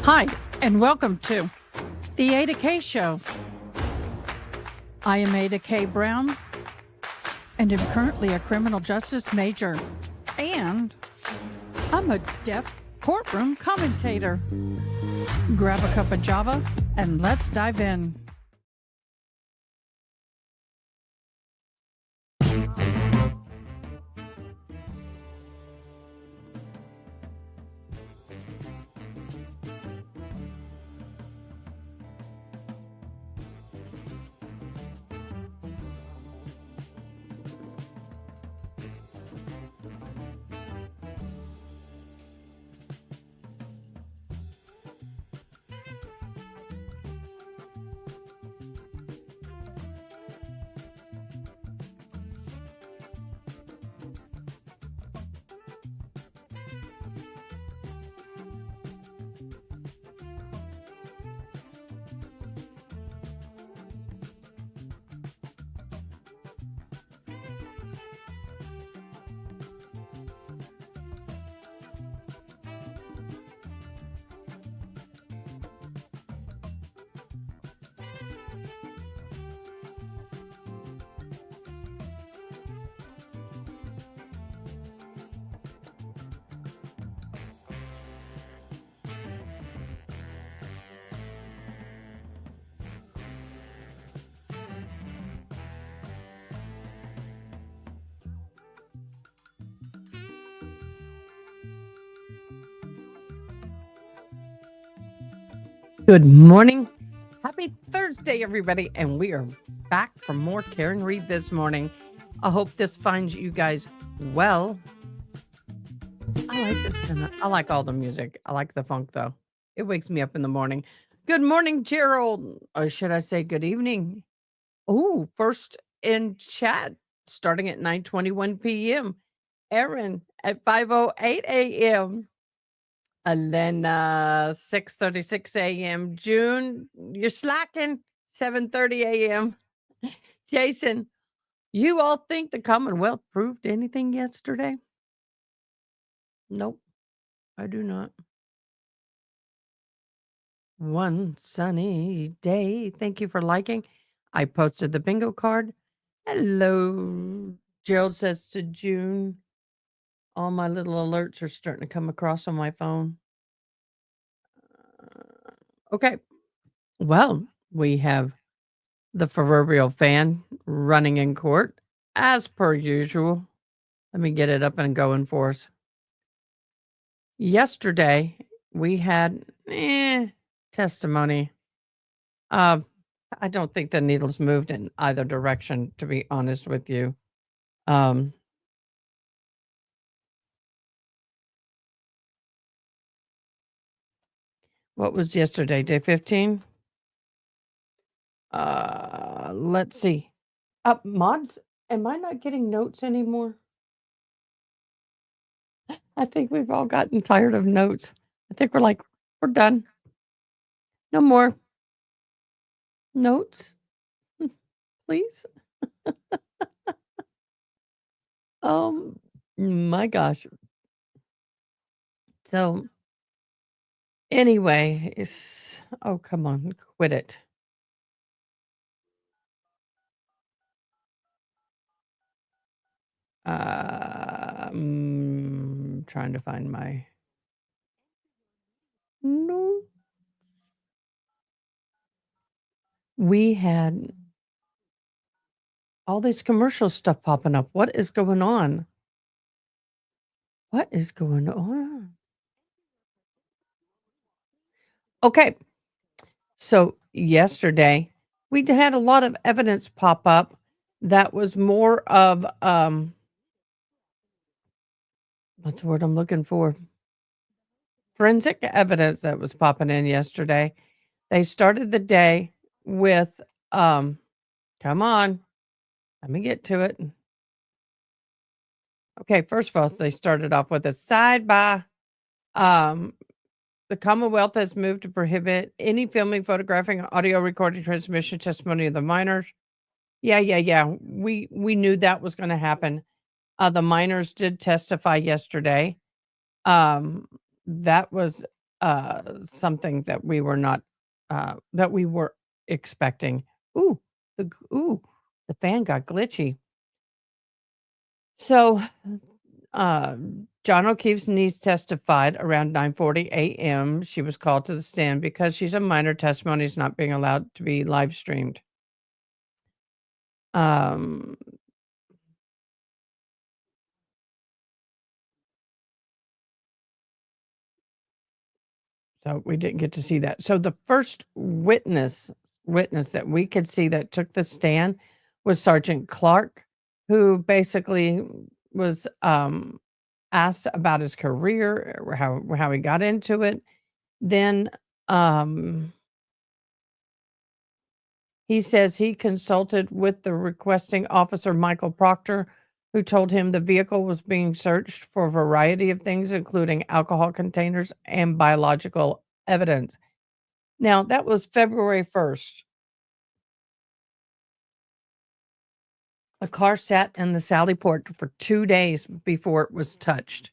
Hi, and welcome to the Ada K Show. I am Ada K. Brown, and am currently a criminal justice major, and I'm a deaf courtroom commentator. Grab a cup of Java, and let's dive in. Good morning. Happy Thursday, everybody. And we are back for more Care and Read this morning. I hope this finds you guys well. I like all the music. I like the funk, though. It wakes me up in the morning. Good morning, Gerald. Or should I say good evening? Oh, first in chat, starting at 9:21 p.m. Erin at 5:08 a.m. Elena, 6:36 a.m. June, you're slacking, 7:30 a.m. Jason, you all think the Commonwealth proved anything yesterday? Nope, I do not. One sunny day. Thank you for liking. I posted the bingo card. Hello. Gerald says to June, all my little alerts are starting to come across on my phone. Okay. Well, we have the proverbial fan running in court as per usual. Let me get it up and going for us. Yesterday, we had testimony. I don't think the needles moved in either direction, to be honest with you. What was yesterday? Day 15? Let's see. Mods, am I not getting notes anymore? I think we've all gotten tired of notes. I think we're done. No more notes, please. My gosh. So anyway, oh, come on, quit it. Trying to find my no. We had all this commercial stuff popping up. What is going on? What is going on? Okay. So yesterday we had a lot of evidence pop up that was more of what's the word I'm looking for? Forensic evidence that was popping in yesterday. They started the day with come on. Let me get to it. Okay, first of all, they started off with a side by the Commonwealth has moved to prohibit any filming, photographing, audio recording, transmission, testimony of the minors. Yeah. We knew that was going to happen. The minors did testify yesterday. That was something that we were not that we were expecting. Ooh, ooh, the fan got glitchy. So, uh, John O'Keefe's niece testified around 9:40 a.m. She was called to the stand because she's a minor. Testimony is not being allowed to be live streamed. Um, so we didn't get to see that. So the first witness that we could see that took the stand was Sergeant Clark, who basically was asked about his career, or how he got into it. Then um he says he consulted with the requesting officer, Michael Proctor, who told him the vehicle was being searched for a variety of things, including alcohol containers and biological evidence. Now, that was February 1st. The car sat in the Sally port for 2 days before it was touched.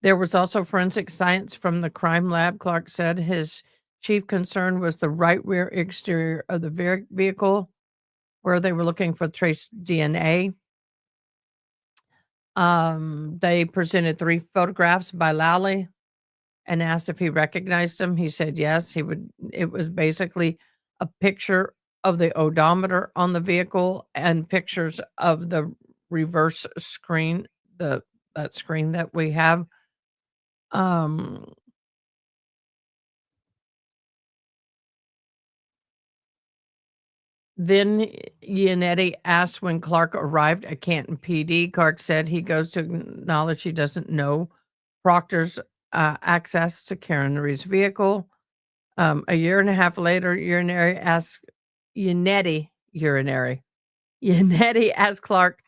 There was also forensic science from the crime lab. Clark said his chief concern was the right rear exterior of the vehicle, where they were looking for trace DNA. They presented 3 photographs by Lally and asked if he recognized him. He said yes, he would. It was basically a picture of the odometer on the vehicle and pictures of the reverse screen, that screen that we have. Um, then Yannetti asked when Clark arrived at Canton PD. Clark said he goes to acknowledge he doesn't know Proctor's access to Karen Reed's vehicle. A year and a half later, Urinary asked Urinary Yannetti asked Clark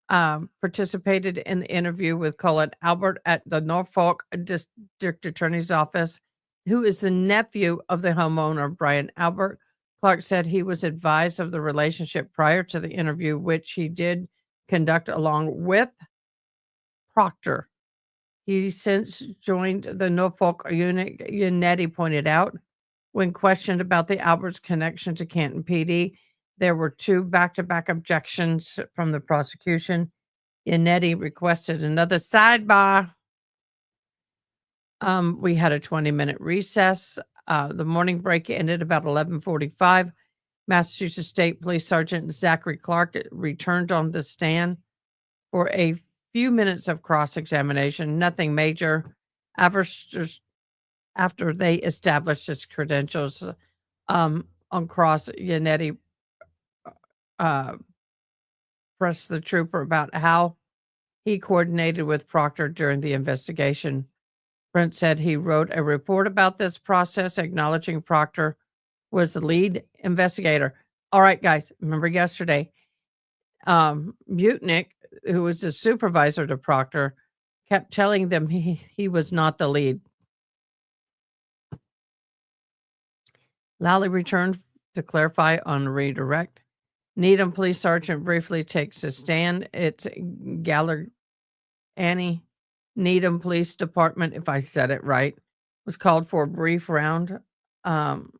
participated in the interview with Colin Albert at the Norfolk District Attorney's Office, who is the nephew of the homeowner, Brian Albert. Clark said he was advised of the relationship prior to the interview, which he did conduct along with Proctor. He since joined the Norfolk unit, Yannetti pointed out. When questioned about the Alberts' connection to Canton PD, there were 2 back-to-back objections from the prosecution. Yannetti requested another sidebar. We had a 20-minute recess. The morning break ended about 11:45. Massachusetts State Police Sergeant Zachary Clark returned on the stand for a few minutes of cross-examination, nothing major. After they established his credentials on cross, Yannetti uh, pressed the trooper about how he coordinated with Proctor during the investigation. Brent said he wrote a report about this process, acknowledging Proctor was the lead investigator. All right, guys, remember yesterday, Mutnick, who was the supervisor to Proctor, kept telling them he was not the lead. Lally returned to clarify on redirect. Needham Police Sergeant briefly takes a stand. It's Annie Needham Police Department, if I said it right, was called for a brief round of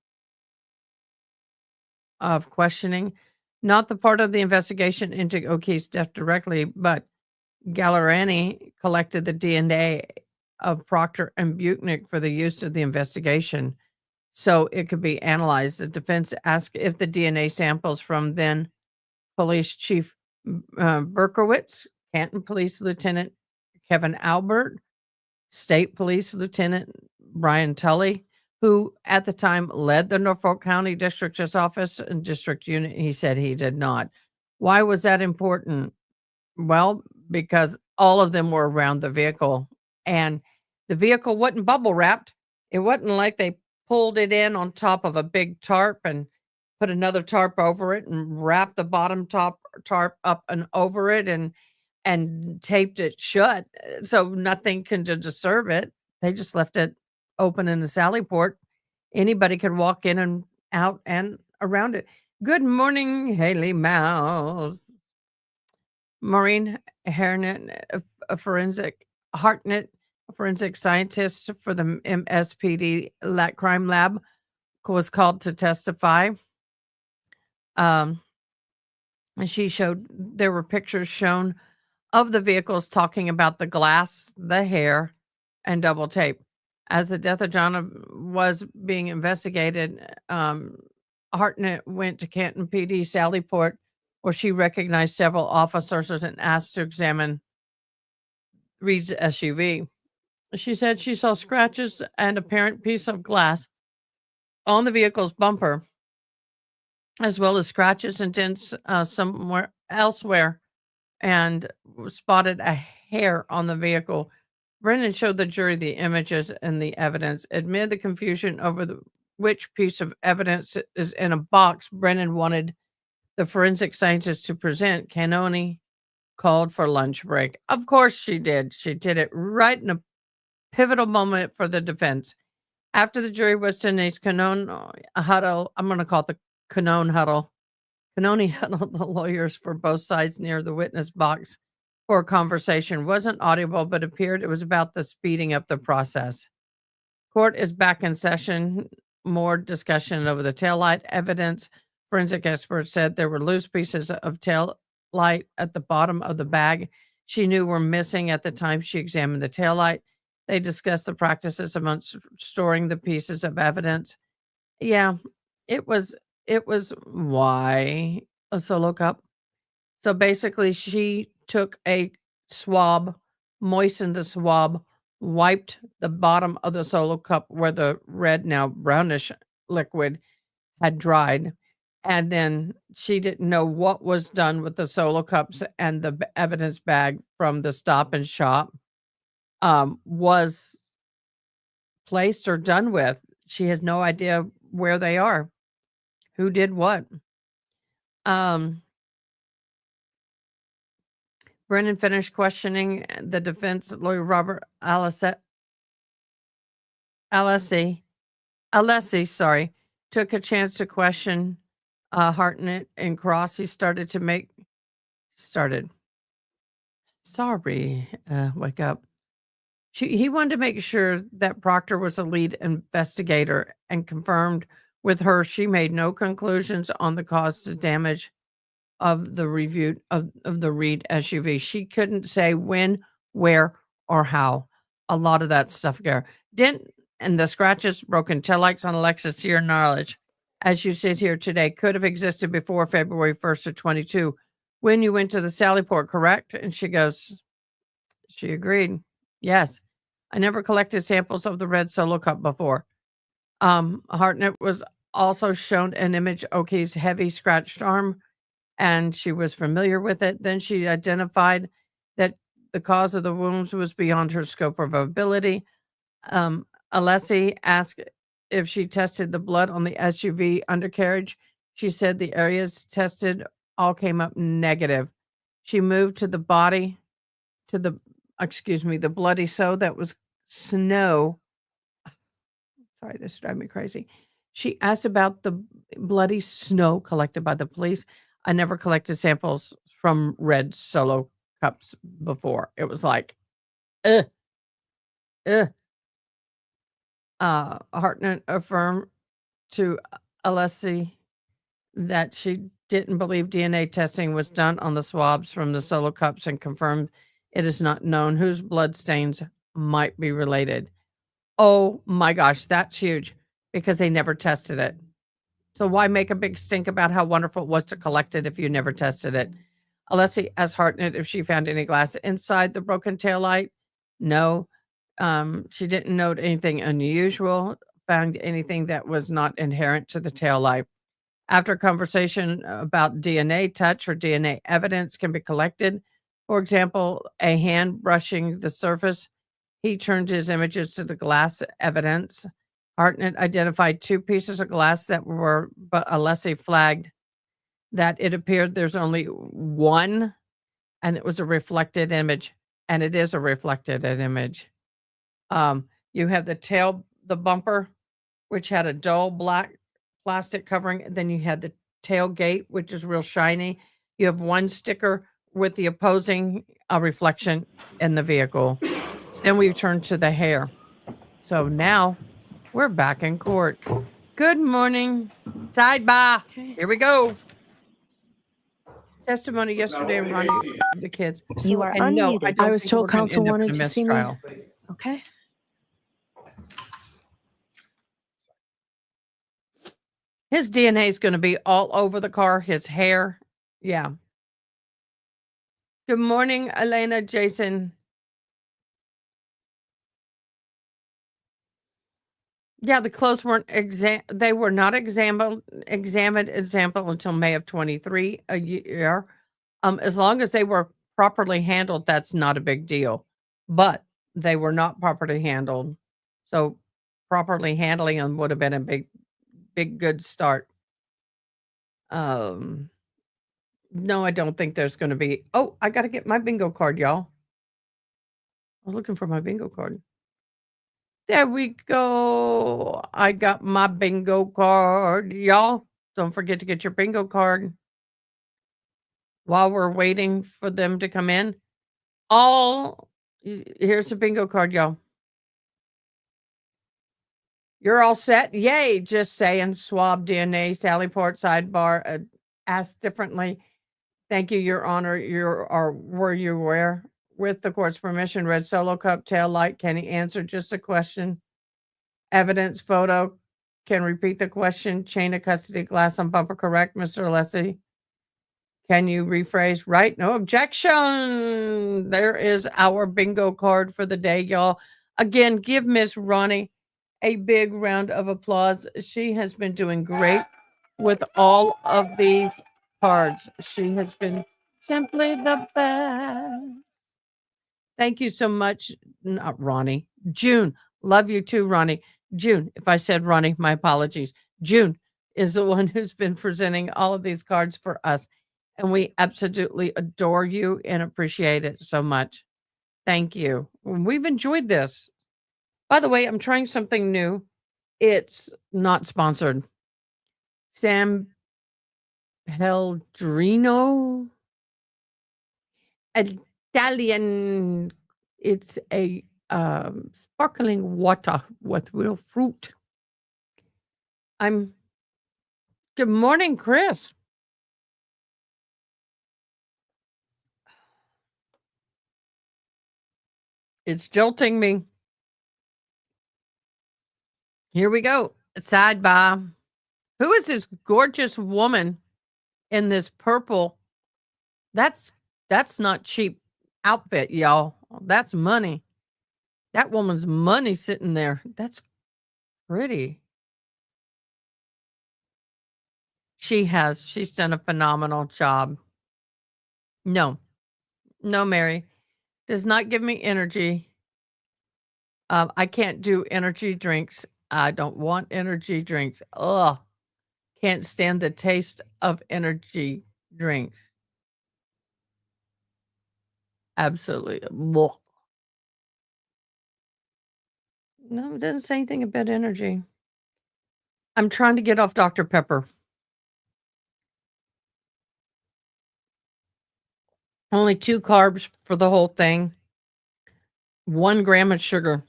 questioning. Not the part of the investigation into O'Keefe's death directly, but Gallerani collected the DNA of Proctor and Buchnick for the use of the investigation, so it could be analyzed. The defense asked if the DNA samples from then Police Chief Berkowitz, Canton Police Lieutenant Kevin Albert, State Police Lieutenant Brian Tully, who at the time led the Norfolk County District's office and district unit. He said he did not. Why was that important? Well, because all of them were around the vehicle, and the vehicle wasn't bubble wrapped. It wasn't like they pulled it in on top of a big tarp and put another tarp over it and wrapped the bottom tarp up and over it and taped it shut, so nothing can disturb it. They just left it open in the Sally port. Anybody could walk in and out and around it. Good morning, Haley Mouse. Maureen Hartnett, a forensic scientist for the MSPD crime lab was called to testify. And she showed there were pictures shown of the vehicles talking about the glass, the hair, and double tape. As the death of John was being investigated, Hartnett went to Canton PD Sallyport, where she recognized several officers and asked to examine Reed's SUV. She said she saw scratches and apparent piece of glass on the vehicle's bumper, as well as scratches and dents somewhere elsewhere, and spotted a hair on the vehicle. Brennan showed the jury the images and the evidence. Amid the confusion over which piece of evidence is in a box, Brennan wanted the forensic scientist to present. Canoni called for lunch break. Of course she did. She did it right in a pivotal moment for the defense. After the jury was finished, Canone huddle, I'm going to call it the Canone huddle. Canoni huddled the lawyers for both sides near the witness box for a conversation. Wasn't audible, but appeared it was about the speeding up the process. Court is back in session. More discussion over the taillight evidence. Forensic experts said there were loose pieces of taillight at the bottom of the bag she knew were missing at the time she examined the taillight. They discussed the practices amongst storing the pieces of evidence. Yeah, it was why a solo cup. So basically she took a swab, moistened the swab, wiped the bottom of the solo cup where the red, now brownish liquid had dried. And then she didn't know what was done with the solo cups and the evidence bag from the Stop and Shop was placed or done with. She has no idea where they are, who did what. Brennan finished questioning the defense lawyer, Robert Alessi, took a chance to question Hartnett and Cross. He wake up. He wanted to make sure that Proctor was the lead investigator and confirmed with her she made no conclusions on the cause of damage of the review of the Reed SUV. She couldn't say when, where, or how. A lot of that stuff there. Dent and the scratches, broken taillights on Alexis, to your knowledge, as you sit here today, could have existed before February 1st of 22 when you went to the Sallyport, correct? And she agreed. Yes. I never collected samples of the red solo cup before. Hartnett was also shown an image of Oki's heavy scratched arm, and she was familiar with it. Then she identified that the cause of the wounds was beyond her scope of ability. Alessi asked if she tested the blood on the SUV undercarriage. She said the areas tested all came up negative. She moved to the body, the bloody that was snow. Sorry, this drives me crazy. She asked about the bloody snow collected by the police. I never collected samples from red solo cups before. It was like, Hartnett affirmed to Alessi that she didn't believe DNA testing was done on the swabs from the solo cups and confirmed it is not known whose blood stains might be related. Oh my gosh, that's huge because they never tested it. So why make a big stink about how wonderful it was to collect it if you never tested it? Alessi asked Hartnett if she found any glass inside the broken taillight. No. She didn't note anything unusual, found anything that was not inherent to the taillight. After conversation about DNA touch or DNA evidence can be collected, for example, a hand brushing the surface, he turned his images to the glass evidence. Hartnett identified two pieces of glass that were, but Alessi flagged that it appeared there's only one, and it was a reflected image, and it is a reflected image. You have the bumper, which had a dull black plastic covering. And then you had the tailgate, which is real shiny. You have one sticker with the opposing reflection in the vehicle. Then we turned to the hair. So now we're back in court. Good morning. Sidebar. Okay. Here we go. Testimony yesterday and Ronnie of the kids. You are And no, I unmuted. don't I was think told we're going to counsel end up in a wanted to see me. mistrial. Okay. His DNA is going to be all over the car, his hair. Yeah. Good morning, Elena, Jason. Yeah, the clothes weren't they were not examined until May of 23 a year. As long as they were properly handled, that's not a big deal. But they were not properly handled. So properly handling them would have been a big good start. No, I don't think there's going to be. Oh, I got to get my bingo card, y'all. I was looking for my bingo card. There we go. I got my bingo card, y'all. Don't forget to get your bingo card while we're waiting for them to come in. Here's the bingo card, y'all. You're all set. Yay. Just saying. Swab DNA, Sally Port sidebar, asked differently. Thank you, Your Honor. Were you aware? With the court's permission, red solo cup, tail light. Can he answer just a question? Evidence photo. Can repeat the question. Chain of custody, glass on bumper, correct, Mr. Alessi? Can you rephrase? Right? No objection. There is our bingo card for the day, y'all. Again, give Miss Ronnie a big round of applause. She has been doing great with all of these cards. She has been simply the best. Thank you so much. Not Ronnie. June. Love you too, Ronnie. June. If I said Ronnie, my apologies. June is the one who's been presenting all of these cards for us. And we absolutely adore you and appreciate it so much. Thank you. We've enjoyed this. By the way, I'm trying something new. It's not sponsored. San Pellegrino Italian. It's a sparkling water with real fruit. Good morning, Chris. It's jolting me. Here we go. Sidebar. Who is this gorgeous woman in this purple? That's not cheap outfit, y'all. That's money. That woman's money sitting there. That's pretty. She's done a phenomenal job. No, Mary. Does not give me energy. I can't do energy drinks. I don't want energy drinks. Ugh. Can't stand the taste of energy drinks. Absolutely. Blech. No, it doesn't say anything about energy. I'm trying to get off Dr. Pepper. Only 2 carbs for the whole thing. 1 gram of sugar.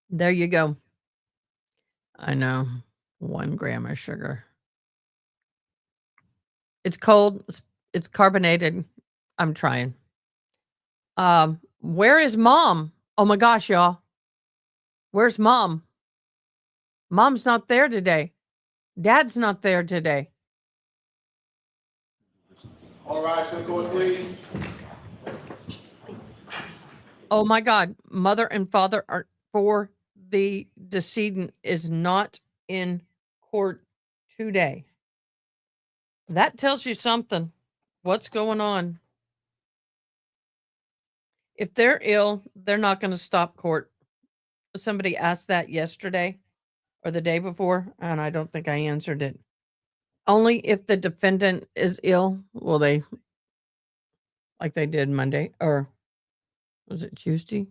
There you go. I know. 1 gram of sugar. It's cold. It's carbonated. I'm trying. Where is mom? Oh my gosh, y'all. Where's mom? Mom's not there today. Dad's not there today. All right, for the court, please. Oh my God. Mother and father are for the decedent is not in court today. That tells you something. What's going on? If they're ill, they're not going to stop court. Somebody asked that yesterday or the day before, and I don't think I answered it. Only if the defendant is ill will they, like they did Monday, or was it Tuesday?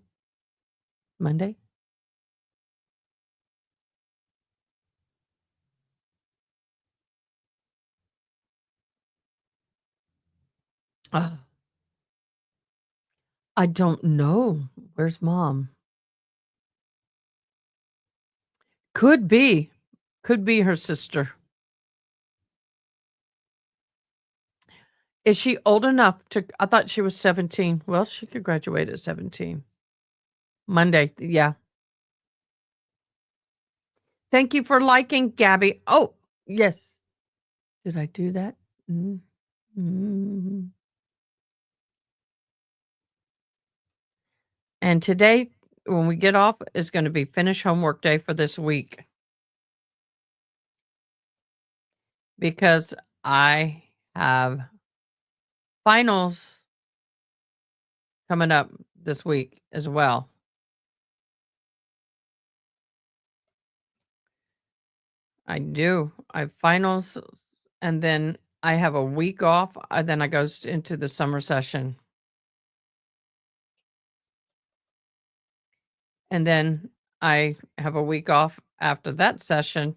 Monday? Ah, I don't know. Where's mom? Could be. Could be her sister. Is she old enough to I thought she was 17. Well, she could graduate at 17. Monday. Yeah. Thank you for liking, Gabby. Oh, yes. Did I do that? Mm. And today, when we get off, is going to be finish homework day for this week. Because I have finals coming up this week as well. I do. I have finals, and then I have a week off. Then I go into the summer session. And then I have a week off after that session.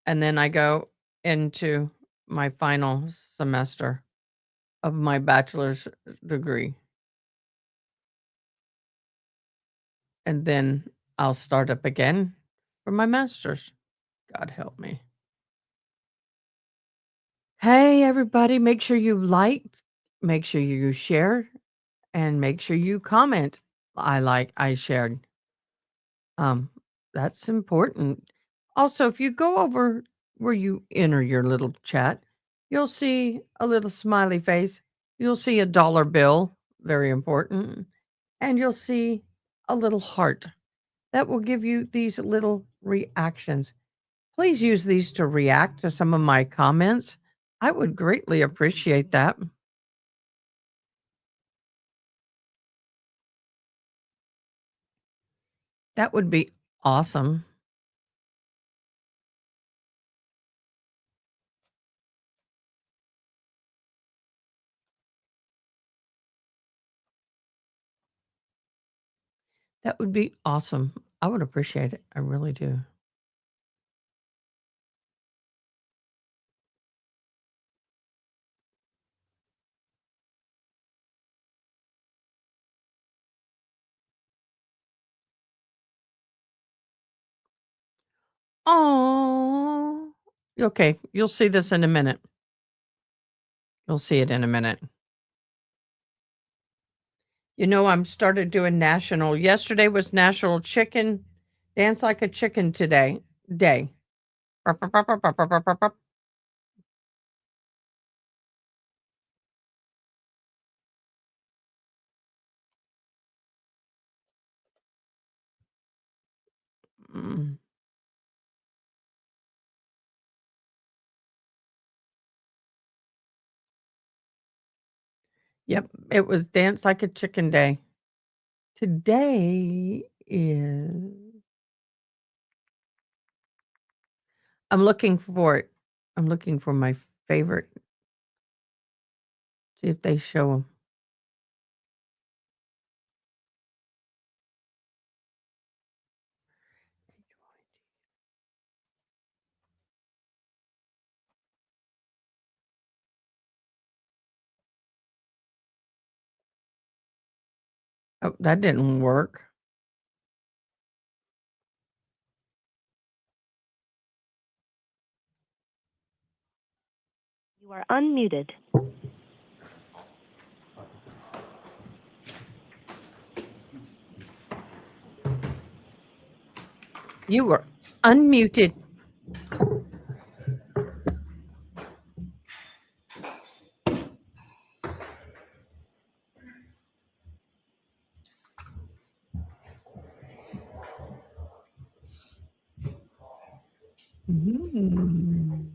And then I go into my final semester of my bachelor's degree. And then I'll start up again for my master's. God help me. Hey, everybody, make sure you like, make sure you share, and make sure you comment. I shared. That's important. Also, if you go over where you enter your little chat, you'll see a little smiley face. You'll see a dollar bill, very important. And you'll see a little heart. That will give you these little reactions. Please use these to react to some of my comments. I would greatly appreciate that. That would be awesome. That would be awesome. I would appreciate it. I really do. Oh, okay. You'll see this in a minute. You'll see it in a minute. You know, I'm started doing national. Yesterday was National Chicken Dance Like a Chicken today. Day. Burp, burp, burp, burp, burp, burp, burp, burp. Mm. Yep, it was Dance Like a Chicken Day. Today is. I'm looking for it. I'm looking for my favorite. See if they show them. Oh, that didn't work. You are unmuted. You were unmuted. Mm.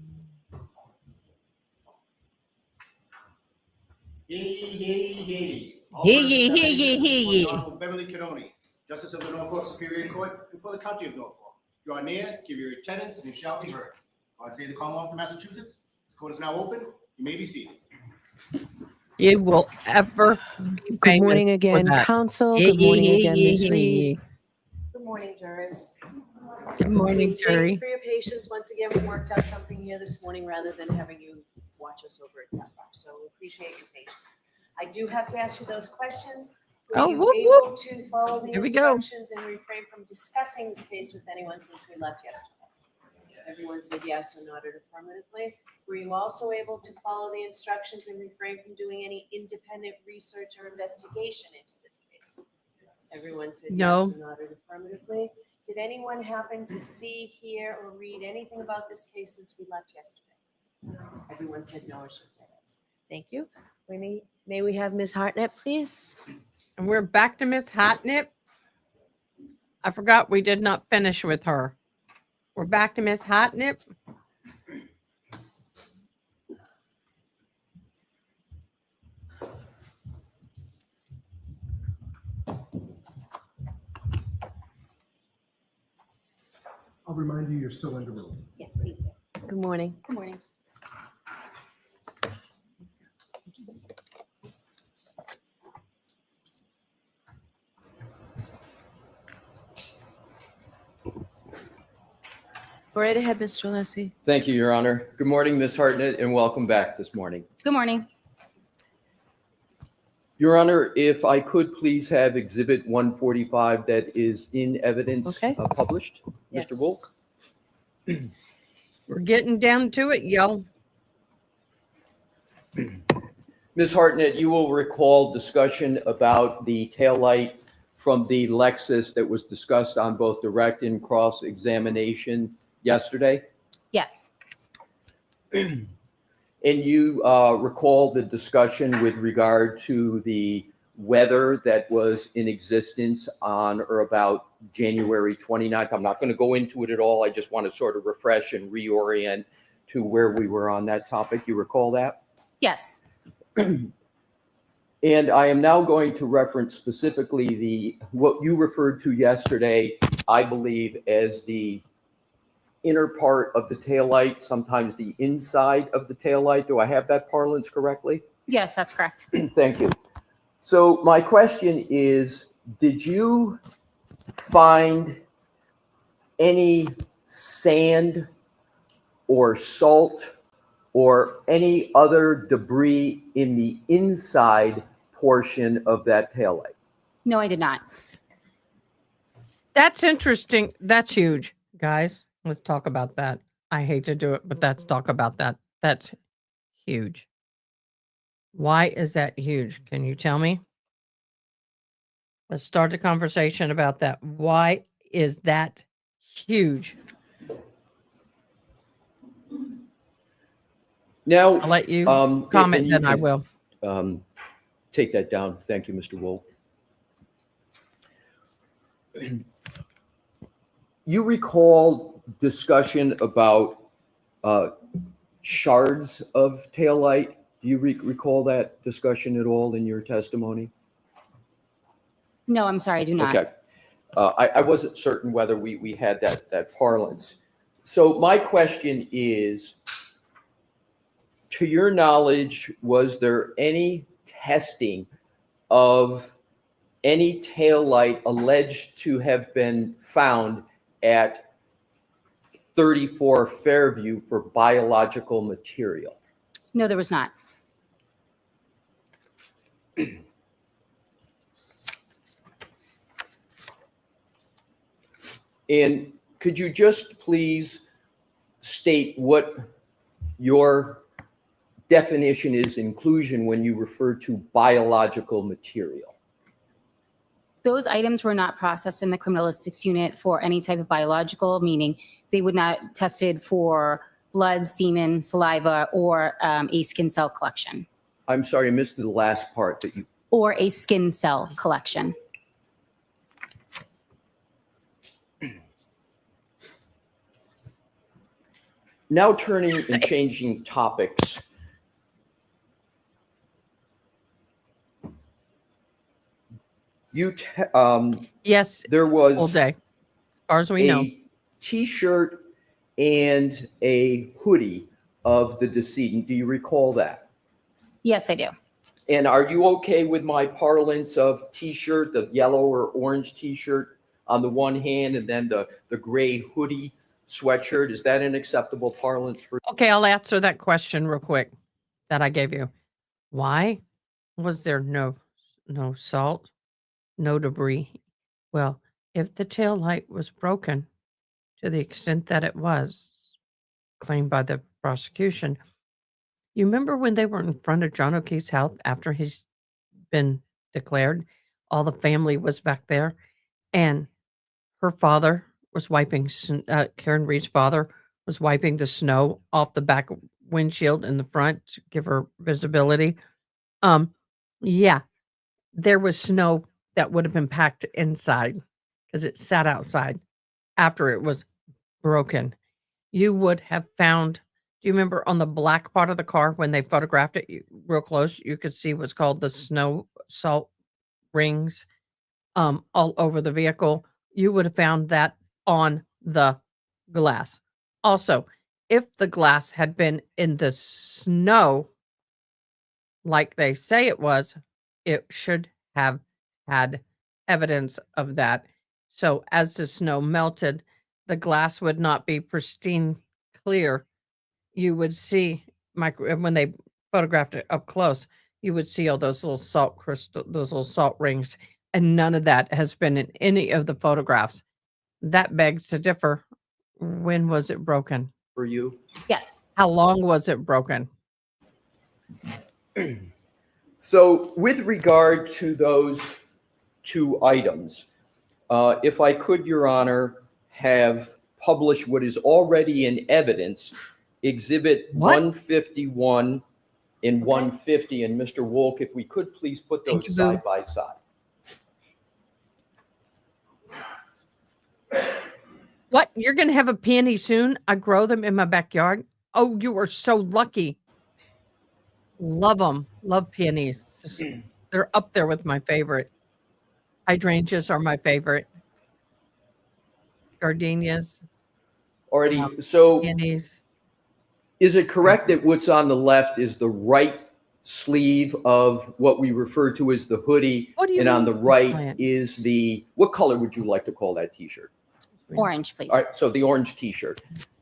All Hear persons ye, having hear ye, business hear before the ye. Honorable Beverly Canoni, Justice of the Norfolk Superior Court, and for the County of Norfolk. Draw near, give your attendance, and you shall be heard. I say the Commonwealth of Massachusetts. This court is now open. You may be seated. You will ever be Good famous morning for again, that. Council. Hear Good ye, morning hear again, ye, Ms. hear Reed. ye. Good morning, jurors. Good morning, Thank you jury. for your patience. Once again, we worked out something here this morning rather than having you watch us over at September. So we appreciate your patience. I do have to ask you those questions. Oh, you whoop, able whoop. to follow the Here we go. instructions and refrain from discussing this case with anyone since we left yesterday? Everyone said yes or nodded affirmatively. Were you also able to follow the instructions and refrain from doing any independent research or investigation into this case? Everyone said yes No. or nodded affirmatively. Did anyone happen to see, hear, or read anything about this case since we left yesterday? Everyone said no or shook their heads. Thank you. May we have Ms. Hartnett, please? And we're back to Miss Hotnip. I forgot we did not finish with her. We're back to Miss Hotnip. I'll remind you, you're still in the room. Yes, thank you. Good morning. Good morning. Go right ahead, Mr. Alessi. Thank you, Your Honor. Good morning, Ms. Hartnett, and welcome back this morning. Good morning. Your Honor, if I could please have Exhibit 145 that is in evidence Okay. published. Yes. Mr. Wolk? We're getting down to it, yo. Ms. Hartnett, you will recall discussion about the taillight from the Lexus that was discussed on both direct and cross-examination yesterday. Yes. And you recall the discussion with regard to the weather that was in existence on or about January 29th. I'm not going to go into it at all. I just want to sort of refresh and reorient to where we were on that topic. You recall that? Yes. And I am now going to reference specifically what you referred to yesterday, I believe, as the inner part of the taillight, sometimes the inside of the taillight. Do I have that parlance correctly? Yes, that's correct. Thank you. So my question is, did you find any sand or salt or any other debris in the inside portion of that taillight? No, I did not. That's interesting. That's huge, guys. Let's talk about that. I hate to do it, but let's talk about that. That's huge. Why is that huge? Can you tell me? Let's start the conversation about that. Why is that huge? Now, I'll let you and comment, you then I can, will. take that down. Thank you, Mr. Wool. You recall discussion about shards of taillight? Do you recall that discussion at all in your testimony? No, I'm sorry, I do not. Okay. I wasn't certain whether we had that parlance. So my question is, to your knowledge, was there any testing of any taillight alleged to have been found at 34 Fairview for biological material? No, there was not. And could you just please state what your definition is inclusion when you refer to biological material? Those items were not processed in the criminalistics unit for any type of biological, meaning they would not tested for blood, semen, saliva, or a skin cell collection. I'm sorry, I missed the last part that you. Or a skin cell collection. Now turning and changing topics. Yes, There all was day, as far as we know. a T-shirt and a hoodie of the decedent. Do you recall that? Yes, I do. And are you okay with my parlance of T-shirt, the yellow or orange T-shirt on the one hand, and then the gray hoodie sweatshirt? Is that an acceptable parlance for? Okay, I'll answer that question real quick that I gave you. Why was there no salt no debris. Well, if the tail light was broken to the extent that it was claimed by the prosecution, you remember when they were in front of John O'Keefe's house after he's been declared? All the family was back there, and her father was wiping, Karen Reed's father was wiping the snow off the back windshield in the front to give her visibility. Yeah, there was snow that would have been packed inside because it sat outside after it was broken. You would have found, do you remember on the black part of the car when they photographed it real close, you could see what's called the snow salt rings all over the vehicle. You would have found that on the glass. Also, if the glass had been in the snow, like they say it was, it should have had evidence of that. So as the snow melted, the glass would not be pristine clear. You would see when they photographed it up close, you would see all those little salt crystal, those little salt rings, and none of that has been in any of the photographs. That begs to differ. When was it broken? For you? Yes. How long was it broken? So with regard to those two items, if I could, Your Honor, have published what is already in evidence, Exhibit What? 151 and 150, and Mr. Wolk, if we could please put Thank those you, Boo. side by side. What? You're going to have a peony soon? I grow them in my backyard. Oh, you are so lucky. Love them. Love peonies. They're up there with my favorite. Hydrangeas are my favorite. Gardenias, Already, so peonies. is it correct that what's on the left is the right sleeve of what we refer to as the hoodie? What do you And on mean the the right plant? is what color would you like to call that t-shirt? Orange, please. All right, so the orange t-shirt.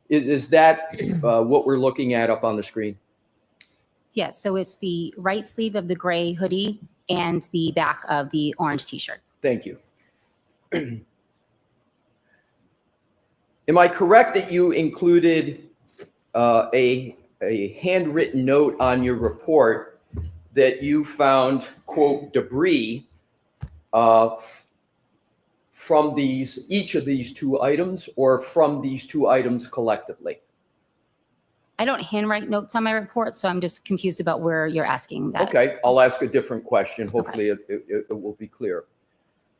Is that what we're looking at up on the screen? Yes, so it's the right sleeve of the gray hoodie and the back of the orange t-shirt. Thank you. Am I correct that you included a handwritten note on your report that you found, quote, debris from each of these two items or from these two items collectively? I don't handwrite notes on my report, so I'm just confused about where you're asking that. Okay, I'll ask a different question. Hopefully it will be clear.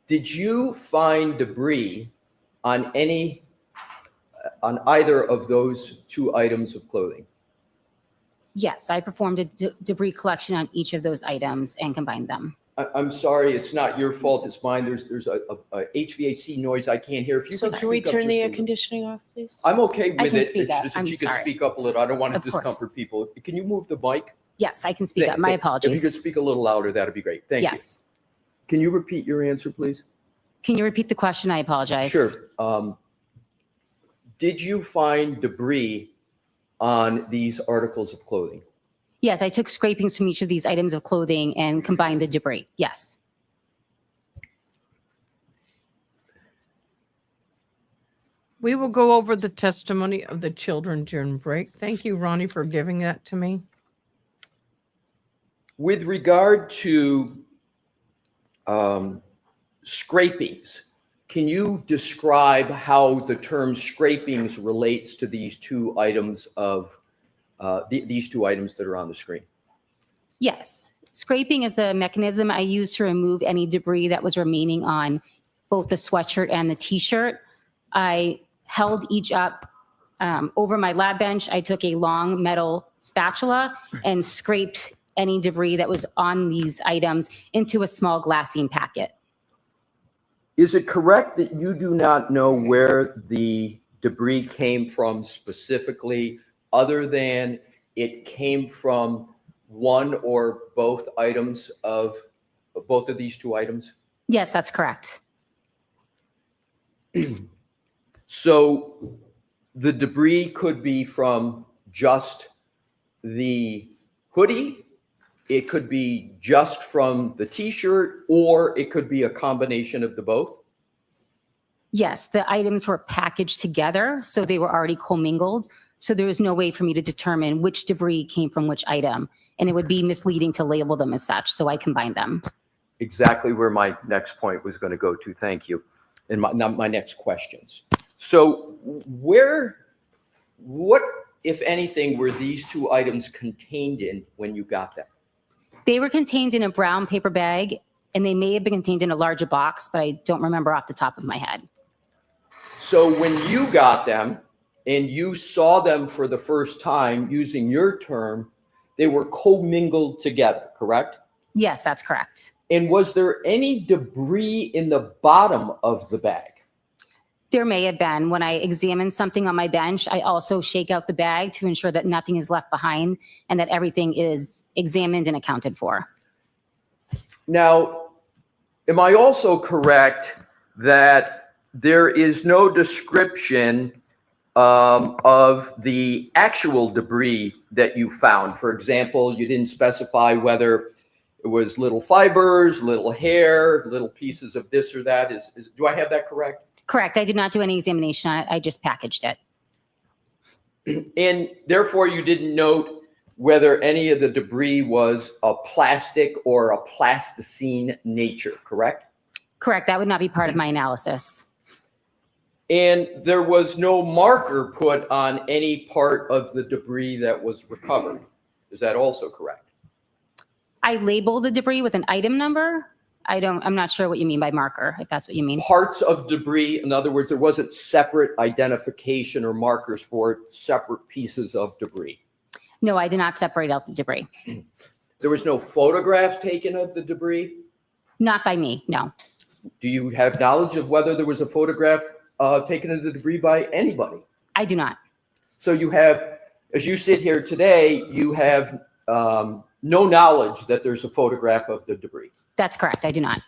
Did you find debris on either of those two items of clothing? Yes, I performed a debris collection on each of those items and combined them. I'm sorry, it's not your fault, it's mine. There's a HVAC noise I can't hear. If you So could can we speak up turn just the a air little. conditioning off, please? I'm okay I with can it. speak It's up. just I'm if you could sorry. speak up a little. I don't want to Of course. discomfort people. Can you move the mic? Yes, I can speak up. My If you apologies. could speak a little louder, that'd be great. Thank you. Yes. Can you repeat your answer, please? Can you repeat the question? I apologize. Sure. Did you find debris on these articles of clothing? Yes, I took scrapings from each of these items of clothing and combined the debris. Yes. We will go over the testimony of the children during break. Thank you, Ronnie, for giving that to me. With regard to scrapings, can you describe how the term scrapings relates to these two items these two items that are on the screen? Yes. Scraping is the mechanism I use to remove any debris that was remaining on both the sweatshirt and the t-shirt. I held each up over my lab bench. I took a long metal spatula and scraped any debris that was on these items into a small glassine packet. Is it correct that you do not know where the debris came from specifically, other than it came from one or both items of both of these two items? Yes, that's correct. So the debris could be from just the hoodie it could be just from the t-shirt, or it could be a combination of the both? Yes, the items were packaged together, so they were already commingled. So there was no way for me to determine which debris came from which item, and it would be misleading to label them as such, so I combined them. Exactly where my next point was going to go to. Thank you. And my next questions. So what, if anything, were these two items contained in when you got them? They were contained in a brown paper bag, and they may have been contained in a larger box, but I don't remember off the top of my head. So when you got them and you saw them for the first time, using your term, they were commingled together, correct? Yes, that's correct. And was there any debris in the bottom of the bag? There may have been. When I examine something on my bench, I also shake out the bag to ensure that nothing is left behind and that everything is examined and accounted for. Now, am I also correct that there is no description of the actual debris that you found? For example, you didn't specify whether it was little fibers, little hair, little pieces of this or that. Do I have that correct? Correct. I did not do any examination on it. I just packaged it. And therefore, you didn't note whether any of the debris was a plastic or a plasticine nature, correct? Correct. That would not be part of my analysis. And there was no marker put on any part of the debris that was recovered. Is that also correct? I labeled the debris with an item number. I'm not sure what you mean by marker, if that's what you mean. Parts of debris, in other words, there wasn't separate identification or markers for separate pieces of debris. No, I did not separate out the debris. There was no photograph taken of the debris? Not by me, no. Do you have knowledge of whether there was a photograph taken of the debris by anybody? I do not. So you have, as you sit here today, you have no knowledge that there's a photograph of the debris. That's correct. I do not.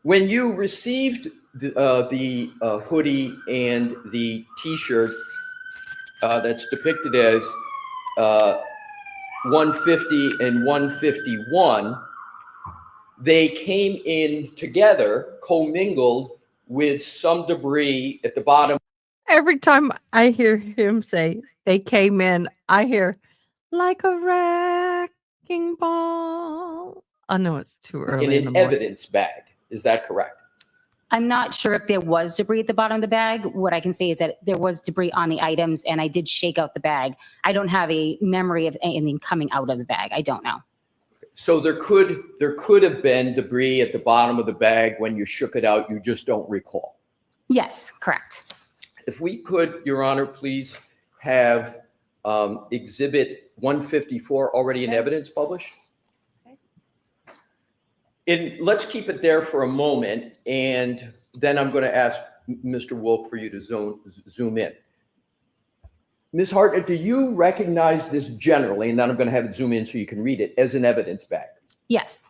When you received the hoodie and the t-shirt that's depicted as 150 and 151, they came in together, commingled with some debris at the bottom. Every time I hear him say they came in, I hear like a wrecking ball. I know it's too early In in the an morning. evidence bag. Is that correct? I'm not sure if there was debris at the bottom of the bag. What I can say is that there was debris on the items, and I did shake out the bag. I don't have a memory of anything coming out of the bag. I don't know. So there could have been debris at the bottom of the bag when you shook it out. You just don't recall. Yes, correct. If we could, Your Honor, please have Exhibit 154 already in evidence published. And let's keep it there for a moment, and then I'm going to ask Mr. Wolk for you to zoom in. Ms. Hartnett, do you recognize this generally, and then I'm going to have it zoom in so you can read it, as an evidence bag? Yes.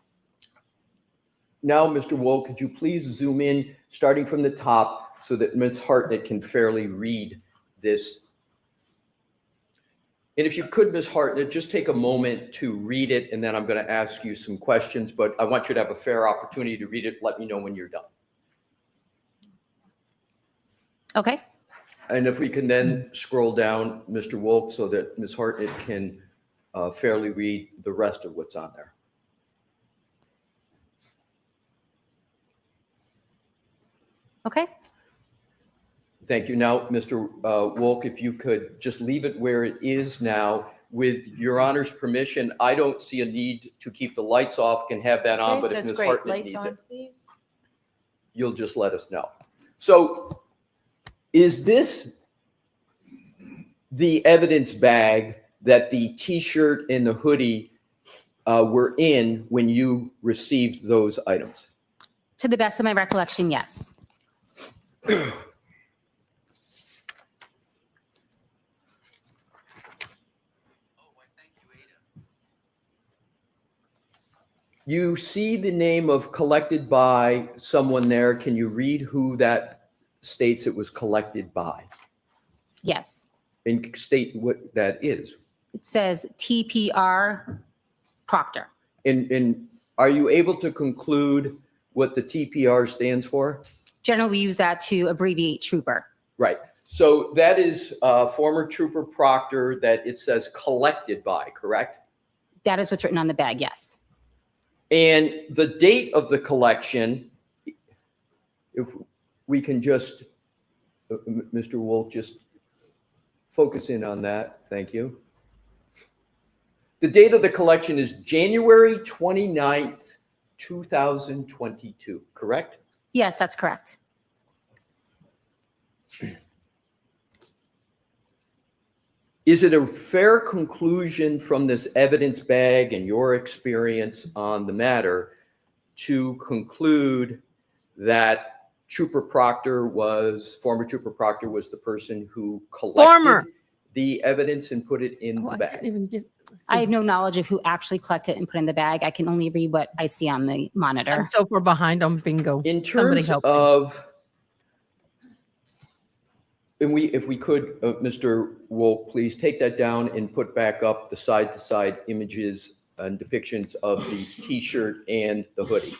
Now, Mr. Wolk, could you please zoom in starting from the top so that Ms. Hartnett can fairly read this? And if you could, Ms. Hartnett, just take a moment to read it, and then I'm going to ask you some questions, but I want you to have a fair opportunity to read it. Let me know when you're done. Okay. And if we can then scroll down, Mr. Wolk, so that Ms. Hartnett can fairly read the rest of what's on there. Okay. Thank you. Now, Mr. Wolk, if you could just leave it where it is now. With Your Honor's permission, I don't see a need to keep the lights off, can have that on, but if Ms. Hartnett needs it, you'll just let us know. So is this the evidence bag that the t-shirt and the hoodie were in when you received those items? To the best of my recollection, yes. You see the name of collected by someone there. Can you read who that states it was collected by? Yes. And state what that is. It says TPR Proctor. And are you able to conclude what the TPR stands for? Generally, we use that to abbreviate trooper. Right. So that is former Trooper Proctor that it says collected by, correct? That is what's written on the bag, yes. And the date of the collection, if we can just, Mr. Wolf, just focus in on that. Thank you. The date of the collection is January 29th, 2022, correct? Yes, that's correct. Is it a fair conclusion from this evidence bag and your experience on the matter to conclude that former Trooper Proctor was the person who collected the evidence and put it in the I bag? can't even get. I have no knowledge of who actually collected and put in the bag. I can only read what I see on the monitor. I'm so far behind on bingo. In Somebody terms help me. of, and if we could, Mr. Wolf, please take that down and put back up the side-to-side images and depictions of the T-shirt and the hoodie.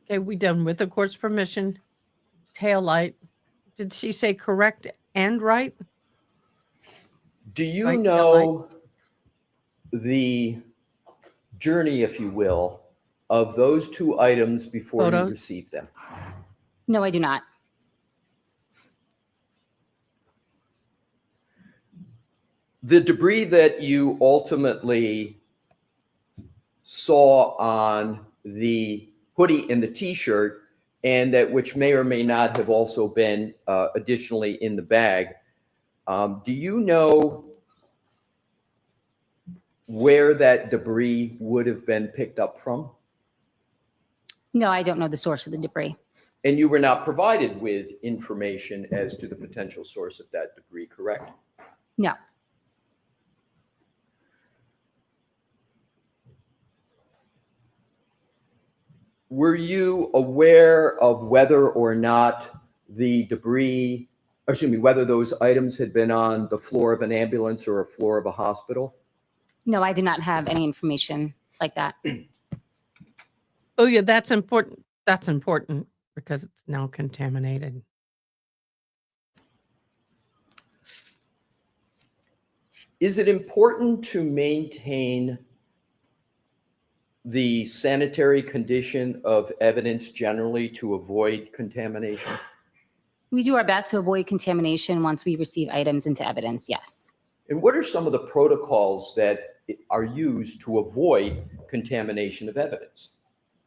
Okay, we done with the court's permission. Tail light. Did she say correct and right? Do you Right, know the journey, if you will, of those two items before you Photos? received them? No, I do not. The debris that you ultimately saw on the hoodie and the T-shirt, and that which may or may not have also been additionally in the bag, do you know where that debris would have been picked up from? No, I don't know the source of the debris. And you were not provided with information as to the potential source of that debris, correct? No. Were you aware of whether or not the debris, whether those items had been on the floor of an ambulance or a floor of a hospital? No, I do not have any information like that. Oh, yeah, that's important. That's important because it's now contaminated. Is it important to maintain the sanitary condition of evidence generally to avoid contamination? We do our best to avoid contamination once we receive items into evidence, yes. And what are some of the protocols that are used to avoid contamination of evidence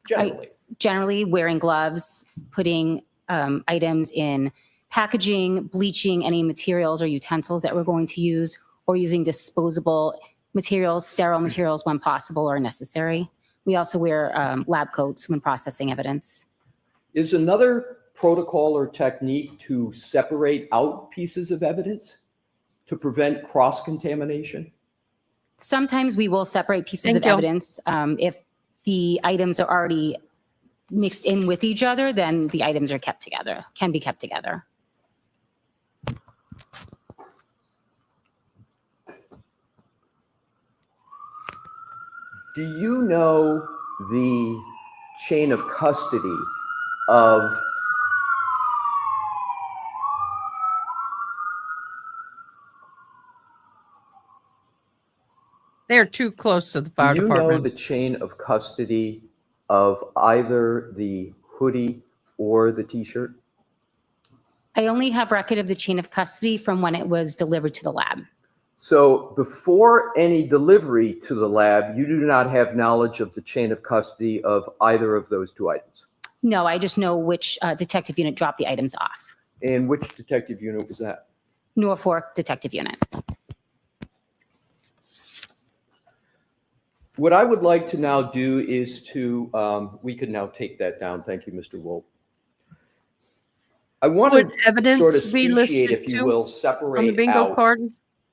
generally? Generally, wearing gloves, putting items in packaging, bleaching any materials or utensils that we're going to use, or using disposable materials, sterile materials when possible or necessary. We also wear lab coats when processing evidence. Is another protocol or technique to separate out pieces of evidence to prevent cross-contamination? Sometimes we will separate pieces Thank of you. evidence. If the items are already mixed in with each other, then the items are kept together, can be kept together. Do you know the chain of custody of They're too close to the fire Do you know department. the chain of custody of either the hoodie or the T-shirt? I only have record of the chain of custody from when it was delivered to the lab. So before any delivery to the lab, you do not have knowledge of the chain of custody of either of those two items? No, I just know which detective unit dropped the items off. And which detective unit was that? Norfolk Detective Unit. What I would like to now do is to, we can now take that down. Thank you, Mr. Wolf. I want Would to evidence sort of be speciate, listed if you too will, on the separate bingo out card?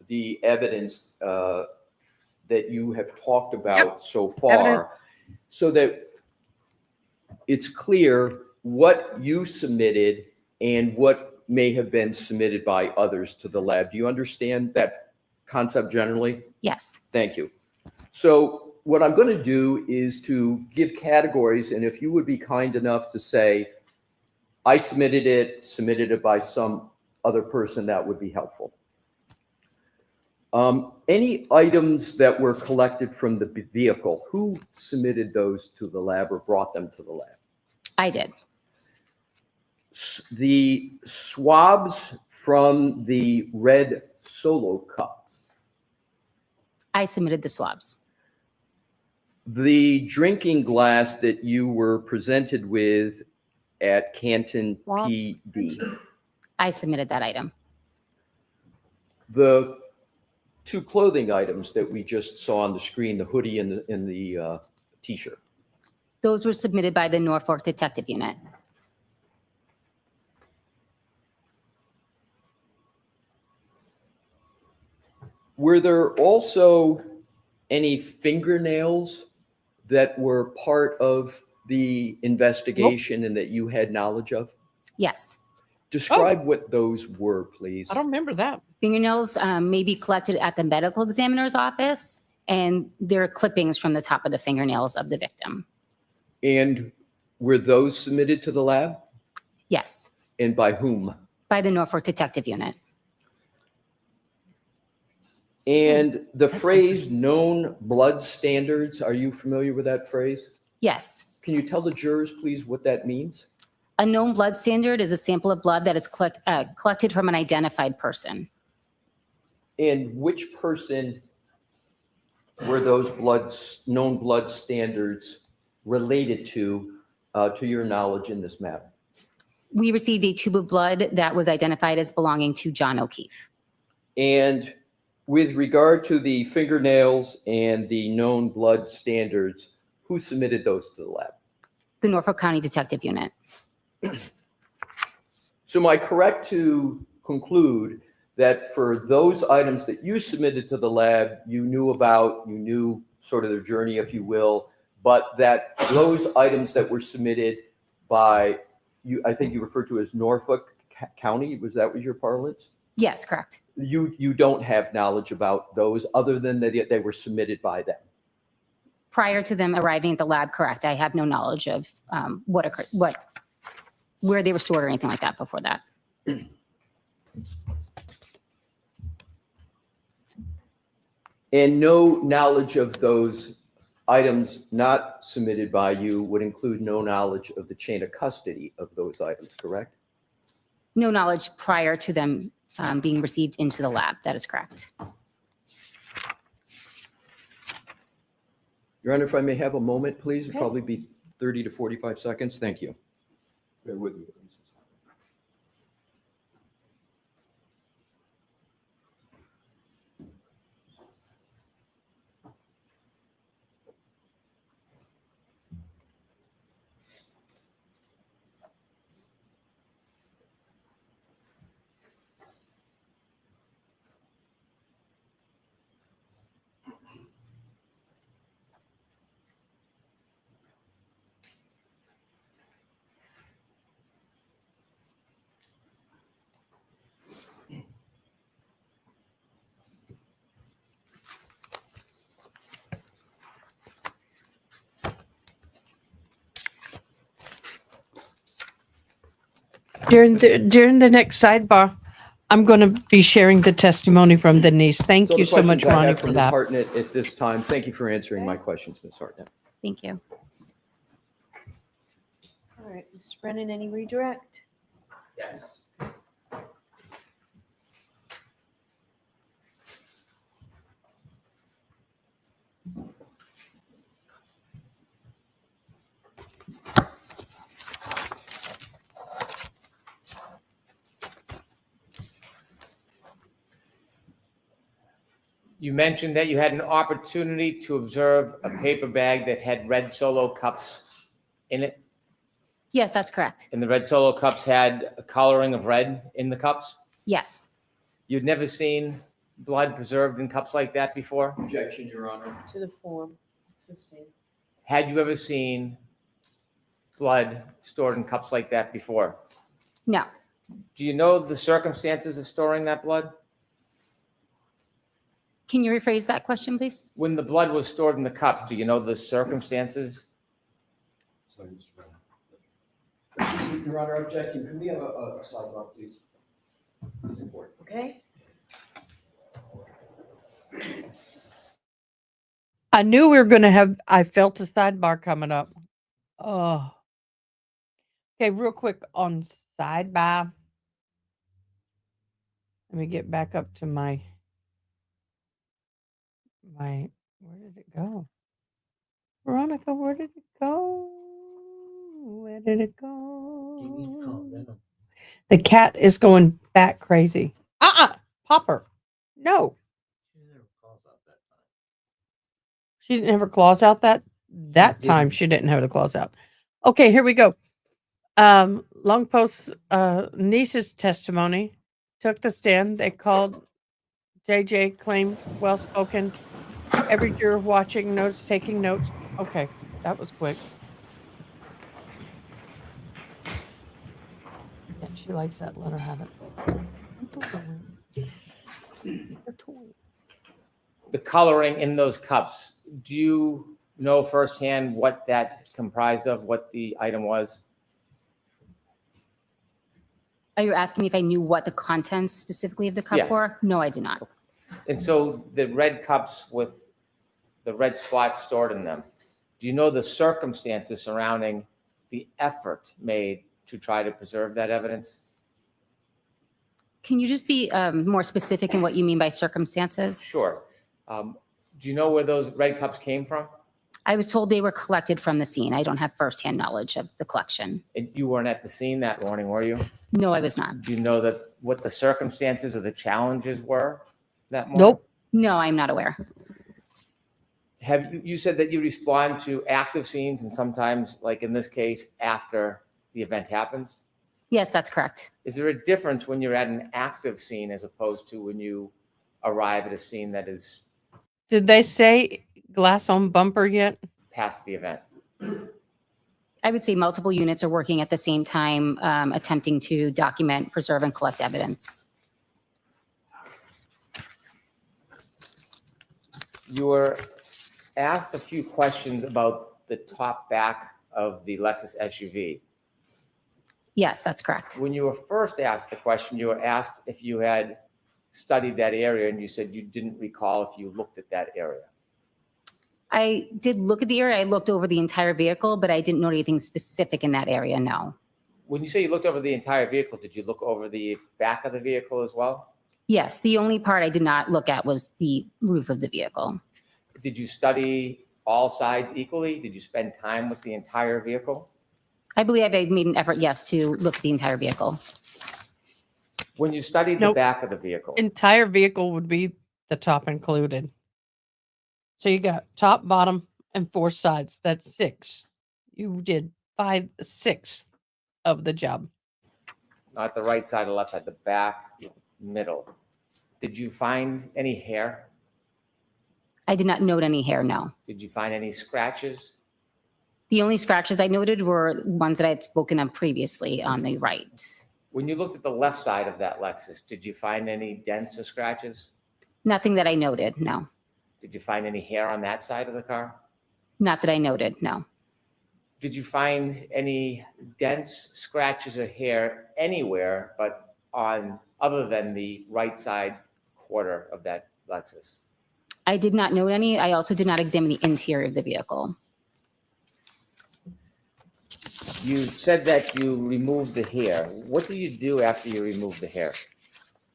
the evidence that you have talked about so far, Evidence. so that it's clear what you submitted and what may have been submitted by others to the lab. Do you understand that concept generally? Yes. Thank you. So what I'm going to do is to give categories, and if you would be kind enough to say, I submitted it by some other person, that would be helpful. Any items that were collected from the vehicle, who submitted those to the lab or brought them to the lab? I did. The swabs from the red Solo cups, I submitted the swabs. the drinking glass that you were presented with at Canton PD, I submitted that item. the two clothing items that we just saw on the screen, the hoodie and the t-shirt. Those were submitted by the Norfolk Detective Unit. Were there also any fingernails that were part of the investigation and that you had knowledge of? Yes. Describe what those were, please. I don't remember that. Fingernails may be collected at the medical examiner's office, and there are clippings from the top of the fingernails of the victim. And were those submitted to the lab? Yes, And by whom? by the Norfolk Detective Unit. And the phrase known blood standards, are you familiar with that phrase? Yes. Can you tell the jurors, please, what that means? A known blood standard is a sample of blood that is collected from an identified person. And which person were those known blood standards related to your knowledge in this matter? We received a tube of blood that was identified as belonging to John O'Keefe. And with regard to the fingernails and the known blood standards, who submitted those to the lab? The Norfolk County Detective Unit. So am I correct to conclude that for those items that you submitted to the lab, you knew sort of their journey, if you will, but that those items that were submitted by you, I think you referred to as Norfolk County, was that your parlance? Yes, correct. You don't have knowledge about those other than that they were submitted by them? Prior to them arriving at the lab, correct. I have no knowledge of what occurred, where they were stored or anything like that before that. And no knowledge of those items not submitted by you would include no knowledge of the chain of custody of those items, correct? No knowledge prior to them being received into the lab. That is correct. Your Honor, if I may have a moment, please, it'd Okay. probably be 30 to 45 seconds. Thank you. Bear with me, please. During the next sidebar, I'm going to be sharing the testimony from Denise. Thank So you the so much, questions I Ronnie, have for Ms. that. Hartnett at this time. Thank you for answering my questions, Ms. Hartnett. Thank you. All right, Mr. Brennan, any redirect? Yes. You mentioned that you had an opportunity to observe a paper bag that had red Solo cups in it, Yes, that's correct. and the red Solo cups had a coloring of red in the cups. Yes. You'd never seen blood preserved in cups like that before? Objection, Your Honor. To the form, sustained. Had you ever seen blood stored in cups like that before? No. Do you know the circumstances of storing that blood? Can you rephrase that question, please? When the blood was stored in the cups, do you know the circumstances? Sorry, Mr. Brown. Your Honor, objection. Can we have a sidebar, please? It's important. Okay, I knew we were going to have, I felt a sidebar coming up. Oh. Okay, real quick on sidebar. Let me get back up to my, where did it go? Veronica, where did it go? Where did it go? The cat is going bat crazy. Popper. No. She didn't have her claws out that time. She didn't have the claws out. Okay, here we go. Long Post's niece's testimony took the stand. They called JJ, claimed well spoken. Every juror watching notes, taking notes. Okay, that was quick. Yeah, she likes that. Let her have it. The toy. The coloring in those cups, do you know firsthand what that comprised of, what the item was? Are you asking me if I knew what the contents specifically of the cup Yes. were? No, I do not. And so the red cups with the red spots stored in them, do you know the circumstances surrounding the effort made to try to preserve that evidence? Can you just be more specific in what you mean by circumstances? Sure. Do you know where those red cups came from? I was told they were collected from the scene. I don't have firsthand knowledge of the collection. And you weren't at the scene that morning, were you? No, I was not. Do you know that what the circumstances or the challenges were that morning? Nope. No, I'm not aware. You said that you respond to active scenes and sometimes, like in this case, after the event happens? Yes, that's correct. Is there a difference when you're at an active scene as opposed to when you arrive at a scene that is Did they say glass on bumper yet? past the event? I would say multiple units are working at the same time, attempting to document, preserve, and collect evidence. You were asked a few questions about the top back of the Lexus SUV. Yes, that's correct. When you were first asked the question, you were asked if you had studied that area, and you said you didn't recall if you looked at that area. I did look at the area. I looked over the entire vehicle, but I didn't note anything specific in that area, no. When you say you looked over the entire vehicle, did you look over the back of the vehicle as well? Yes, the only part I did not look at was the roof of the vehicle. Did you study all sides equally? Did you spend time with the entire vehicle? I believe I made an effort, yes, to look at the entire vehicle. When you studied the Nope. back of the vehicle, Entire vehicle would be the top included. So you got top, bottom, and 4 sides. That's 6. You did 5/6 of the job. not the right side or left side, the back, middle, did you find any hair? I did not note any hair, no. Did you find any scratches? The only scratches I noted were ones that I had spoken of previously on the right. When you looked at the left side of that Lexus, did you find any dents or scratches? Nothing that I noted, no. Did you find any hair on that side of the car? Not that I noted, no. Did you find any dents, scratches, or hair anywhere but on other than the right side quarter of that Lexus? I did not note any. I also did not examine the interior of the vehicle. You said that you removed the hair. What do you do after you remove the hair?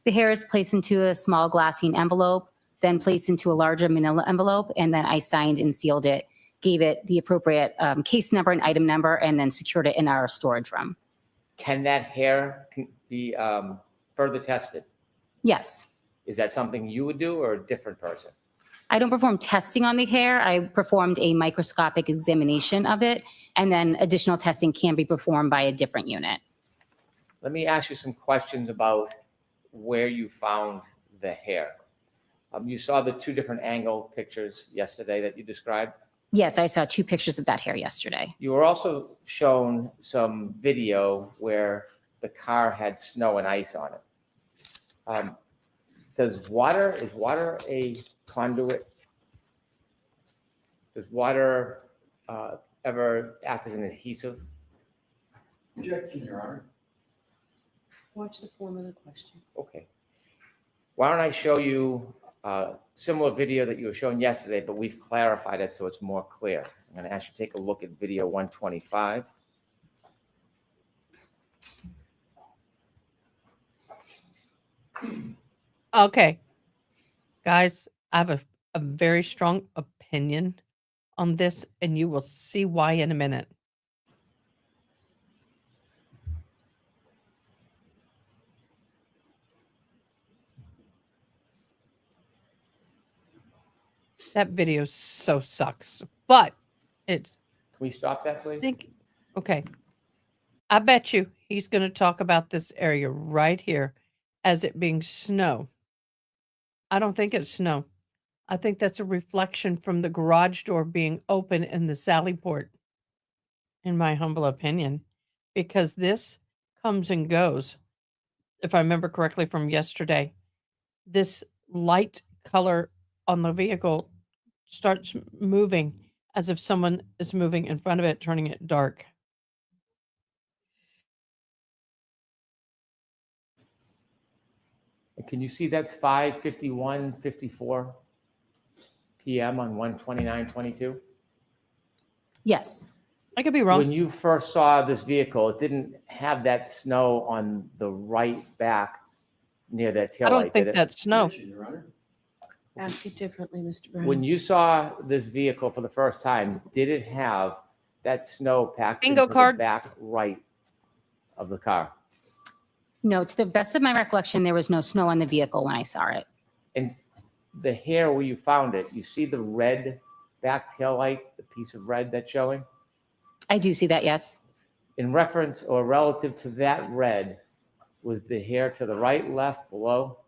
The hair is placed into a small glassine envelope, then placed into a larger manila envelope, and then I signed and sealed it, gave it the appropriate case number and item number, and then secured it in our storage room. Can that hair be further tested? Yes. Is that something you would do or a different person? I don't perform testing on the hair. I performed a microscopic examination of it, and then additional testing can be performed by a different unit. Let me ask you some questions about where you found the hair. You saw the 2 different angle pictures yesterday that you described. Yes, I saw 2 pictures of that hair yesterday. You were also shown some video where the car had snow and ice on it. Is water a conduit? Does water ever act as an adhesive? Objection, Your Honor. Watch the form of the question. Okay. Why don't I show you a similar video that you were showing yesterday, but we've clarified it so it's more clear. I'm going to ask you to take a look at video 125. Okay. Guys, I have a very strong opinion on this, and you will see why in a minute. That video so sucks, but it's Can we stop that, please? okay. I bet you he's going to talk about this area right here as it being snow. I don't think it's snow. I think that's a reflection from the garage door being open in the sally port, in my humble opinion, because this comes and goes. If I remember correctly from yesterday, this light color on the vehicle starts moving as if someone is moving in front of it, turning it dark. And can you see that's 5:51:54 p.m. on 1/29/22? Yes. I could be wrong. When you first saw this vehicle, it didn't have that snow on the right back near that taillight, I don't did think it? that's snow. Objection, Your Honor. Ask it differently, Mr. Brown. When you saw this vehicle for the first time, did it have that snow packed Bingo into card. the back right of the car? No, to the best of my recollection, there was no snow on the vehicle when I saw it. And the hair where you found it, you see the red back taillight, the piece of red that's showing? I do see that, yes. In reference or relative to that red, was the hair to the right, left, below?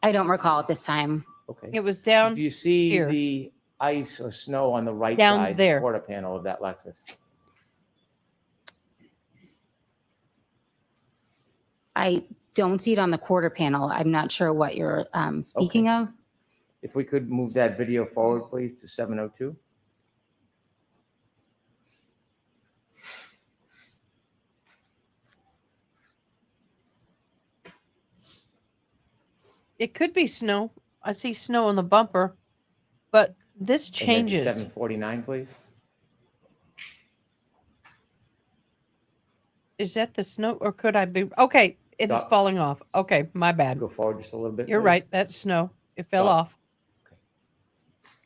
I don't recall at this time. Okay. It was down Do you see here. the ice or snow on the right Down side there. quarter panel of that Lexus? I don't see it on the quarter panel. I'm not sure what you're speaking of. If we could move that video forward, please, to 702. It could be snow. I see snow on the bumper, but this And then to changes. 749, please. Is that the snow, or could I be? Okay, it is Stop. falling off. Okay, my bad. Go forward just a little bit. You're please. right. That's snow. It fell Stop. off.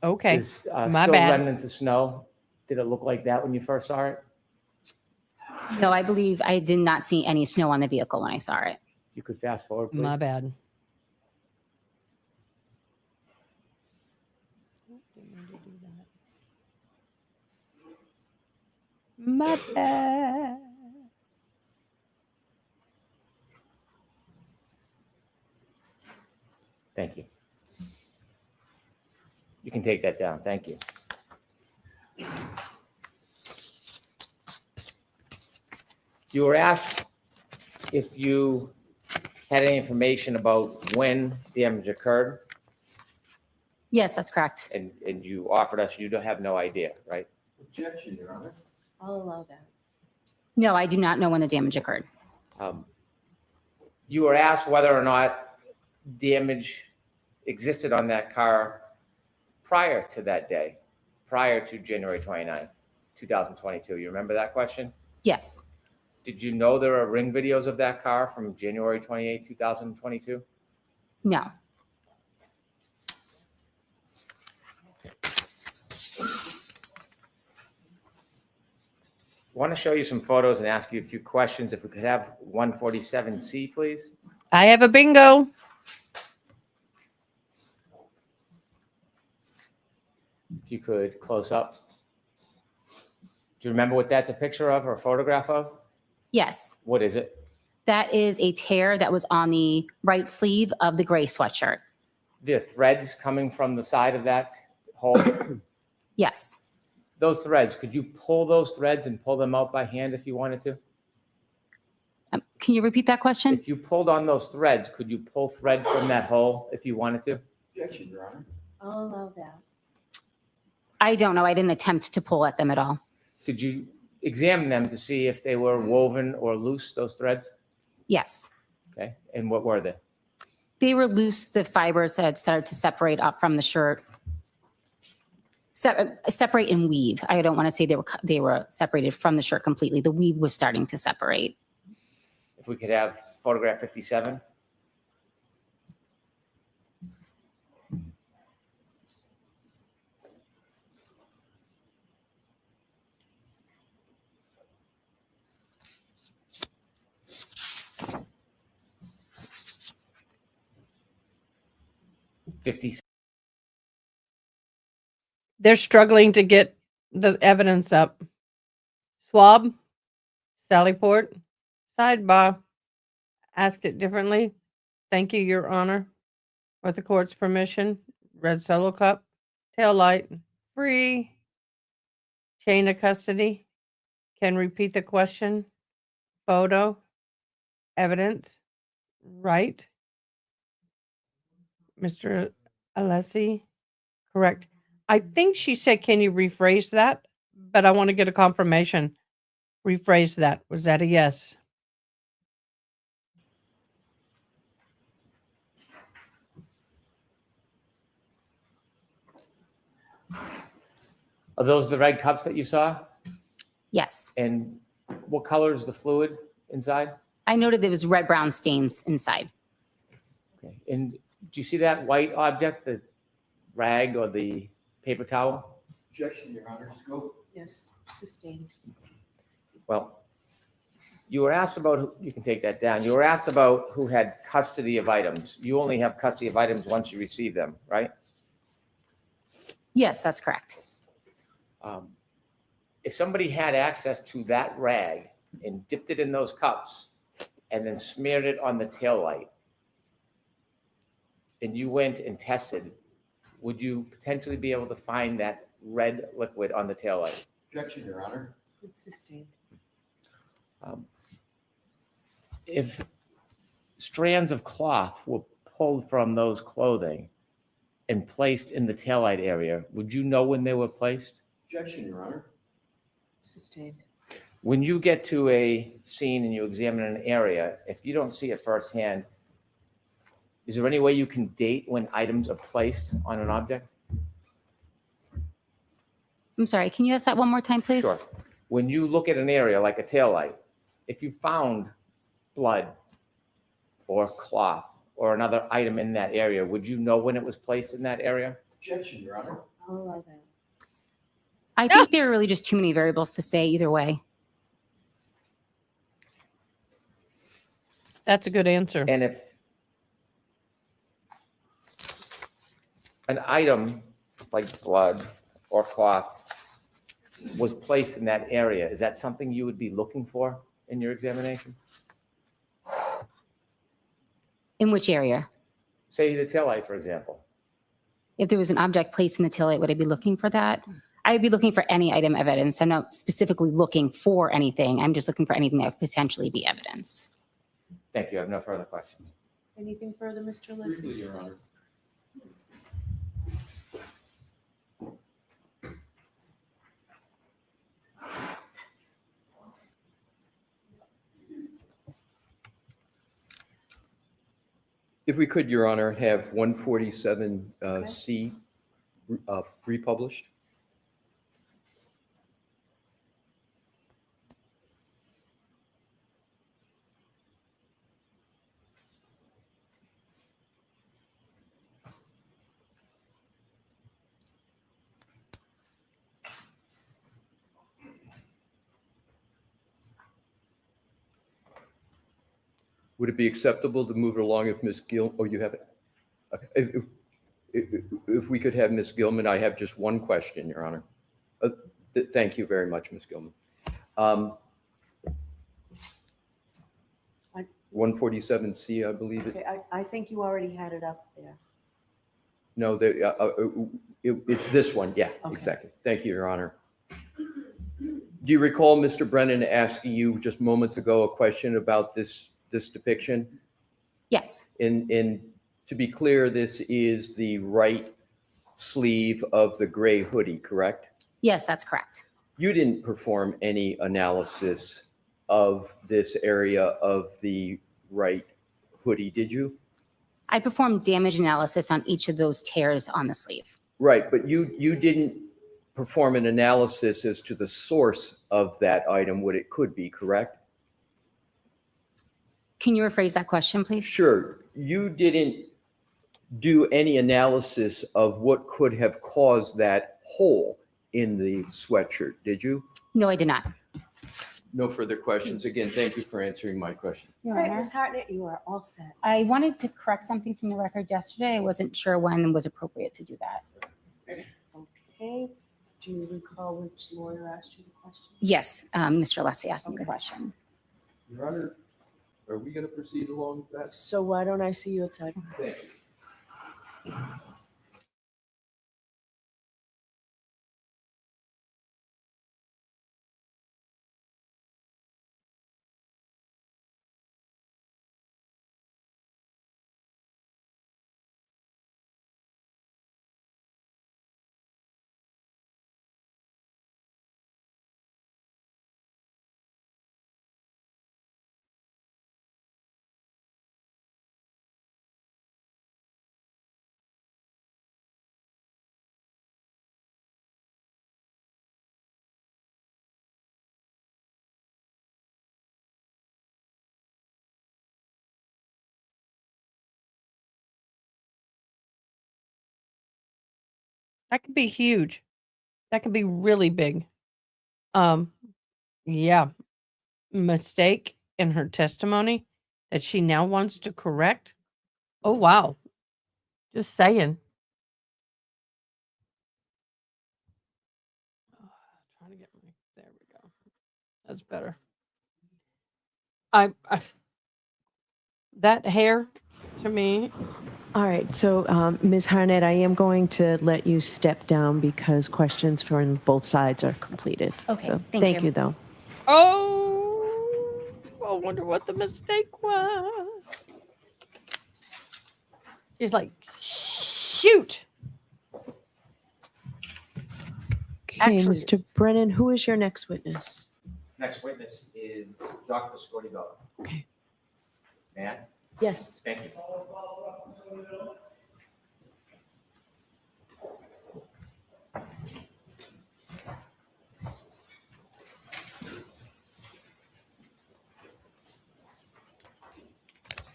Okay. There's my still bad. remnants of snow. Did it look like that when you first saw it? No, I believe I did not see any snow on the vehicle when I saw it. You could fast forward, please. My bad. My bad. Thank you. You can take that down. Thank you. You were asked if you had any information about when damage occurred, Yes, that's correct. and you offered us, you don't have no idea, right? Objection, Your Honor. I'll allow that. No, I do not know when the damage occurred. You were asked whether or not damage existed on that car prior to that day, prior to January 29th, 2022. You remember that question? Yes. Did you know there are ring videos of that car from January 28th, 2022? No. I want to show you some photos and ask you a few questions. If we could have 147C, please. I have a bingo. If you could close up. Do you remember what that's a picture of or a photograph of? Yes. What is it? That is a tear that was on the right sleeve of the gray sweatshirt. The threads coming from the side of that hole? Yes. Those threads, could you pull those threads and pull them out by hand if you wanted to? Can you repeat that question? If you pulled on those threads, could you pull thread from that hole if you wanted to? Objection, Your Honor. I'll allow that. I don't know. I didn't attempt to pull at them at all. Did you examine them to see if they were woven or loose, those threads? Yes. Okay, and what were they? They were loose. The fibers had started to separate up from the shirt. Separate and weave. I don't want to say they were separated from the shirt completely. The weave was starting to separate. If we could have photograph 57. They're struggling to get the evidence up. Swab, Sallyport, sidebar. Ask it differently. Thank you, Your Honor. With the court's permission, red solo cup, tail light, free. Chain of custody. Can repeat the question. Photo, evidence, right. Mr. Alessi, correct. I think she said, can you rephrase that? But I want to get a confirmation. Rephrase that. Was that a yes? Are those the red cups that you saw? Yes. And what color is the fluid inside? I noted there was red-brown stains inside. Okay. And do you see that white object, the rag or the paper towel? Objection, Your Honor. Scope. Yes, sustained. Well, you were asked about, you can take that down. You were asked about who had custody of items. You only have custody of items once you receive them, right? Yes, that's correct. If somebody had access to that rag and dipped it in those cups and then smeared it on the taillight, and you went and tested, would you potentially be able to find that red liquid on the taillight? Objection, Your Honor. It's sustained. If strands of cloth were pulled from those clothing and placed in the taillight area, would you know when they were placed? Objection, Your Honor. Sustained. When you get to a scene and you examine an area, if you don't see it firsthand, is there any way you can date when items are placed on an object? I'm sorry. Can you ask that one more time, please? Sure. When you look at an area like a taillight, if you found blood or cloth or another item in that area, would you know when it was placed in that area? Objection, Your Honor. I'll allow that. I think there are really just too many variables to say either way. That's a good answer. And if an item like blood or cloth was placed in that area, is that something you would be looking for in your examination? In which area? Say the taillight, for example. If there was an object placed in the taillight, would I be looking for that? I'd be looking for any item evidence. I'm not specifically looking for anything. I'm just looking for anything that would potentially be evidence. Thank you. I have no further questions. Anything further, Mr. Briefly, Lisson? Your Honor. If we could, Your Honor, have 147C republished. Would it be acceptable to move it along if Ms. Gil, oh, you have it? Okay. If we could have Ms. Gilman, I have just one question, Your Honor. Thank you very much, Ms. Gilman. 147C, I believe it. Okay, I think you already had it up there. No, it's this one. Yeah, Okay. exactly. Thank you, Your Honor. Do you recall Mr. Brennan asking you just moments ago a question about this depiction? Yes, And to be clear, this is the right sleeve of the gray hoodie, correct? yes, that's correct. You didn't perform any analysis of this area of the right hoodie, did you? I performed damage analysis on each of those tears on the sleeve. Right, but you didn't perform an analysis as to the source of that item, what it could be, correct? Can you rephrase that question, please? Sure. You didn't do any analysis of what could have caused that hole in the sweatshirt, did you? No, I did not. No further questions. Again, thank you for answering my question. Your Right, Honor. Ms. Hartnett, you are all set. I wanted to correct something from the record yesterday. I wasn't sure when was appropriate to do that. Okay, do you recall which lawyer asked you the question? Yes, Mr. Leslie asked me the question. Your Honor, are we going to proceed along that? So why don't I see you outside? Thank you. That could be huge. That could be really big. Yeah, mistake in her testimony that she now wants to correct. Oh, wow. Just saying. Trying to get my, there we go. That's better. I that hair to me, All right, so Ms. Harnett, I am going to let you step down because questions from both sides are completed. Okay, So, thank you. you, though. oh, I wonder what the mistake was. She's like, shoot. Okay, Actually- Mr. Brennan, who is your next witness? Next witness is Dr. Scotty Bell. Okay. May I? Yes. Thank you.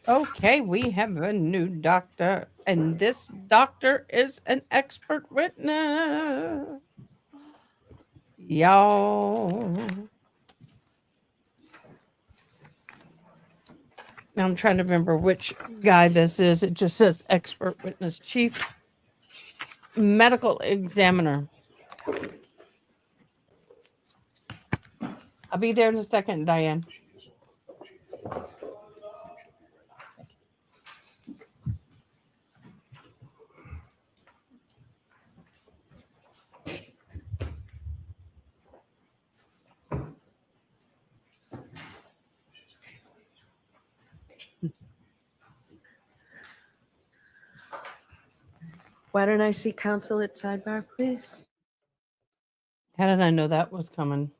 Okay, we have a new doctor, and this doctor is an expert witness. Y'all. Now I'm trying to remember which guy this is. It just says expert witness, chief medical examiner. I'll be there in a second, Diane. Why don't I see counsel at sidebar, please? How did I know that was coming?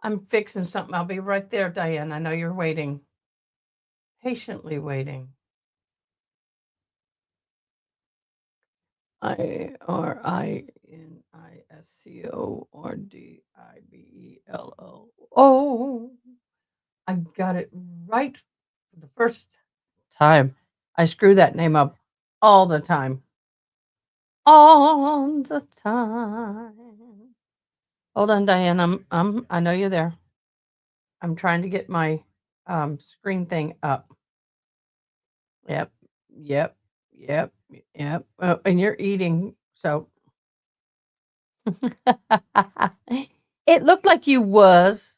I'm fixing something. I'll be right there, Diane. I know you're waiting. Patiently waiting. IRINISCORDIBELLO. I got it right for the first time. I screw that name up all the time. All the time. Hold on, Diane. I know you're there. I'm trying to get my screen thing up. Yep. Yep. Yep. Oh, and you're eating, so. It looked like you was.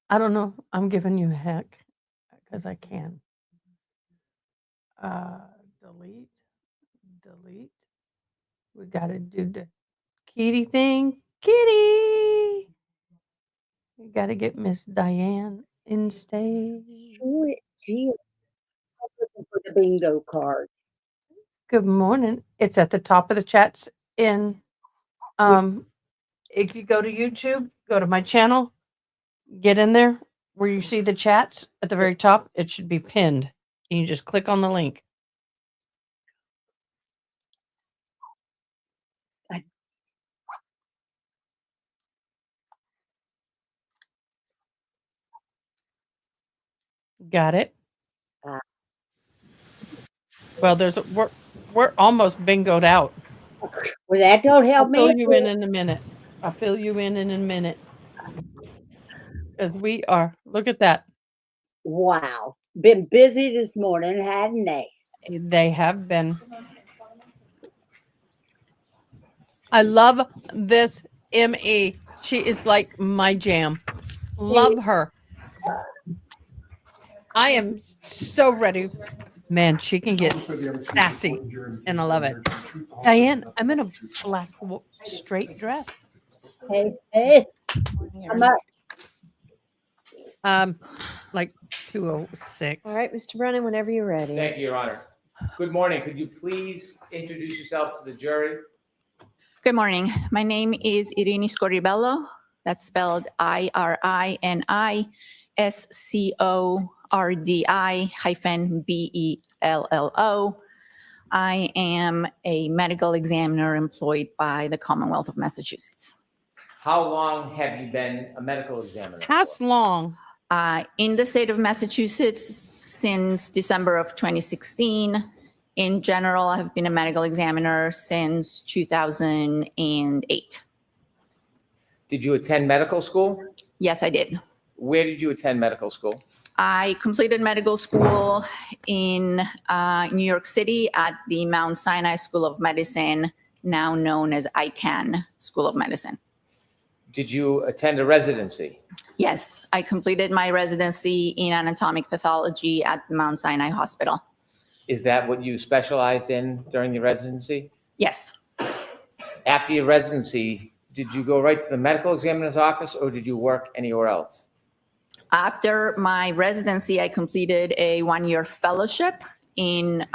I don't know. I'm giving you heck because I can. Delete. Delete. We got to do the kitty thing. Kitty. We got to get Miss Diane in stage. Sure, gee, I'm looking for the bingo card. Good morning. It's at the top of the chats in if you go to YouTube, go to my channel, get in there where you see the chats at the very top, it should be pinned. And you just click on the link. Got it? Ah. Well, we're almost bingoed out. Well, that don't help I'll fill me. you in a minute. I'll fill you in a minute. Because we are, look at that. Wow. Been busy this morning, hadn't they? They have been. I love this ME. She is like my jam. Love her. I am so ready. Man, she can get sassy, and I love it. Diane, I'm in a black straight dress. Hey, hey. I'm up. Like 206. All right, Mr. Brennan, whenever you're ready. Thank you, Your Honor. Good morning. Could you please introduce yourself to the jury? Good morning. My name is Irini Scoribello. That's spelled IRINI-SCORDI-BELLO. I am a medical examiner employed by the Commonwealth of Massachusetts. How long have you been a medical examiner? How long? In the state of Massachusetts since December of 2016. In general, I have been a medical examiner since 2008. Did you attend medical school? Yes, I did. Where did you attend medical school? I completed medical school in New York City at the Mount Sinai School of Medicine, now known as ICANN School of Medicine. Did you attend a residency? Yes, I completed my residency in anatomic pathology at Mount Sinai Hospital. Is that what you specialized in during your residency? Yes. After your residency, did you go right to the medical examiner's office or did you work anywhere else? After my residency, I completed a one-year fellowship in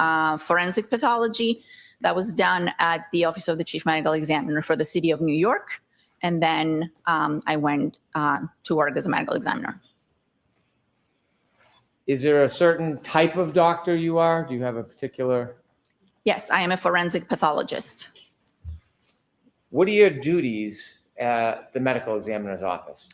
forensic pathology that was done at the Office of the Chief Medical Examiner for the City of New York. And then I went to work as a medical examiner. Is there a certain type of doctor you are? Do you have a particular? Yes, I am a forensic pathologist. What are your duties at the medical examiner's office?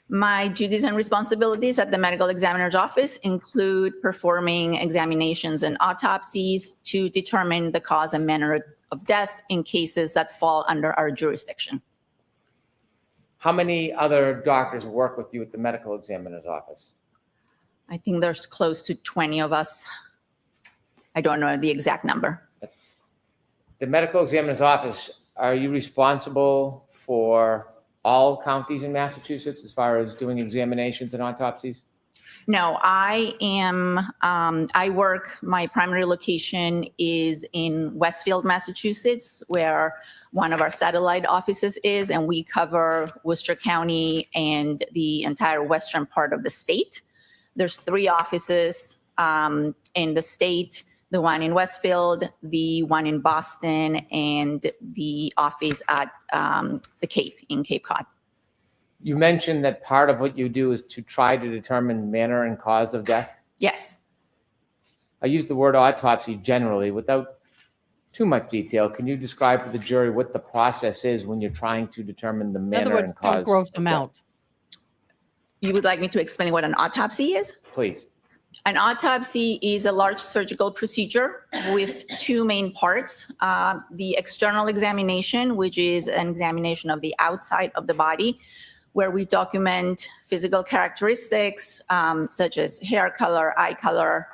My duties and responsibilities at the medical examiner's office include performing examinations and autopsies to determine the cause and manner of death in cases that fall under our jurisdiction. How many other doctors work with you at the medical examiner's office? I think there's close to 20 of us. I don't know the exact number. The medical examiner's office, are you responsible for all counties in Massachusetts as far as doing examinations and autopsies? No, I am, my primary location is in Westfield, Massachusetts, where one of our satellite offices is, and we cover Worcester County and the entire western part of the state. There's 3 offices in the state, the one in Westfield, the one in Boston, and the office at the Cape, in Cape Cod. You mentioned that part of what you do is to try to determine manner and cause of death. Yes. I use the word autopsy generally without too much detail. Can you describe for the jury what the process is when you're trying to determine the In other manner words, and cause? don't gross them of death? out. You would like me to explain what an autopsy is? Please. An autopsy is a large surgical procedure with 2 main parts. The external examination, which is an examination of the outside of the body, where we document physical characteristics such as hair color, eye color,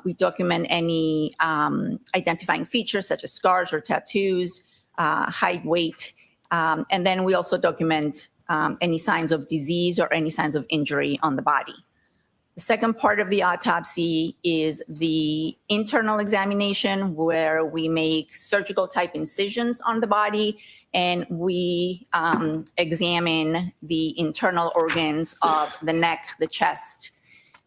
We document any identifying features such as scars or tattoos, height, weight, and then we also document any signs of disease or any signs of injury on the body. The second part of the autopsy is the internal examination, where we make surgical type incisions on the body and we examine the internal organs of the neck, the chest,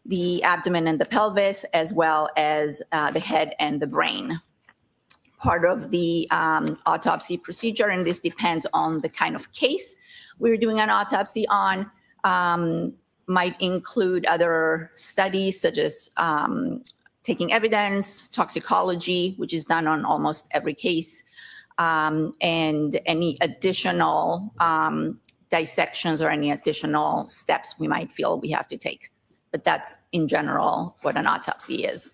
the abdomen and the pelvis, as well as the head and the brain. Part of the autopsy procedure, and this depends on the kind of case we're doing an autopsy on, might include other studies such as taking evidence, toxicology, which is done on almost every case, and any additional dissections or any additional steps we might feel we have to take. But that's in general what an autopsy is.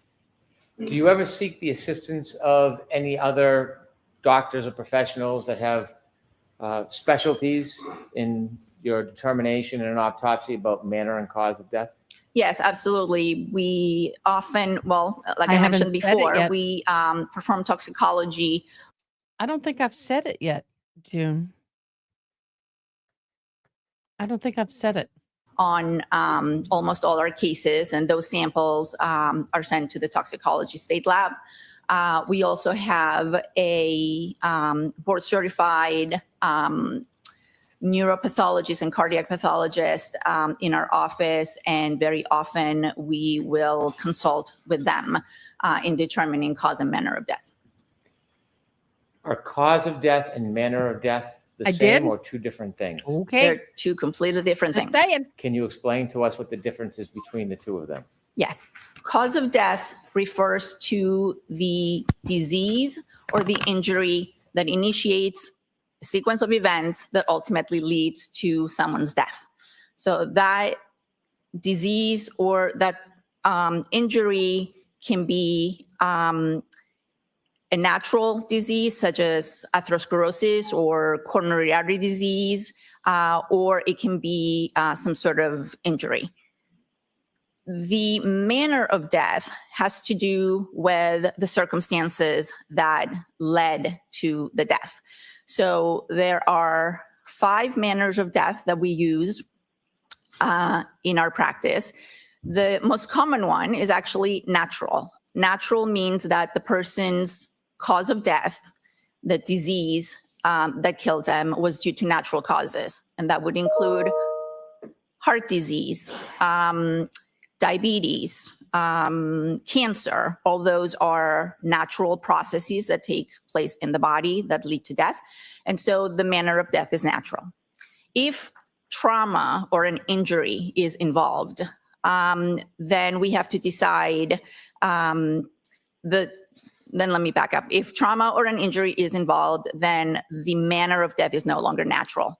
Do you ever seek the assistance of any other doctors or professionals that have specialties in your determination in an autopsy about manner and cause of death? Yes, absolutely. We often, well, like I haven't mentioned said it before, yet. we perform toxicology I don't think I've said it yet, June. I don't think I've said it. on almost all our cases, and those samples are sent to the toxicology state lab. We also have a board certified neuropathologist and cardiac pathologist in our office, and very often we will consult with them in determining cause and manner of death. Are cause of death and manner of death the I same did. or two different things? Okay. They're two completely different Just things. saying. Can you explain to us what the difference is between the two of them? Yes. Cause of death refers to the disease or the injury that initiates a sequence of events that ultimately leads to someone's death. So that disease or that injury can be a natural disease such as atherosclerosis or coronary artery disease, or it can be some sort of injury. The manner of death has to do with the circumstances that led to the death. So there are 5 manners of death that we use in our practice. The most common one is actually natural. Natural means that the person's cause of death, the disease that killed them, was due to natural causes. And that would include heart disease, diabetes, cancer. All those are natural processes that take place in the body that lead to death. And so the manner of death is natural. If trauma or an injury is involved, then we have to decide then let me back up. If trauma or an injury is involved, then the manner of death is no longer natural.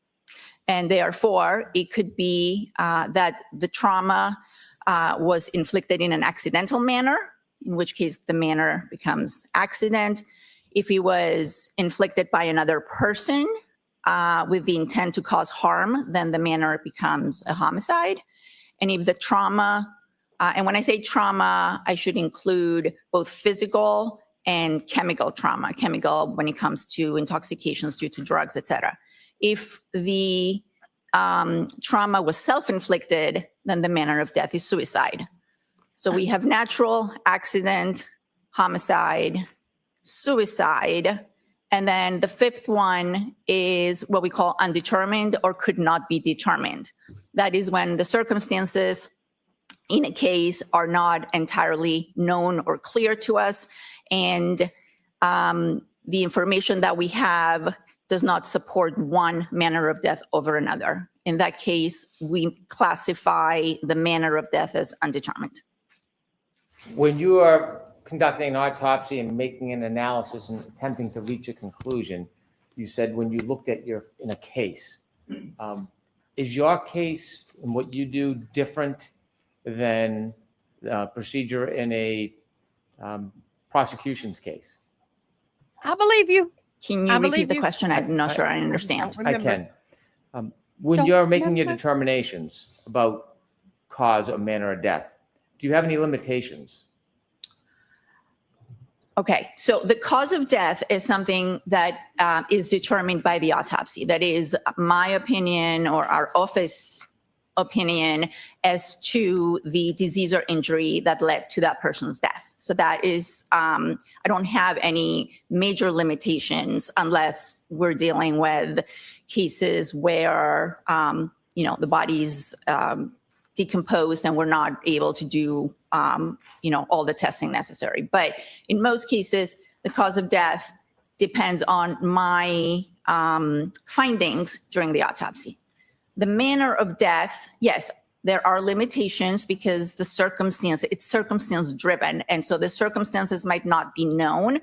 And therefore, it could be that the trauma was inflicted in an accidental manner, in which case the manner becomes accident. If it was inflicted by another person with the intent to cause harm, then the manner becomes a homicide. And if the trauma, and when I say trauma, I should include both physical and chemical trauma, chemical when it comes to intoxications due to drugs, et cetera. If the trauma was self-inflicted, then the manner of death is suicide. So we have natural, accident, homicide, suicide, and then the 5th one is what we call undetermined or could not be determined. That is when the circumstances in a case are not entirely known or clear to us, and the information that we have does not support one manner of death over another. In that case, we classify the manner of death as undetermined. When you are conducting an autopsy and making an analysis and attempting to reach a conclusion, you said when you looked at in a case, is your case and what you do different than procedure in a prosecution's case? I believe you. Can I you believe repeat the you. question? I'm not sure I understand. I can. When Don't you're making your remember. determinations about cause or manner of death, do you have any limitations Okay, so the cause of death is something that is determined by the autopsy. That is my opinion or our office opinion as to the disease or injury that led to that person's death. So that is, I don't have any major limitations unless we're dealing with cases where, the body's decomposed and we're not able to do, all the testing necessary. But in most cases, the cause of death depends on my findings during the autopsy. The manner of death, yes, there are limitations because it's circumstance driven. And so the circumstances might not be known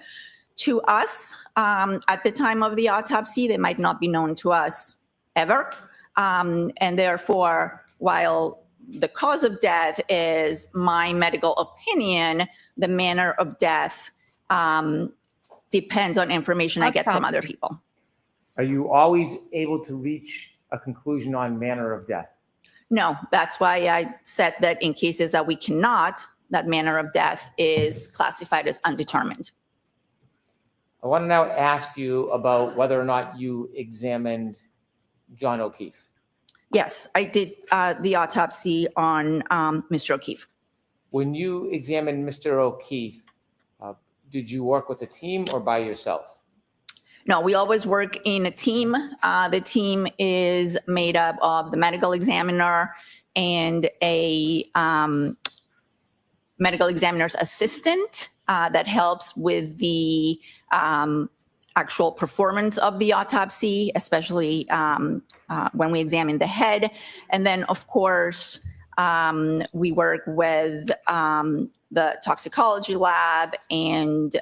to us at the time of the autopsy. They might not be known to us ever. And therefore, while the cause of death is my medical opinion, the manner of death depends on information I get from other people. Are you always able to reach a conclusion on manner of death? No, that's why I said that in cases that we cannot, that manner of death is classified as undetermined. I want to now ask you about whether or not you examined John O'Keefe. Yes, I did the autopsy on Mr. O'Keefe. When you examined Mr. O'Keefe, did you work with a team or by yourself? No, we always work in a team. The team is made up of the medical examiner and a medical examiner's assistant that helps with the actual performance of the autopsy, especially when we examine the head. And then, of course, we work with the toxicology lab and,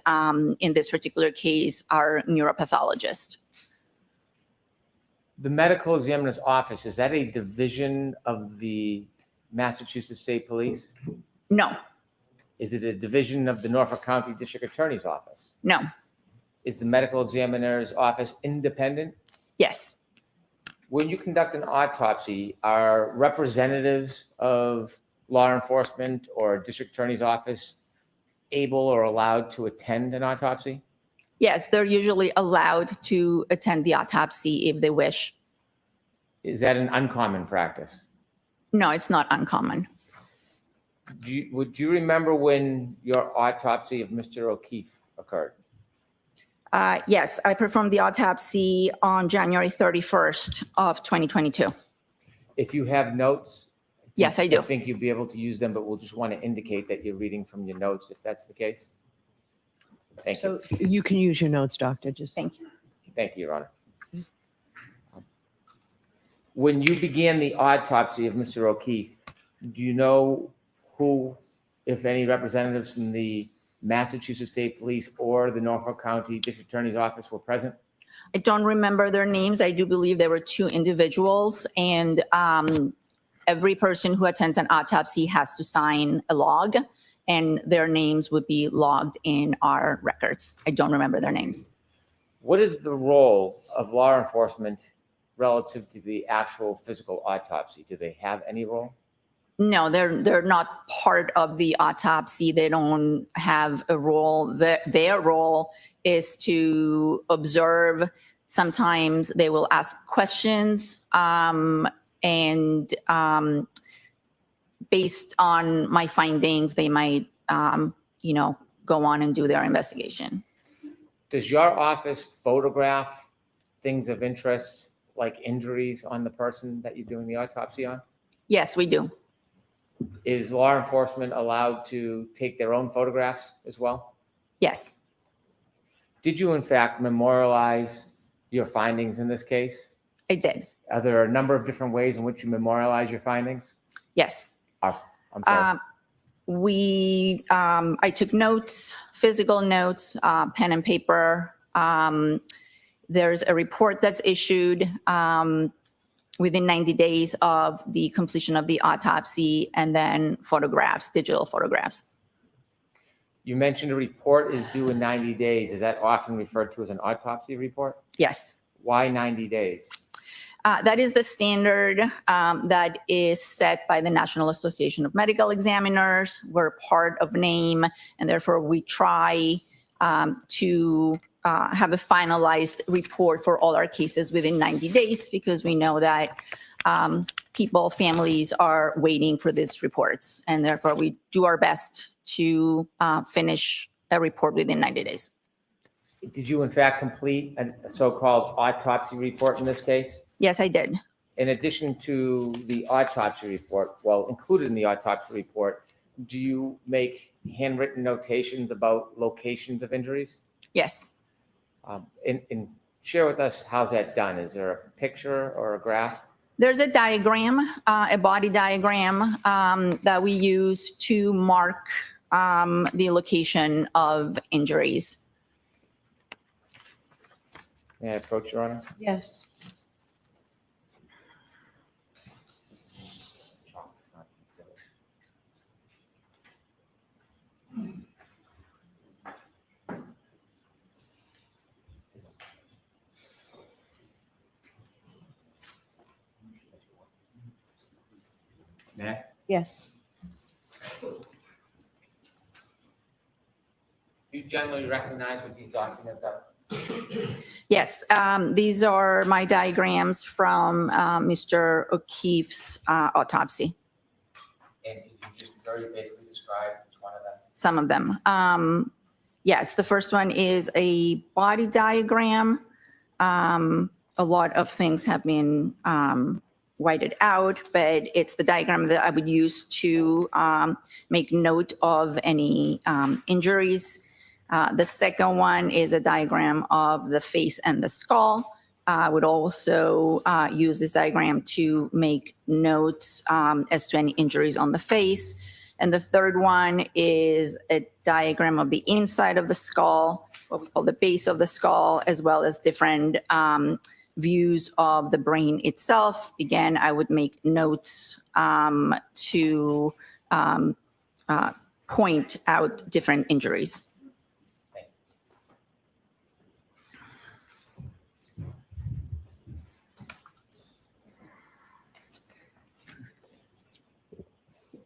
in this particular case, our neuropathologist. The medical examiner's office, is that a division of the Massachusetts State Police? No, Is it a division of the Norfolk County District Attorney's Office? no, Is the medical examiner's office independent? yes. When you conduct an autopsy, are representatives of law enforcement or district attorney's office able or allowed to attend an autopsy? Yes, they're usually allowed to attend the autopsy if they wish. Is that an uncommon practice? No, it's not uncommon. Would you remember when your autopsy of Mr. O'Keefe occurred? Yes, I performed the autopsy on January 31st of 2022. If you have notes? Yes, I do. I think you'd be able to use them, but we'll just want to indicate that you're reading from your notes if that's the case. Thank you. So you can use your notes, doctor, just. Thank you. Thank you, Your Honor. When you began the autopsy of Mr. O'Keefe, do you know who, if any, representatives from the Massachusetts State Police or the Norfolk County District Attorney's Office were present? I don't remember their names. I do believe there were two individuals, and every person who attends an autopsy has to sign a log, and their names would be logged in our records. I don't remember their names. What is the role of law enforcement relative to the actual physical autopsy? Do they have any role? No, they're not part of the autopsy. They don't have a role. Their role is to observe. Sometimes they will ask questions, and based on my findings, they might, go on and do their investigation. Does your office photograph things of interest like injuries on the person that you're doing the autopsy on? Yes, we do. Is law enforcement allowed to take their own photographs as well? Yes, Did you in fact memorialize your findings in this case? I did. Are there a number of different ways in which you memorialize your findings? Yes. I'm sorry. I took notes, physical notes, pen and paper. There's a report that's issued within 90 days of the completion of the autopsy, and then photographs, digital photographs. You mentioned a report is due in 90 days. Is that often referred to as an autopsy report? Yes. Why 90 days? That is the standard that is set by the National Association of Medical Examiners. We're part of NAME, and therefore we try to have a finalized report for all our cases within 90 days, because we know that families are waiting for these reports, and therefore we do our best to finish a report within 90 days. Did you in fact complete a so-called autopsy report in this case? Yes, I did. In addition to the autopsy report, well, included in the autopsy report, do you make handwritten notations about locations of injuries? Yes. And share with us, how's that done? Is there a picture or a graph? There's a diagram, a body diagram that we use to mark the location of injuries. May I approach, Your Honor? Yes. May I? Yes. Do you generally recognize what these documents are? Yes, these are my diagrams from Mr. O'Keefe's autopsy, And could you just very basically describe each one of them? some of them. Yes, the first one is a body diagram. A lot of things have been whited out, but it's the diagram that I would use to make note of any injuries. The second one is a diagram of the face and the skull. I would also use this diagram to make notes as to any injuries on the face. And the third one is a diagram of the inside of the skull, what we call the base of the skull, as well as different views of the brain itself. Again, I would make notes to point out different injuries.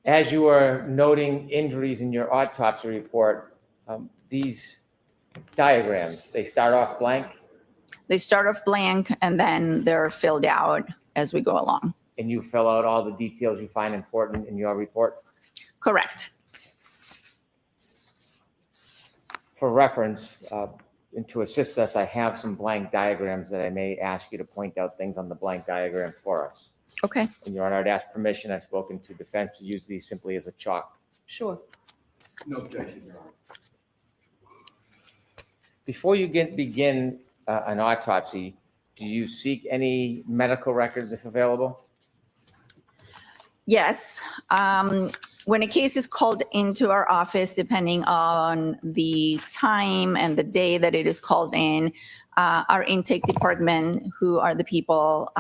As you are noting injuries in your autopsy report, these diagrams, they start off blank They start off blank and then they're filled out as we go along. and you fill out all the details you find important in your report? Correct. For reference, and to assist us, I have some blank diagrams that I may ask you to point out things on the blank diagram for us. Okay. And Your Honor, I'd ask permission, I've spoken to defense to use these simply as a chalk. Sure. No objection, Your Honor. Before you begin an autopsy, do you seek any medical records if available? Yes. When a case is called into our office, depending on the time and the day that it is called in, our intake department, who are the people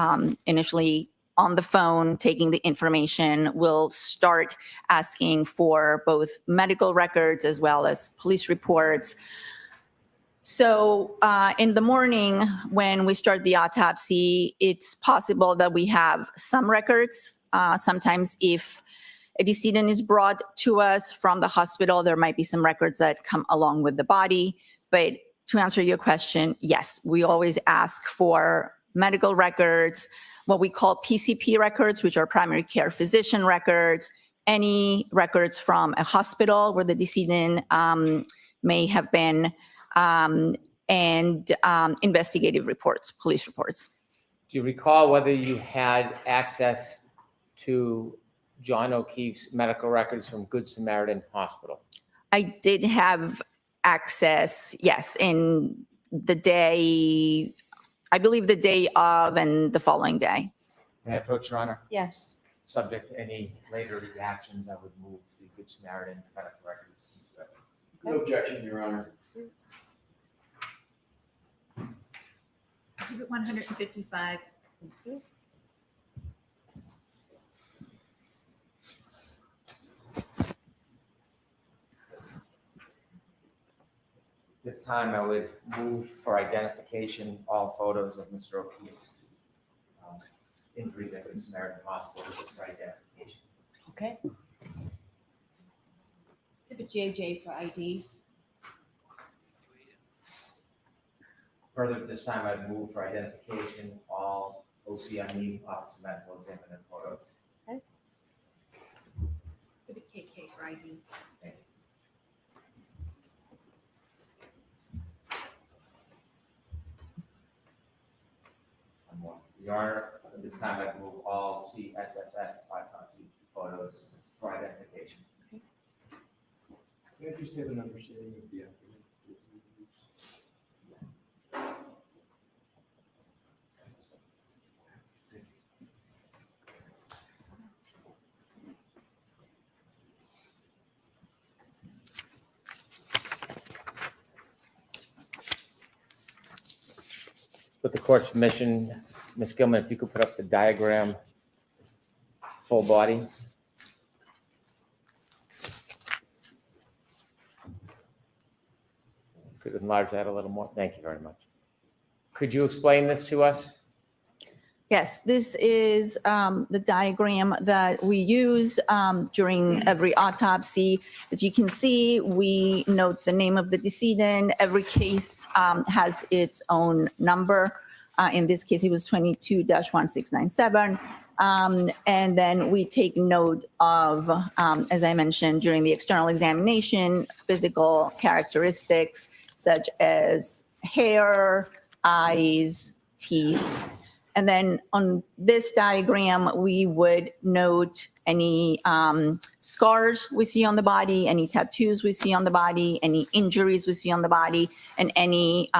initially on the phone taking the information, will start asking for both medical records as well as police reports. So in the morning, when we start the autopsy, it's possible that we have some records. Sometimes if a decedent is brought to us from the hospital, there might be some records that come along with the body. But to answer your question, yes, we always ask for medical records, what we call PCP records, which are primary care physician records, any records from a hospital where the decedent may have been, and investigative reports, police reports. Do you recall whether you had access to John O'Keefe's medical records from Good Samaritan Hospital? I did have access, yes, in the day, I believe the day of and the following day. May I approach, Your Honor? Yes. Subject to any later reactions, I would move the Good Samaritan medical records. No objection, Your Honor. Exhibit 155. This time I would move for identification all photos of Mr. O'Keefe's injuries at Good Samaritan Hospital for identification. Okay. Exhibit JJ for ID. Further, at this time, I'd move for identification, all OCME, Office of Medical Examiner photos. For the KK for ID. Your Honor, at this time, I'd move all CSSS autopsy photos for identification. Can I just have an understanding of the applicant? With the court's permission, Ms. Gilman, if you could put up the diagram, full body. Could enlarge that a little more. Thank you very much. Could you explain this to us? Yes, this is the diagram that we use during every autopsy. As you can see, we note the name of the decedent. Every case has its own number. In this case, it was 22-1697. And then we take note of, as I mentioned, during the external examination, physical characteristics such as hair, eyes, teeth. And then on this diagram, we would note any scars we see on the body, any tattoos we see on the body, any injuries we see on the body, and any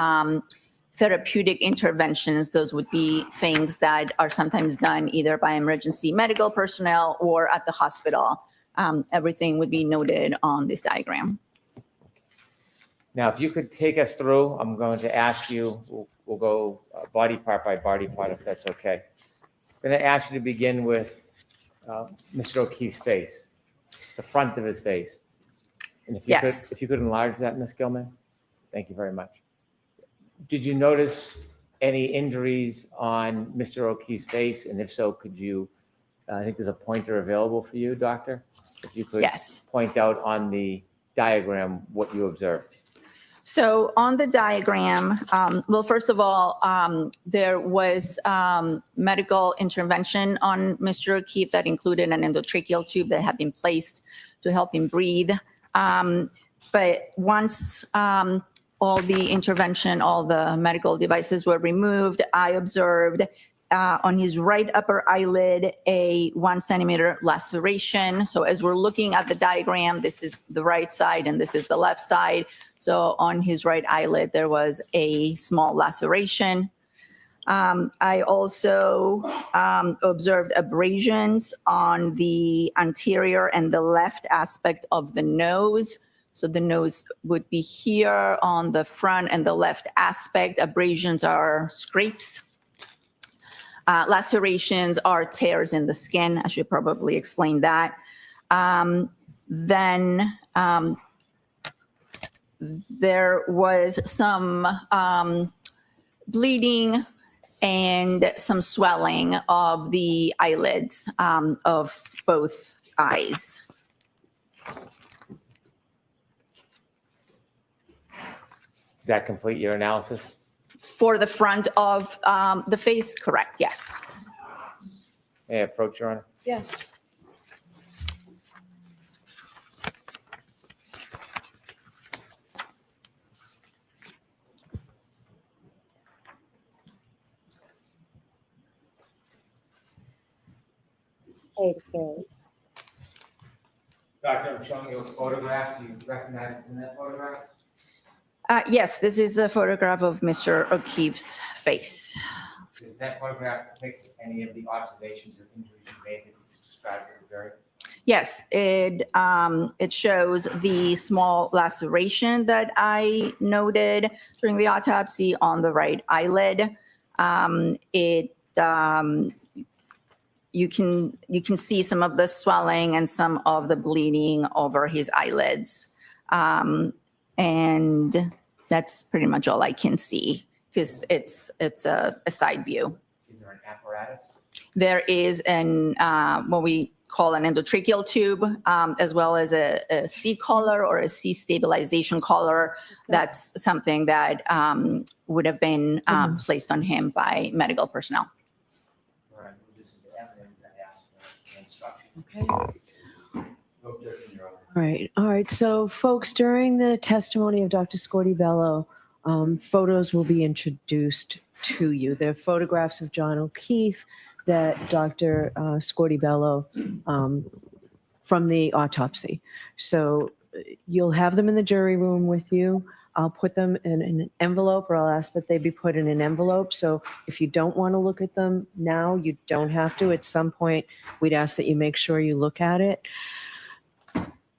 therapeutic interventions. Those would be things that are sometimes done either by emergency medical personnel or at the hospital. Everything would be noted on this diagram. Now, if you could take us through, I'm going to ask you, we'll go body part by body part, if that's okay. I'm going to ask you to begin with Mr. O'Keefe's face, the front of his face. And if you Yes. could, if you could enlarge that, Ms. Gilman, thank you very much. Did you notice any injuries on Mr. O'Keefe's face? And if so, could you, I think there's a pointer available for you, doctor? If you could Yes. point out on the diagram what you observed. So on the diagram, well, first of all, there was medical intervention on Mr. O'Keefe that included an endotracheal tube that had been placed to help him breathe. But once all the intervention, all the medical devices were removed, I observed on his right upper eyelid a 1 centimeter laceration. So as we're looking at the diagram, this is the right side and this is the left side. So on his right eyelid, there was a small laceration. I also observed abrasions on the anterior and the left aspect of the nose. So the nose would be here on the front and the left aspect. Abrasions are scrapes. Lacerations are tears in the skin. I should probably explain that. Then there was some bleeding and some swelling of the eyelids of both eyes. Does that complete your analysis? For the front of the face, correct, yes. May I approach, Your Honor? Yes. Okay. Doctor, I'm showing you a photograph. Do you recognize what's in that photograph? Yes, this is a photograph of Mr. O'Keefe's face. Does that photograph depict any of the observations or injuries you made that you just described to the jury? Yes, it shows the small laceration that I noted during the autopsy on the right eyelid. You can see some of the swelling and some of the bleeding over his eyelids. And that's pretty much all I can see because it's a side view. Is there an apparatus? There is what we call an endotracheal tube, as well as a C collar or a C stabilization collar. That's something that would have been placed on him by medical personnel. All right, well, this is the evidence I asked for instruction. Okay. No objection, Your Honor. All right. So, folks, during the testimony of Dr. Scordi-Bello, photos will be introduced to you. They're photographs of John O'Keefe that Dr. Scordi-Bello from the autopsy. So you'll have them in the jury room with you. I'll put them in an envelope, or I'll ask that they be put in an envelope. So if you don't want to look at them now, you don't have to. At some point, we'd ask that you make sure you look at it.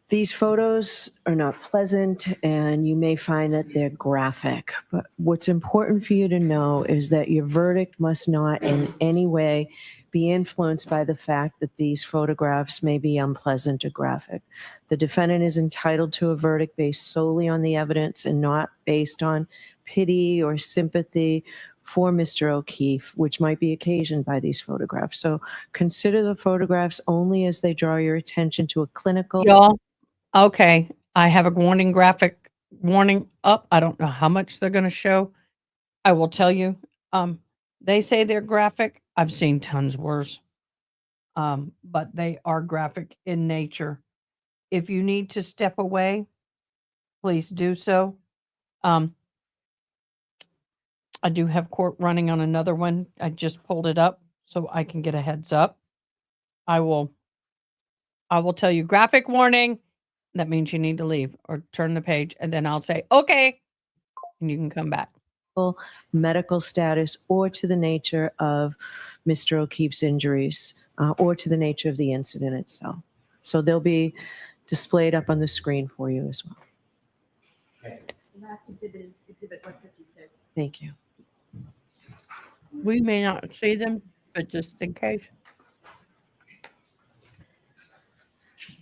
These photos are not pleasant, and you may find that they're graphic. But what's important for you to know is that your verdict must not in any way be influenced by the fact that these photographs may be unpleasant or graphic. The defendant is entitled to a verdict based solely on the evidence and not based on pity or sympathy for Mr. O'Keefe, which might be occasioned by these photographs. So consider the photographs only as they draw your attention to a clinical. Y'all, okay, I have a graphic warning up. I don't know how much they're going to show. I will tell you, they say they're graphic. I've seen tons worse. But they are graphic in nature. If you need to step away, please do so. I do have court running on another one. I just pulled it up so I can get a heads up. I will tell you graphic warning. That means you need to leave or turn the page, and then I'll say, okay, and you can come back. Medical status or to the nature of Mr. O'Keefe's injuries or to the nature of the incident itself. So they'll be displayed up on the screen for you as well. Okay. The last exhibit is Exhibit 156. Thank you. We may not see them, but just in case.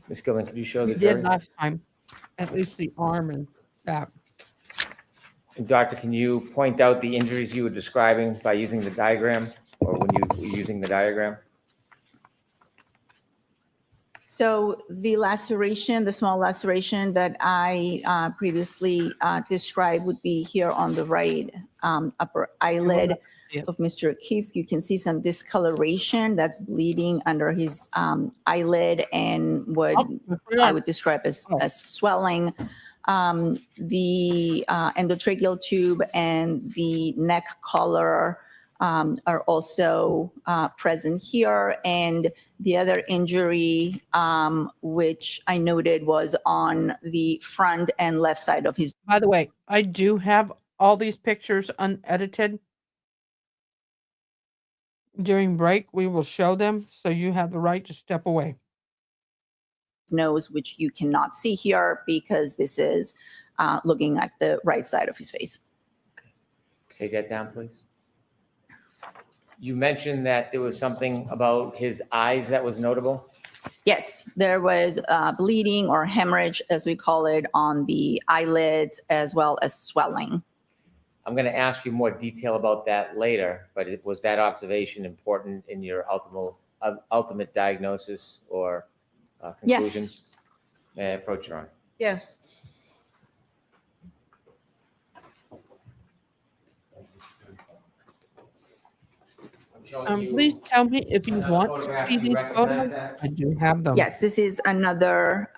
Ms. Gilman, could you show the We jury? did last time, at least the arm and that. And Doctor, can you point out the injuries you were describing by using the diagram, or when you were using the diagram? So the laceration, the small laceration that I previously described would be here on the right upper eyelid of Mr. O'Keefe. You can see some discoloration that's bleeding under his eyelid and what I would describe as swelling. The endotracheal tube and the neck collar are also present here. And the other injury, which I noted, was on the front and left side of his. By the way, I do have all these pictures unedited. During break, we will show them, so you have the right to step away. Nose, which you cannot see here because this is looking at the right side of his face. Take that down, please. You mentioned that there was something about his eyes that was notable. Yes, there was bleeding or hemorrhage, as we call it, on the eyelids, as well as swelling. I'm going to ask you more detail about that later, but was that observation important in your ultimate diagnosis or conclusions? Yes. May I approach your Honor? Yes. Please tell me if you want to see these photos. I do have them. Yes, this is another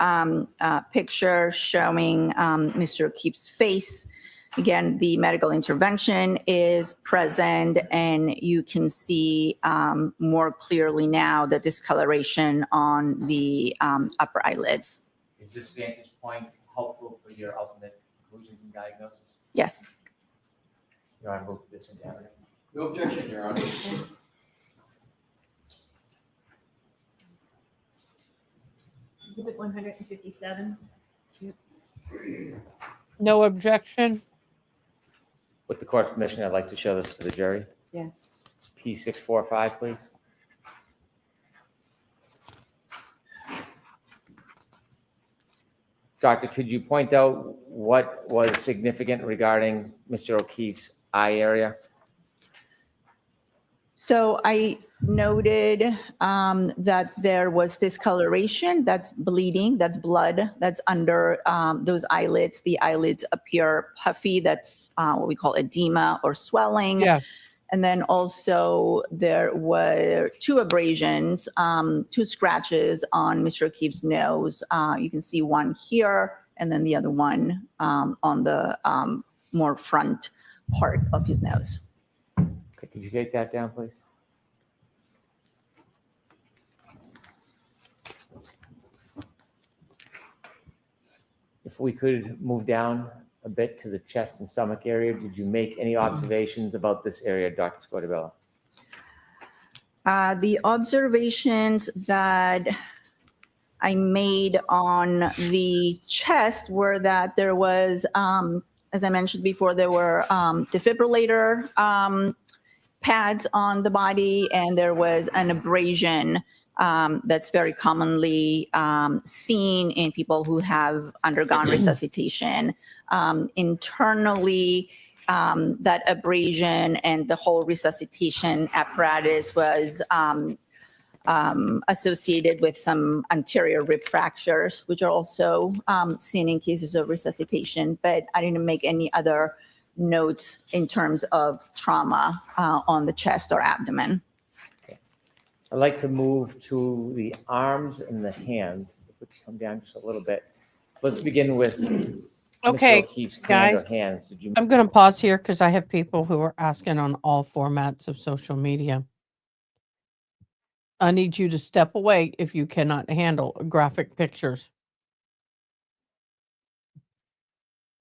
picture showing Mr. O'Keefe's face. Again, the medical intervention is present, and you can see more clearly now the discoloration on the upper eyelids. Is this vantage point helpful for your ultimate conclusions and diagnosis? Yes. Your Honor, move this into evidence. No objection, Your Honor. Exhibit 157. No objection. With the court's permission, I'd like to show this to the jury. Yes. P645, please. Doctor, could you point out what was significant regarding Mr. O'Keefe's eye area? So I noted that there was discoloration, that's bleeding, that's blood, that's under those eyelids. The eyelids appear puffy, that's what we call edema or swelling. Yeah. And then also there were 2 abrasions, 2 scratches on Mr. O'Keefe's nose. You can see one here and then the other one on the more front part of his nose. Okay, could you take that down, please? If we could move down a bit to the chest and stomach area, did you make any observations about this area, Dr. Scotabella? The observations that I made on the chest were that there was, as I mentioned before, there were defibrillator pads on the body, and there was an abrasion that's very commonly seen in people who have undergone resuscitation. Internally, that abrasion and the whole resuscitation apparatus was associated with some anterior rib fractures, which are also seen in cases of resuscitation, but I didn't make any other notes in terms of trauma on the chest or abdomen. I'd like to move to the arms and the hands. If we could come down just a little bit. Let's begin with Okay, Mr. O'Keefe's hand guys, or hands. Did you? I'm going to pause here because I have people who are asking on all formats of social media. I need you to step away if you cannot handle graphic pictures.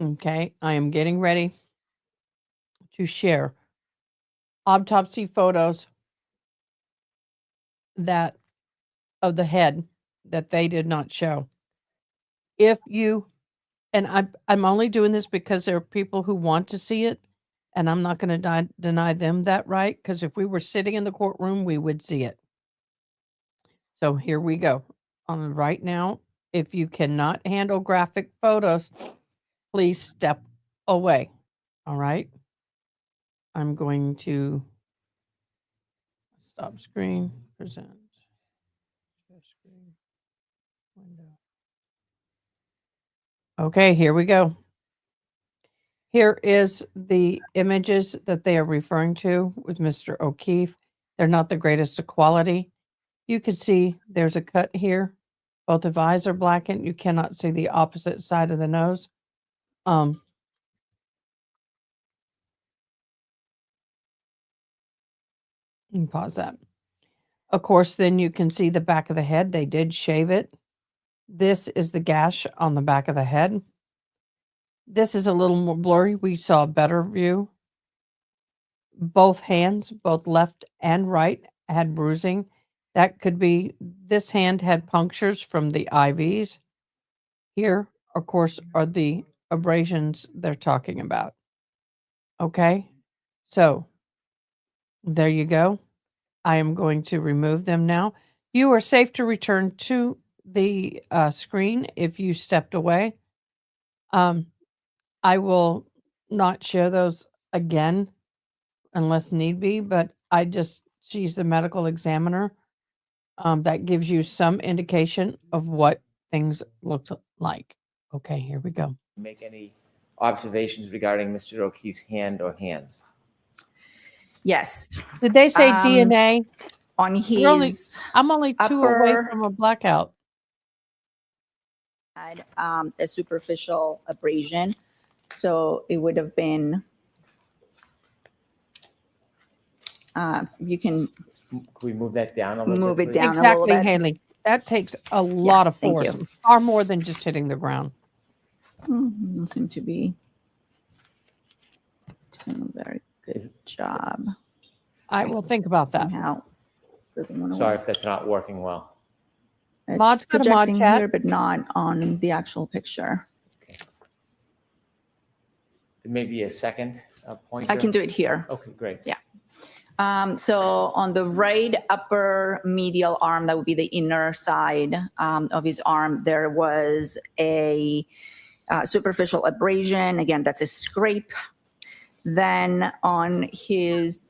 Okay, I am getting ready to share autopsy photos that of the head that they did not show. If you, and I'm only doing this because there are people who want to see it, and I'm not going to deny them that right, because if we were sitting in the courtroom, we would see it. So here we go. Right now, if you cannot handle graphic photos, please step away. All right. I'm going to stop screen, present, share screen, window. Okay, here we go. Here is the images that they are referring to with Mr. O'Keefe. They're not the greatest of quality. You can see there's a cut here. Both of eyes are blackened. You cannot see the opposite side of the nose. You can pause that. Of course, then you can see the back of the head. They did shave it. This is the gash on the back of the head. This is a little more blurry. We saw a better view. Both hands, both left and right, had bruising. That could be, this hand had punctures from the IVs. Here, of course, are the abrasions they're talking about. Okay, so there you go. I am going to remove them now. You are safe to return to the screen if you stepped away. I will not share those again unless need be, but she's the medical examiner. That gives you some indication of what things look like. Okay, here we go. Make any observations regarding Mr. O'Keefe's hand or hands? Yes. Did they say DNA? On his I'm only 2 away upper- from a blackout. had a superficial abrasion, so it would have been. You can Can we move that down a little move bit? it please? down a little Exactly, bit. Haley. That takes a lot of thank force, you. far more than just hitting the ground. Doesn't seem to be doing a very good job. I will think about that. Somehow doesn't want to Sorry work. if that's not working well. It's Mod's got a mod projecting cat. here, but not on the actual picture. There may be a second point. I can do it here. Okay, great. Yeah. So on the right upper medial arm, that would be the inner side of his arm, there was a superficial abrasion. Again, that's a scrape. Then on his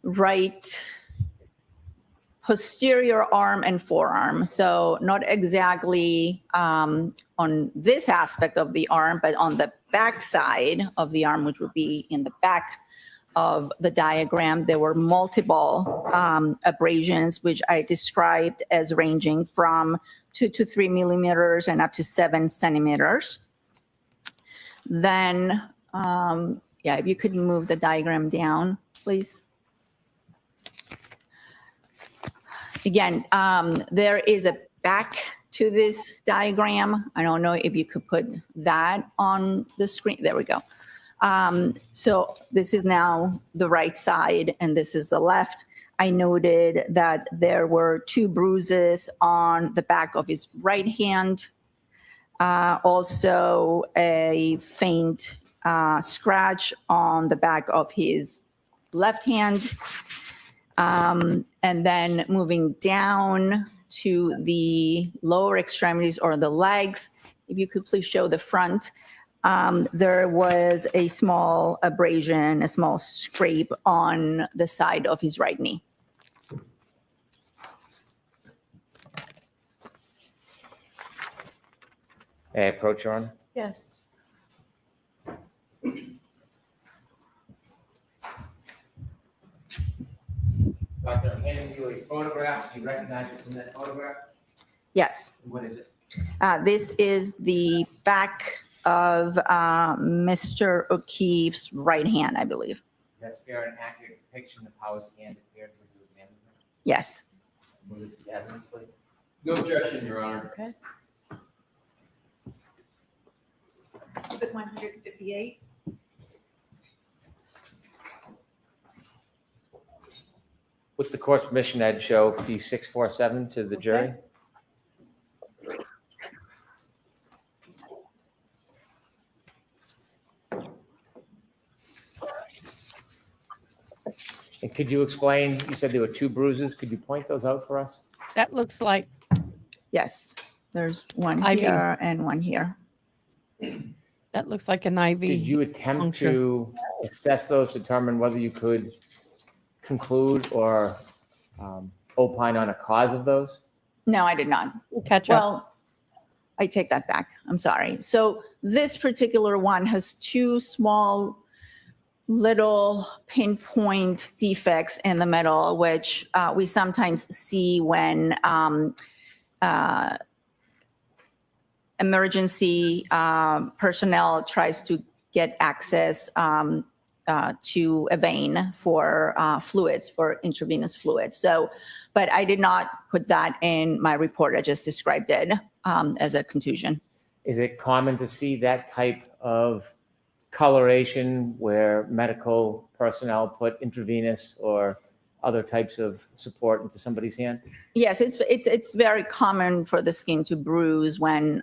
right posterior arm and forearm. So not exactly on this aspect of the arm, but on the back side of the arm, which would be in the back of the diagram, there were multiple abrasions, which I described as ranging from 2 to 3 millimeters and up to 7 centimeters. Then, if you could move the diagram down, please. Again, there is a back to this diagram. I don't know if you could put that on the screen. There we go. So this is now the right side and this is the left. I noted that there were 2 bruises on the back of his right hand. Also a faint scratch on the back of his left hand. And then moving down to the lower extremities or the legs, if you could please show the front, there was a small abrasion, a small scrape on the side of his right knee. May I approach, Your Honor? Yes. Doctor, I'm handing you a photograph. Do you recognize what's in that photograph? Yes. What is it? This is the back of Mr. O'Keefe's right hand, I believe. Is that fair and accurate depiction of how his hand appeared when you examined him? Yes. Will this is evidence, please? No objection, Your Honor. Okay. Exhibit 158. With the court's permission, I'd show P647 to the jury. And could you explain, you said there were 2 bruises. Could you point those out for us? That looks like Yes. There's one IV. here and one here. that looks like an IV. Did you attempt puncture. to assess those, determine whether you could conclude or opine on a cause of those? No, I did not. We'll catch up. Well, I take that back. I'm sorry. So this particular one has 2 small little pinpoint defects in the middle, which we sometimes see when emergency personnel tries to get access to a vein for fluids, for intravenous fluids. So, but I did not put that in my report. I just described it as a contusion. Is it common to see that type of coloration where medical personnel put intravenous or other types of support into somebody's hand? Yes, it's very common for the skin to bruise when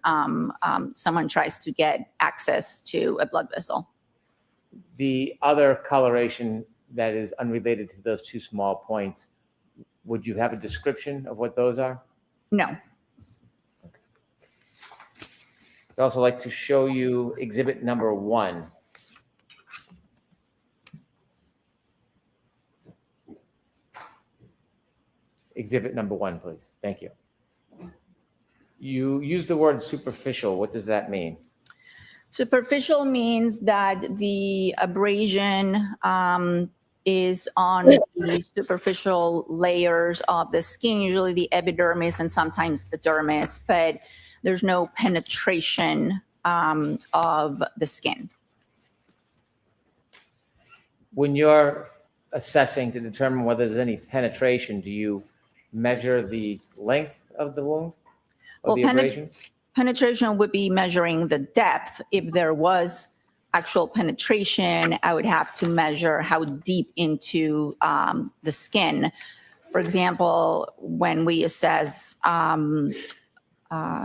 someone tries to get access to a blood vessel. The other coloration that is unrelated to those 2 small points, would you have a description of what those are? No. I'd also like to show you exhibit number 1. Exhibit number 1, please. Thank you. You used the word superficial. What does that mean? Superficial means that the abrasion is on the superficial layers of the skin, usually the epidermis and sometimes the dermis, but there's no penetration of the skin. When you're assessing to determine whether there's any penetration, do you measure the length of the wound or the abrasion? Penetration would be measuring the depth. If there was actual penetration, I would have to measure how deep into the skin. For example, when we assess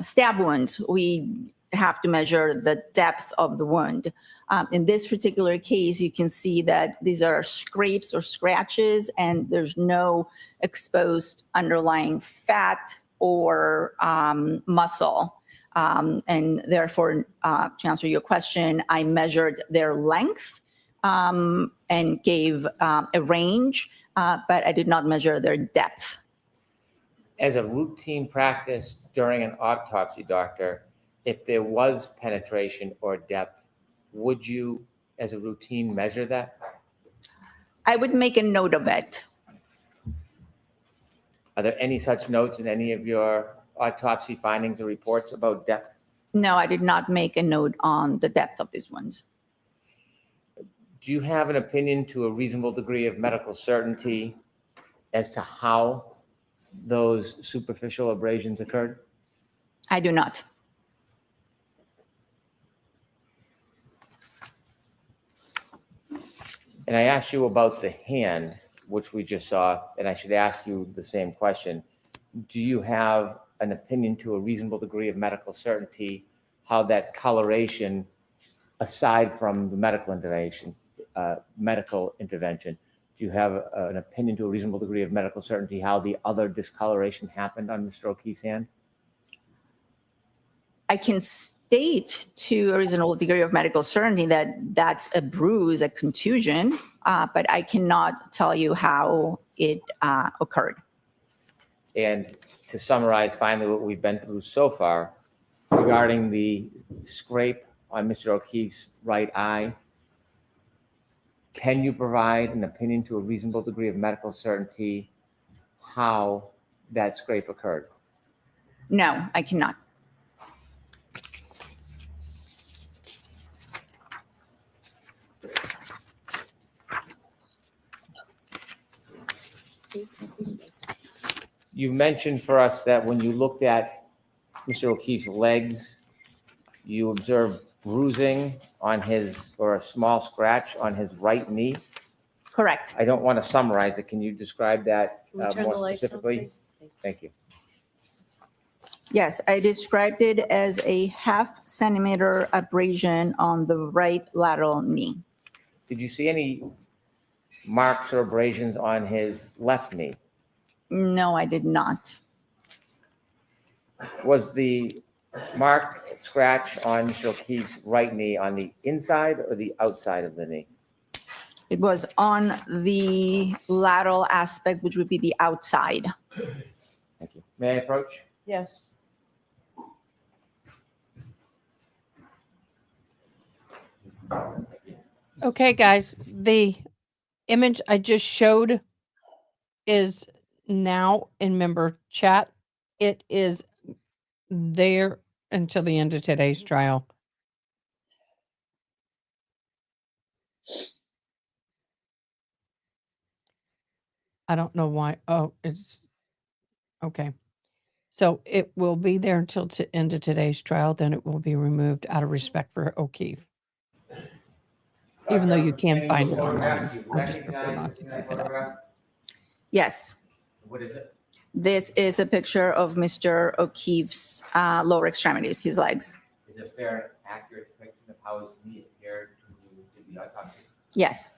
stab wounds, we have to measure the depth of the wound. In this particular case, you can see that these are scrapes or scratches, and there's no exposed underlying fat or muscle. And therefore, to answer your question, I measured their length and gave a range. but I did not measure their depth. As a routine practice during an autopsy, doctor, if there was penetration or depth, would you, as a routine, measure that? I would make a note of it. Are there any such notes in any of your autopsy findings or reports about depth? No, I did not make a note on the depth of these ones. Do you have an opinion to a reasonable degree of medical certainty as to how those superficial abrasions occurred? I do not. And I asked you about the hand, which we just saw, and I should ask you the same question. Do you have an opinion to a reasonable degree of medical certainty how that coloration, aside from the medical intervention, do you have an opinion to a reasonable degree of medical certainty how the other discoloration happened on Mr. O'Keefe's hand? I can state to a reasonable degree of medical certainty that that's a bruise, a contusion, but I cannot tell you how it occurred. And to summarize finally what we've been through so far regarding the scrape on Mr. O'Keefe's right eye, can you provide an opinion to a reasonable degree of medical certainty how that scrape occurred? No, I cannot. You mentioned for us that when you looked at Mr. O'Keefe's legs, you observed bruising on his, or a small scratch on his right knee. Correct. I don't want to summarize it. Can you describe that Can we turn more the lights on, specifically? please? Thank you. Yes, I described it as a 0.5 centimeter abrasion on the right lateral knee. Did you see any marks or abrasions on his left knee? No, I did not. Was the mark scratch on Mr. O'Keefe's right knee on the inside or the outside of the knee? It was on the lateral aspect, which would be the outside. Thank you. May I approach? Yes. Okay, guys, the image I just showed is now in member chat. It is there until the end of today's trial. I don't know why. Oh, it's okay. So it will be there until the end of today's trial. Then it will be removed out of respect for O'Keefe. Even though you can find it online. I just prefer not to keep it up. Yes, What is it? this is a picture of Mr. O'Keefe's lower extremities, his legs. Is it a fair, accurate depiction of how his knee appeared when you did the autopsy? Yes.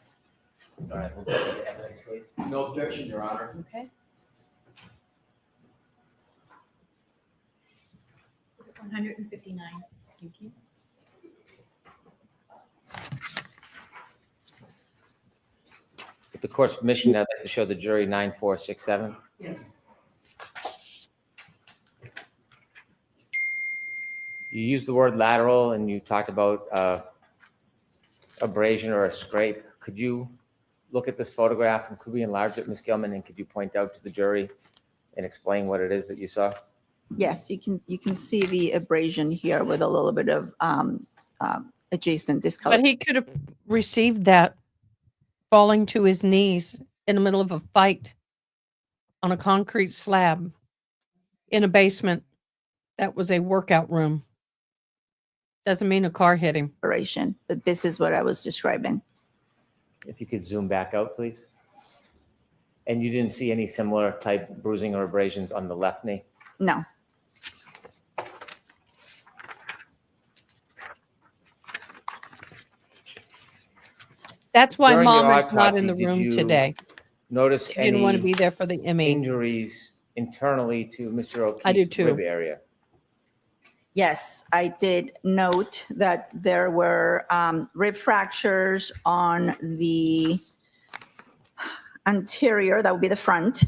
All right, we'll get to the evidence, please. No objection, Your Honor. Okay. 159. Thank you. With the court's permission, I'd like to show the jury 9467. Yes. You used the word lateral and you talked about abrasion or a scrape. Could you look at this photograph and could we enlarge it, Ms. Gilman, and could you point out to the jury and explain what it is that you saw? Yes, you can see the abrasion here with a little bit of adjacent discoloration. But he could have received that falling to his knees in the middle of a fight on a concrete slab in a basement that was a workout room. Doesn't mean a car hit him. But this is what I was describing. If you could zoom back out, please. And you didn't see any similar type bruising or abrasions on the left knee? No. That's why During your mom is not in autopsy, the did room you today. Notice She didn't want to be any there for the ME. injuries internally to Mr. O'Keefe's I do too. rib area? Yes, I did note that there were rib fractures on anterior, that would be the front,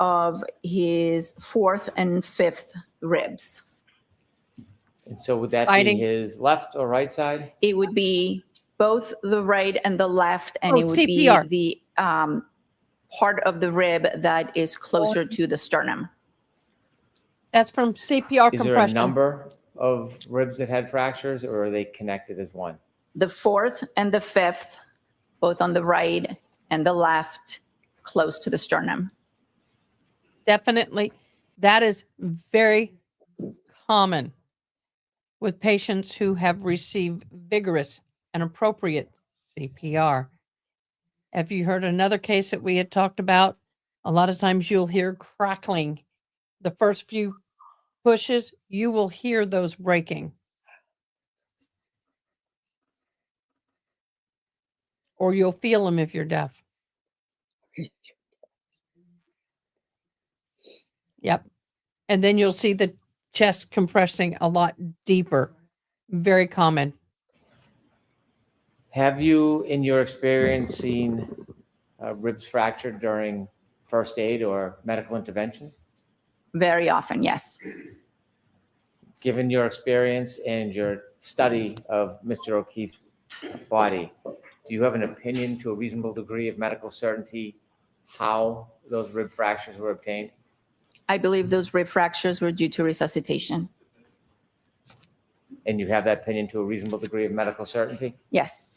of his fourth and fifth ribs. And so would that Fighting. be his left or right side? It would be both the right and the left, and Oh, it would CPR. be the part of the rib that is closer to the sternum. That's from CPR Is there a compression. number of ribs that had fractures, or are they connected as one? The fourth and the fifth, both on the right and the left, close to the sternum. Definitely. That is very common with patients who have received vigorous and appropriate CPR. Have you heard another case that we had talked about? A lot of times you'll hear crackling. The first few pushes, you will hear those breaking. Or you'll feel them if you're deaf. Yep. And then you'll see the chest compressing a lot deeper. Very common. Have you, in your experience, seen ribs fractured during first aid or medical intervention? Very often, yes. Given your experience and your study of Mr. O'Keefe's body, do you have an opinion to a reasonable degree of medical certainty how those rib fractures were obtained? I believe those rib fractures were due to resuscitation. And you have that opinion to a reasonable degree of medical certainty? Yes.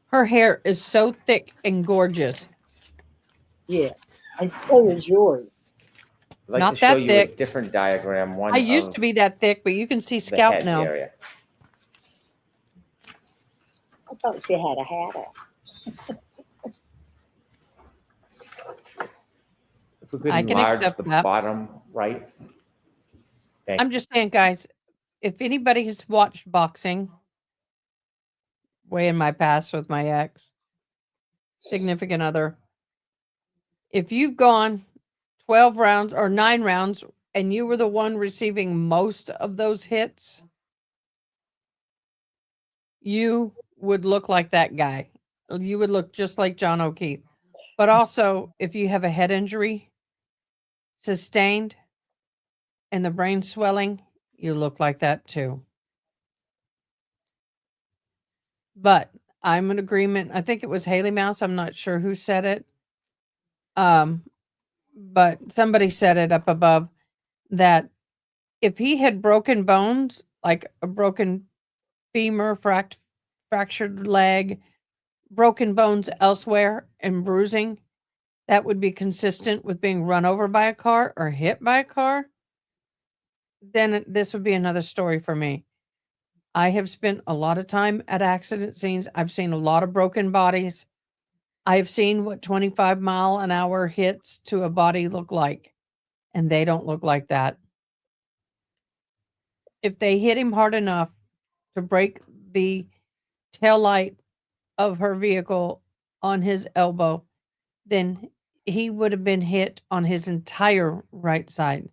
Her hair is so thick and gorgeous. Yeah, and so is yours. I'd like Not to show that you thick. a different diagram. One I used of to be that thick, but you can see the scalp head now. area. I thought she had a hat on. If we could I can enlarge accept the that. bottom right. Thank I'm just saying, guys, if anybody has watched boxing, way in my past with my ex, significant other, if you've gone 12 rounds or 9 rounds and you were the one receiving most of those hits, you would look like that guy. You would look just like John O'Keefe. But also, if you have a head injury sustained and the brain swelling, you look like that too. But I'm in agreement. I think it was Haley Mouse. I'm not sure who said it. But somebody said it up above that if he had broken bones, like a broken femur, fractured leg, broken bones elsewhere, and bruising, that would be consistent with being run over by a car or hit by a car, then this would be another story for me. I have spent a lot of time at accident scenes. I've seen a lot of broken bodies. I've seen what 25-mile-an-hour hits to a body look like, and they don't look like that. If they hit him hard enough to break the tail light of her vehicle on his elbow, then he would have been hit on his entire right side.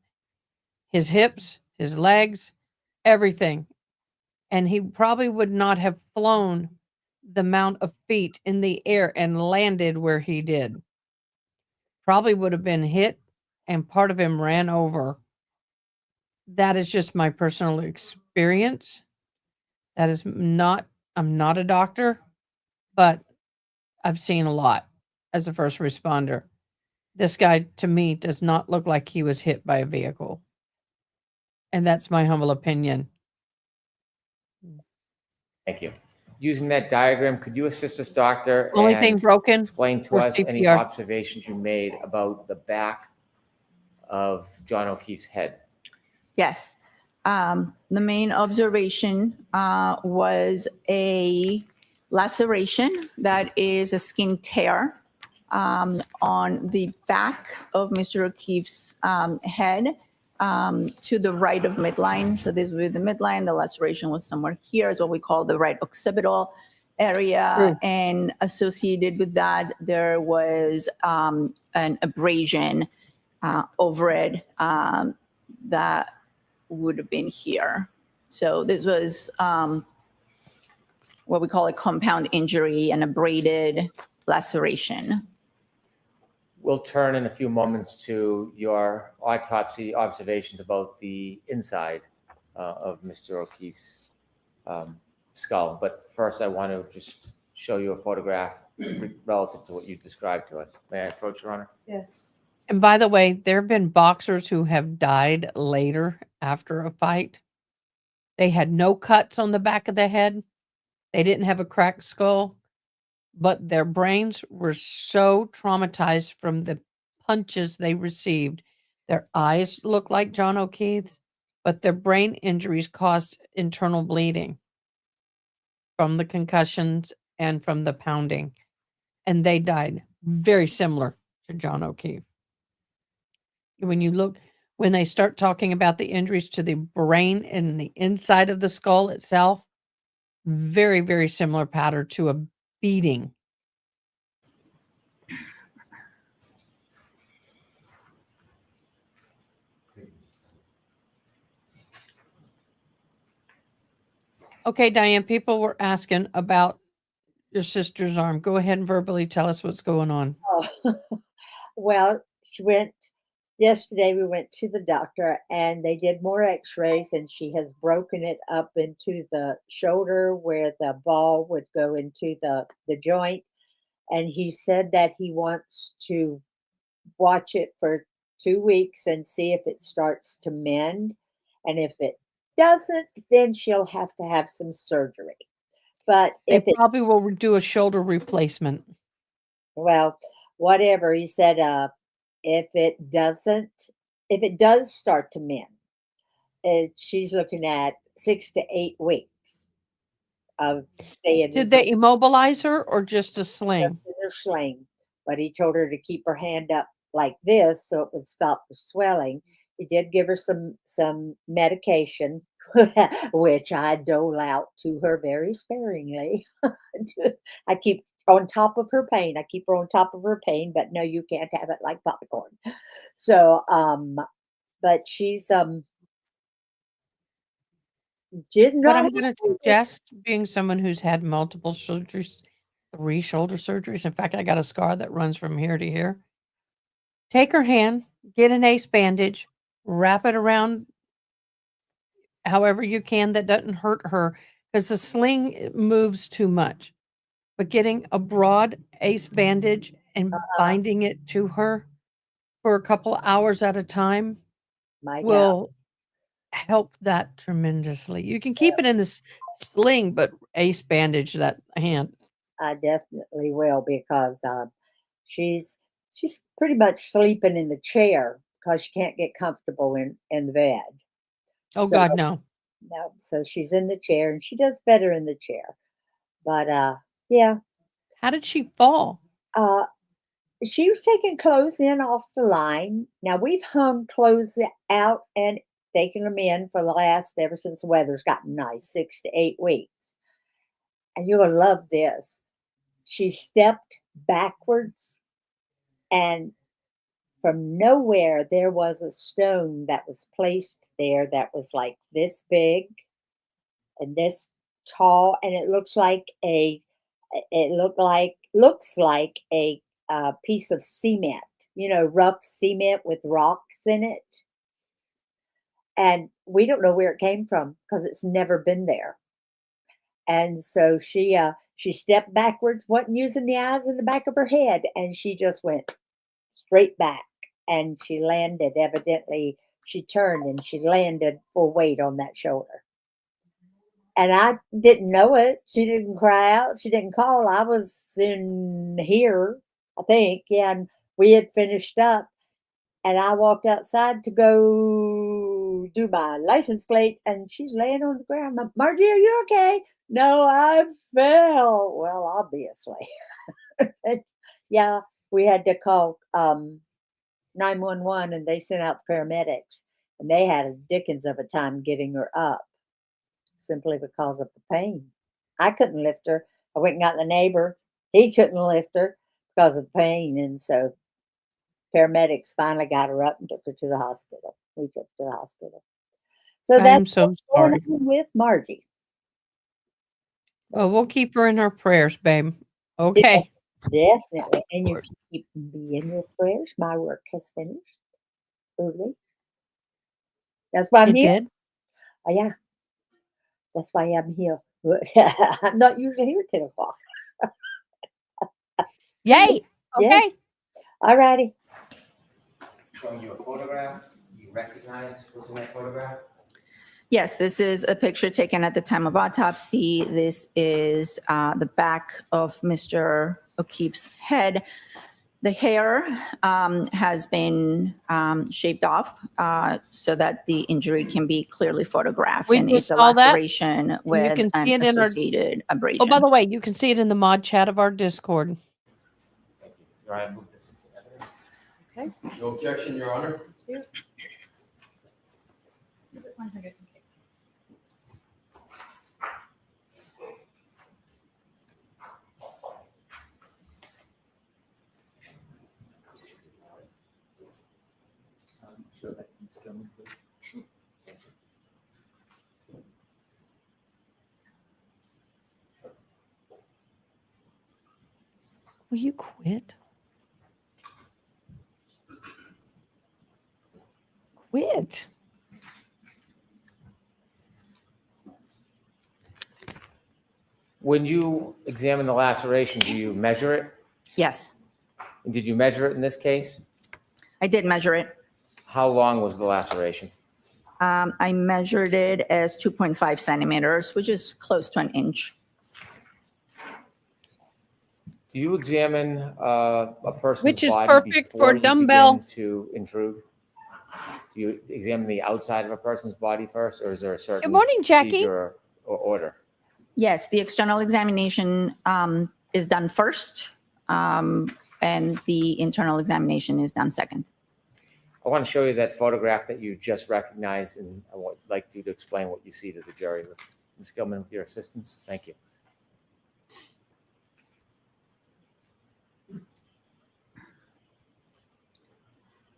His hips, his legs, everything. And he probably would not have flown the amount of feet in the air and landed where he did. Probably would have been hit and part of him ran over. That is just my personal experience. That is not, I'm not a doctor, but I've seen a lot as a first responder. This guy, to me, does not look like he was hit by a vehicle. And that's my humble opinion. Thank you. Using that diagram, could you assist us, doctor? Only and thing broken explain to was us any CPR. observations you made about the back of John O'Keefe's head? Yes. The main observation was a laceration that is a skin tear on the back of Mr. O'Keefe's head to the right of midline. So this would be the midline. The laceration was somewhere here, is what we call the right occipital area. And associated with that, there was an abrasion over it that would have been here. So this was what we call a compound injury and a braided laceration. We'll turn in a few moments to your autopsy observations about the inside of Mr. O'Keefe's skull. But first, I want to just show you a photograph relative to what you described to us. May I approach, Your Honor? Yes. And by the way, there have been boxers who have died later after a fight. They had no cuts on the back of the head. They didn't have a cracked skull, but their brains were so traumatized from the punches they received. Their eyes looked like John O'Keefe's, but their brain injuries caused internal bleeding from the concussions and from the pounding. And they died very similar to John O'Keefe. When they start talking about the injuries to the brain and the inside of the skull itself, very, very similar pattern to a beating. Okay, Diane, people were asking about your sister's arm. Go ahead and verbally tell us what's going on. Oh, well, yesterday we went to the doctor and they did more x-rays and she has broken it up into the shoulder where the ball would go into the joint. And he said that he wants to watch it for 2 weeks and see if it starts to mend. And if it doesn't, then she'll have to have some surgery. But They if it, probably will do a shoulder replacement. well, whatever, he said, if it does start to mend, she's looking at 6 to 8 weeks of staying Did they immobilize her or just a just sling? in her sling. But he told her to keep her hand up like this so it would stop the swelling. He did give her some medication, which I dole out to her very sparingly. I keep on top of her pain. I keep her on top of her pain, but no, you can't have it like popcorn. So, but she's What I'm not going to suggest, being someone who's had multiple surgeries, 3 shoulder surgeries. In fact, I got a scar that runs from here to here. Take her hand, get an ace bandage, wrap it around however you can that doesn't hurt her, because the sling moves too much. But getting a broad ace bandage and binding it to her for a couple hours at a time might help. will help that tremendously. You can keep it in this sling, but ace bandage that hand. I definitely will because she's pretty much sleeping in the chair because she can't get comfortable in the bed. Oh So, God, no. no, so she's in the chair and she does better in the chair. But yeah, How did she fall? she was taking clothes in off the line. Now we've hung clothes out and taken them in for the last ever since the weather's gotten nice, 6 to 8 weeks. And you're gonna love this. She stepped backwards and from nowhere there was a stone that was placed there that was like this big and this tall, and it looks like a piece of cement, rough cement with rocks in it. And we don't know where it came from because it's never been there. And so she stepped backwards, wasn't using the eyes in the back of her head, and she just went straight back. And she landed, evidently, she turned and she landed full weight on that shoulder. And I didn't know it. She didn't cry out. She didn't call. I was in here, I think. Yeah, and we had finished up. And I walked outside to go do my license plate. And she's laying on the ground. Margie, are you okay? No, I fell. Well, obviously. Yeah, we had to call 911 and they sent out paramedics. And they had a dickens of a time getting her up simply because of the pain. I couldn't lift her. I went and got the neighbor. He couldn't lift her because of the pain. And so paramedics finally got her up and took her to the hospital. We took her to the hospital. So I'm that's so what's going sorry. on with Margie. Well, we'll keep her in our prayers, babe. Okay. Definitely. And you can keep me in your prayers. My work has finished early. That's why I'm It here. did? Oh, yeah. That's why I'm here. I'm not usually here at 10 o'clock. Yay! Yeah. Okay. All righty. Showing you a photograph, you recognize what's in that photograph? Yes, this is a picture taken at the time of autopsy. This is the back of Mr. O'Keefe's head. The hair has been shaved off so that the injury can be clearly photographed. We And just it's a saw that, laceration you with can see an it in our- associated abrasion. Oh, by the way, you can see it in the mod chat of our Discord. Thank you. Your Honor, move this into evidence. No objection, Your Honor. Exhibit 160. Show that to Ms. Gilman, please. Will you quit? Quit. When you examine the laceration, do you measure it? Yes, And did you measure it in this case? I did measure it. How long was the laceration? I measured it as 2.5 centimeters, which is close to an inch. Do you examine a person's Which is body perfect before for you dumbbell. begin to intrude? Do you examine the outside of a person's body first, or is there a certain morning, Jackie. procedure or order? Yes, the external examination is done first, and the internal examination is done second. I want to show you that photograph that you just recognized, and I would like you to explain what you see to the jury. Ms. Gilman, with your assistance, thank you.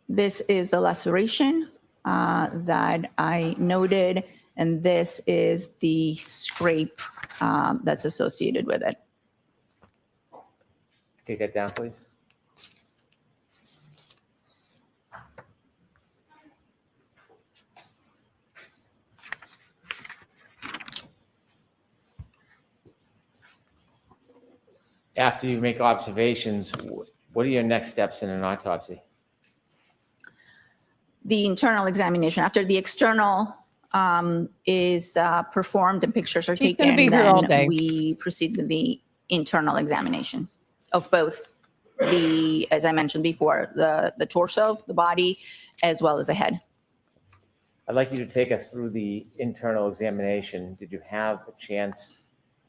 This is the laceration that I noted, and this is the scrape that's associated with it. Take that down, please. After you make observations, what are your next steps in an autopsy? The internal examination, after the external is performed and pictures are She's taken, gonna be here all day. then we proceed with the internal examination of both the, as I mentioned before, the torso, the body, as well as the head. I'd like you to take us through the internal examination. Did you have a chance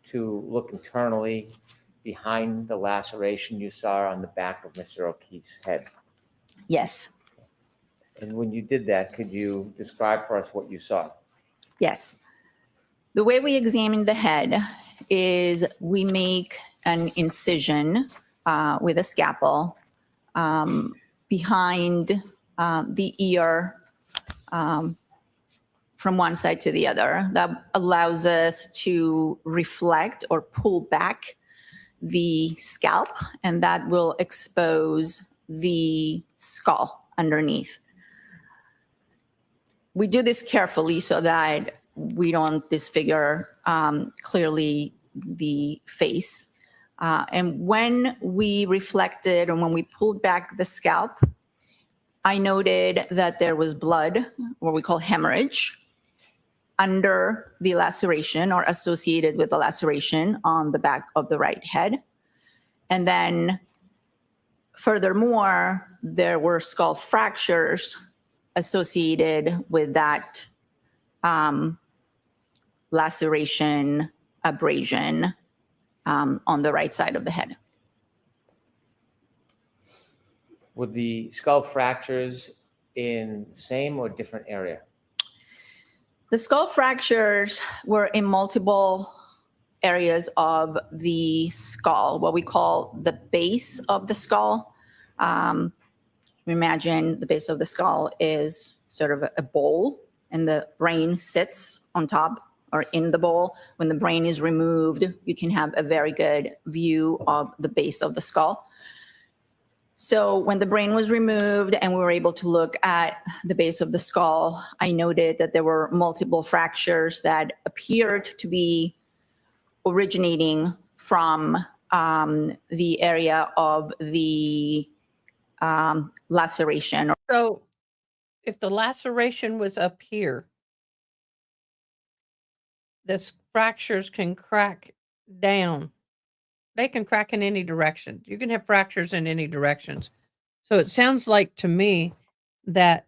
to look internally behind the laceration you saw on the back of Mr. O'Keefe's head? Yes, And when you did that, could you describe for us what you saw? yes. The way we examine the head is we make an incision with a scalpel behind the ear from one side to the other. That allows us to reflect or pull back the scalp, and that will expose the skull underneath. We do this carefully so that we don't disfigure clearly the face. And when we reflected and when we pulled back the scalp, I noted that there was blood, what we call hemorrhage, under the laceration or associated with the laceration on the back of the right head. And then furthermore, there were skull fractures associated with that laceration, abrasion on the right side of the head. Were the skull fractures in the same or different area? The skull fractures were in multiple areas of the skull, what we call the base of the skull. Imagine the base of the skull is sort of a bowl, and the brain sits on top or in the bowl. When the brain is removed, you can have a very good view of the base of the skull. So when the brain was removed and we were able to look at the base of the skull, I noted that there were multiple fractures that appeared to be originating from the area of the laceration. So if the laceration was up here, the fractures can crack down. They can crack in any direction. You can have fractures in any directions. So it sounds like to me that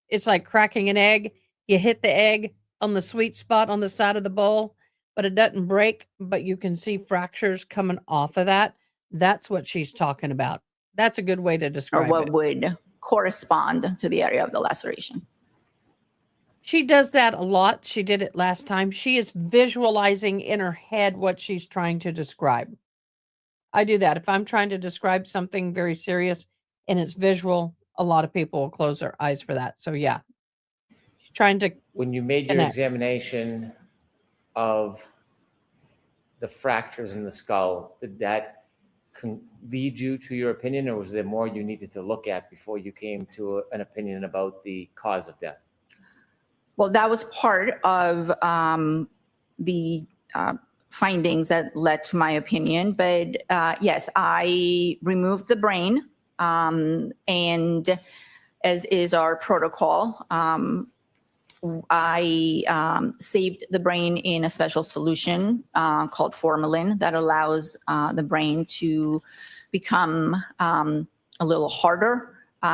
it's like cracking an egg. You hit the egg on the sweet spot on the side of the bowl, but it doesn't break, but you can see fractures coming off of that. That's what she's talking about. That's a good way to Or describe what it. would correspond to the area of the laceration. She does that a lot. She did it last time. She is visualizing in her head what she's trying to describe. I do that. If I'm trying to describe something very serious and it's visual, a lot of people will close their eyes for that. So yeah, she's trying to When you made your connect. examination of the fractures in the skull, did that lead you to your opinion, or was there more you needed to look at before you came to an opinion about the cause of death? Well, that was part of the findings that led to my opinion. But yes, I removed the brain, and as is our protocol, I saved the brain in a special solution called formalin that allows the brain to become a little harder,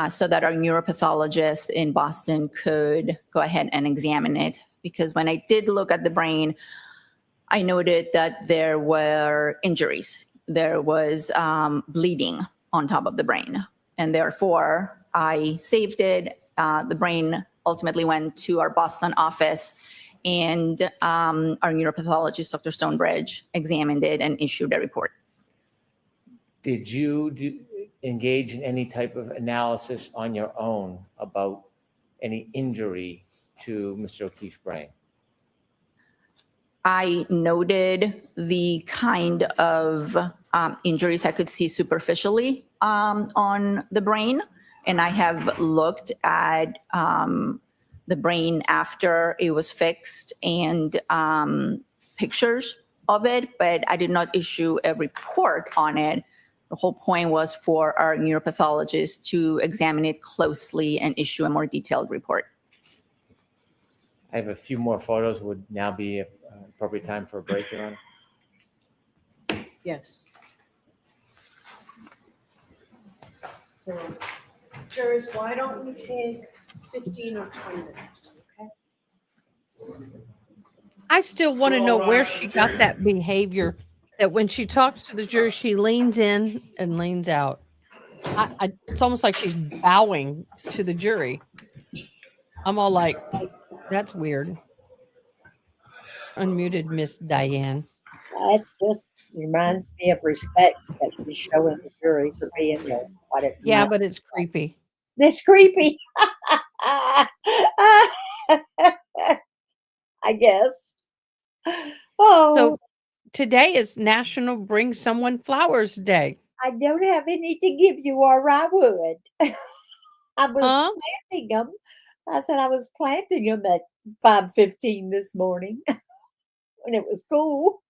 so that our neuropathologist in Boston could go ahead and examine it. Because when I did look at the brain, I noted that there were injuries. There was bleeding on top of the brain. And therefore, I saved it. The brain ultimately went to our Boston office, and our neuropathologist, Dr. Stonebridge, examined it and issued a report. Did you engage in any type of analysis on your own about any injury to Mr. O'Keefe's brain? I noted the kind of injuries I could see superficially on the brain, and I have looked at the brain after it was fixed and pictures of it, but I did not issue a report on it. The whole point was for our neuropathologist to examine it closely and issue a more detailed report. I have a few more photos. Would now be appropriate time for a break, Your Honor? Yes. So, jurors, why don't we take 15 or 20 minutes, okay? I still want to know where she got that behavior that when she talks to the jury, she leans in and leans out. It's almost like she's bowing to the jury. I'm all like, that's weird. Unmuted Miss Diane. That just reminds me of respect that she's showing the jury for being there. What it Yeah, reminds- but it's creepy. That's creepy. I guess. Oh, So today is National Bring Someone Flowers Day. I don't have any to give you, or I would. I was Huh? planting them. I said I was planting them at 5:15 this morning when it was cool.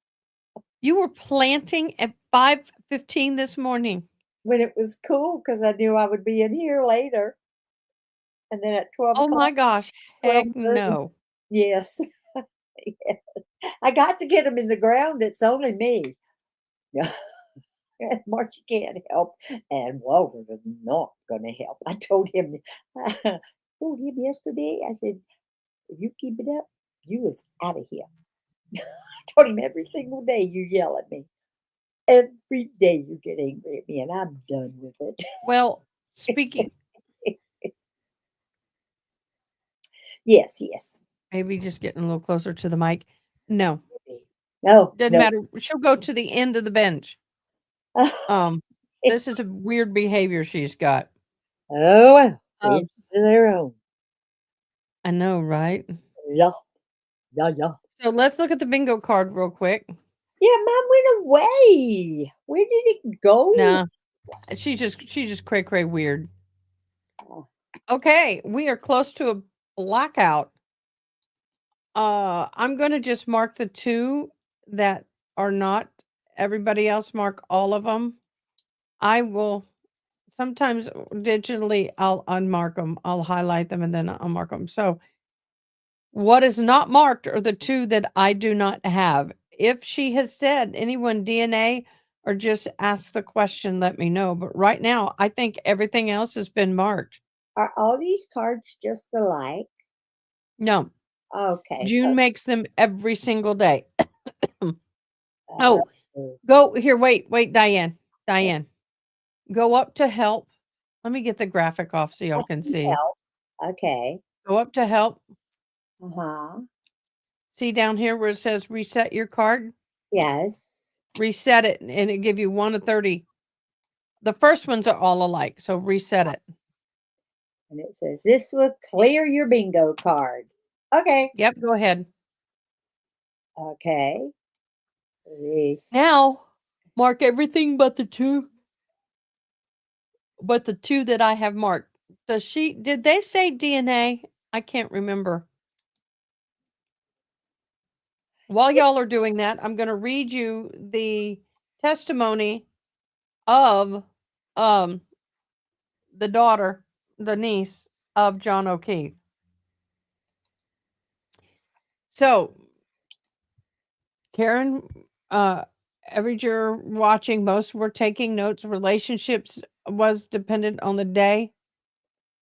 You were planting at 5:15 this morning. When it was cool, because I knew I would be in here later. And then at 12 Oh o'clock, my gosh. Heck 12:30. no. Yes. Yes. I got to get them in the ground. It's only me. Yeah. Marty can't help. And Walter was not going to help. I told him yesterday, I said, if you keep it up, you is out of here. I told him every single day you yell at me. Every day you get angry at me, and I'm done with it. Well, speaking, Yes, yes. maybe just getting a little closer to the mic. No, No, doesn't no. matter. She'll go to the end of the bench. This is a weird behavior she's got. Oh, well, Um, each to their own. I know, right? Yeah, yeah, yeah. So let's look at the bingo card real quick. Yeah, mine went away. Where did it go? Nah, she just cray weird. Oh. Okay, we are close to a blackout. I'm going to just mark the 2 that are not. Everybody else mark all of them. I will sometimes digitally I'll unmark them. I'll highlight them and then I'll mark them. So what is not marked are the 2 that I do not have. If she has said anyone DNA or just ask the question, let me know. But right now, I think everything else has been marked. Are all these cards just alike? No, Okay. June makes them every single day. Uh, Oh, go here. Wait, Diane. Go up to help. Let me get the graphic off so y'all can see. help. Okay. Go up to help. Uh-huh. See down here where it says reset your card? Yes. Reset it and it give you 1 to 30. The first ones are all alike, so reset it. And it says, this will clear your bingo card. Okay. Yep, go ahead. Okay. Now, mark everything but the 2 that I have marked. Did they say DNA? I can't remember. While y'all are doing that, I'm going to read you the testimony of the daughter, the niece of John O'Keefe. So, Karen, every juror watching, most were taking notes. Relationships was dependent on the day.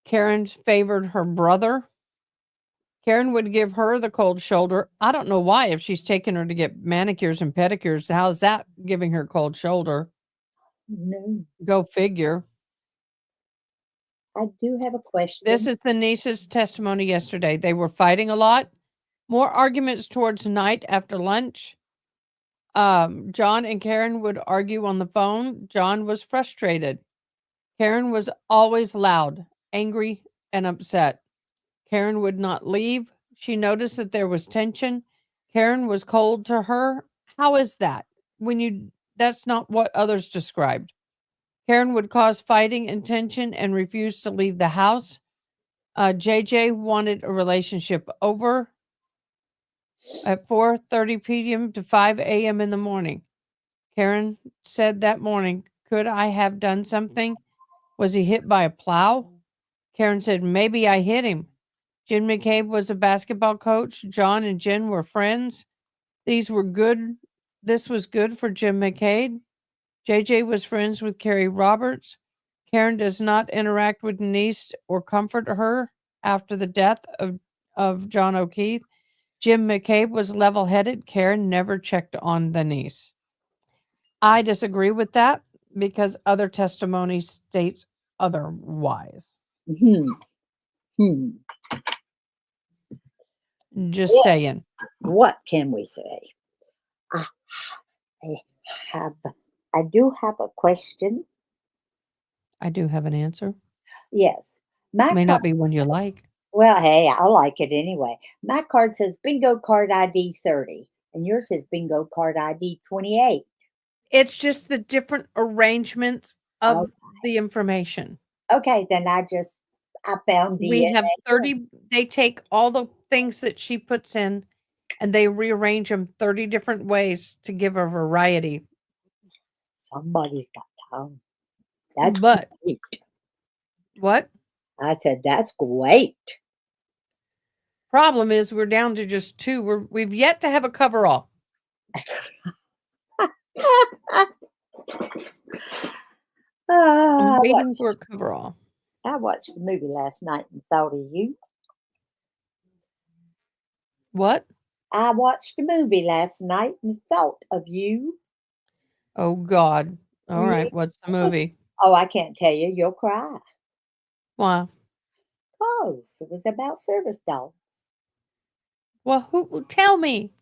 Karen favored her brother. Karen would give her the cold shoulder. I don't know why, if she's taking her to get manicures and pedicures, how's that giving her cold shoulder? No. Go figure. I do have a question. This is the niece's testimony yesterday. They were fighting a lot. More arguments towards night after lunch. John and Karen would argue on the phone. John was frustrated. Karen was always loud, angry, and upset. Karen would not leave. She noticed that there was tension. Karen was cold to her. How is that? That's not what others described. Karen would cause fighting and tension and refuse to leave the house. JJ wanted a relationship over at 4:30 p.m. to 5 a.m. in the morning. Karen said that morning, could I have done something? Was he hit by a plow? Karen said, maybe I hit him. Jim McCabe was a basketball coach. John and Jen were friends. This was good for Jim McCabe. JJ was friends with Carrie Roberts. Karen does not interact with niece or comfort her after the death of John O'Keefe. Jim McCabe was level-headed. Karen never checked on the niece. I disagree with that because other testimony states otherwise. Hmm. Just Yeah. saying. What can we say? I do have a question. I do have an answer. Yes. My May card, not be one you like. well, hey, I like it anyway. My card says bingo card ID 30, and yours says bingo card ID 28. It's just the different arrangements of the information. Okay, then I found We DNA. have 30, they take all the things that she puts in and they rearrange them 30 different ways to give a variety. Somebody's got time. That's But great. what? I said, that's great. Problem is we're down to just 2. We've yet to have a coverall. I'm waiting for a coverall. I watched the movie last night and thought of you. What? I watched a movie last night and thought of you. Oh God. All right. What's the movie? Oh, I can't tell you. You'll cry. Why? Because it was about service dogs. Well, who tell me?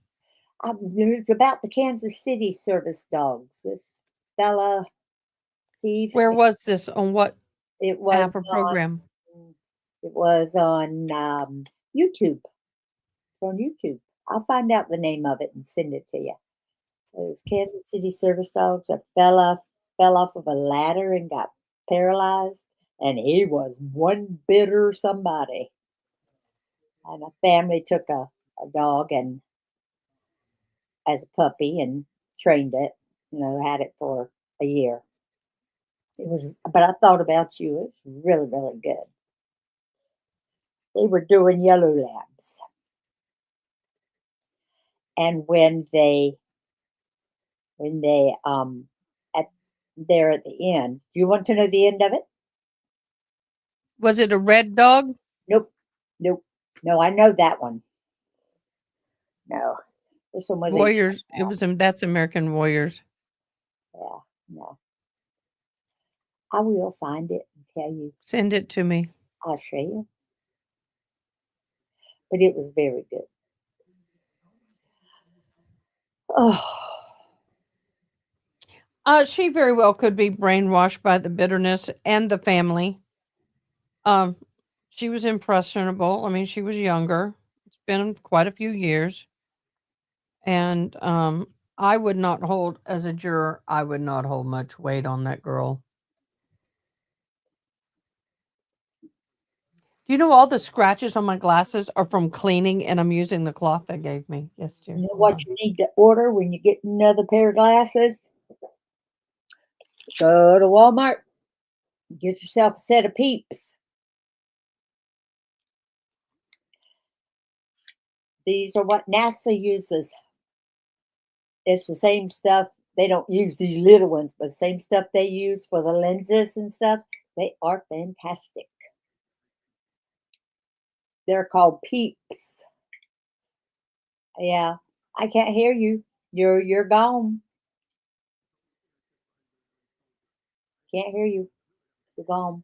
It was about the Kansas City service dogs. This fella, Where was this? On what it was app or program? It was on YouTube. On YouTube. I'll find out the name of it and send it to you. It was Kansas City service dogs that fell off of a ladder and got paralyzed, and he was one bitter somebody. And a family took a dog and as a puppy and trained it. Had it for a year. It was, but I thought about you. It's really, really good. They were doing yellow labs, and when they at there at the end. Do you want to know the end of it? Was it a red dog? Nope, nope, no. I know that one. No, this one was a Warriors. It was that's American Warriors. yeah. No, I will find it and tell you. Send it to me. I'll show you. But it was very good. Oh, She very well could be brainwashed by the bitterness and the family. She was impressionable. I mean, she was younger. It's been quite a few years. And I would not hold, as a juror, I would not hold much weight on that girl. Do you know all the scratches on my glasses are from cleaning, and I'm using the cloth they gave me? Yes, dear. you know Hold what on. you need to order when you get another pair of glasses? Go to Walmart. Get yourself a set of Peeps. These are what NASA uses. It's the same stuff. They don't use these little ones, but the same stuff they use for the lenses and stuff. They are fantastic. They're called Peeps. Yeah, I can't hear you. You're gone. Can't hear you. You're gone.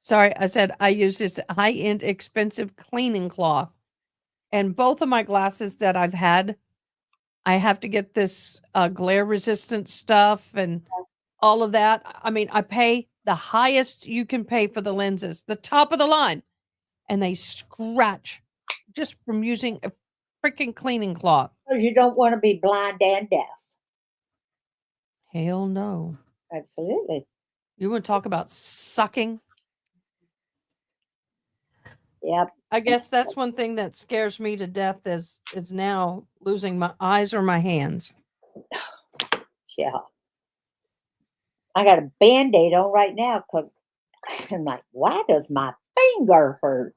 Sorry, I said I use this high-end expensive cleaning cloth. And both of my glasses that I've had, I have to get this glare resistant stuff and all of that. I mean, I pay the highest you can pay for the lenses, the top of the line, and they scratch just from using a freaking cleaning cloth. Because you don't want to be blind and deaf. Hell no. Absolutely. You want to talk about sucking? Yep. I guess that's one thing that scares me to death is now losing my eyes or my hands. Yeah. I got a Band-Aid on right now because I'm like, why does my finger hurt?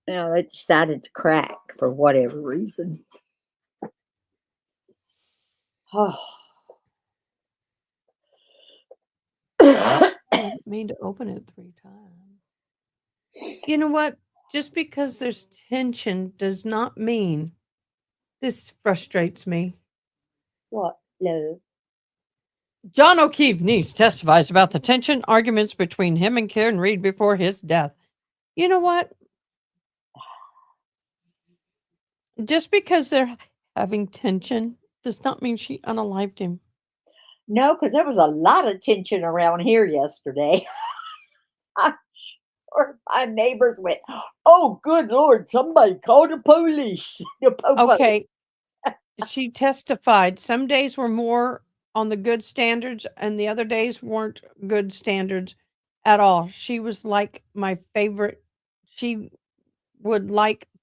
It decided to crack for whatever reason. Oh. I didn't mean to open it 3 times. You know what? Just because there's tension does not mean this frustrates me. What, love? John O'Keefe needs testifies about the tension arguments between him and Karen Reed before his death. You know what? Just because they're having tension does not mean she unalived him. No, because there was a lot of tension around here yesterday. I'm sure my neighbors went, oh, good Lord, somebody called the police. Okay. She testified some days were more on the good standards and the other days weren't good standards at all. She was like my favorite. She would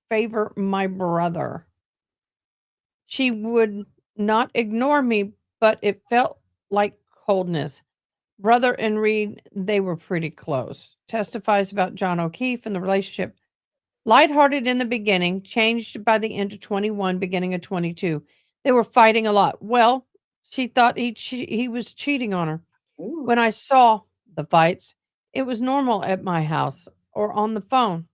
favor my brother. She would not ignore me, but it felt like coldness. Brother and Reed, they were pretty close. Testifies about John O'Keefe and the relationship. Lighthearted in the beginning, changed by the end of 21, beginning of 22. They were fighting a lot. Well, she thought he was cheating on her. Ooh. When I saw the fights, it was normal at my house or on the phone.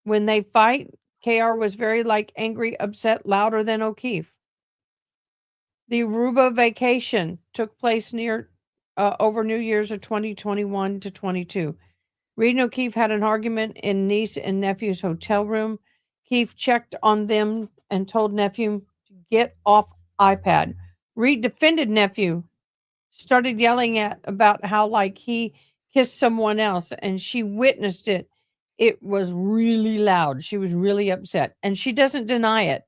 When they fight, KR was very angry, upset, louder than O'Keefe. The Aruba vacation took place over New Year's of 2021 to 22. Reed and O'Keefe had an argument in niece and nephew's hotel room. Keefe checked on them and told nephew to get off iPad. Reed defended nephew, started yelling about how he kissed someone else, and she witnessed it. It was really loud. She was really upset, and she doesn't deny it.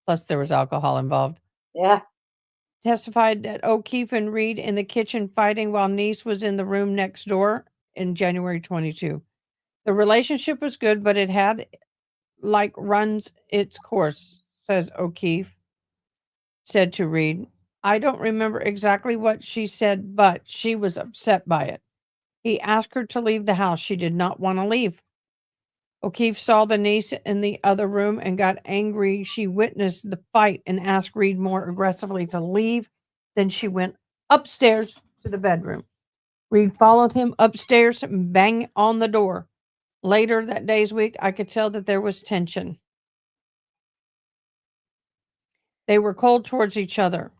Plus, there was alcohol involved. Yeah. Testified that O'Keefe and Reed in the kitchen fighting while niece was in the room next door in January 22. The relationship was good, but it had runs its course, says O'Keefe, said to Reed. I don't remember exactly what she said, but she was upset by it. He asked her to leave the house. She did not want to leave. O'Keefe saw the niece in the other room and got angry. She witnessed the fight and asked Reed more aggressively to leave. Then she went upstairs to the bedroom. Reed followed him upstairs and banged on the door. Later that day's week, I could tell that there was tension. They were cold towards each other.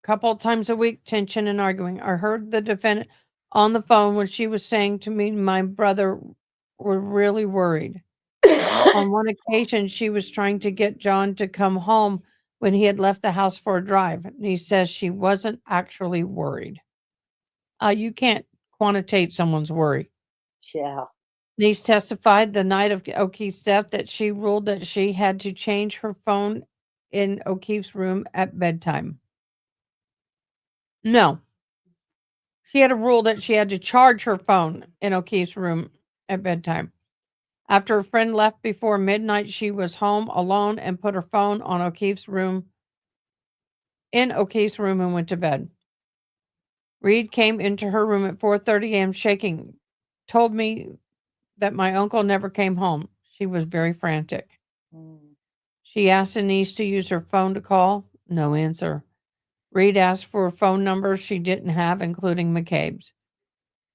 Couple of times a week, tension and arguing. I heard the defendant on the phone when she was saying to me, my brother were really worried. On one occasion, she was trying to get John to come home when he had left the house for a drive. And he says she wasn't actually worried. You can't quantitate someone's worry. Yeah. Niece testified the night of O'Keefe's death that she ruled that she had to change her phone in O'Keefe's room at bedtime. No. She had a rule that she had to charge her phone in O'Keefe's room at bedtime. After a friend left before midnight, she was home alone and put her phone on O'Keefe's room and went to bed. Reed came into her room at 4:30 a.m. shaking, told me that my uncle never came home. She was very frantic. She asked the niece to use her phone to call. No answer. Reed asked for a phone number she didn't have, including McCabe's.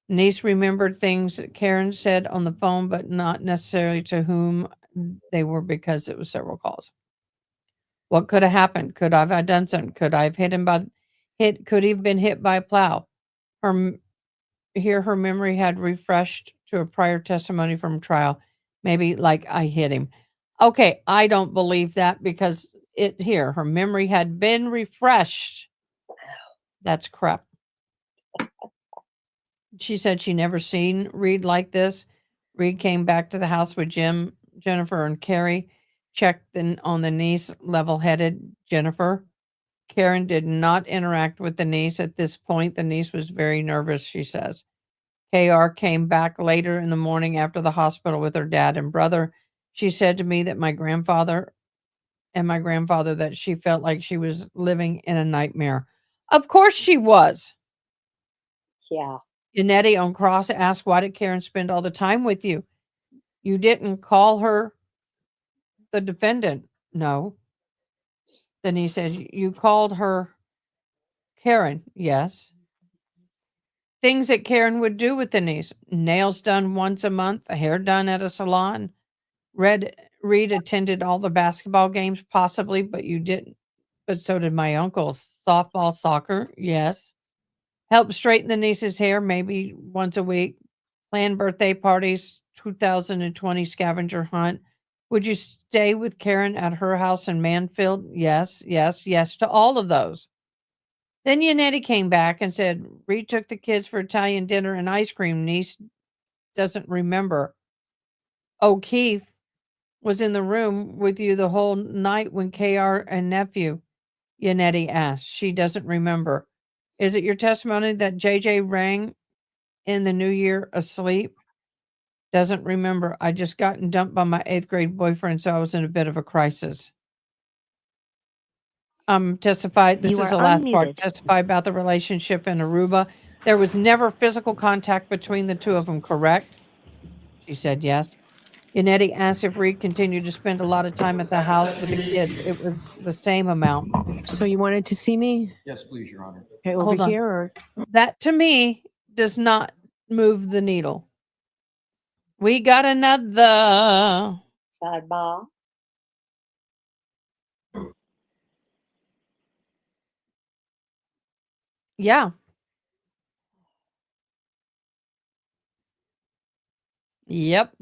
Niece remembered things that Karen said on the phone, but not necessarily to whom they were because it was several calls. What could have happened? Could I have done something? Could I have could he have been hit by a plow? Her memory had refreshed to a prior testimony from trial. Maybe like I hit him. Okay, I don't believe that because her memory had been refreshed. That's crap. She said she never seen Reed like this. Reed came back to the house with Jim, Jennifer, and Carrie, checked on the niece, level-headed Jennifer. Karen did not interact with the niece at this point. The niece was very nervous, she says. KR came back later in the morning after the hospital with her dad and brother. She said to me that my grandfather that she felt like she was living in a nightmare. Of course she was. Yeah. Yannetti on cross asked, why did Karen spend all the time with you? You didn't call her the defendant. No. Then he says, you called her Karen. Yes. Things that Karen would do with the niece. Nails done once a month, hair done at a salon. Reed attended all the basketball games, possibly, but you didn't. But so did my uncle. Softball, soccer, yes. Help straighten the niece's hair, maybe once a week. Plan birthday parties, 2020 scavenger hunt. Would you stay with Karen at her house in Manfield? Yes, yes, yes to all of those. Then Yannetti came back and said, Reed took the kids for Italian dinner and ice cream. Niece doesn't remember. O'Keefe was in the room with you the whole night when KR and nephew, Yannetti asked. She doesn't remember. Is it your testimony that JJ rang in the new year asleep? Doesn't remember. I just gotten dumped by my 8th grade boyfriend, so I was in a bit of a crisis. Testified, this You is are the last part, unmuted. testify about the relationship in Aruba. There was never physical contact between the two of them, correct? She said yes. Yannetti asked if Reed continued to spend a lot of time at the house with the kids. It was the same amount. So you wanted to see me? Yes, please, Your Honor. Okay, over Hold on. here or? That to me does not move the needle. We got another. Sidebar. Yeah. Yep.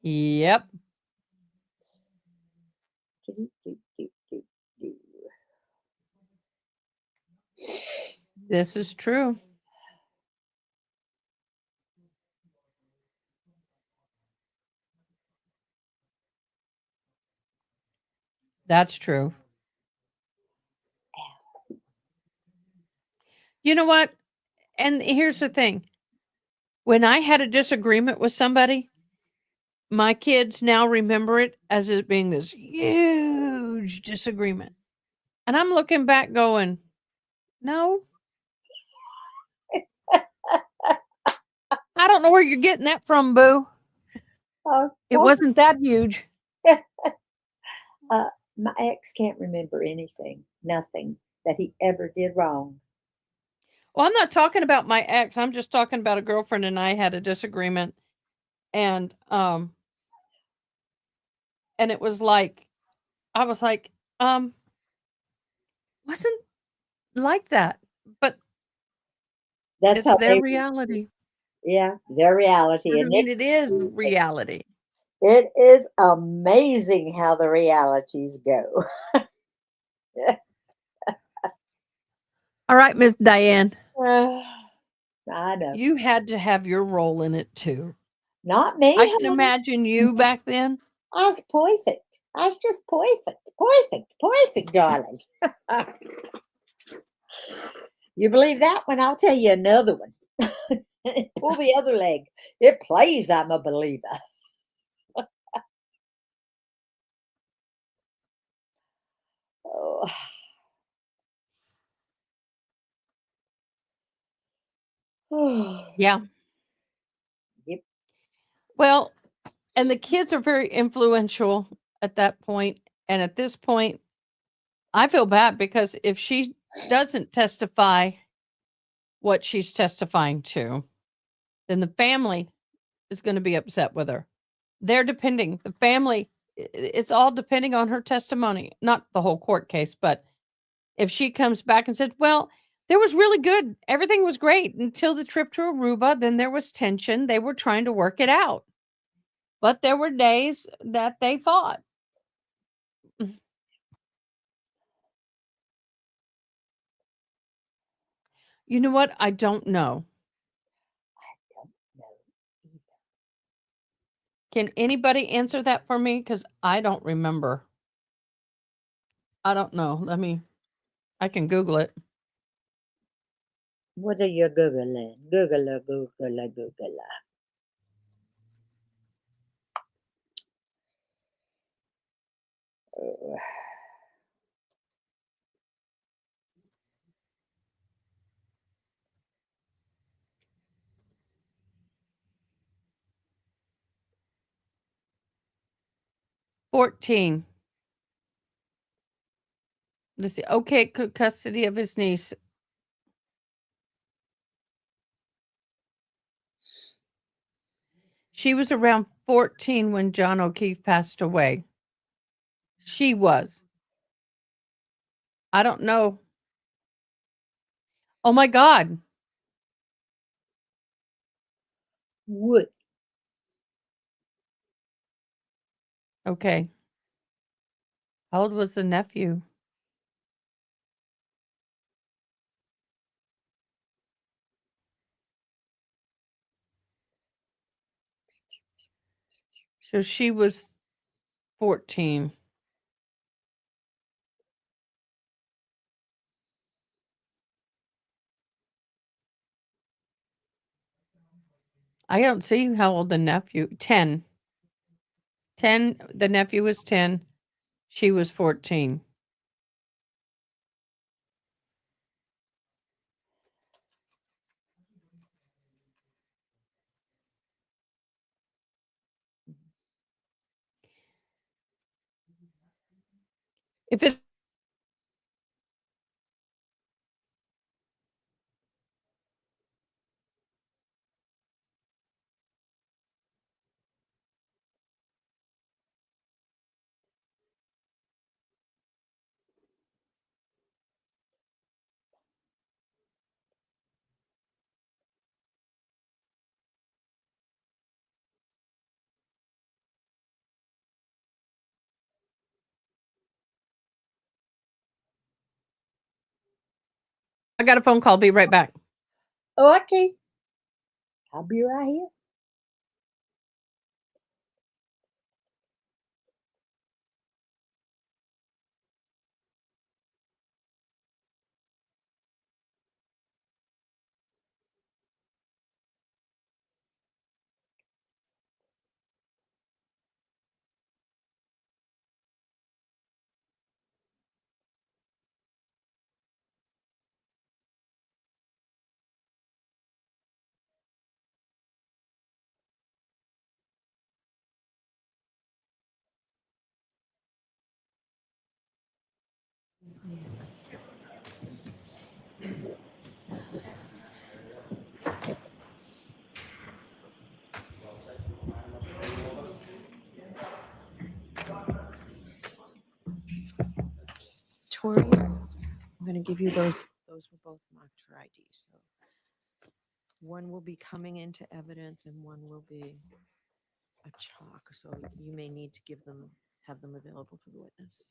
Yep. This is true. That's true. You know what? And here's the thing. When I had a disagreement with somebody, my kids now remember it as it being this huge disagreement. And I'm looking back going, no, I don't know where you're getting that from, boo. Oh, It wasn't that huge. my ex can't remember anything, nothing that he ever did wrong. Well, I'm not talking about my ex. I'm just talking about a girlfriend and I had a disagreement. And it was like, I was like, wasn't like that, but That's it's how their they, reality. yeah, their reality. I And mean, it is reality. it is amazing how the realities go. All right, Miss Diane, I know. you had to have your role in it too. Not me, I can honey. imagine you back then. I was perfect. I was just perfect. Perfect, darling. You believe that one? I'll tell you another one. Pull the other leg. It plays I'm a believer. Oh. Yeah. Yep. Well, and the kids are very influential at that point. And at this point, I feel bad because if she doesn't testify what she's testifying to, then the family is going to be upset with her. They're depending, the family, it's all depending on her testimony, not the whole court case, but if she comes back and said, well, there was really good, everything was great until the trip to Aruba, then there was tension. They were trying to work it out. But there were days that they fought. You know what? I don't know. Don't know either. Can anybody answer that for me? Because I don't remember. I don't know. I can Google it. What are you Googling? Google. Oh. 14. Let's see. Okay, custody of his niece. She was around 14 when John O'Keefe passed away. She was. I don't know. Oh my God. Wood. Okay. How old was the nephew? So she was 14. I don't see how old the nephew. 10. 10. The nephew was 10. She was 14. If it I got a phone call. Be right back. Okay. I'll be right here. Please. Tori, I'm going to give you those. Those were both marked for ID. So one will be coming into evidence and one will be a chalk. So you may need to have them available for the witness.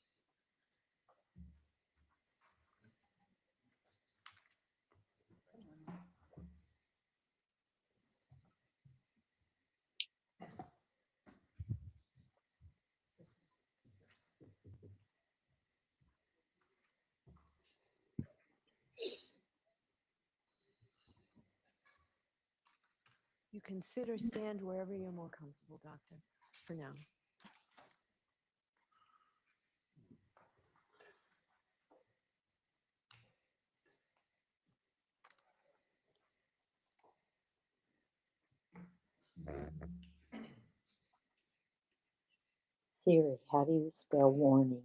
You consider stand wherever you're more comfortable, doctor, for now. Siri, how do you spell warning?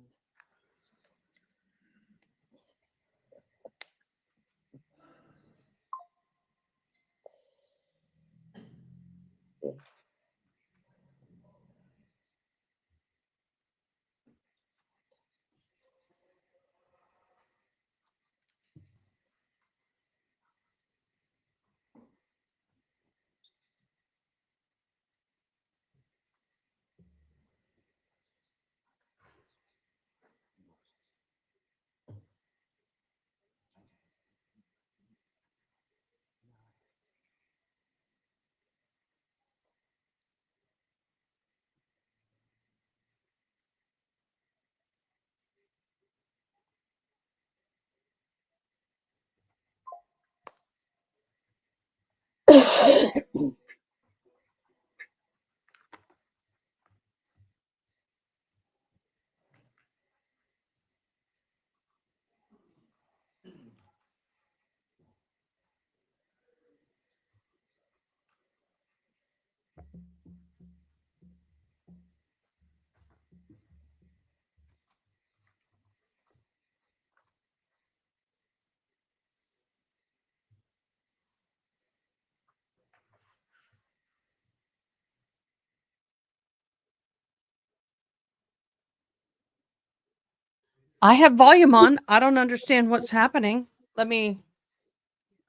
I have volume on. I don't understand what's happening. Let me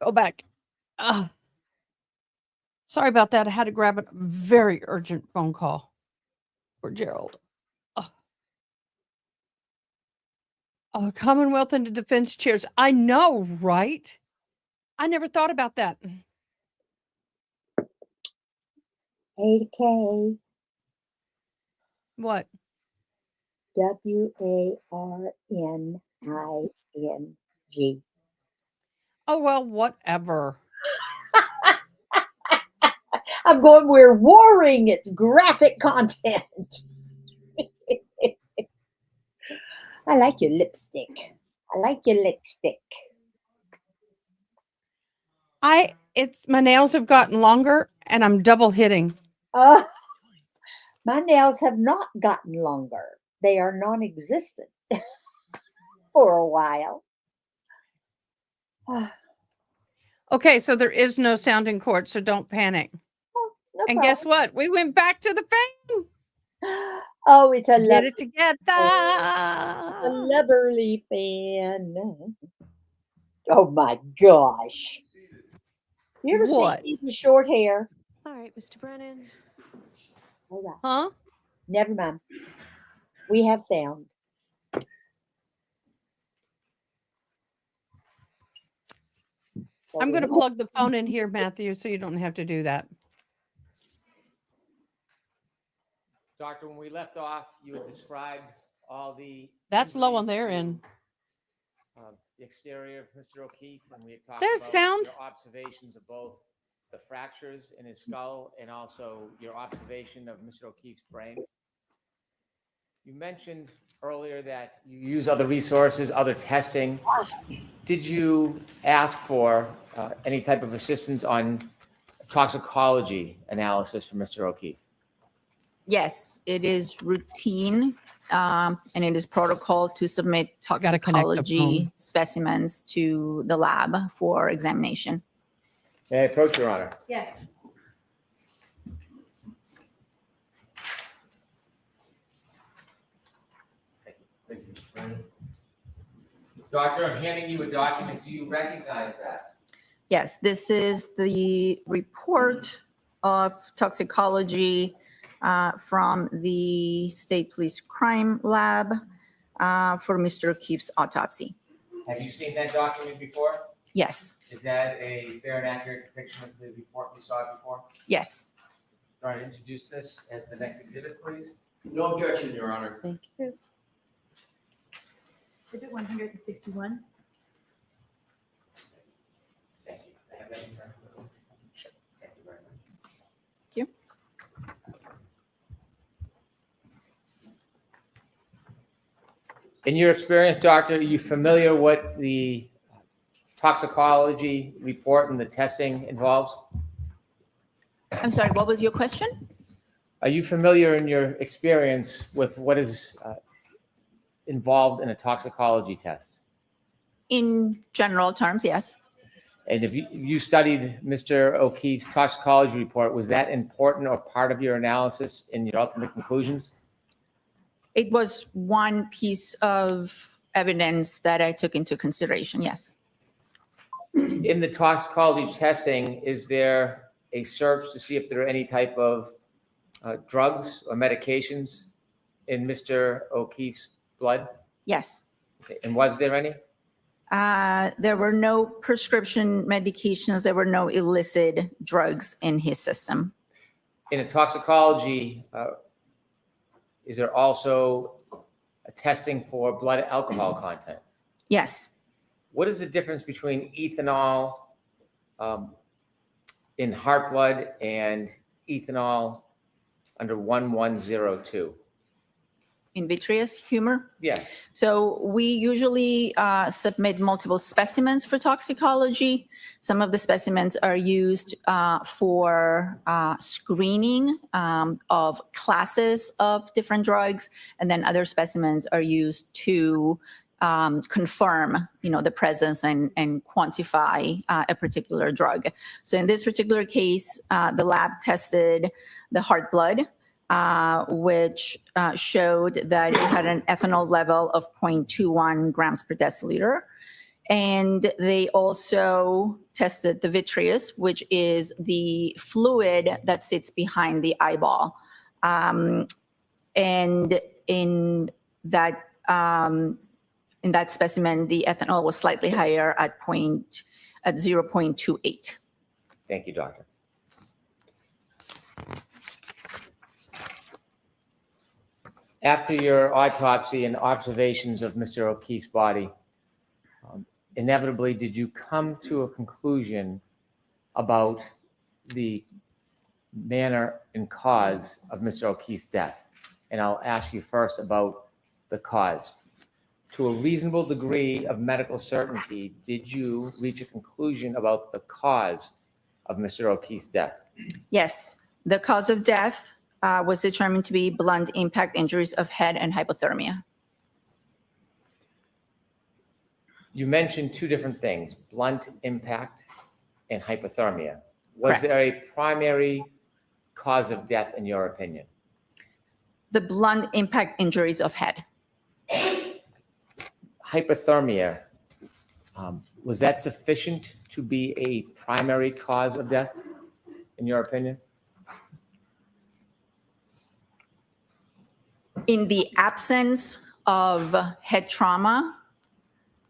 go back. Sorry about that. I had to grab a very urgent phone call for Gerald. Commonwealth and the defense chairs. I know, right? I never thought about that. A-K, What? W-A-R-N-I-N-G. Oh, well, whatever. I'm going, we're warring. It's graphic content. I like your lipstick. I like your lipstick. It's my nails have gotten longer and I'm double hitting. My nails have not gotten longer. They are non-existent for a while. Okay, so there is no sound in court, so don't panic. No And guess what? We went back to the fan. Oh, it's a Get it together. It's a lovely fan. Oh my gosh. You ever What? seen me with short hair? All right, Mr. Brennan. All right. Huh? Never mind. We have sound. I'm going to plug the phone in here, Matthew, so you don't have to do that. Doctor, when we left off, you had described all the. That's low on injuries their to, end. The exterior of Mr. O'Keefe, and we had talked There's about sound. your observations of both the fractures in his skull and also your observation of Mr. O'Keefe's brain. You mentioned earlier that you use other resources, other testing. Did you ask for any type of assistance on toxicology analysis for Mr. O'Keefe? Yes, it is routine and it is protocol to submit Gotta connect the phone. toxicology specimens to the lab for examination. May I approach, Your Honor? Yes. Thank you, Mr. Brennan. Doctor, I'm handing you a document. Do you recognize that? Yes, this is the report of toxicology from the State Police Crime Lab for Mr. O'Keefe's autopsy. Have you seen that document before? Yes, Is that a fair and accurate depiction of the report you saw before? yes. Do I introduce this as the next exhibit, please? No objection, Your Honor. Thank you. Exhibit 161. Thank you. I have that in front of me. Thank you very much. Thank you. In your experience, doctor, are you familiar what the toxicology report and the testing involves? I'm sorry, what was your question? Are you familiar in your experience with what is involved in a toxicology test? In general terms, yes. And if you studied Mr. O'Keefe's toxicology report, was that important or part of your analysis in your ultimate conclusions? It was one piece of evidence that I took into consideration, yes. In the toxicology testing, is there a search to see if there are any type of drugs or medications in Mr. O'Keefe's blood? Yes. Okay. And was there any? There were no prescription medications. There were no illicit drugs in his system. In a toxicology, is there also a testing for blood alcohol content? Yes. What is the difference between ethanol in heart blood and ethanol under 1102? In vitreous humor. Yes. So we usually submit multiple specimens for toxicology. Some of the specimens are used for screening of classes of different drugs, and then other specimens are used to confirm, the presence and quantify a particular drug. So in this particular case, the lab tested the heart blood, which showed that it had an ethanol level of 0.21 grams per deciliter. And they also tested the vitreous, which is the fluid that sits behind the eyeball. And in that specimen, the ethanol was slightly higher at 0.28. Thank you, doctor. After your autopsy and observations of Mr. O'Keefe's body, inevitably, did you come to a conclusion about the manner and cause of Mr. O'Keefe's death? And I'll ask you first about the cause. To a reasonable degree of medical certainty, did you reach a conclusion about the cause of Mr. O'Keefe's death? Yes, the cause of death was determined to be blunt impact injuries of head and hypothermia. You mentioned two different things, blunt impact and hypothermia. Was Correct. there a primary cause of death in your opinion? The blunt impact injuries of head. Hypothermia, was that sufficient to be a primary cause of death in your opinion? In the absence of head trauma,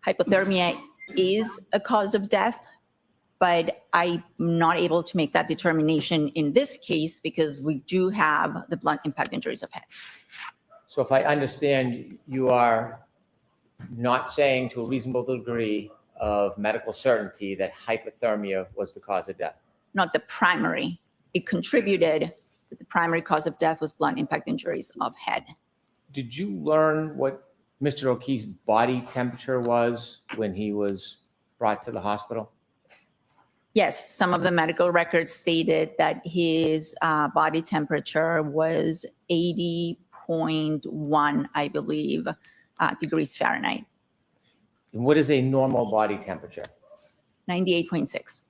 hypothermia is a cause of death, but I'm not able to make that determination in this case because we do have the blunt impact injuries of head. So if I understand, you are not saying to a reasonable degree of medical certainty that hypothermia was the cause of death? Not the primary. It contributed, but the primary cause of death was blunt impact injuries of head. Did you learn what Mr. O'Keefe's body temperature was when he was brought to the hospital? Yes, some of the medical records stated that his body temperature was 80.2 1.1, I believe, degrees Fahrenheit, And what is a normal body temperature? 98.6.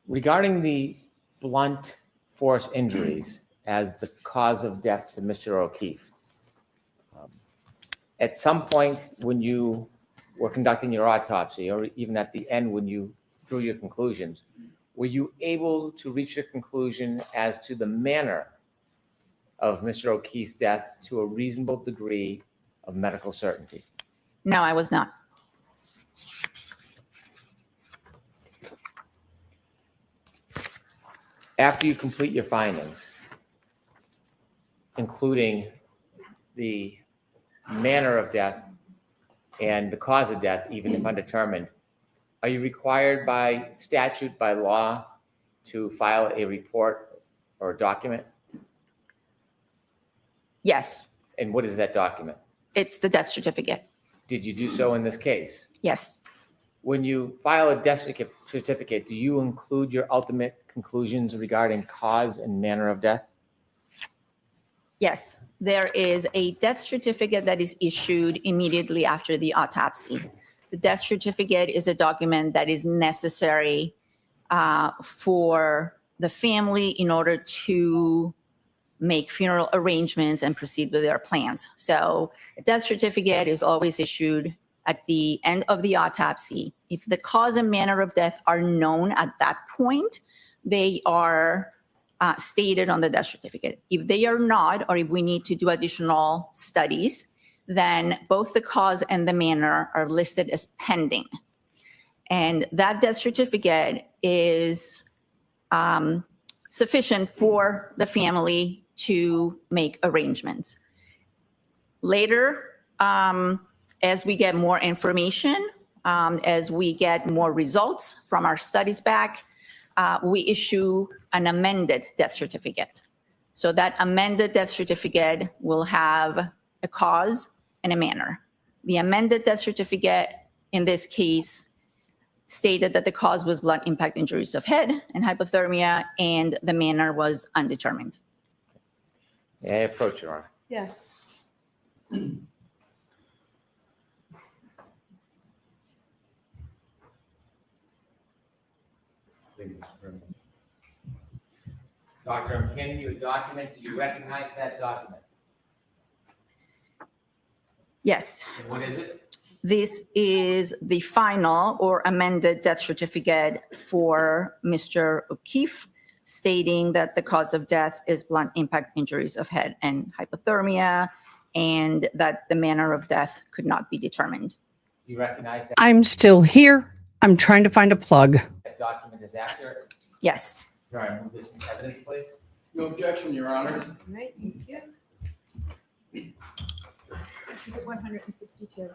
Regarding the blunt force injuries as the cause of death to Mr. O'Keefe, at some point when you were conducting your autopsy, or even at the end when you drew your conclusions, were you able to reach a conclusion as to the manner of Mr. O'Keefe's death to a reasonable degree of medical certainty? No, I was not. After you complete your findings, including the manner of death and the cause of death, even if undetermined, are you required by statute, by law, to file a report or a document? Yes, And what is that document? it's the death certificate. Did you do so in this case? Yes, When you file a death certificate, do you include your ultimate conclusions regarding cause and manner of death? yes. There is a death certificate that is issued immediately after the autopsy. The death certificate is a document that is necessary for the family in order to make funeral arrangements and proceed with their plans. So a death certificate is always issued at the end of the autopsy. If the cause and manner of death are known at that point, they are stated on the death certificate. If they are not, or if we need to do additional studies, then both the cause and the manner are listed as pending. And that death certificate is sufficient for the family to make arrangements. Later, as we get more information, as we get more results from our studies back, we issue an amended death certificate. So that amended death certificate will have a cause and a manner. The amended death certificate, in this case, stated that the cause was blunt impact injuries of head and hypothermia, and the manner was undetermined. May I approach, Your Honor? Yes. Doctor, I'm handing you a document. Do you recognize that document? Yes, And what is it? this is the final or amended death certificate for Mr. O'Keefe, stating that the cause of death is blunt impact injuries of head and hypothermia, and that the manner of death could not be determined. Do you recognize that I'm still here. I'm trying to find a plug. document is accurate? Yes. Your Honor, move this into evidence, please. No objection, Your Honor. Right, thank you. Exhibit 162.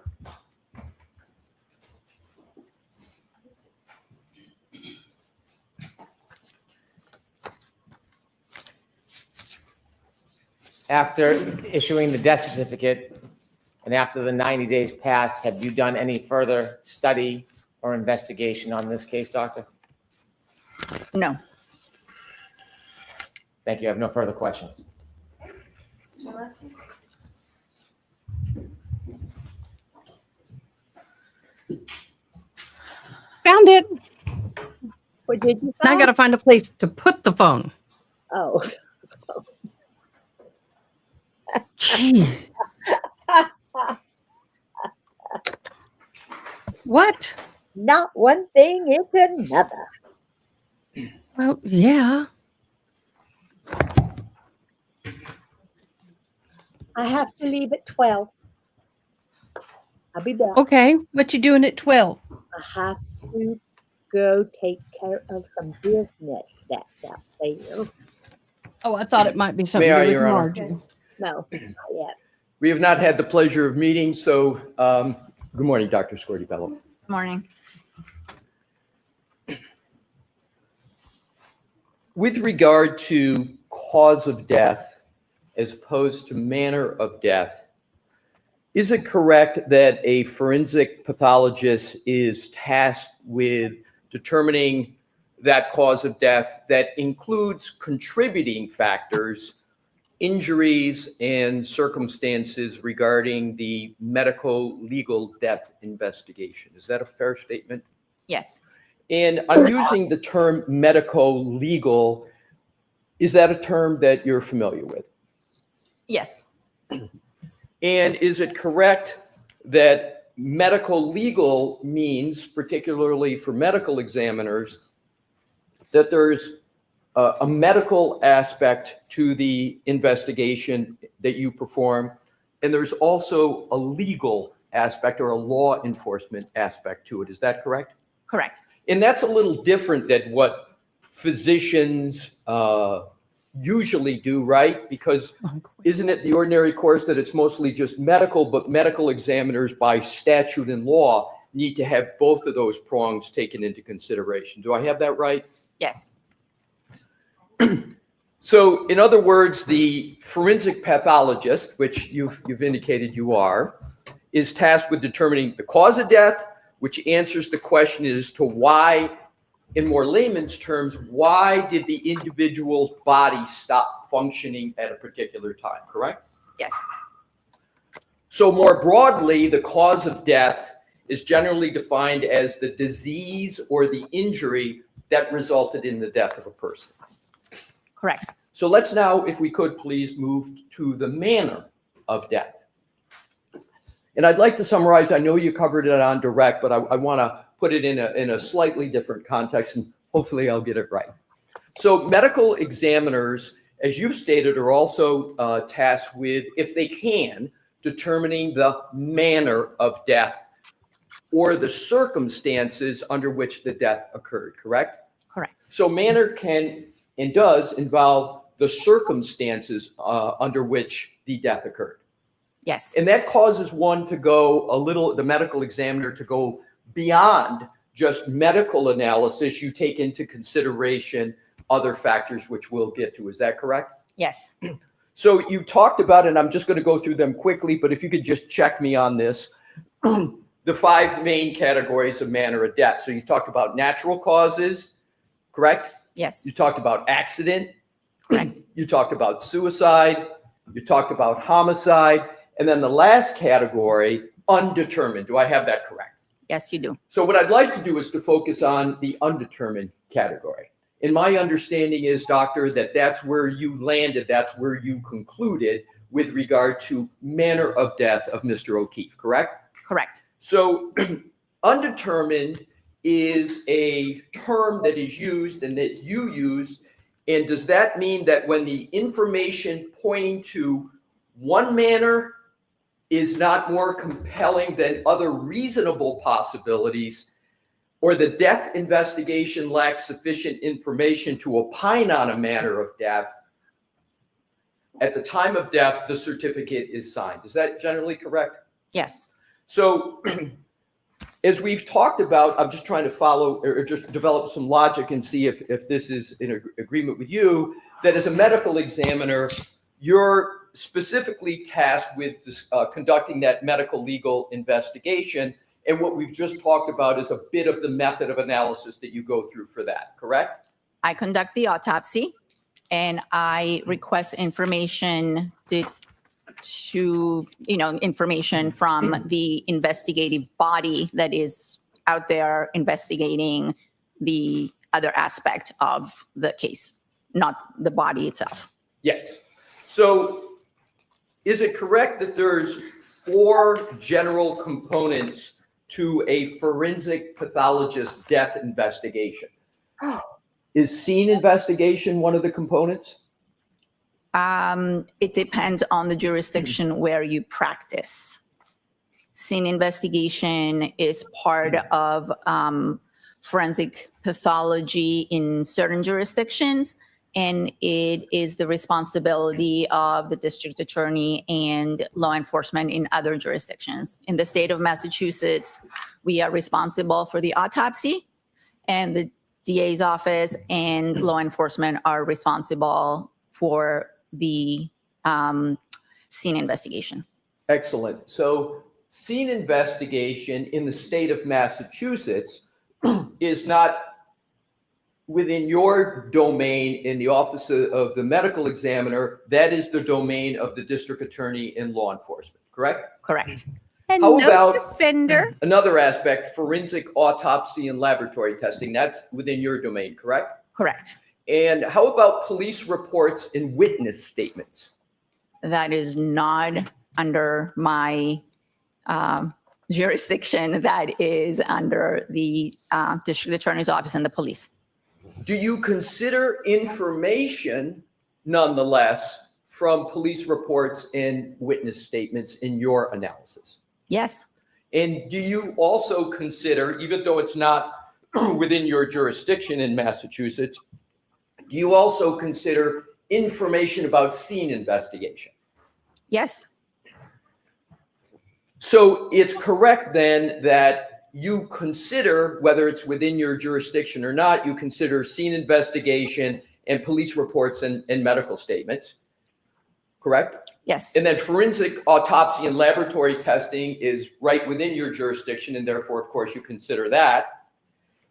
After issuing the death certificate and after the 90 days passed, have you done any further study or investigation on this case, doctor? No. Thank you. I have no further questions. Found it. What did you Now I find? got to find a place to put the phone. Oh, Jeez. What? not one thing, it's another. Well, yeah. I have to leave at 12. I'll be back. Okay. What you doing at 12? I have to go take care of some business that's out there. Oh, I thought it might be something May to I, do with Your Honor? Margie. No, not yet. We have not had the pleasure of meeting, so good morning, Dr. Scordi-Bello. Morning. With regard to cause of death as opposed to manner of death, is it correct that a forensic pathologist is tasked with determining that cause of death that includes contributing factors, injuries, and circumstances regarding the medical legal death investigation. Is that a fair statement? Yes. And I'm using the term medical legal. Is that a term that you're familiar with? Yes. And is it correct that medical legal means, particularly for medical examiners, that there's a medical aspect to the investigation that you perform, and there's also a legal aspect or a law enforcement aspect to it? Is that correct? Correct. And that's a little different than what physicians usually do, right? Because isn't it the ordinary course that it's mostly just medical, but medical examiners by statute and law need to have both of those prongs taken into consideration? Do I have that right? Yes. So in other words, the forensic pathologist, which you've indicated you are, is tasked with determining the cause of death, which answers the question as to why, in more layman's terms, why did the individual's body stop functioning at a particular time, correct? Yes. So more broadly, the cause of death is generally defined as the disease or the injury that resulted in the death of a person. Correct. So let's now, if we could, please move to the manner of death. And I'd like to summarize, I know you covered it on direct, but I want to put it in a slightly different context, and hopefully I'll get it right. So medical examiners, as you've stated, are also tasked with, if they can, determining the manner of death or the circumstances under which the death occurred, correct? Correct. So manner can and does involve the circumstances under which the death occurred. Yes. And that causes one to go a little, the medical examiner to go beyond just medical analysis. You take into consideration other factors, which we'll get to. Is that correct? Yes. So you talked about, and I'm just going to go through them quickly, but if you could just check me on this, the 5 main categories of manner of death. So you talked about natural causes, correct? Yes. You talked about accident. Correct. You talked about suicide. You talked about homicide. And then the last category, undetermined. Do I have that correct? Yes, you do. So what I'd like to do is to focus on the undetermined category. And my understanding is, doctor, that that's where you landed, that's where you concluded with regard to manner of death of Mr. O'Keefe, correct? Correct. So undetermined is a term that is used and that you use. And does that mean that when the information pointing to one manner is not more compelling than other reasonable possibilities, or the death investigation lacks sufficient information to opine on a manner of death, at the time of death, the certificate is signed? Is that generally correct? Yes. So as we've talked about, I'm just trying to follow or just develop some logic and see if this is in agreement with you, that as a medical examiner, you're specifically tasked with conducting that medical legal investigation. And what we've just talked about is a bit of the method of analysis that you go through for that, correct? I conduct the autopsy and I request information information from the investigative body that is out there investigating the other aspect of the case, not the body itself. Yes. So is it correct that there's 4 general components to a forensic pathologist death investigation? Is scene investigation one of the components? It depends on the jurisdiction where you practice. Scene investigation is part of forensic pathology in certain jurisdictions, and it is the responsibility of the district attorney and law enforcement in other jurisdictions. In the state of Massachusetts, we are responsible for the autopsy, and the DA's office and law enforcement are responsible for the scene investigation. Excellent. So scene investigation in the state of Massachusetts is not within your domain in the office of the medical examiner, that is the domain of the district attorney in law enforcement, correct? Correct. How about another aspect, forensic autopsy and laboratory testing? That's within your domain, correct? Correct. And how about police reports and witness statements? That is not under my jurisdiction. That is under the district attorney's office and the police. Do you consider information, nonetheless, from police reports and witness statements in your analysis? Yes. And do you also consider, even though it's not within your jurisdiction in Massachusetts, do you also consider information about scene investigation? Yes. So it's correct then that you consider, whether it's within your jurisdiction or not, you consider scene investigation and police reports and medical statements, correct? Yes. And then forensic autopsy and laboratory testing is right within your jurisdiction, and therefore, of course, you consider that.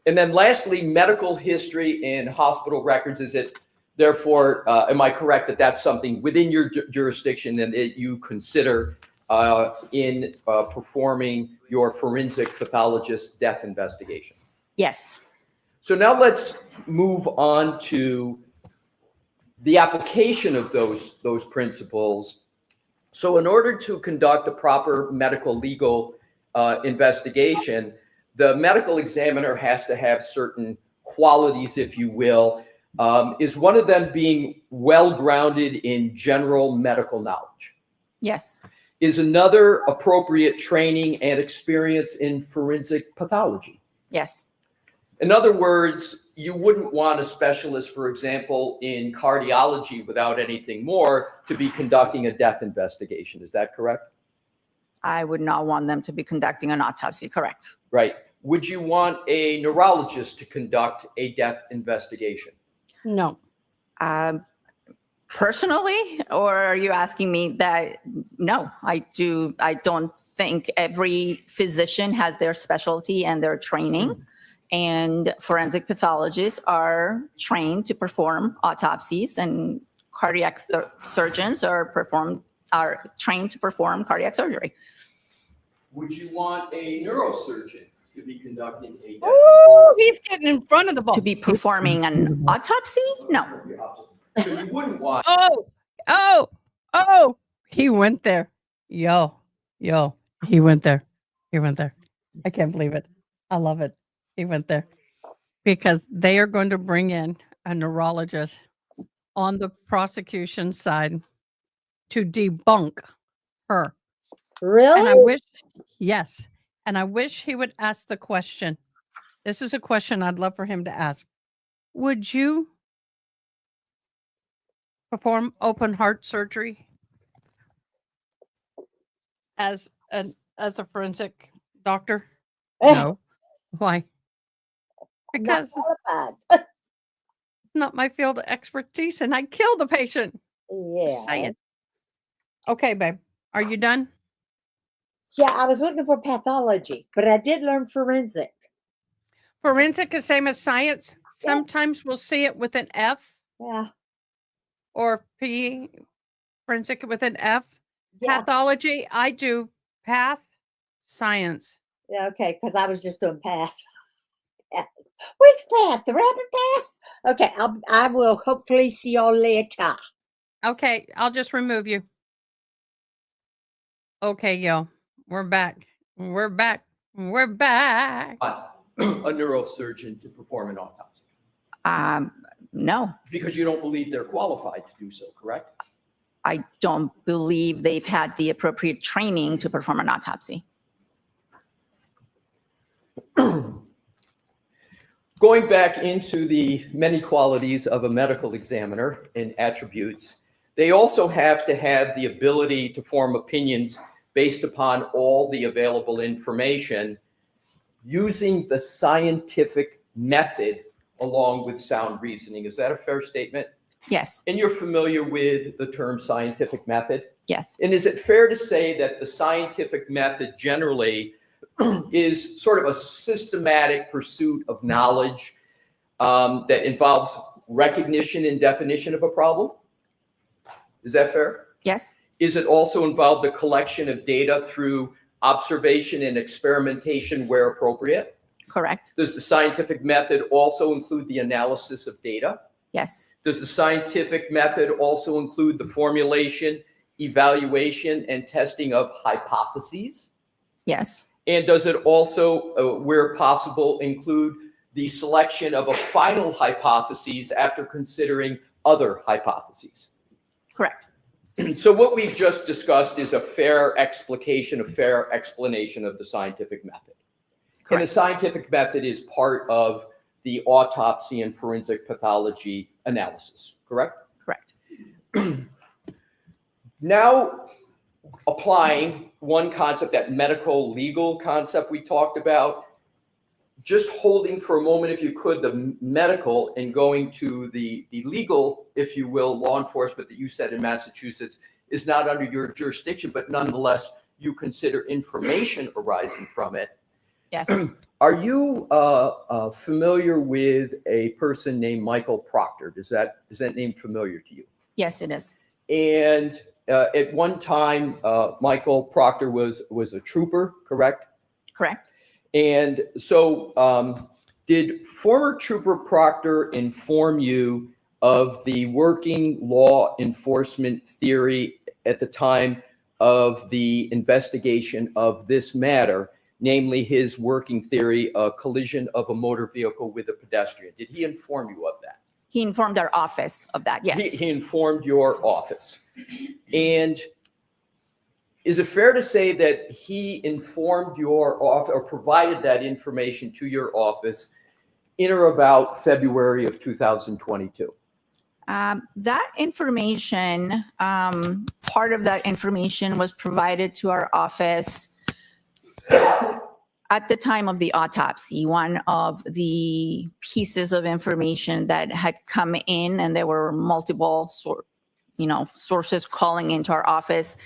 And then lastly, medical history and hospital records, is it therefore, am I correct that that's something within your jurisdiction and that you consider in performing your forensic pathologist death investigation? Yes. So now let's move on to the application of those principles. So in order to conduct a proper medical legal investigation, the medical examiner has to have certain qualities, if you will. Is one of them being well-grounded in general medical knowledge? Yes. Is another appropriate training and experience in forensic pathology? Yes. In other words, you wouldn't want a specialist, for example, in cardiology without anything more to be conducting a death investigation. Is that correct? I would not want them to be conducting an autopsy. Correct. Right. Would you want a neurologist to conduct a death investigation? No. Personally, or are you asking me that? No, I don't think every physician has their specialty and their training. And forensic pathologists are trained to perform autopsies, and cardiac surgeons are trained to perform cardiac surgery. Would you want a neurosurgeon to be conducting a death Oh, he's getting in front of the ball. To be performing an autopsy? No. So you wouldn't want. Oh, he went there. Yo, he went there. I can't believe it. I love it. He went there because they are going to bring in a neurologist on the prosecution side to debunk her. Really? And I wish, yes. And I wish he would ask the question. This is a question I'd love for him to ask. Would you perform open heart surgery as a forensic doctor? No. Why? Because it's not my field of expertise, and I kill the patient. Just say Yeah. it. Okay, babe. Are you done? Yeah, I was looking for pathology, but I did learn forensic. Forensic is same as science. Sometimes we'll see it with an F Yeah. or P. Forensic with an F. Yeah. Pathology, I do path science. Yeah, okay, because I was just doing path. Which path? The rabbit path? Okay, I will hopefully see y'all later. Okay, I'll just remove you. Okay, yo, we're back. We're back. A neurosurgeon to perform an autopsy No, because you don't believe they're qualified to do so, correct? I don't believe they've had the appropriate training to perform an autopsy. Going back into the many qualities of a medical examiner and attributes, they also have to have the ability to form opinions based upon all the available information using the scientific method along with sound reasoning. Is that a fair statement? Yes. And you're familiar with the term scientific method? Yes. And is it fair to say that the scientific method generally is sort of a systematic pursuit of knowledge that involves recognition and definition of a problem. Is that fair? Yes, Is it also involve the collection of data through observation and experimentation where appropriate? correct. Does the scientific method also include the analysis of data? Yes, Does the scientific method also include the formulation, evaluation, and testing of hypotheses? yes, And does it also, where possible, include the selection of a final hypothesis after considering other hypotheses? correct. So what we've just discussed is a fair explication, a fair explanation of the scientific method. And the Correct. scientific method is part of the autopsy and forensic pathology analysis, correct? Correct. Now, applying one concept, that medical legal concept we talked about, just holding for a moment, if you could, the medical and going to the legal, if you will, law enforcement that you said in Massachusetts is not under your jurisdiction, but nonetheless, you consider information arising from it. Yes, Are you familiar with a person named Michael Proctor? Is that name familiar to you? yes, it is. And at one time, Michael Proctor was a trooper, correct? Correct. And so did former Trooper Proctor inform you of the working law enforcement theory at the time of the investigation of this matter, namely his working theory, a collision of a motor vehicle with a pedestrian? Did he inform you of that? He informed our office of that. Yes. He informed your office. And is it fair to say that he informed your office or provided that information to your office in or about February of 2022? That information, part of that information was provided to our office at the time of the autopsy. One of the pieces of information that had come in, and there were multiple sources calling into our office,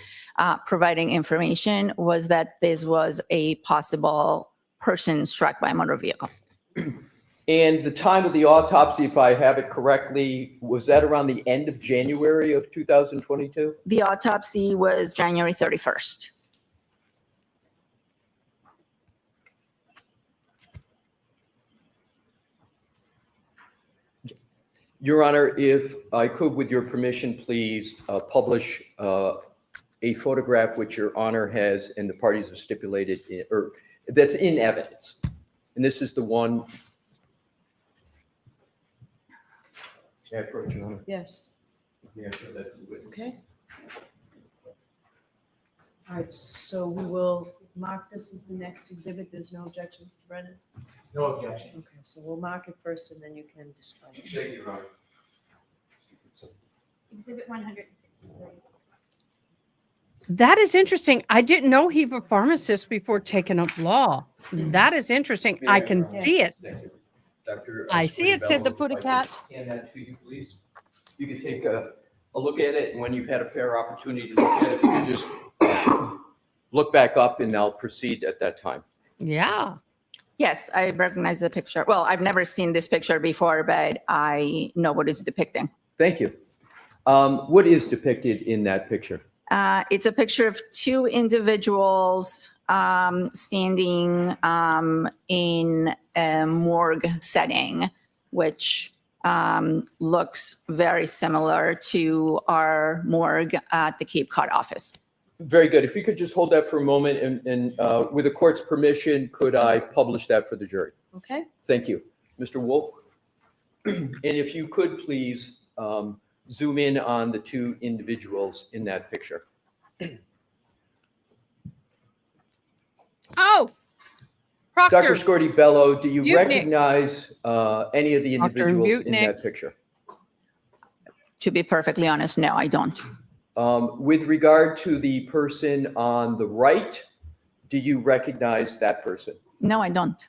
providing information, was that this was a possible person struck by a motor vehicle. And the time of the autopsy, if I have it correctly, was that around the end of January of 2022? The autopsy was January 31st. Your Honor, if I could, with your permission, please publish a photograph which Your Honor has and the parties have stipulated, or that's in evidence. And this is the one. May I approach, Your Honor? Yes. May I show that to the witness? Okay. All right, so we will mark this as the next exhibit. There's no objections, Brennan? No objection. Okay, so we'll mark it first and then you can display it. Thank you, Your Honor. Exhibit 163. That is interesting. I didn't know he was a pharmacist before taking up law. That is interesting. I can see it. Thank you. Dr. I see it, said the Squidibello, Putty if I could Cat. Hand that to you, please. You could take a look at it, and when you've had a fair opportunity to look at it, you can just look back up, and I'll proceed at that time. Yeah. Yes, I recognize the picture. Well, I've never seen this picture before, but I know what it's depicting. Thank you. What is depicted in that picture? It's a picture of two individuals standing in a morgue setting, which looks very similar to our morgue at the Cape Cod office. Very good. If you could just hold that for a moment, and with the court's permission, could I publish that for the jury? Okay. Thank you. Mr. Wolf? And if you could please zoom in on the two individuals in that picture. Oh, Dr. Proctor. Squidibello, do you Mutnick. recognize any of the Dr. individuals in Mutnick. that picture? To be perfectly honest, no, I don't. With regard to the person on the right, do you recognize that person? No, I don't.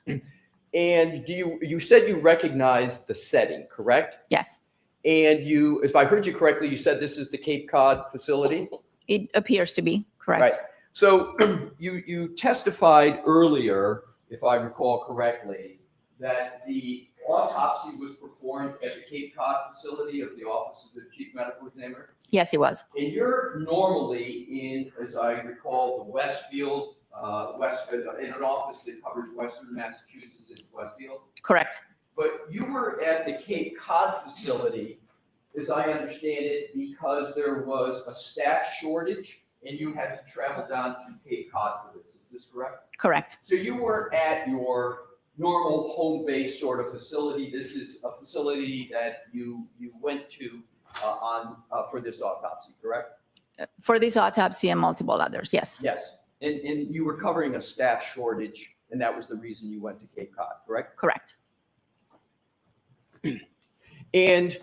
And you said you recognize the setting, correct? Yes, And you, if I heard you correctly, you said this is the Cape Cod facility? it appears to be correct. Right. So you testified earlier, if I recall correctly, that the autopsy was performed at the Cape Cod facility of the Office of the Chief Medical Examiner? Yes, it was. And you're normally in, as I recall, the Westfield, in an office that covers Western Massachusetts, it's Westfield. Correct. But you were at the Cape Cod facility, as I understand it, because there was a staff shortage and you had to travel down to Cape Cod for this. Is this correct? Correct. So you weren't at your normal home base sort of facility. This is a facility that you went to for this autopsy, correct? For this autopsy and multiple others, yes. Yes. And you were covering a staff shortage, and that was the reason you went to Cape Cod, correct? Correct. And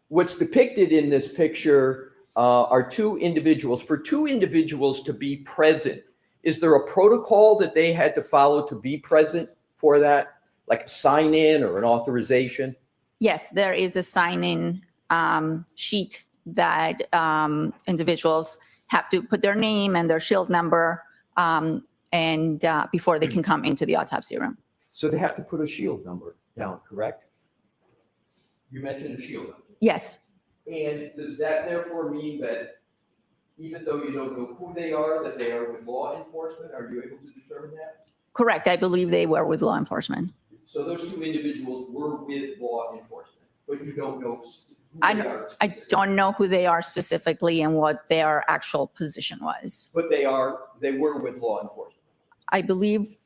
what's depicted in this picture are two individuals. For two individuals to be present, is there a protocol that they had to follow to be present for that, like a sign-in or an authorization? Yes, there is a sign-in sheet that individuals have to put their name and their shield number and before they can come into the autopsy room. So they have to put a shield number down, correct? You mentioned a shield number. Yes, And does that therefore mean that even though you don't know who they are, that they are with law enforcement? Are you able to determine that? correct. I believe they were with law enforcement. So those two individuals were with law enforcement, but you don't know who I they don't- are. I don't know who they are specifically and what their actual position was. But they were with law enforcement. I believe,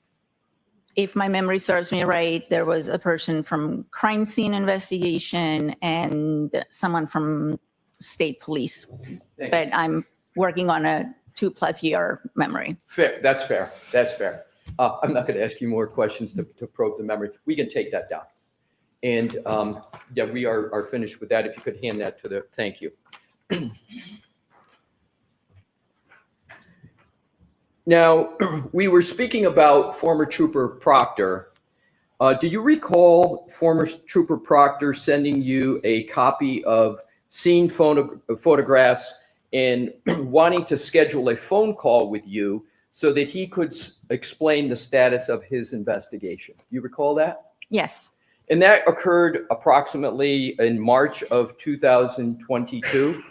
if my memory serves me right, there was a person from crime scene investigation and someone from state police. Thank you. But I'm working on a 2+ year memory. Fair, that's fair, that's fair. I'm not going to ask you more questions to probe the memory. We can take that down. And yeah, we are finished with that. If you could hand that to the, thank you. Now, we were speaking about former Trooper Proctor. Do you recall former Trooper Proctor sending you a copy of scene photographs and wanting to schedule a phone call with you so that he could explain the status of his investigation? You recall that? Yes, And that occurred approximately in March of 2022?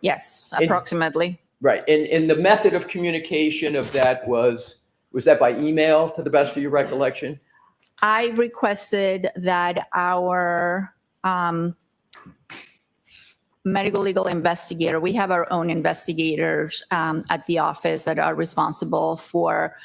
yes, And- approximately. Right. And the method of communication of that was that by email, to the best of your recollection? I requested that our medical legal investigator, we have our own investigators at the office that are responsible for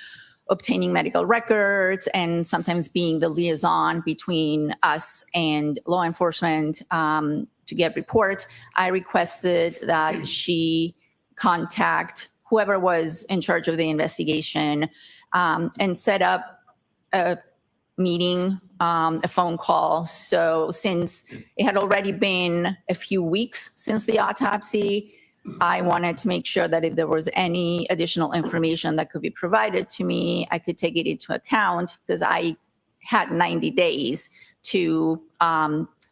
obtaining medical records and sometimes being the liaison between us and law enforcement to get reports. I requested that she contact whoever was in charge of the investigation and set up a meeting, a phone call. So since it had already been a few weeks since the autopsy, I wanted to make sure that if there was any additional information that could be provided to me, I could take it into account because I had 90 days to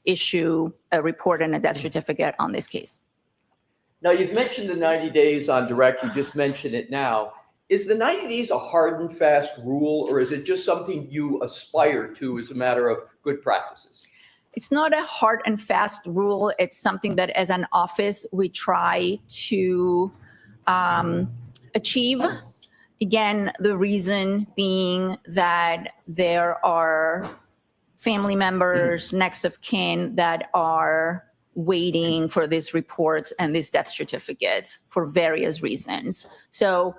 issue a report and a death certificate on this case. Now, you've mentioned the 90 days on direct. You just mentioned it now. Is the 90 days a hard and fast rule, or is it just something you aspire to as a matter of good practices? It's not a hard and fast rule. It's something that as an office, we try to achieve. Again, the reason being that there are family members, next of kin that are waiting for these reports and these death certificates for various reasons. So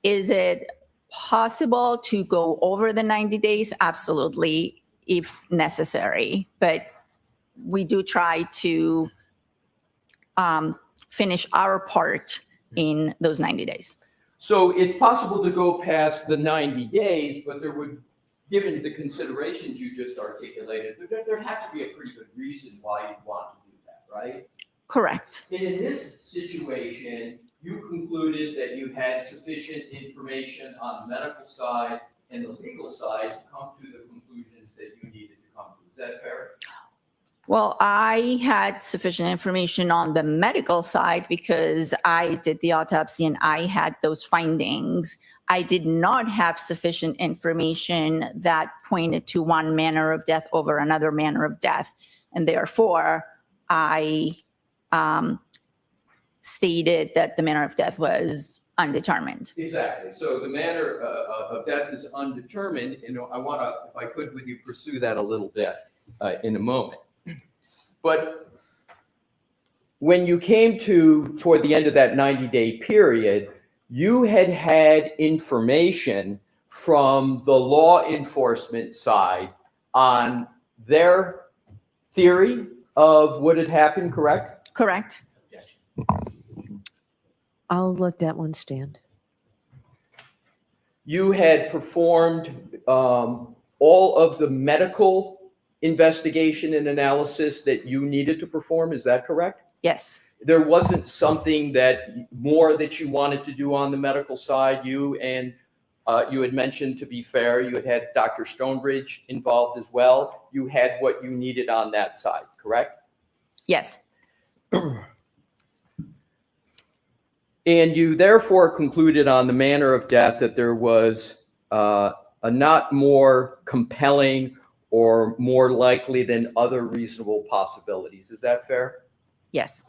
is it possible to go over the 90 days? Absolutely, if necessary. But we do try to finish our part in those 90 days. So it's possible to go past the 90 days, but there would, given the considerations you just articulated, there'd have to be a pretty good reason why you'd want to do that, right? Correct. And in this situation, you concluded that you had sufficient information on the medical side and the legal side to come to the conclusions that you needed to come to. Is that fair? Well, I had sufficient information on the medical side because I did the autopsy and I had those findings. I did not have sufficient information that pointed to one manner of death over another manner of death. And therefore, I stated that the manner of death was undetermined. Exactly. So the manner of death is undetermined. You know, I want to, if I could, with you, pursue that a little bit in a moment. But when you came toward the end of that 90-day period, you had information from the law enforcement side on their theory of what had happened, correct? Correct. I'll let that one stand. You had performed all of the medical investigation and analysis that you needed to perform, is that correct? Yes. There wasn't something more that you wanted to do on the medical side. You had mentioned, to be fair, you had Dr. Stonebridge involved as well. You had what you needed on that side, correct? Yes. And you therefore concluded on the manner of death that there was a not more compelling or more likely than other reasonable possibilities. Is that fair? Yes.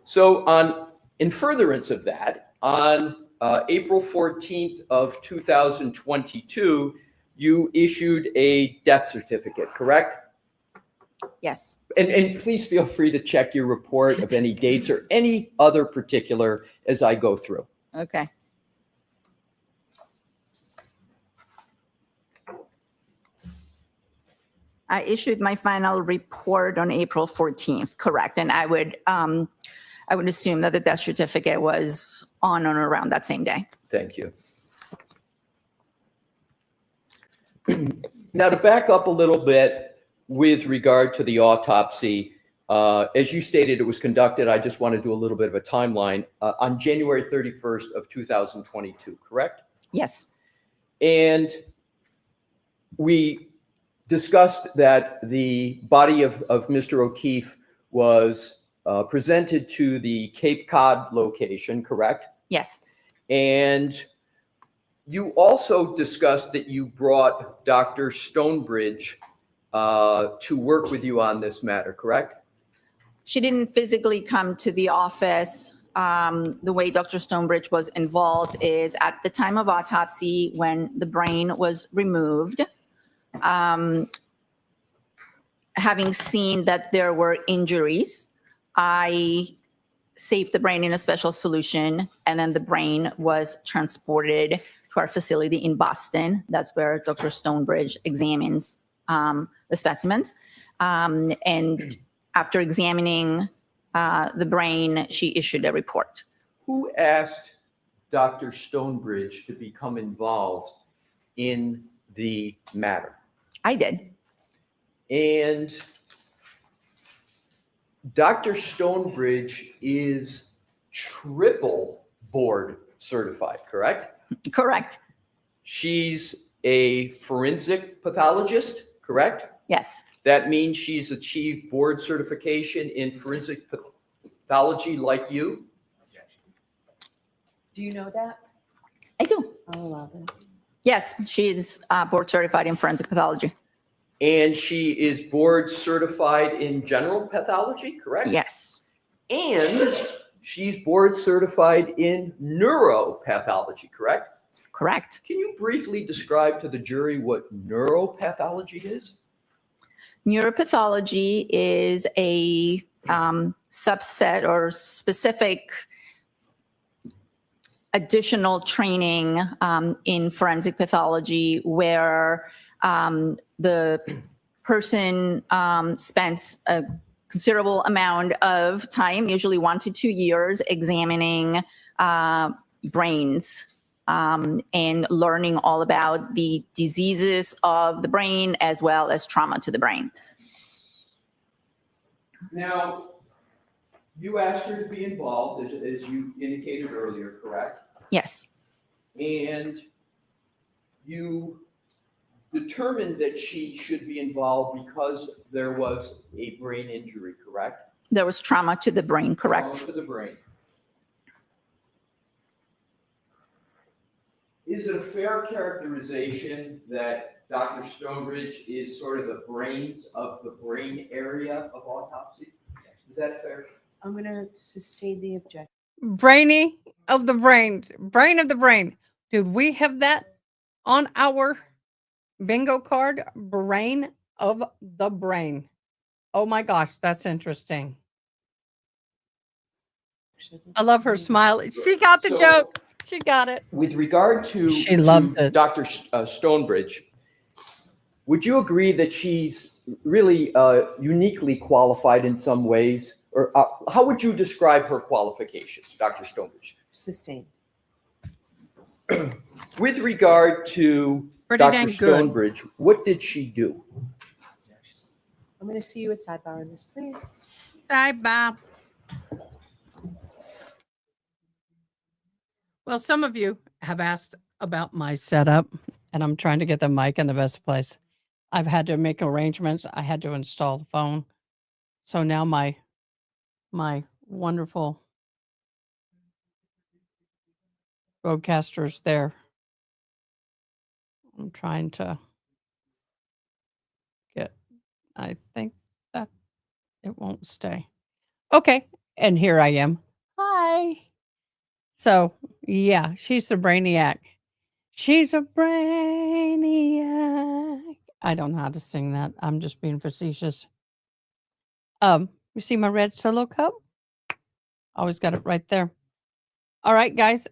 So in furtherance of that, on April 14th of 2022, you issued a death certificate, correct? Yes. And please feel free to check your report of any dates or any other particular as I go through. Okay. I issued my final report on April 14th, correct. And I would assume that the death certificate was on or around that same day. Thank you. Now, to back up a little bit with regard to the autopsy, as you stated, it was conducted, I just want to do a little bit of a timeline, on January 31st of 2022, correct? Yes. And we discussed that the body of Mr. O'Keefe was presented to the Cape Cod location, correct? Yes. And you also discussed that you brought Dr. Stonebridge to work with you on this matter, correct? She didn't physically come to the office. The way Dr. Stonebridge was involved is at the time of autopsy, when the brain was removed, having seen that there were injuries, I saved the brain in a special solution, and then the brain was transported to our facility in Boston. That's where Dr. Stonebridge examines the specimens. And after examining the brain, she issued a report. Who asked Dr. Stonebridge to become involved in the matter? I did. And Dr. Stonebridge is triple board certified, correct? Correct. She's a forensic pathologist, correct? Yes. That means she's achieved board certification in forensic pathology like you? Do you know that? I do. I'll allow that. Yes, she is board certified in forensic pathology. And she is board certified in general pathology, correct? Yes. And she's board certified in neuropathology, correct? Correct. Can you briefly describe to the jury what neuropathology is? Neuropathology is a subset or specific additional training in forensic pathology where the person spends a considerable amount of time, usually 1 to 2 years, examining brains and learning all about the diseases of the brain as well as trauma to the brain. Now, you asked her to be involved, as you indicated earlier, correct? Yes. And you determined that she should be involved because there was a brain injury, correct? There was trauma to the brain, correct? Trauma to the brain. Is it a fair characterization that Dr. Stonebridge is sort of the brains of the brain area of autopsy? Is that fair? I'm going to sustain the objection. Brainy of the brains, brain of the brain. Dude, we have that on our bingo card, brain of the brain. Oh my gosh, that's interesting. I love her smile. She got the So- joke. She got it. With regard to, She loves it. Dr. Stonebridge, would you agree that she's really uniquely qualified in some ways? Or how would you describe her qualifications, Dr. Stonebridge? Sustain. With regard to Pretty Dr. dang good. Stonebridge, what did she do? I'm going to see you at sidebar on this, please. Bye, Bob. Well, some of you have asked about my setup, and I'm trying to get the mic in the best place. I've had to make arrangements. I had to install the phone. So now my wonderful broadcaster's there. I'm trying to get, I think that it won't stay. Okay, and here I am. Hi. So, yeah, she's a brainiac. She's a brainiac. I don't know how to sing that. I'm just being facetious. You see my red solo cup? Always got it right there. All right, guys.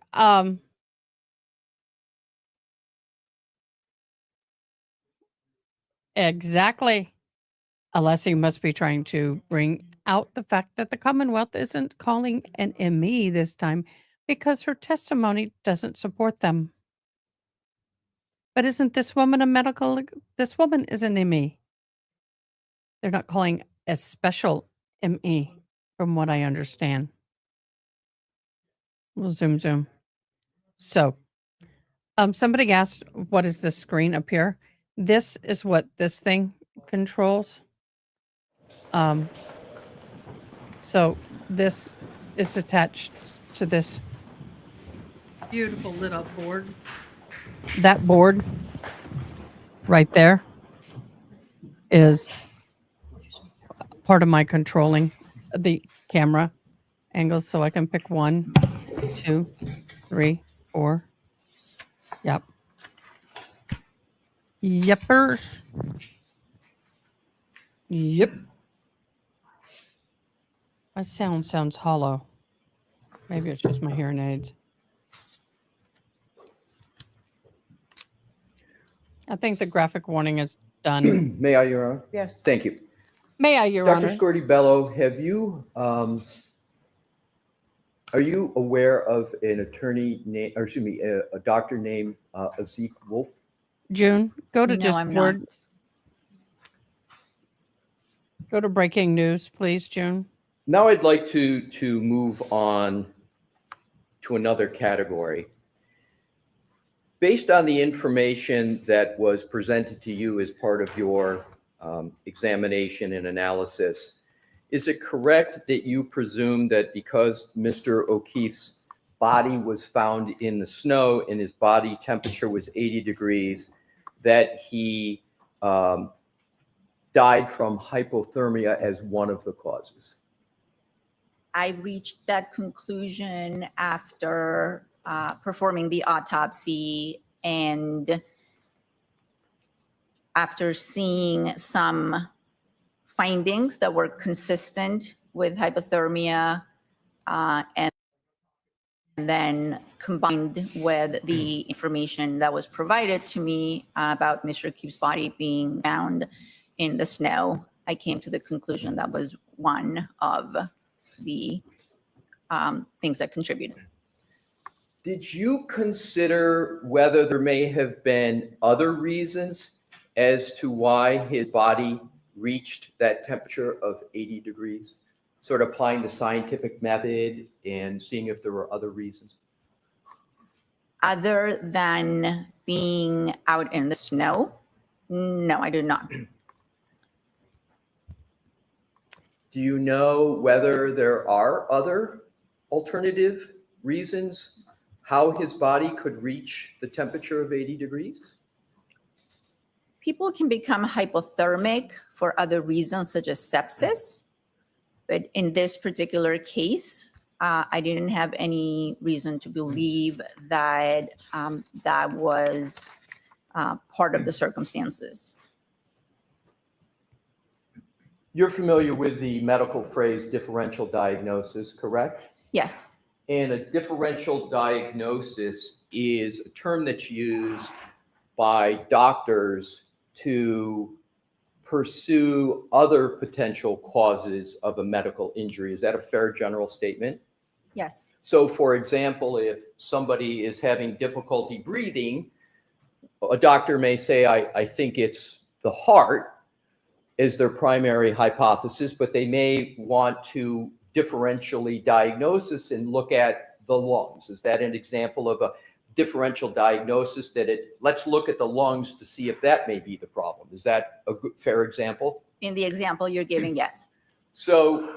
Exactly. Alessi must be trying to bring out the fact that the Commonwealth isn't calling an ME this time because her testimony doesn't support them. But isn't this woman a medical? This woman is an ME. They're not calling a special ME, from what I understand. We'll zoom. So, somebody asked, what is this screen up here? This is what this thing controls. So this is attached to this beautiful lit up board. That board right there is part of my controlling the camera angles. So I can pick 1, 2, 3, 4. Yep. Yepers. Yep. My sound sounds hollow. Maybe it's just my hearing aids. I think the graphic warning is done. May I, Your Honor? Yes. Thank you. May I, Your Dr. Honor? Scordi-Bello, have you, are you aware of an attorney name, or excuse me, a doctor named Azik Wolf? June, go to No, I'm Discord. not. Go to breaking news, please, June. Now I'd like to move on to another category. Based on the information that was presented to you as part of your examination and analysis, is it correct that you presume that because Mr. O'Keefe's body was found in the snow and his body temperature was 80 degrees, that he died from hypothermia as one of the causes? I reached that conclusion after performing the autopsy and after seeing some findings that were consistent with hypothermia and then combined with the information that was provided to me about Mr. O'Keefe's body being found in the snow, I came to the conclusion that was one of the things that contributed. Did you consider whether there may have been other reasons as to why his body reached that temperature of 80 degrees? Sort of applying the scientific method and seeing if there were other reasons? Other than being out in the snow, no, I do not. Do you know whether there are other alternative reasons how his body could reach the temperature of 80 degrees? People can become hypothermic for other reasons such as sepsis. But in this particular case, I didn't have any reason to believe that that was part of the circumstances. You're familiar with the medical phrase differential diagnosis, correct? Yes, And a differential diagnosis is a term that's used by doctors to pursue other potential causes of a medical injury. Is that a fair general statement? yes, So, for example, if somebody is having difficulty breathing, a doctor may say, I think it's the heart is their primary hypothesis, but they may want to differentially diagnose this and look at the lungs. Is that an example of a differential diagnosis that let's look at the lungs to see if that may be the problem? Is that a good, fair example? in the example you're giving, yes. So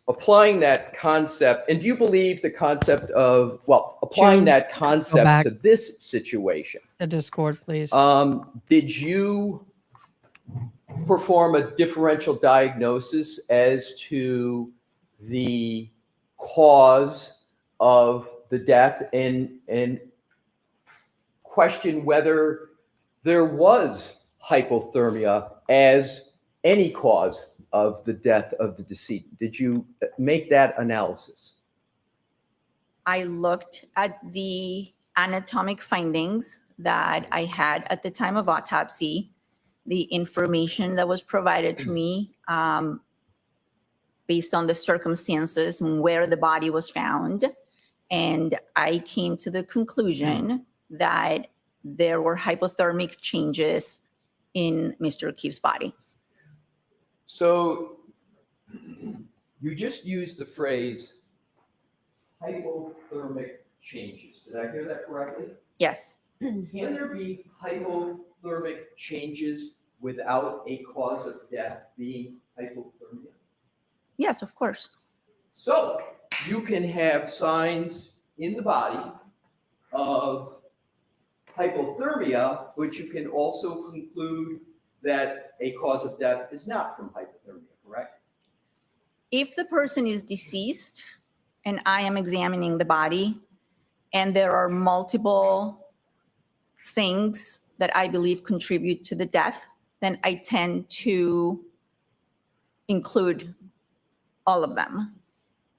applying that concept, and do you believe the concept of, well, applying June, that concept back. to this situation, The Discord, please. did you perform a differential diagnosis as to the cause of the death and question whether there was hypothermia as any cause of the death of the decedent? Did you make that analysis? I looked at the anatomic findings that I had at the time of autopsy, the information that was provided to me based on the circumstances and where the body was found. And I came to the conclusion that there were hypothermic changes in Mr. O'Keefe's body. So you just used the phrase hypothermic changes. Did I hear that correctly? Yes, Can there be hypothermic changes without a cause of death being hypothermia? yes, of course. So you can have signs in the body of hypothermia, but you can also conclude that a cause of death is not from hypothermia, correct? If the person is deceased and I am examining the body and there are multiple things that I believe contribute to the death, then I tend to include all of them.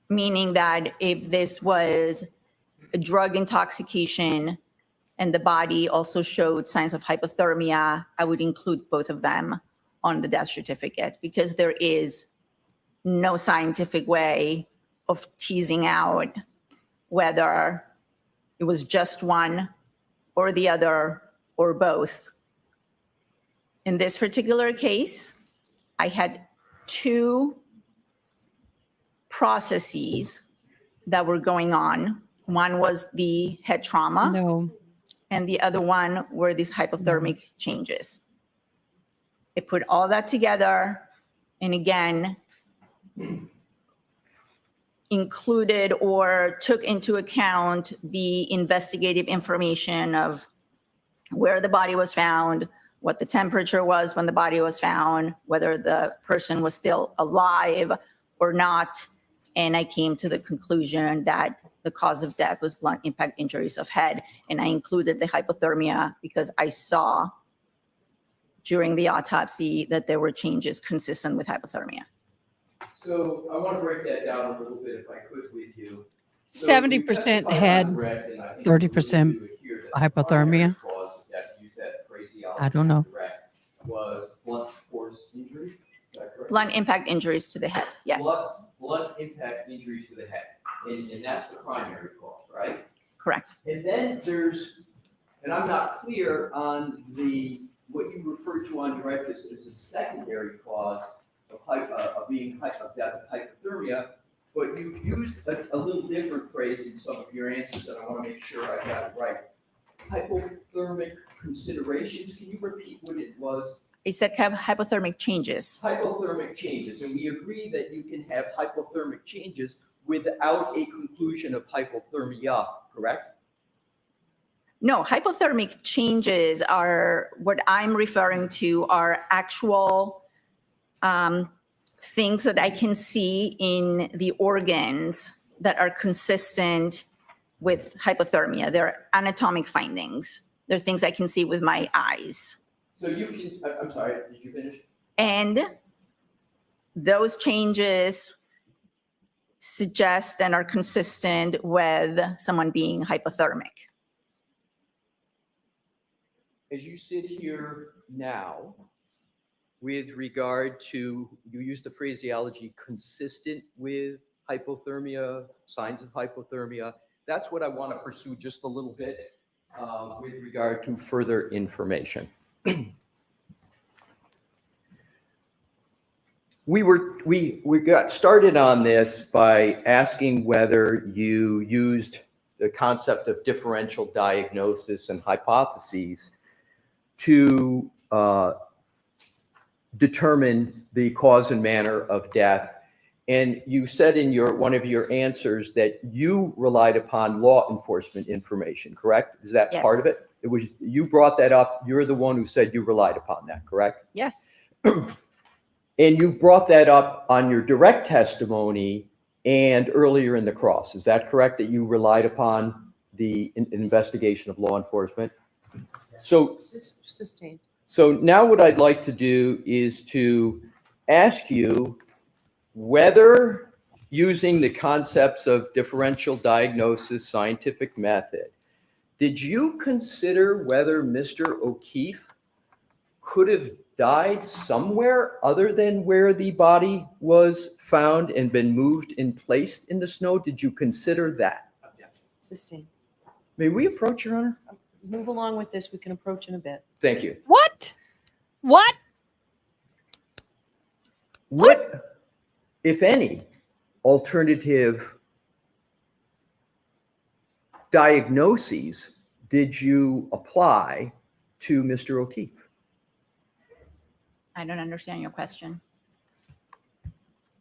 Meaning that if this was a drug intoxication and the body also showed signs of hypothermia, I would include both of them on the death certificate because there is no scientific way of teasing out whether it was just one or the other or both. In this particular case, I had two processes that were going on. One was the head trauma, No. and the other one were these hypothermic changes. I put all that together, and again, included or took into account the investigative information of where the body was found, what the temperature was when the body was found, whether the person was still alive or not. And I came to the conclusion that the cause of death was blunt impact injuries of head. And I included the hypothermia because I saw during the autopsy that there were changes consistent with hypothermia. So I want to break that down a little bit if I could with you. 70% head, 30% hypothermia. I don't know. Was blunt force injury, is that correct? Blunt impact injuries to the head, yes, Blunt impact injuries to the head, and that's the primary cause, right? correct. And then there's, and I'm not clear on what you refer to on your right as a secondary cause of death of hypothermia, but you've used a little different phrase in some of your answers, and I want to make sure I got it right. Hypothermic considerations, can you repeat what it was? I said hypothermic changes. Hypothermic changes, and we agree that you can have hypothermic changes without a conclusion of hypothermia, correct? No, hypothermic changes are what I'm referring to are actual things that I can see in the organs that are consistent with hypothermia. They're anatomic findings. They're things I can see with my eyes. So you can, I'm sorry, did you finish? And those changes suggest and are consistent with someone being hypothermic. As you sit here now, with regard to, you used the phraseology consistent with hypothermia, signs of hypothermia. That's what I want to pursue just a little bit with regard to further information. We got started on this by asking whether you used the concept of differential diagnosis and hypotheses to determine the cause and manner of death. And you said in one of your answers that you relied upon law enforcement information, correct? Is that Yes. part of it? It was, you brought that up. You're the one who said you relied upon that, correct? Yes. And you've brought that up on your direct testimony and earlier in the cross. Is that correct, that you relied upon the investigation of law enforcement? So, Sustained. so now what I'd like to do is to ask you whether, using the concepts of differential diagnosis, scientific method, did you consider whether Mr. O'Keefe could have died somewhere other than where the body was found and been moved and placed in the snow? Did you consider that? Sustained. May we approach, Your Honor? Move along with this. We can approach in a bit. Thank you. What? What? What, if any, alternative diagnoses did you apply to Mr. O'Keefe? I don't understand your question.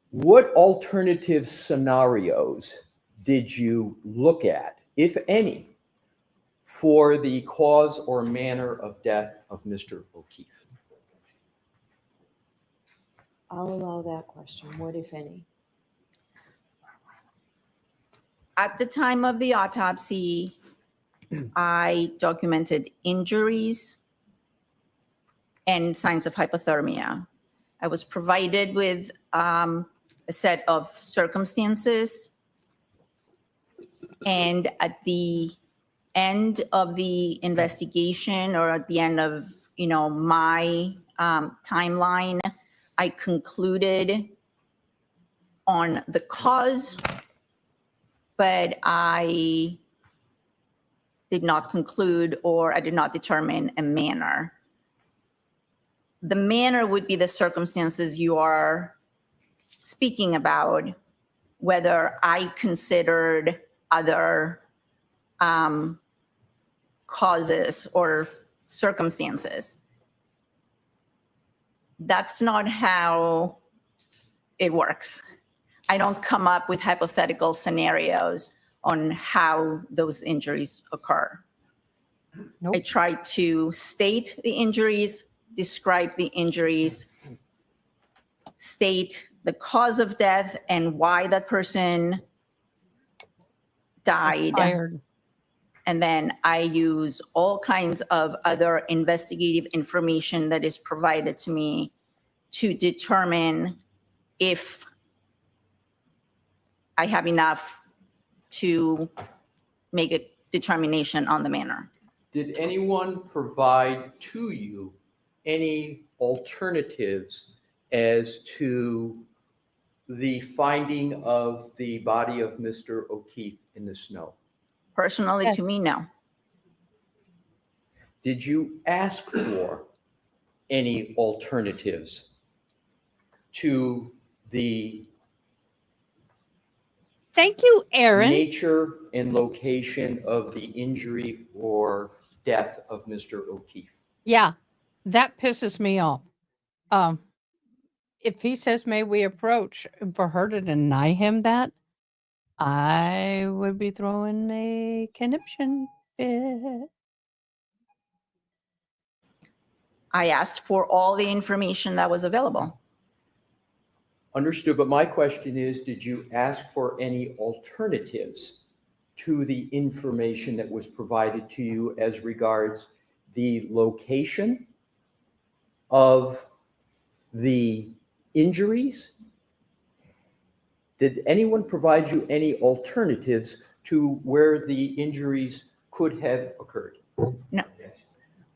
What alternative scenarios did you look at, if any, for the cause or manner of death of Mr. O'Keefe? I'll allow that question. What, if any? At the time of the autopsy, I documented injuries and signs of hypothermia. I was provided with a set of circumstances. And at the end of the investigation, or at the end of, my timeline, I concluded on the cause, but I did not conclude, or I did not determine a manner. The manner would be the circumstances you are speaking about, whether I considered other causes or circumstances. That's not how it works. I don't come up with hypothetical scenarios on how those injuries occur. Nope. I try to state the injuries, describe the injuries, state the cause of death and why that person died. Fired. And then I use all kinds of other investigative information that is provided to me to determine if I have enough to make a determination on the manner. Did anyone provide to you any alternatives as to the finding of the body of Mr. O'Keefe in the snow? Personally, to me, no. Did you ask for any alternatives to the Thank you, Aaron. nature and location of the injury or death of Mr. O'Keefe? Yeah, that pisses me off. If he says, may we approach, and for her to deny him that, I would be throwing a conniption fit. I asked for all the information that was available. Understood, but my question is, did you ask for any alternatives to the information that was provided to you as regards the location of the injuries? Did anyone provide you any alternatives to where the injuries could have occurred? No.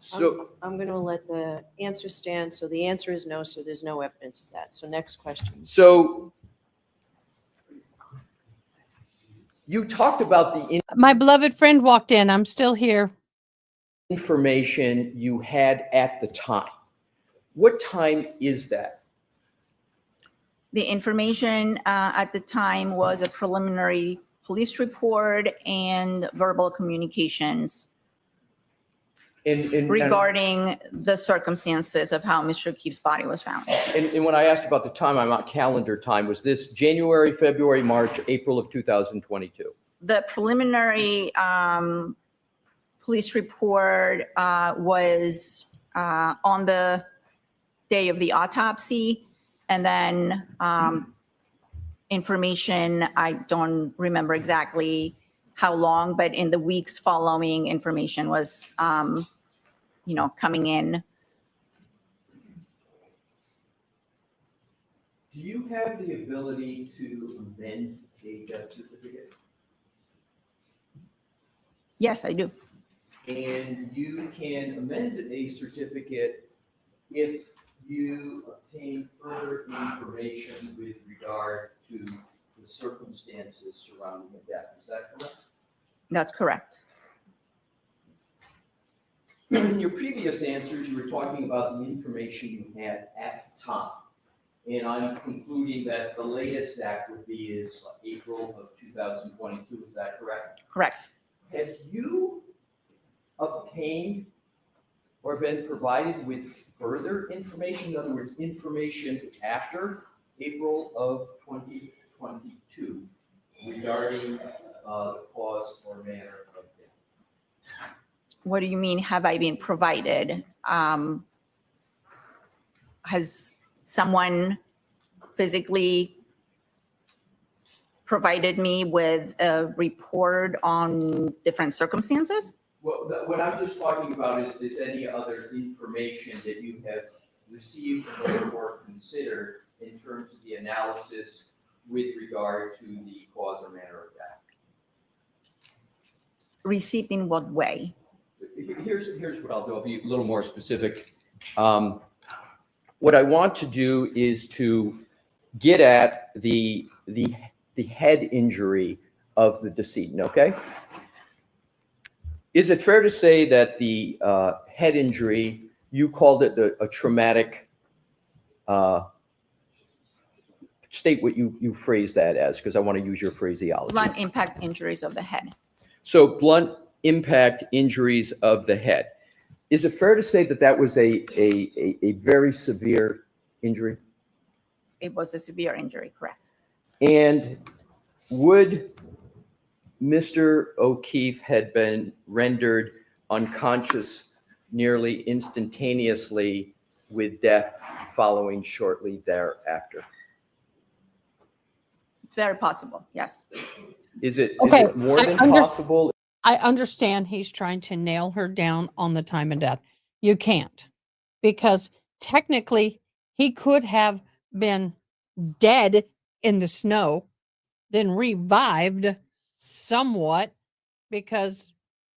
So, I'm going to let the answer stand. So the answer is no, so there's no evidence of that. So next question. so you talked about the My beloved friend walked in. I'm still here. information you had at the time. What time is that? The information at the time was a preliminary police report and verbal communications And regarding the circumstances of how Mr. Keefe's body was found. And when I asked about the time, I'm on calendar time. Was this January, February, March, April of 2022? The preliminary police report was on the day of the autopsy, and then information, I don't remember exactly how long, but in the weeks following, information was, coming in. Do you have the ability to amend a death certificate? Yes, I do. And you can amend a certificate if you obtain further information with regard to the circumstances surrounding the death. Is that correct? That's correct. In your previous answers, you were talking about the information you had at the time. And I'm concluding that the latest that would be is April of 2022. Is that correct? Correct. Have you obtained or been provided with further information? In other words, information after April of 2022 regarding the cause or manner of death? What do you mean, have I been provided? Has someone physically provided me with a report on different circumstances? Well, what I'm just talking about is any other information that you have received or considered in terms of the analysis with regard to the cause or manner of death. Received in what way? Here's what I'll do. I'll be a little more specific. What I want to do is to get at the head injury of the decedent, okay? Is it fair to say that the head injury, you called it a traumatic, state what you phrased that as, because I want to use your phraseology. Blunt impact injuries of the head. So blunt impact injuries of the head. Is it fair to say that that was a very severe injury? It was a severe injury, correct? And would Mr. O'Keefe had been rendered unconscious nearly instantaneously with death following shortly thereafter? It's very possible, yes. Is it Okay, more I than under- possible? I understand he's trying to nail her down on the time of death. You can't, because technically he could have been dead in the snow, then revived somewhat, because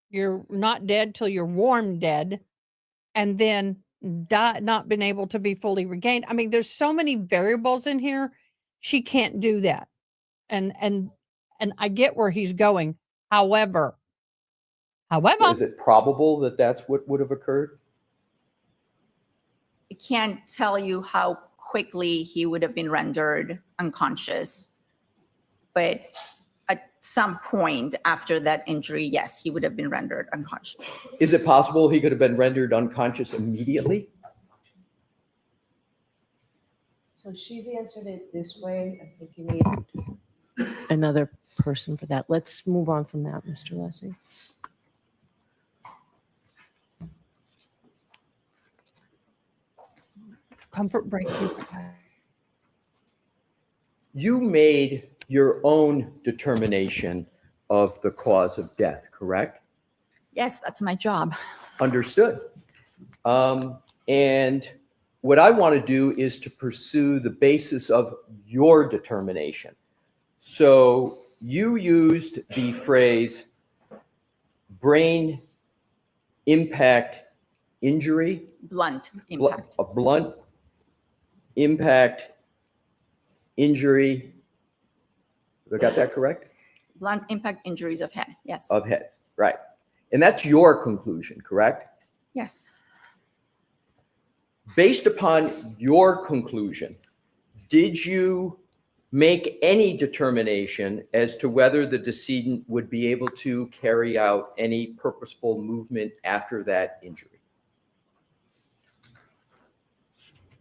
you're not dead till you're warm dead, and then not been able to be fully regained. I mean, there's so many variables in here. She can't do that. And I get where he's going. However, Is it probable that that's what would have occurred? I can't tell you how quickly he would have been rendered unconscious, but at some point after that injury, yes, he would have been rendered unconscious. Is it possible he could have been rendered unconscious immediately? So she's answered it this way. I think you need another person for that. Let's move on from that, Mr. Lessing. comfort break. You made your own determination of the cause of death, correct? Yes, that's my job. Understood. And what I want to do is to pursue the basis of your determination. So you used the phrase brain impact injury, Blunt impact. a blunt impact injury. I got that correct? Blunt impact injuries of head. Yes. Of head, right. And that's your conclusion, correct? Yes. Based upon your conclusion, did you make any determination as to whether the decedent would be able to carry out any purposeful movement after that injury?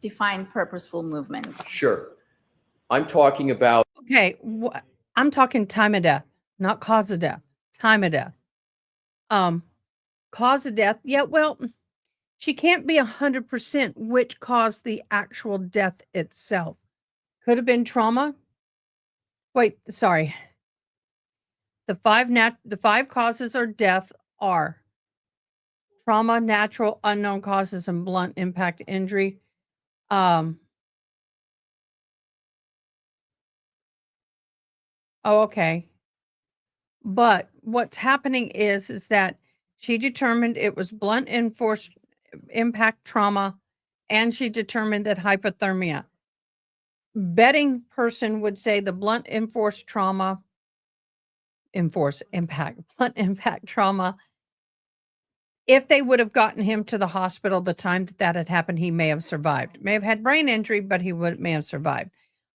Define purposeful movement. Sure. I'm talking about Okay, I'm talking time of death, not cause of death. Time of death. Cause of death. Yeah, well, she can't be 100% which caused the actual death itself. Could have been trauma. Wait, sorry. The five causes of death are trauma, natural, unknown causes, and blunt impact injury. Oh, okay. But what's happening is that she determined it was blunt enforced impact trauma, and she determined that hypothermia. Betting person would say the blunt enforced trauma, blunt impact trauma. If they would have gotten him to the hospital the time that had happened, he may have survived. May have had brain injury, but may have survived.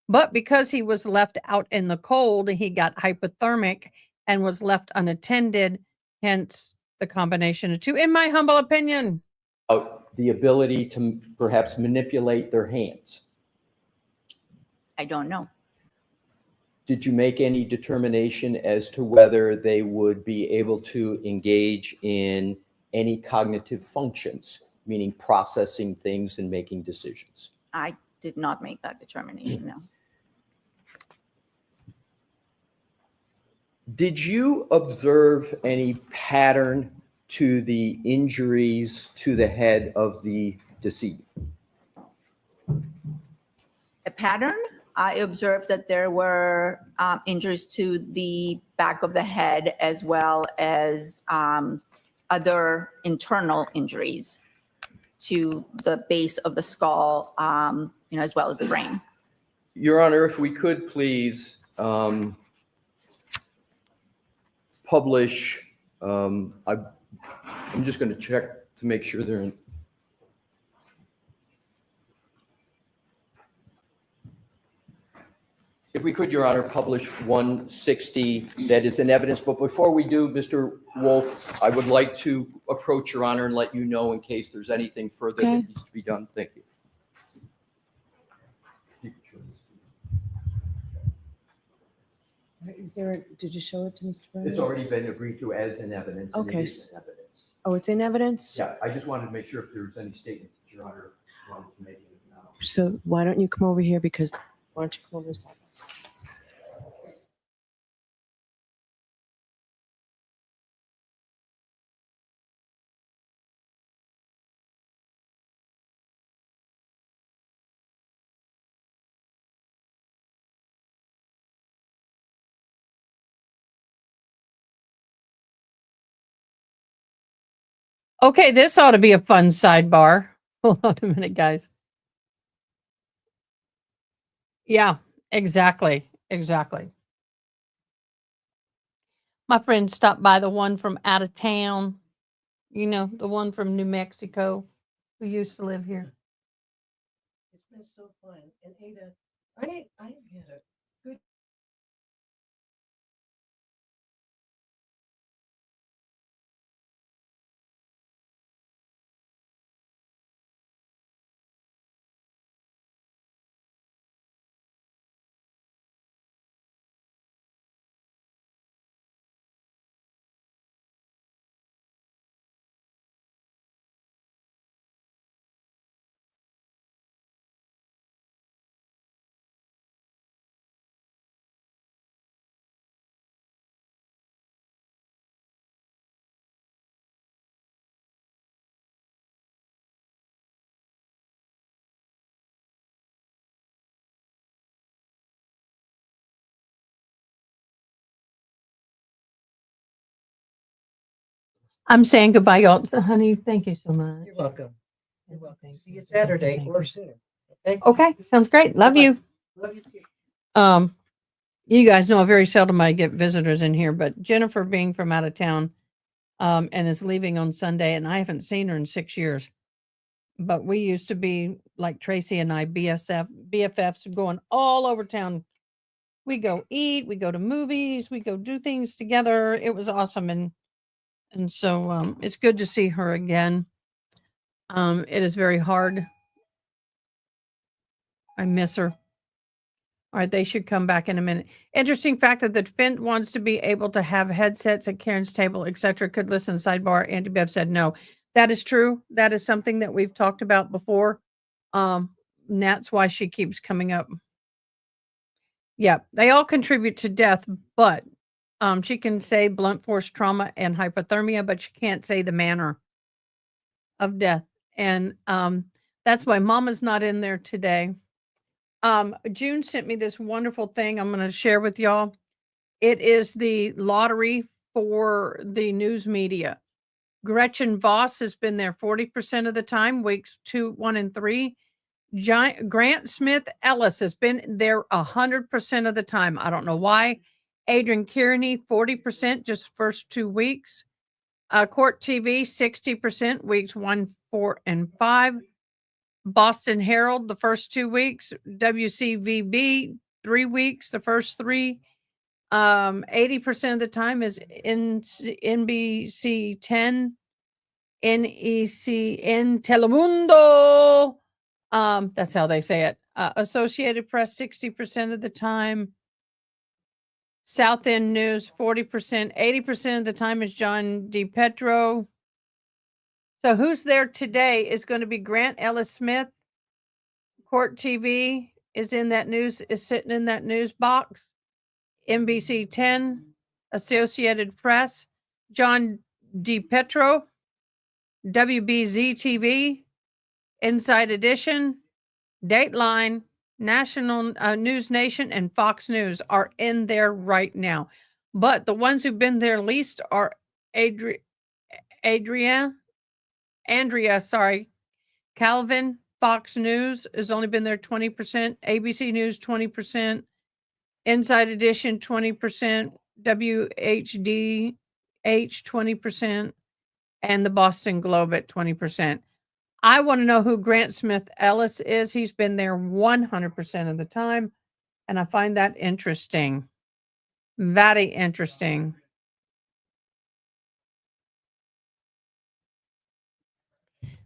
But because he was left out in the cold, he got hypothermic and was left unattended, hence the combination of two, in my humble opinion. the ability to perhaps manipulate their hands. I don't know. Did you make any determination as to whether they would be able to engage in any cognitive functions, meaning processing things and making decisions? I did not make that determination, no. Did you observe any pattern to the injuries to the head of the decedent? A pattern? I observed that there were injuries to the back of the head as well as other internal injuries to the base of the skull, as well as the brain. Your Honor, if we could please publish, I'm just going to check to make sure they're in. If we could, Your Honor, publish 160 that is in evidence. But before we do, Mr. Wolf, I would like to approach Your Honor and let you know in case there's anything further Okay. that needs to be done. Thank you. Did you show it to Mr. Brennan? It's already been agreed to as in evidence. and it Okay. is in evidence. Oh, it's in evidence? Yeah, I just wanted to make sure if there was any statements that Your Honor wanted to make. So why don't you come over here, because why don't you come over this side? Okay, this ought to be a fun sidebar. Hold on a minute, guys. Yeah, exactly. Exactly. My friend stopped by, the one from out of town, the one from New Mexico who used to live here. It's been so fun. And Ada, I had a good I'm saying goodbye, y'all. Honey, thank you so much. You're welcome. You're welcome. Thank See you. you Thank you, Saturday thank or you. sooner. Okay? Okay, sounds great. Love Bye-bye. you. Love you too. You guys know very seldom I get visitors in here, but Jennifer being from out of town, and is leaving on Sunday, and I haven't seen her in 6 years. But we used to be like Tracy and I, BFFs going all over town. We go eat, we go to movies, we go do things together. It was awesome, and so it's good to see her again. It is very hard. I miss her. All right, they should come back in a minute. Interesting fact that the defense wants to be able to have headsets at Karen's table, etc. Could listen. Sidebar. Auntie Bev said no. That is true. That is something that we've talked about before. And that's why she keeps coming up. Yeah, they all contribute to death, but she can say blunt force trauma and hypothermia, but she can't say the manner of death. And that's why Mama's not in there today. June sent me this wonderful thing I'm going to share with y'all. It is the lottery for the news media. Gretchen Voss has been there 40% of the time, weeks 2, 1, and 3. Grant Smith Ellis has been there 100% of the time. I don't know why. Adrian Kearney, 40% just first 2 weeks. Court TV, 60% weeks 1, 4, and 5. Boston Herald, the first 2 weeks. WCVB, 3 weeks, the first 3. 80% of the time is NBC 10, NECN Telemundo. That's how they say it. Associated Press, 60% of the time. South End News, 40%. 80% of the time is John DiPetro. So who's there today is going to be Grant Ellis Smith. Court TV is in that news, is sitting in that news box. NBC 10, Associated Press, John DiPetro, WBZ TV, Inside Edition, Dateline, National News Nation, and Fox News are in there right now. But the ones who've been there least are Andrea, Calvin. Fox News has only been there 20%, ABC News 20%, Inside Edition 20%, WHDH 20%, and the Boston Globe at 20%. I want to know who Grant Smith Ellis is. He's been there 100% of the time, and I find that interesting. Very interesting.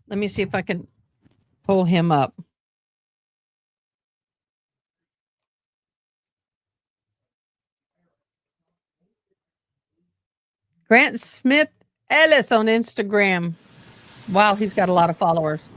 Let me see if I can pull him up. Grant Smith Ellis on Instagram. Wow, he's got a lot of followers.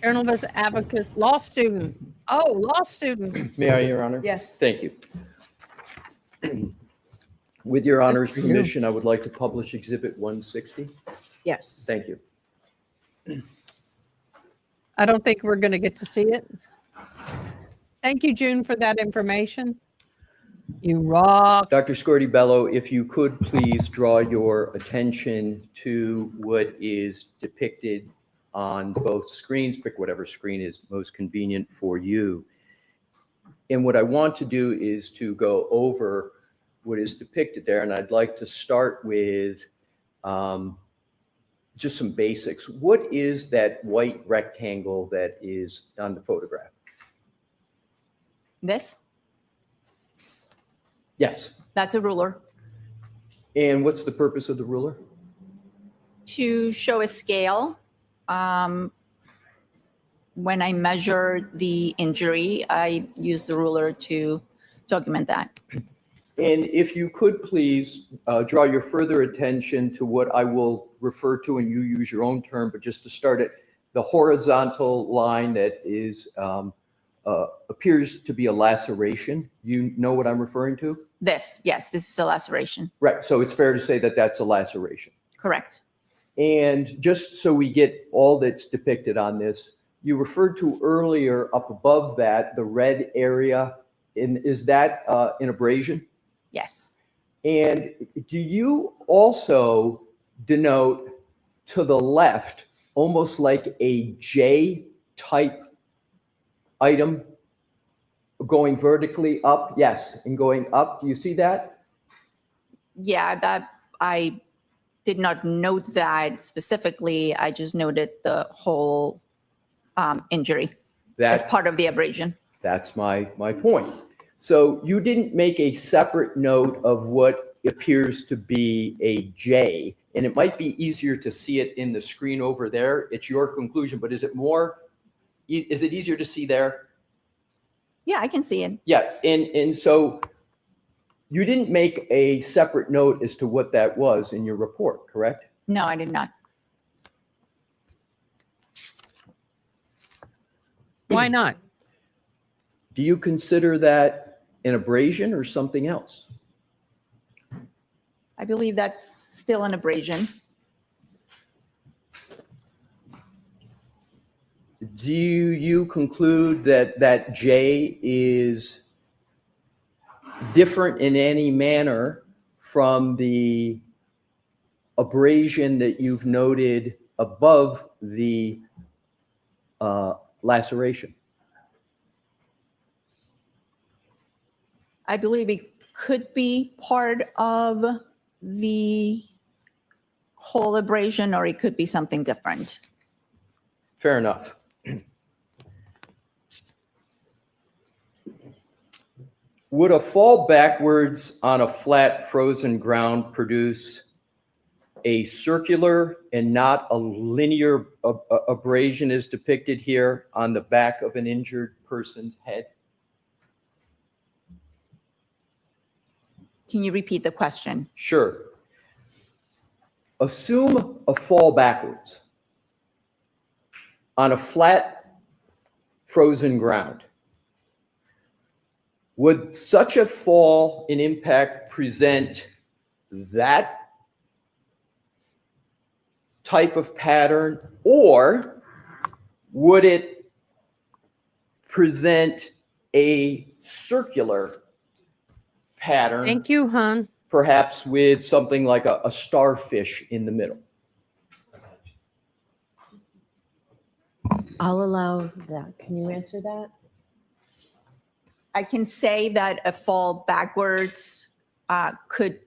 Journalist, advocate, law student. Oh, law student. May I, Your Honor? Yes. Thank you. With Your Honor's for you. permission, I would like to publish Exhibit 160. Yes. Thank you. I don't think we're going to get to see it. Thank you, June, for that information. You rock. Dr. Scordi-Bello, if you could please draw your attention to what is depicted on both screens, pick whatever screen is most convenient for you. And what I want to do is to go over what is depicted there, and I'd like to start with just some basics. What is that white rectangle that is on the photograph? This, Yes. that's a ruler And what's the purpose of the ruler? to show a scale. When I measure the injury, I use the ruler to document that. And if you could please draw your further attention to what I will refer to, and you use your own term, but just to start it, the horizontal line that is appears to be a laceration. You know what I'm referring to? This, yes, this is a laceration. Right. So it's fair to say that that's a laceration. Correct. And just so we get all that's depicted on this, you referred to earlier up above that, the red area, is that an abrasion? Yes. And do you also denote to the left, almost like a J-type item going vertically up? Yes, and going up. Do you see that? Yeah, that I did not note that specifically. I just noted the whole injury as That's, part of the abrasion. that's my point. So you didn't make a separate note of what appears to be a J, and it might be easier to see it in the screen over there. It's your conclusion, but is it easier to see there? Yeah, I can see it. Yeah, and so you didn't make a separate note as to what that was in your report, correct? No, I did not. Why not? Do you consider that an abrasion or something else? I believe that's still an abrasion. Do you conclude that that J is different in any manner from the abrasion that you've noted above the laceration? I believe it could be part of the whole abrasion, or it could be something different. Fair enough. Would a fall backwards on a flat frozen ground produce a circular and not a linear abrasion as depicted here on the back of an injured person's head? Can you repeat the question? Sure. Assume a fall backwards on a flat frozen ground. Would such a fall and impact present that type of pattern, or would it present a circular pattern? Thank you, hon. Perhaps with something like a starfish in the middle? I'll allow that. Can you answer that? I can say that a fall backwards could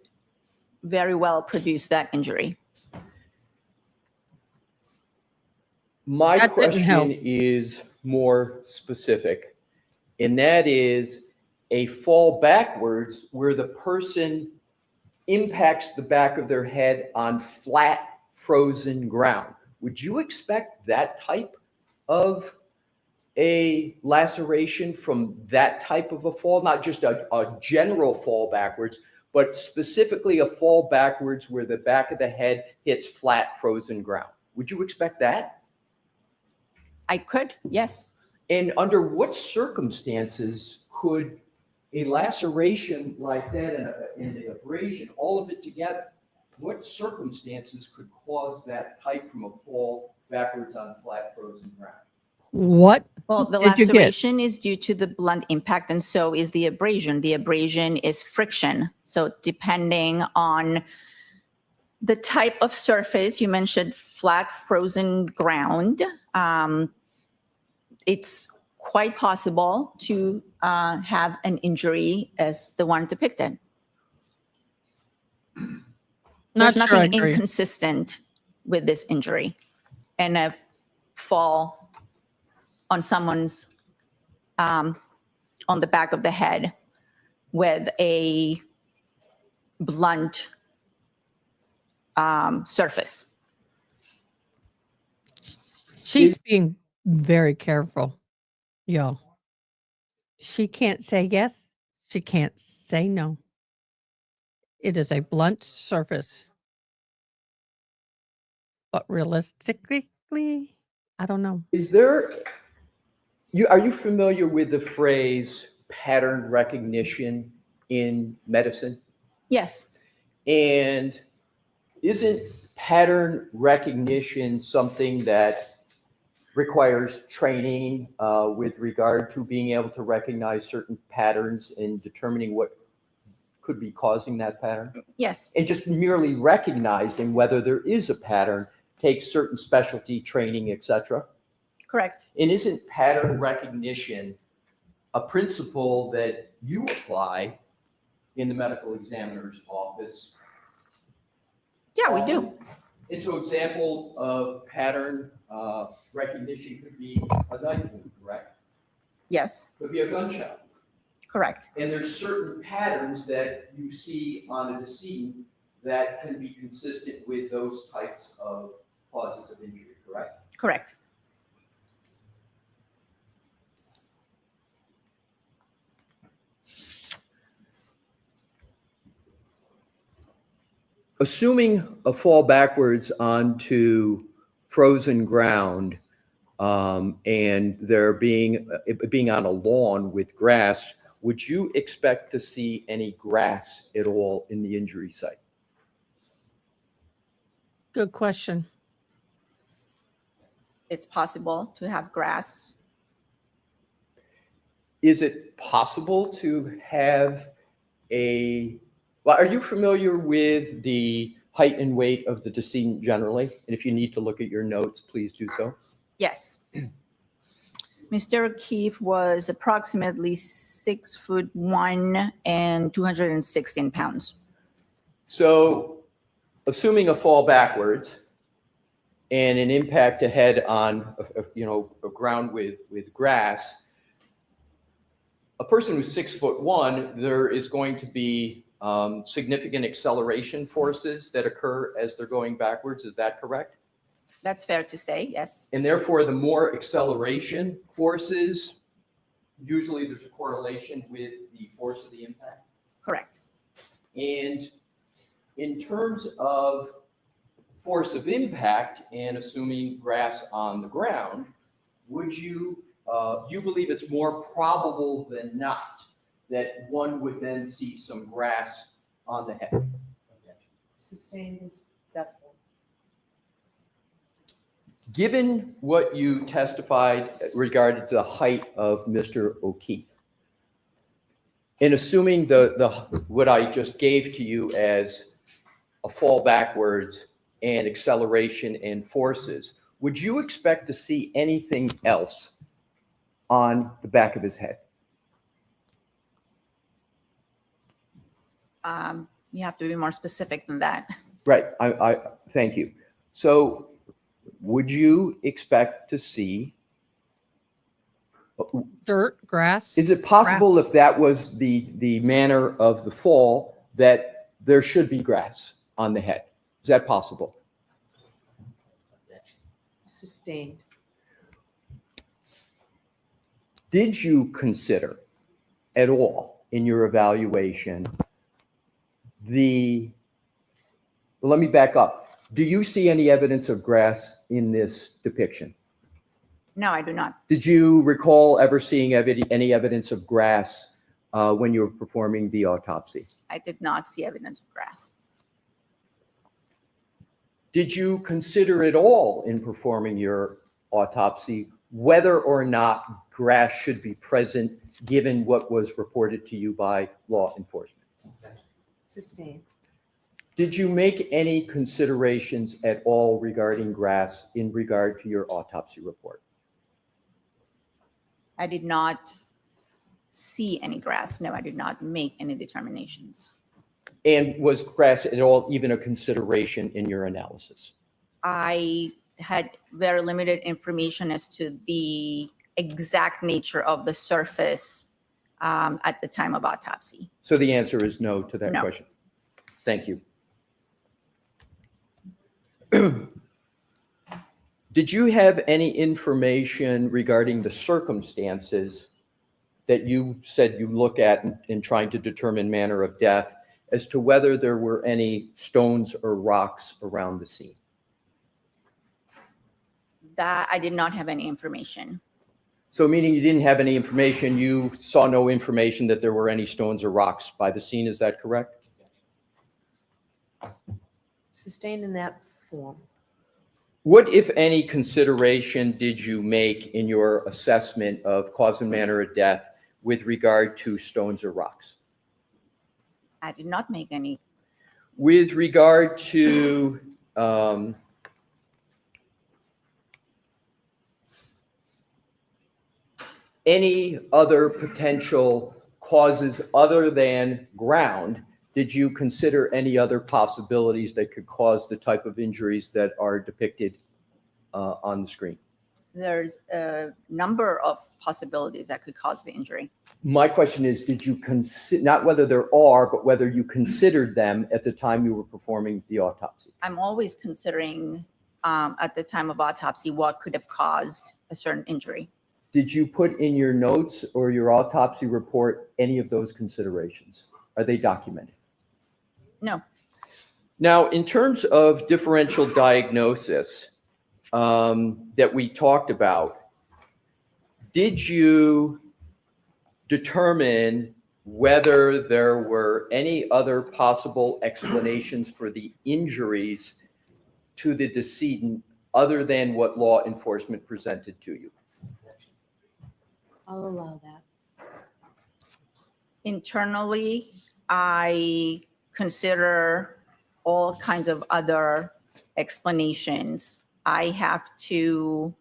very well produce that injury. My That didn't help. question is more specific, and that is a fall backwards where the person impacts the back of their head on flat frozen ground. Would you expect that type of a laceration from that type of a fall? Not just a general fall backwards, but specifically a fall backwards where the back of the head hits flat frozen ground. Would you expect that? I could, yes. And under what circumstances could a laceration like that and an abrasion, all of it together, what circumstances could cause that type from a fall backwards on flat frozen ground? What Well, the did you get? laceration is due to the blunt impact, and so is the abrasion. The abrasion is friction. So depending on the type of surface, you mentioned flat frozen ground, it's quite possible to have an injury as the one depicted. Not There's sure I nothing agree. inconsistent with this injury and a fall on someone's on the back of the head with a blunt surface. She's being very careful, y'all. She can't say yes. She can't say no. It is a blunt surface. But realistically, I don't know. Is there, are you familiar with the phrase pattern recognition in medicine? Yes, And isn't pattern recognition something that requires training with regard to being able to recognize certain patterns and determining what could be causing that pattern? Yes, And just merely recognizing whether there is a pattern takes certain specialty training, et cetera. correct. And isn't pattern recognition a principle that you apply in the medical examiner's office? Yeah, we do. And so example of pattern recognition could be a knife wound, correct? Yes, Could be a gunshot. correct. And there's certain patterns that you see on a decedent that can be consistent with those types of causes of injury, correct? Correct. Assuming a fall backwards onto frozen ground and there being on a lawn with grass, would you expect to see any grass at all in the injury site? Good question. It's possible to have grass. Is it possible to have well, are you familiar with the height and weight of the decedent generally? And if you need to look at your notes, please do so. Yes. Mr. O'Keefe was approximately 6'1" and 216 pounds. So assuming a fall backwards and an impact to head on, a ground with grass, a person who's 6'1", there is going to be significant acceleration forces that occur as they're going backwards. Is that correct? That's fair to say, yes. And therefore, the more acceleration forces, usually there's a correlation with the force of the impact. Correct. And in terms of force of impact and assuming grass on the ground, would you, do you believe it's more probable than not that one would then see some grass on the head? Sustained is doubtful. Given what you testified regarding the height of Mr. O'Keefe, and assuming what I just gave to you as a fall backwards and acceleration and forces, would you expect to see anything else on the back of his head? You have to be more specific than that. Right. I thank you. So would you expect to see Dirt, grass. Is it possible if that was the manner of the fall that there should be grass on the head? Is that possible? Sustained. Did you consider at all in your evaluation let me back up. Do you see any evidence of grass in this depiction? No, I do not. Did you recall ever seeing any evidence of grass when you were performing the autopsy? I did not see evidence of grass. Did you consider at all in performing your autopsy whether or not grass should be present given what was reported to you by law enforcement? Sustained. Did you make any considerations at all regarding grass in regard to your autopsy report? I did not see any grass. No, I did not make any determinations. And was grass at all even a consideration in your analysis? I had very limited information as to the exact nature of the surface at the time of autopsy. So the answer is no to that No. question. Thank you. Did you have any information regarding the circumstances that you said you look at in trying to determine manner of death as to whether there were any stones or rocks around the scene? That I did not have any information. So meaning you didn't have any information, you saw no information that there were any stones or rocks by the scene, is that correct? Sustained in that form. What, if any, consideration did you make in your assessment of cause and manner of death with regard to stones or rocks? I did not make any. With regard to any other potential causes other than ground, did you consider any other possibilities that could cause the type of injuries that are depicted on the screen? There's a number of possibilities that could cause the injury. My question is, did you consider, not whether there are, but whether you considered them at the time you were performing the autopsy? I'm always considering at the time of autopsy what could have caused a certain injury. Did you put in your notes or your autopsy report any of those considerations? Are they documented? No. Now, in terms of differential diagnosis that we talked about, did you determine whether there were any other possible explanations for the injuries to the decedent other than what law enforcement presented to you? I'll allow that. Internally, I consider all kinds of other explanations. I have to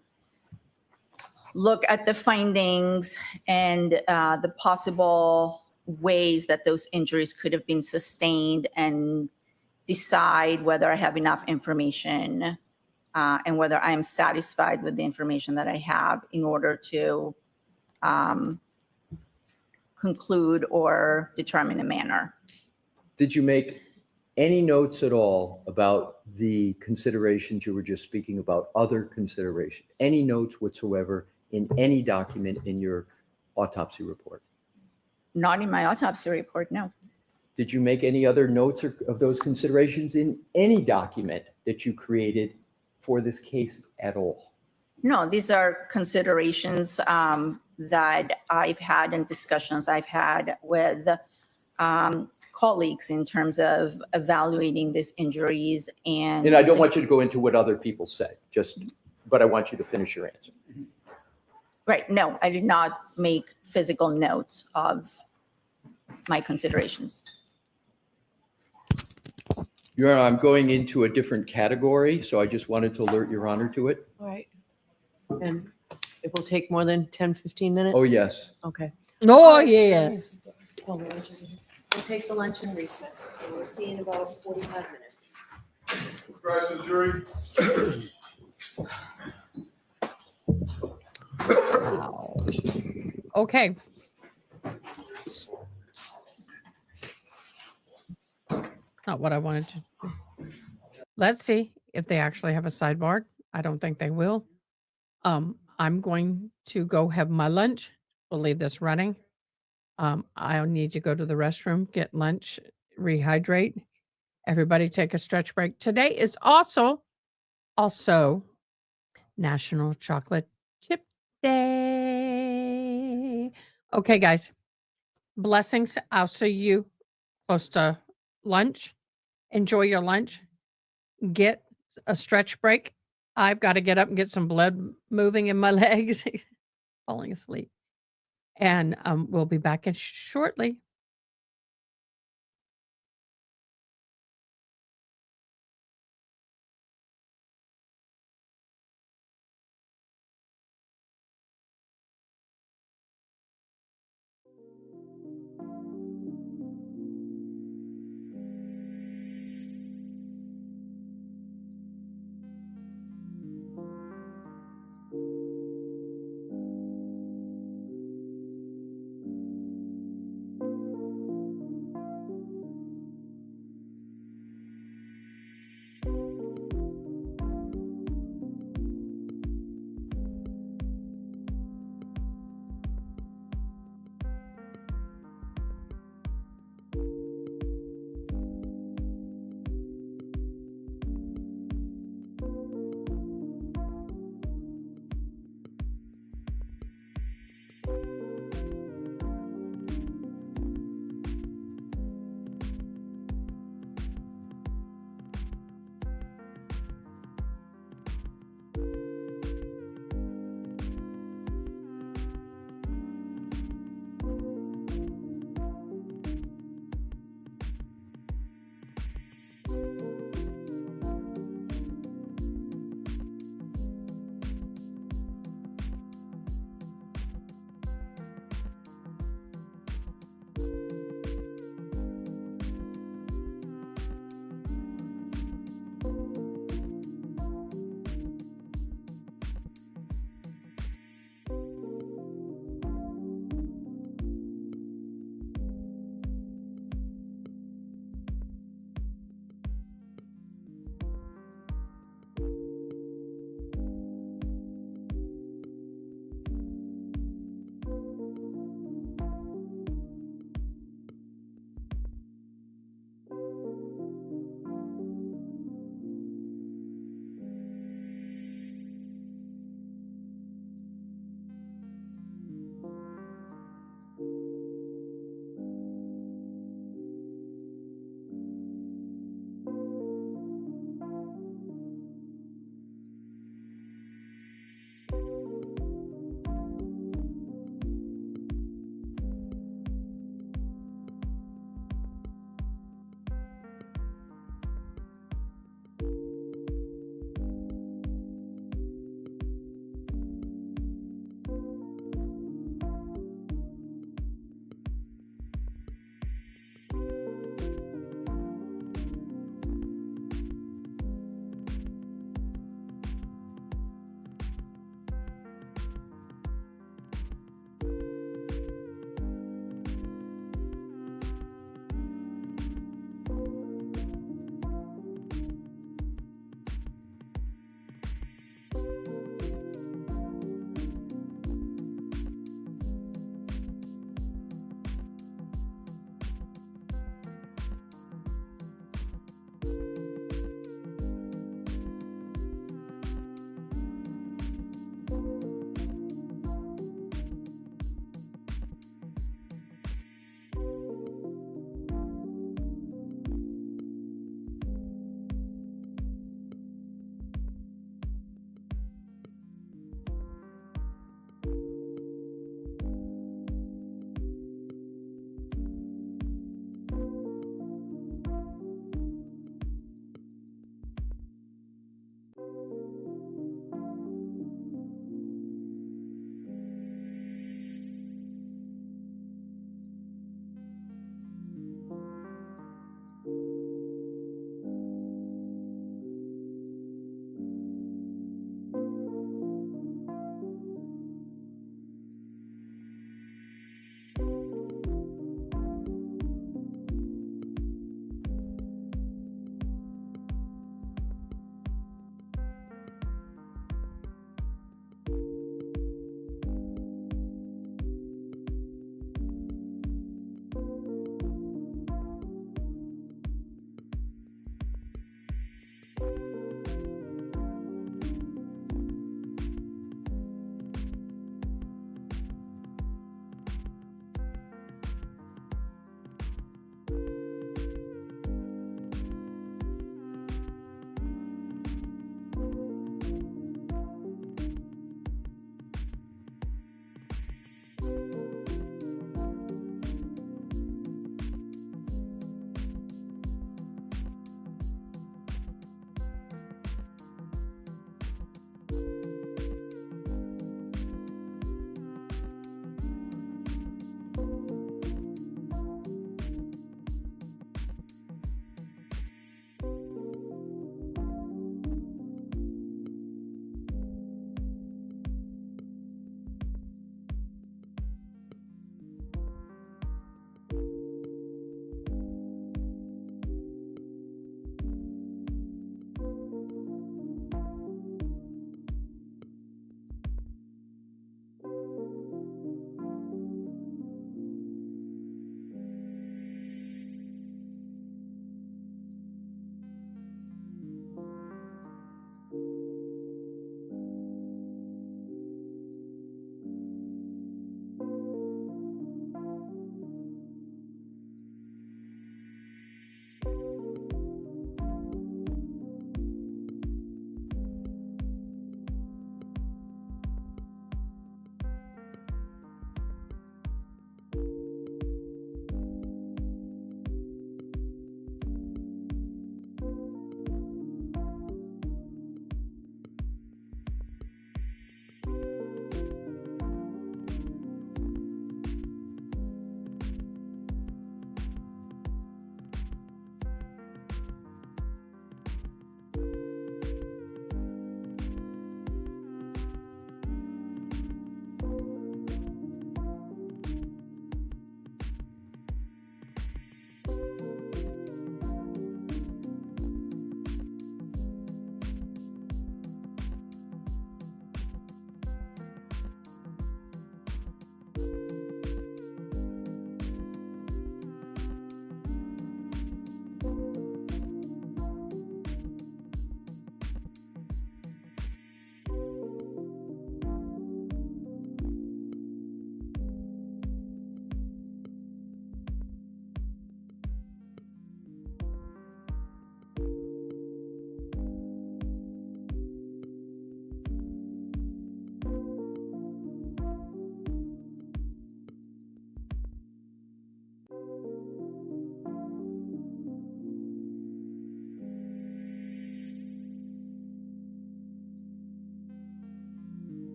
look at the findings and the possible ways that those injuries could have been sustained and decide whether I have enough information and whether I am satisfied with the information that I have in order to conclude or determine a manner. Did you make any notes at all about the considerations you were just speaking about, other considerations? Any notes whatsoever in any document in your autopsy report? Not in my autopsy report, no. Did you make any other notes of those considerations in any document that you created for this case at all? No, these are considerations that I've had and discussions I've had with colleagues in terms of evaluating these injuries. And I don't want you to go into what other people said, but I want you to finish your answer. Right, no, I did not make physical notes of my considerations. Your Honor, I'm going into a different category, so I just wanted to alert Your Honor to it. All right. And it will take more than 10, 15 minutes? Oh, yes. Okay. Oh, yes. Well, the lunch is- We'll take the lunch and recess. So we'll see in about 45 minutes. Rise to the jury. Wow. Okay. It's not what I wanted to do. Let's see if they actually have a sidebar. I don't think they will. I'm going to go have my lunch. We'll leave this running. I'll need to go to the restroom, get lunch, rehydrate. Everybody take a stretch break. Today is also National Chocolate Chip Day. Okay, guys. Blessings. I'll see you close to lunch. Enjoy your lunch. Get a stretch break. I've got to get up and get some blood moving in my legs. Falling asleep. And we'll be back in shortly.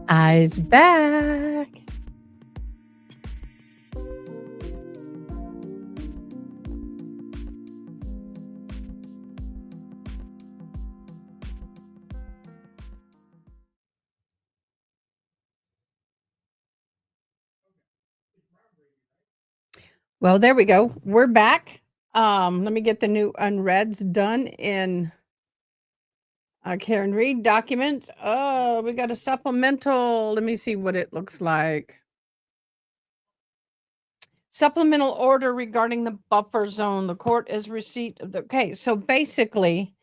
Eyes back. Well, there we go. We're back. Let me get the new unreads done in Karen Reed document. Oh, we got a supplemental. Let me see what it looks like. Supplemental order regarding the buffer zone. The court is receipt of the, okay, so basically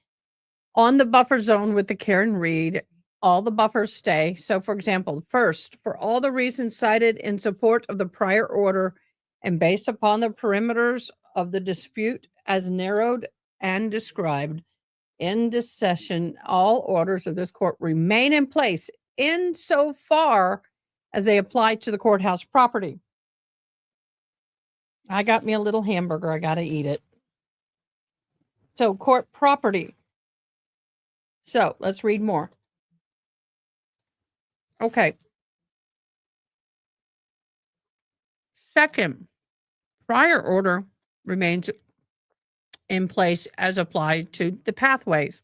on the buffer zone with the Karen Reed, all the buffers stay. So for example, first, for all the reasons cited in support of the prior order and based upon the perimeters of the dispute as narrowed and described in this session, all orders of this court remain in place insofar as they apply to the courthouse property. I got me a little hamburger. I got to eat it. So court property. So let's read more. Okay. Second, prior order remains in place as applied to the pathways,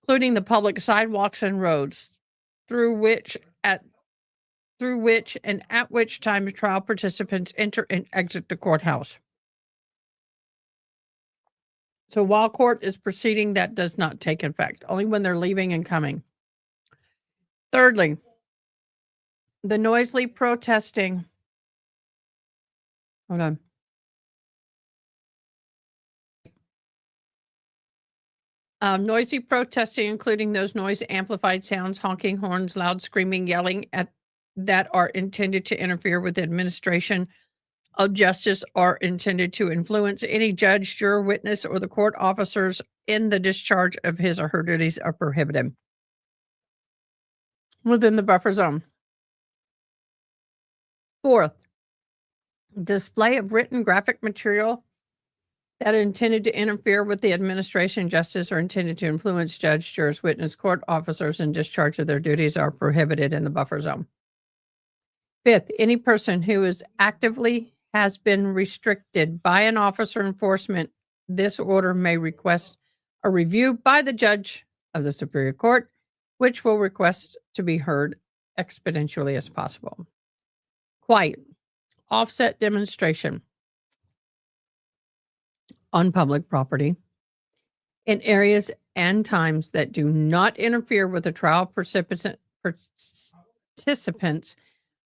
including the public sidewalks and roads through which and at which time trial participants enter and exit the courthouse. So while court is proceeding, that does not take effect, only when they're leaving and coming. Thirdly, the noisily protesting. Hold on. Noisy protesting, including those noise amplified sounds, honking horns, loud screaming, yelling that are intended to interfere with the administration of justice, are intended to influence any judge, juror, witness, or the court officers in the discharge of his or her duties, are prohibited within the buffer zone. Fourth, display of written graphic material that are intended to interfere with the administration of justice or intended to influence judge, jurors, witness, court officers in discharge of their duties are prohibited in the buffer zone. Fifth, any person who is actively has been restricted by an officer enforcement, this order may request a review by the judge of the Superior Court, which will request to be heard expeditiously as possible. Quiet, offset demonstration on public property in areas and times that do not interfere with the trial participants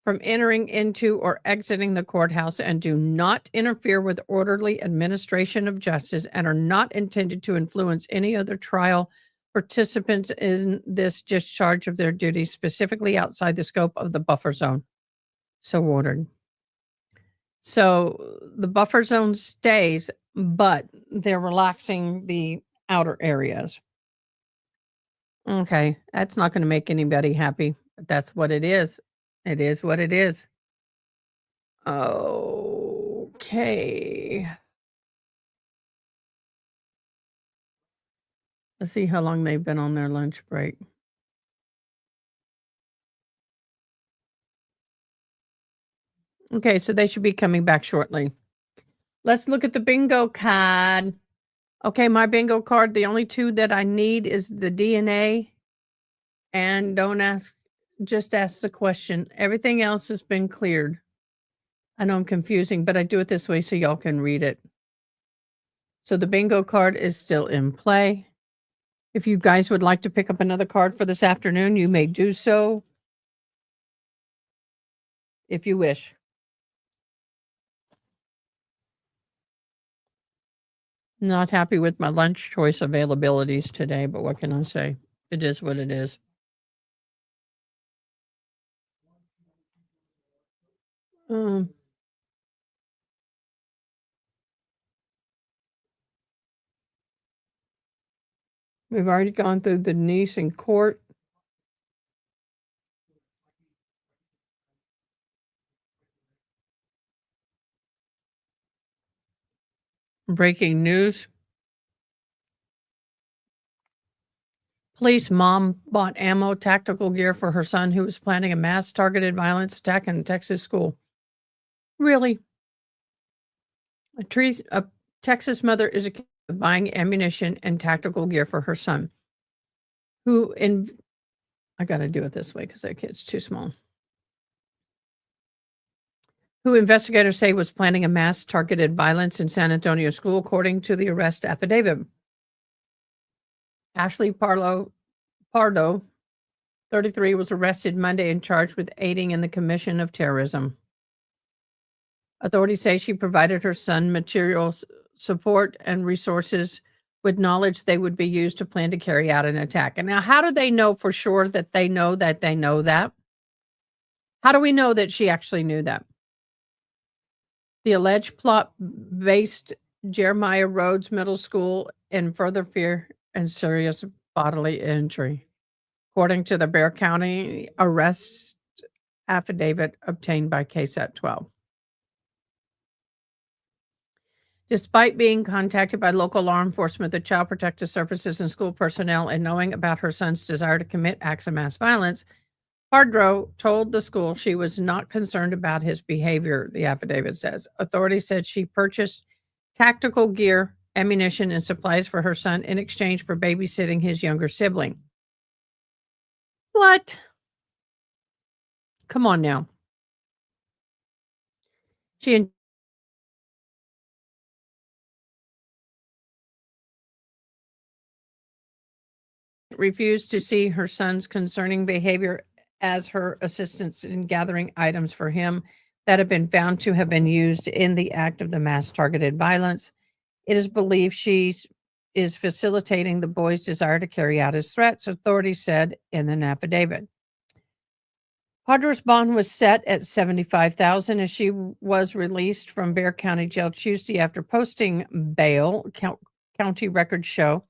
from entering into or exiting the courthouse and do not interfere with orderly administration of justice and are not intended to influence any other trial participants in this discharge of their duties, specifically outside the scope of the buffer zone. So ordered. So the buffer zone stays, but they're relaxing the outer areas. Okay, that's not going to make anybody happy, but that's what it is. It is what it is. Okay. Let's see how long they've been on their lunch break. Okay, so they should be coming back shortly. Let's look at the bingo card. Okay, my bingo card, the only two that I need is the DNA. And don't ask, just ask the question. Everything else has been cleared. I know I'm confusing, but I do it this way so y'all can read it. So the bingo card is still in play. If you guys would like to pick up another card for this afternoon, you may do so if you wish. Not happy with my lunch choice availabilities today, but what can I say? It is what it is. We've already gone through the niece in court. Breaking news. Police mom bought ammo, tactical gear for her son who was planning a mass targeted violence attack in a Texas school. Really? A Texas mother is accused of buying ammunition and tactical gear for her son, I got to do it this way because that kid's too small. Who investigators say was planning a mass targeted violence in San Antonio school, according to the arrest affidavit. Ashley Pardo, 33, was arrested Monday and charged with aiding in the commission of terrorism. Authorities say she provided her son materials, support, and resources with knowledge they would be used to plan to carry out an attack. And now, how do they know for sure that they know that they know that? How do we know that she actually knew that? The alleged plot based Jeremiah Rhodes Middle School in further fear and serious bodily injury, according to the Bexar County arrest affidavit obtained by KSAT 12. Despite being contacted by local law enforcement, the Child Protective Services, and school personnel, and knowing about her son's desire to commit acts of mass violence, Hardrow told the school she was not concerned about his behavior, the affidavit says. Authorities said she purchased tactical gear, ammunition, and supplies for her son in exchange for babysitting his younger sibling. What? Come on now. She refused to see her son's concerning behavior as her assistance in gathering items for him that have been found to have been used in the act of the mass targeted violence. It is believed she is facilitating the boy's desire to carry out his threats, authorities said in an affidavit. Hardrow's bond was set at $75,000 as she was released from Bexar County Jail Tuesday after posting bail, county records show.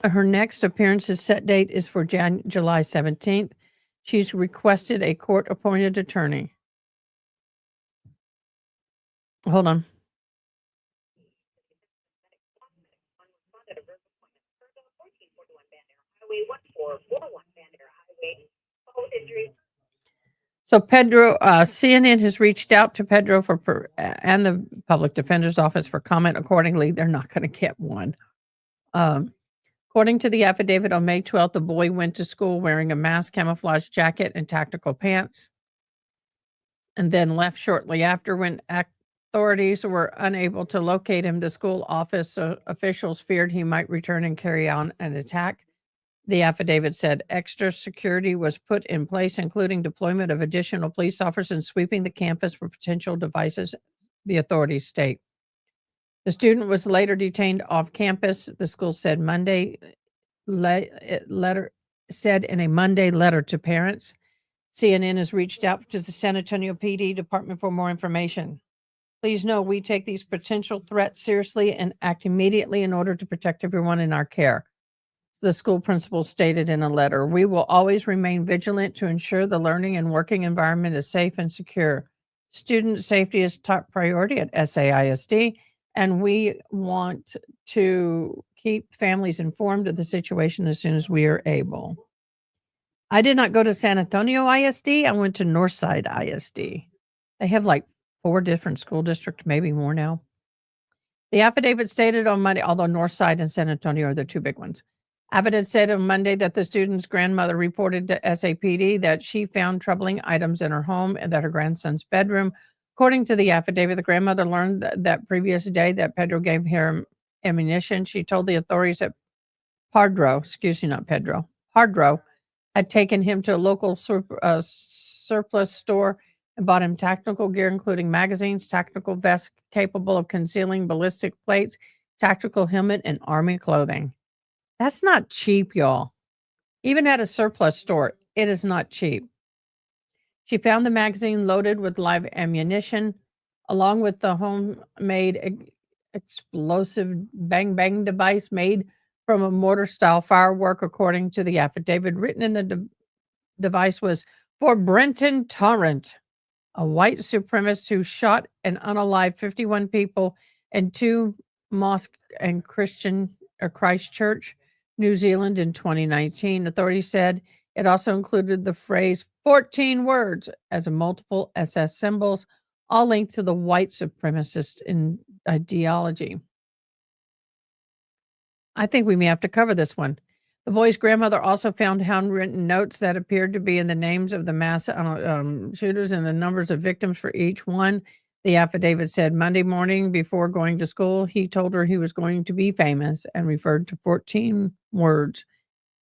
Her next appearance's set date is for July 17th. She's requested a court-appointed attorney. Hold on. So Pedro, CNN has reached out to Pedro and the public defender's office for comment. Accordingly, they're not going to get one. According to the affidavit, on May 12th, the boy went to school wearing a mask, camouflage jacket, and tactical pants, and then left shortly after. When authorities were unable to locate him, the school office officials feared he might return and carry on an attack. The affidavit said extra security was put in place, including deployment of additional police officers and sweeping the campus for potential devices, the authorities state. The student was later detained off campus, the school said said in a Monday letter to parents. CNN has reached out to the San Antonio PD Department for more information. Please know we take these potential threats seriously and act immediately in order to protect everyone in our care. The school principal stated in a letter, we will always remain vigilant to ensure the learning and working environment is safe and secure. Student safety is top priority at SAISD, and we want to keep families informed of the situation as soon as we are able. I did not go to San Antonio ISD. I went to Northside ISD. They have like 4 different school districts, maybe more now. The affidavit stated on Monday, although Northside and San Antonio are the 2 big ones. Affidavit said on Monday that the student's grandmother reported to SAPD that she found troubling items in her home and that her grandson's bedroom. According to the affidavit, the grandmother learned that previous day that Pedro gave her ammunition. She told the authorities that Hardrow had taken him to a local surplus store and bought him tactical gear, including magazines, tactical vests capable of concealing ballistic plates, tactical helmet, and army clothing. That's not cheap, y'all. Even at a surplus store, it is not cheap. She found the magazine loaded with live ammunition, along with the homemade explosive bang-bang device made from a mortar-style firework, according to the affidavit. Written in the device was, for Brenton Torrent, a white supremacist who shot and unalived 51 people and 2 mosque and Christian Christchurch, New Zealand in 2019. Authorities said it also included the phrase 14 words as a multiple SS symbols, all linked to the white supremacist ideology. I think we may have to cover this one. The boy's grandmother also found handwritten notes that appeared to be in the names of the mass shooters and the numbers of victims for each one. The affidavit said Monday morning before going to school, he told her he was going to be famous and referred to 14 words.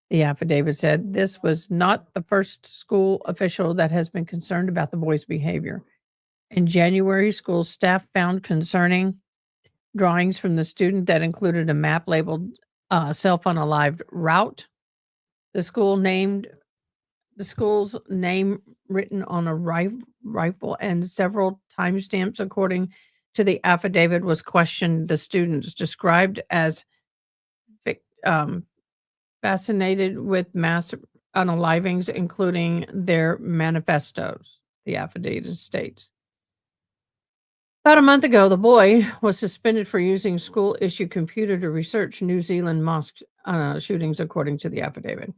The affidavit said this was not the first school official that has been concerned about the boy's behavior. In January, school staff found concerning drawings from the student that included a map labeled self-unalived route. The school's name written on a rifle and several timestamps, according to the affidavit, was questioned. The students described as fascinated with mass unalivings, including their manifestos, the affidavit states. About a month ago, the boy was suspended for using school-issued computer to research New Zealand mosque shootings, according to the affidavit.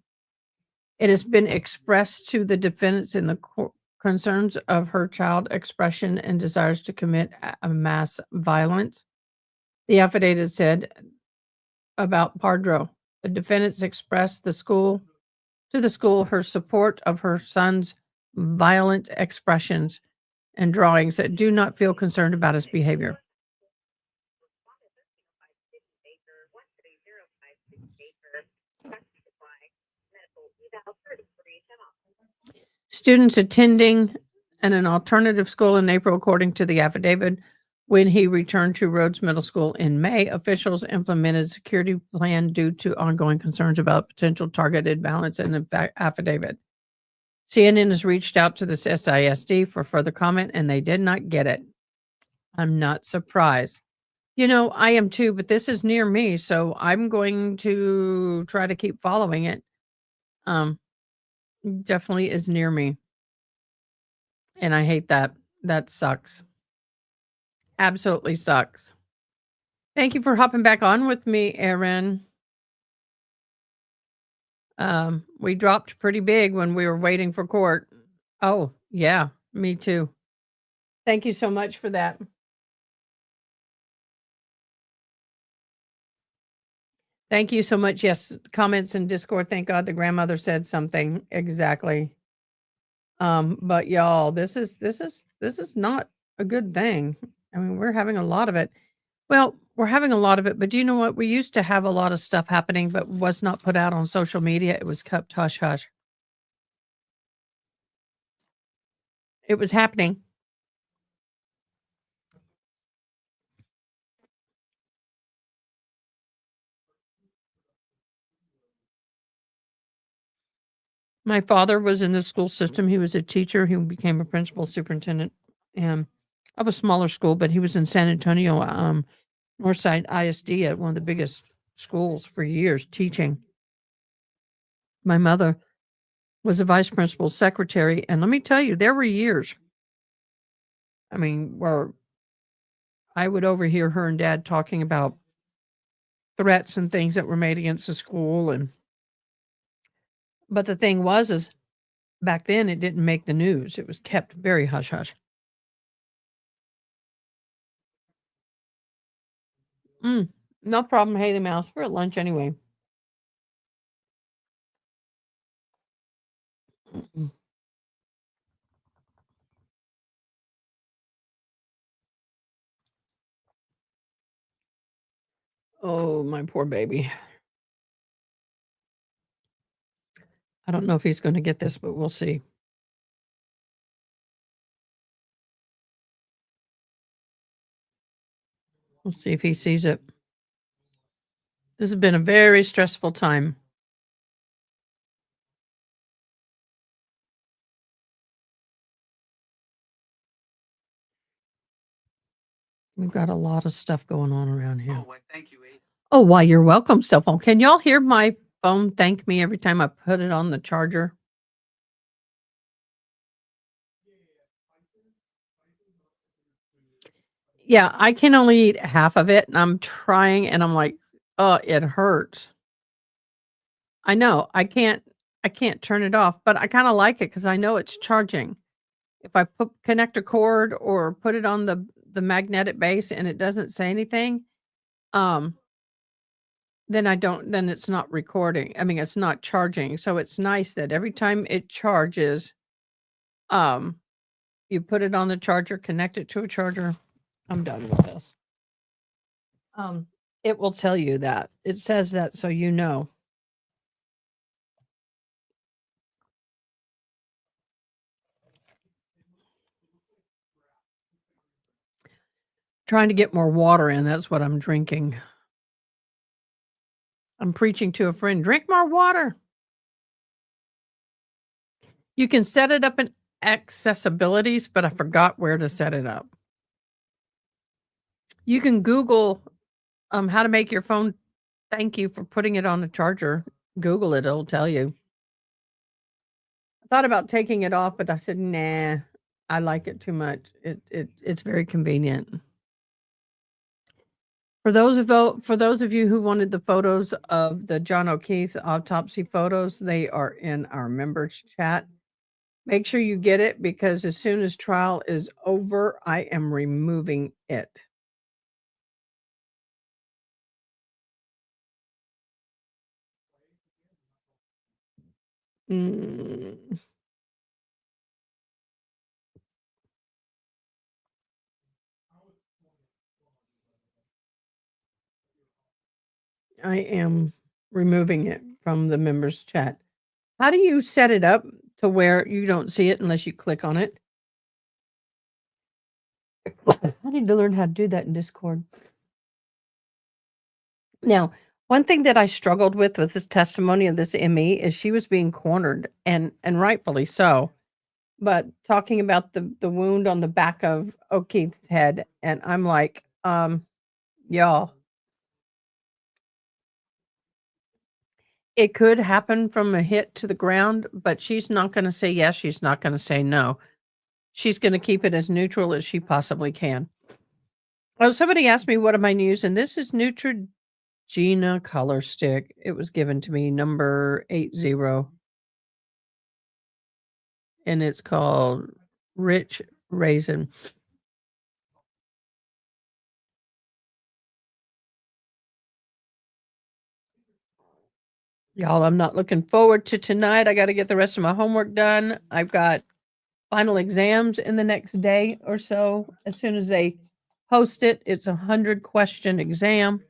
It has been expressed to the defendants in the concerns of her child expression and desires to commit a mass violence. The affidavit said about Pardro, the defendants expressed to the school her support of her son's violent expressions and drawings that do not feel concerned about his behavior. Students attending an alternative school in April, according to the affidavit. When he returned to Rhodes Middle School in May, officials implemented a security plan due to ongoing concerns about potential targeted violence in the affidavit. CNN has reached out to the SISD for further comment, and they did not get it. I'm not surprised. I am too, but this is near me, so I'm going to try to keep following it. Definitely is near me. And I hate that. That sucks. Absolutely sucks. Thank you for hopping back on with me, Erin. We dropped pretty big when we were waiting for court. Oh, yeah, me too. Thank you so much for that. Thank you so much. Yes, comments in Discord. Thank God the grandmother said something. Exactly. But y'all, this is not a good thing. I mean, we're having a lot of it. Well, we're having a lot of it, but do you know what? We used to have a lot of stuff happening, but was not put out on social media. It was kept hush hush. It was happening. My father was in the school system. He was a teacher. He became a principal superintendent of a smaller school, but he was in San Antonio, Northside ISD at one of the biggest schools for years teaching. My mother was a vice principal secretary. And let me tell you, there were years, I mean, where I would overhear her and dad talking about threats and things that were made against the school. But the thing is back then it didn't make the news. It was kept very hush hush. No problem, Haley Mouse. We're at lunch anyway. Mm-mm. Oh, my poor baby. I don't know if he's going to get this, but we'll see. We'll see if he sees it. This has been a very stressful time. We've got a lot of stuff going on around here. Oh, well, thank you, Ada. Oh, why, you're welcome, cell phone. Can y'all hear my phone thank me every time I put it on the charger? Yeah, I can only eat half of it, and I'm trying, and I'm like, It hurts. I know. I can't turn it off, but I kind of like it because I know it's charging. If I connect a cord or put it on the magnetic base and it doesn't say anything, um, then then it's not recording. I mean, it's not charging. So it's nice that every time it charges, um, you put it on the charger, connect it to a charger. I'm done with this. It will tell you that. It says that so you know. Trying to get more water in. That's what I'm drinking. I'm preaching to a friend, drink more water. You can set it up in accessibilities, but I forgot where to set it up. You can Google how to make your phone thank you for putting it on the charger. Google it, it'll tell you. I thought about taking it off, but I said, nah, I like it too much. It's very convenient. For those of you who wanted the photos of the John O'Keefe autopsy photos, they are in our members chat. Make sure you get it because as soon as trial is over, I am removing it. I am removing it from the members chat. How do you set it up to where you don't see it unless you click on it? I need to learn how to do that in Discord. Now, one thing that I struggled with this testimony of this ME is she was being cornered and rightfully so. But talking about the wound on the back of O'Keefe's head, and I'm like, y'all, it could happen from a hit to the ground, but she's not going to say yes. She's not going to say no. She's going to keep it as neutral as she possibly can. Oh, somebody asked me, what am I using? This is Neutrogena color stick. It was given to me, number 80. And it's called Rich Raisin. Y'all, I'm not looking forward to tonight. I got to get the rest of my homework done. I've got final exams in the next day or so. As soon as they post it, it's 100-question exam.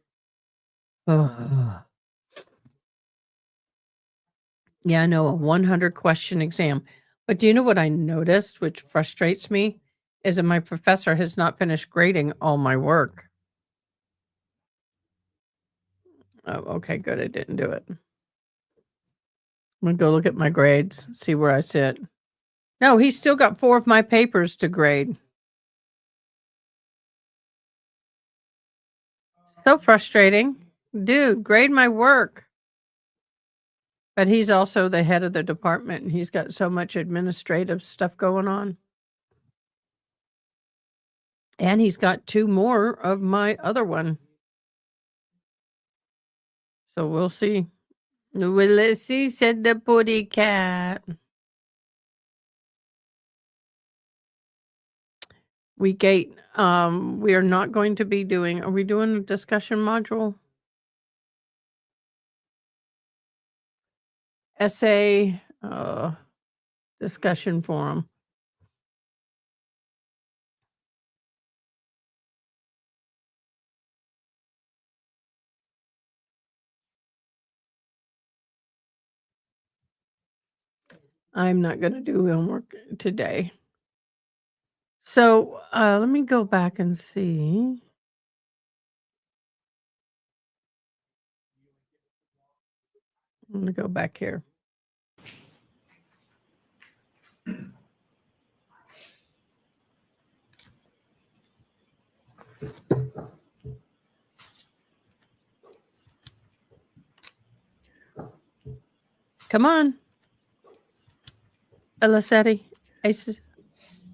Yeah, I know, a 100-question exam. But do you know what I noticed, which frustrates me, is that my professor has not finished grading all my work. Oh, okay, good. I didn't do it. I'm going to go look at my grades, see where I sit. No, he's still got 4 of my papers to grade. So frustrating. Dude, grade my work. But he's also the head of the department, and he's got so much administrative stuff going on. And he's got 2 more of my other one. So we'll see. We'll see, said the putty cat. Week 8. We are not going to be doing, are we doing a discussion module? Essay discussion forum. I'm not going to do homework today. So let me go back and see. I'm going to go back here. Come on. Alasetti. Ace.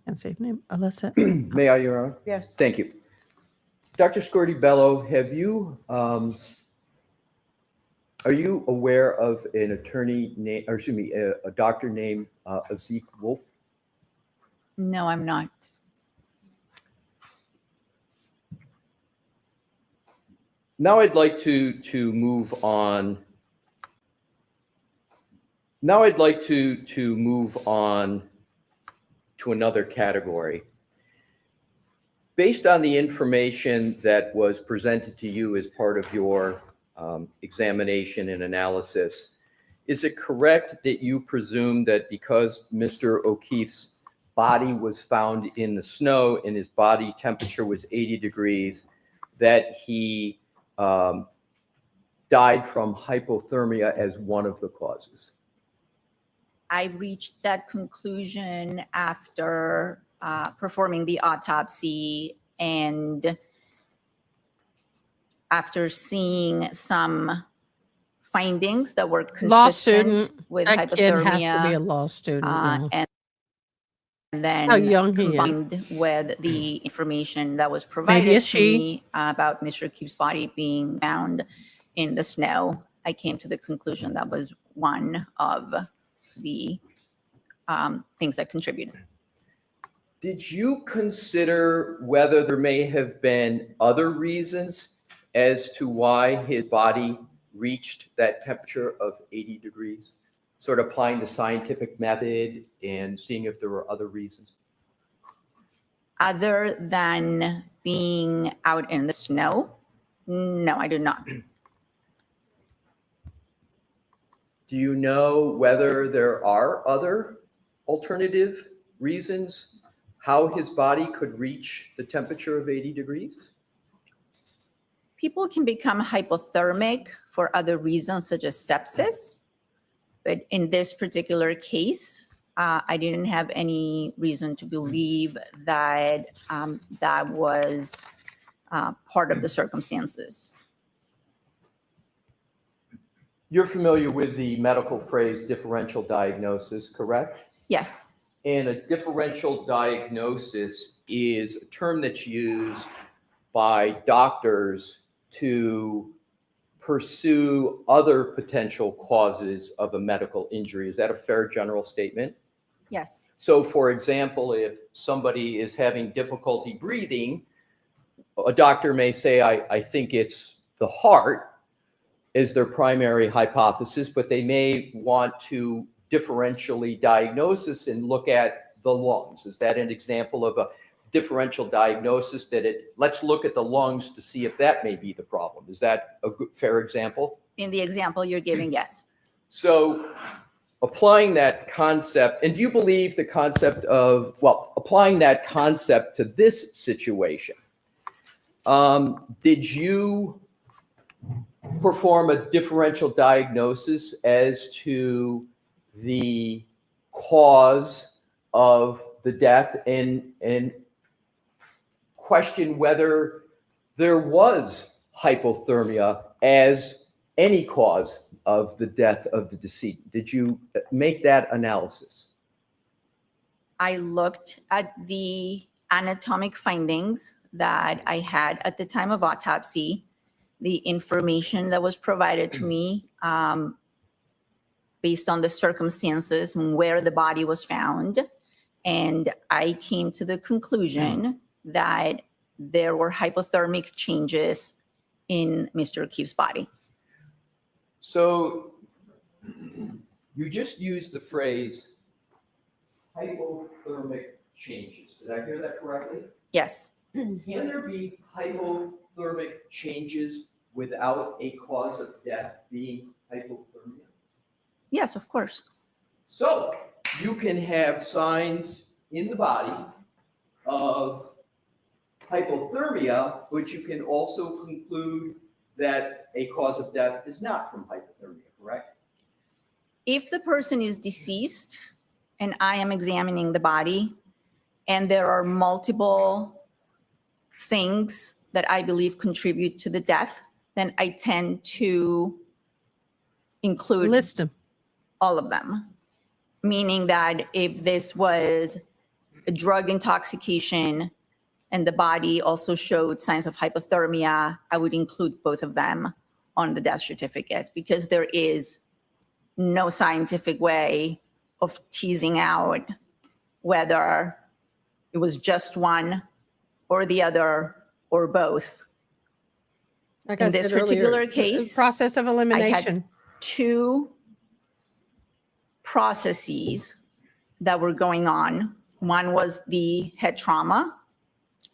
Can't say his name. Alasetti. May I, Your Honor? Yes. Thank you. Dr. Scorti-Bello, have you Are you aware of an attorney name, or excuse me, a doctor named Zeke Wolf? No, I'm not. Now I'd like to move on. Now I'd like to move on to another category. Based on the information that was presented to you as part of your examination and analysis, is it correct that you presume that because Mr. O'Keefe's body was found in the snow and his body temperature was 80 degrees, that he died from hypothermia as one of the causes? I reached that conclusion after performing the autopsy and after seeing some findings that were Law consistent student. with That kid has to be a hypothermia, law student. Now. and then How young he is. combined with the information that was provided a to she. me about Mr. O'Keefe's body being found in the snow, I came to the conclusion that was one of the things that contributed. Did you consider whether there may have been other reasons as to why his body reached that temperature of 80 degrees? Sort of applying the scientific method and seeing if there were other reasons? Other than being out in the snow, no, I do not. Do you know whether there are other alternative reasons how his body could reach the temperature of 80 degrees? People can become hypothermic for other reasons, such as sepsis. But in this particular case, I didn't have any reason to believe that that was part of the circumstances. You're familiar with the medical phrase differential diagnosis, correct? Yes. And a differential diagnosis is a term that's used by doctors to pursue other potential causes of a medical injury. Is that a fair general statement? Yes. So, for example, if somebody is having difficulty breathing, a doctor may say, I think it's the heart is their primary hypothesis, but they may want to differentially diagnose this and look at the lungs. Is that an example of a differential diagnosis let's look at the lungs to see if that may be the problem? Is that a good, fair example? In the example you're giving, yes. So applying that concept, and do you believe the concept of, applying that concept to this situation, did you perform a differential diagnosis as to the cause of the death and question whether there was hypothermia as any cause of the death of the decedent? Did you make that analysis? I looked at the anatomic findings that I had at the time of autopsy, the information that was provided to me based on the circumstances and where the body was found. And I came to the conclusion that there were hypothermic changes in Mr. O'Keefe's body. So you just used the phrase hypothermic changes. Did I hear that correctly? Yes. Can there be hypothermic changes without a cause of death being hypothermia? Yes, of course. So you can have signs in the body of hypothermia, but you can also conclude that a cause of death is not from hypothermia, correct? If the person is deceased and I am examining the body and there are multiple things that I believe contribute to the death, then I tend to include List them. all of them. Meaning that if this was a drug intoxication and the body also showed signs of hypothermia, I would include both of them. on the death certificate because there is no scientific way of teasing out whether it was just one or the other or both. Like In I this said earlier, particular the case, process of I elimination. had two processes that were going on. One was the head trauma,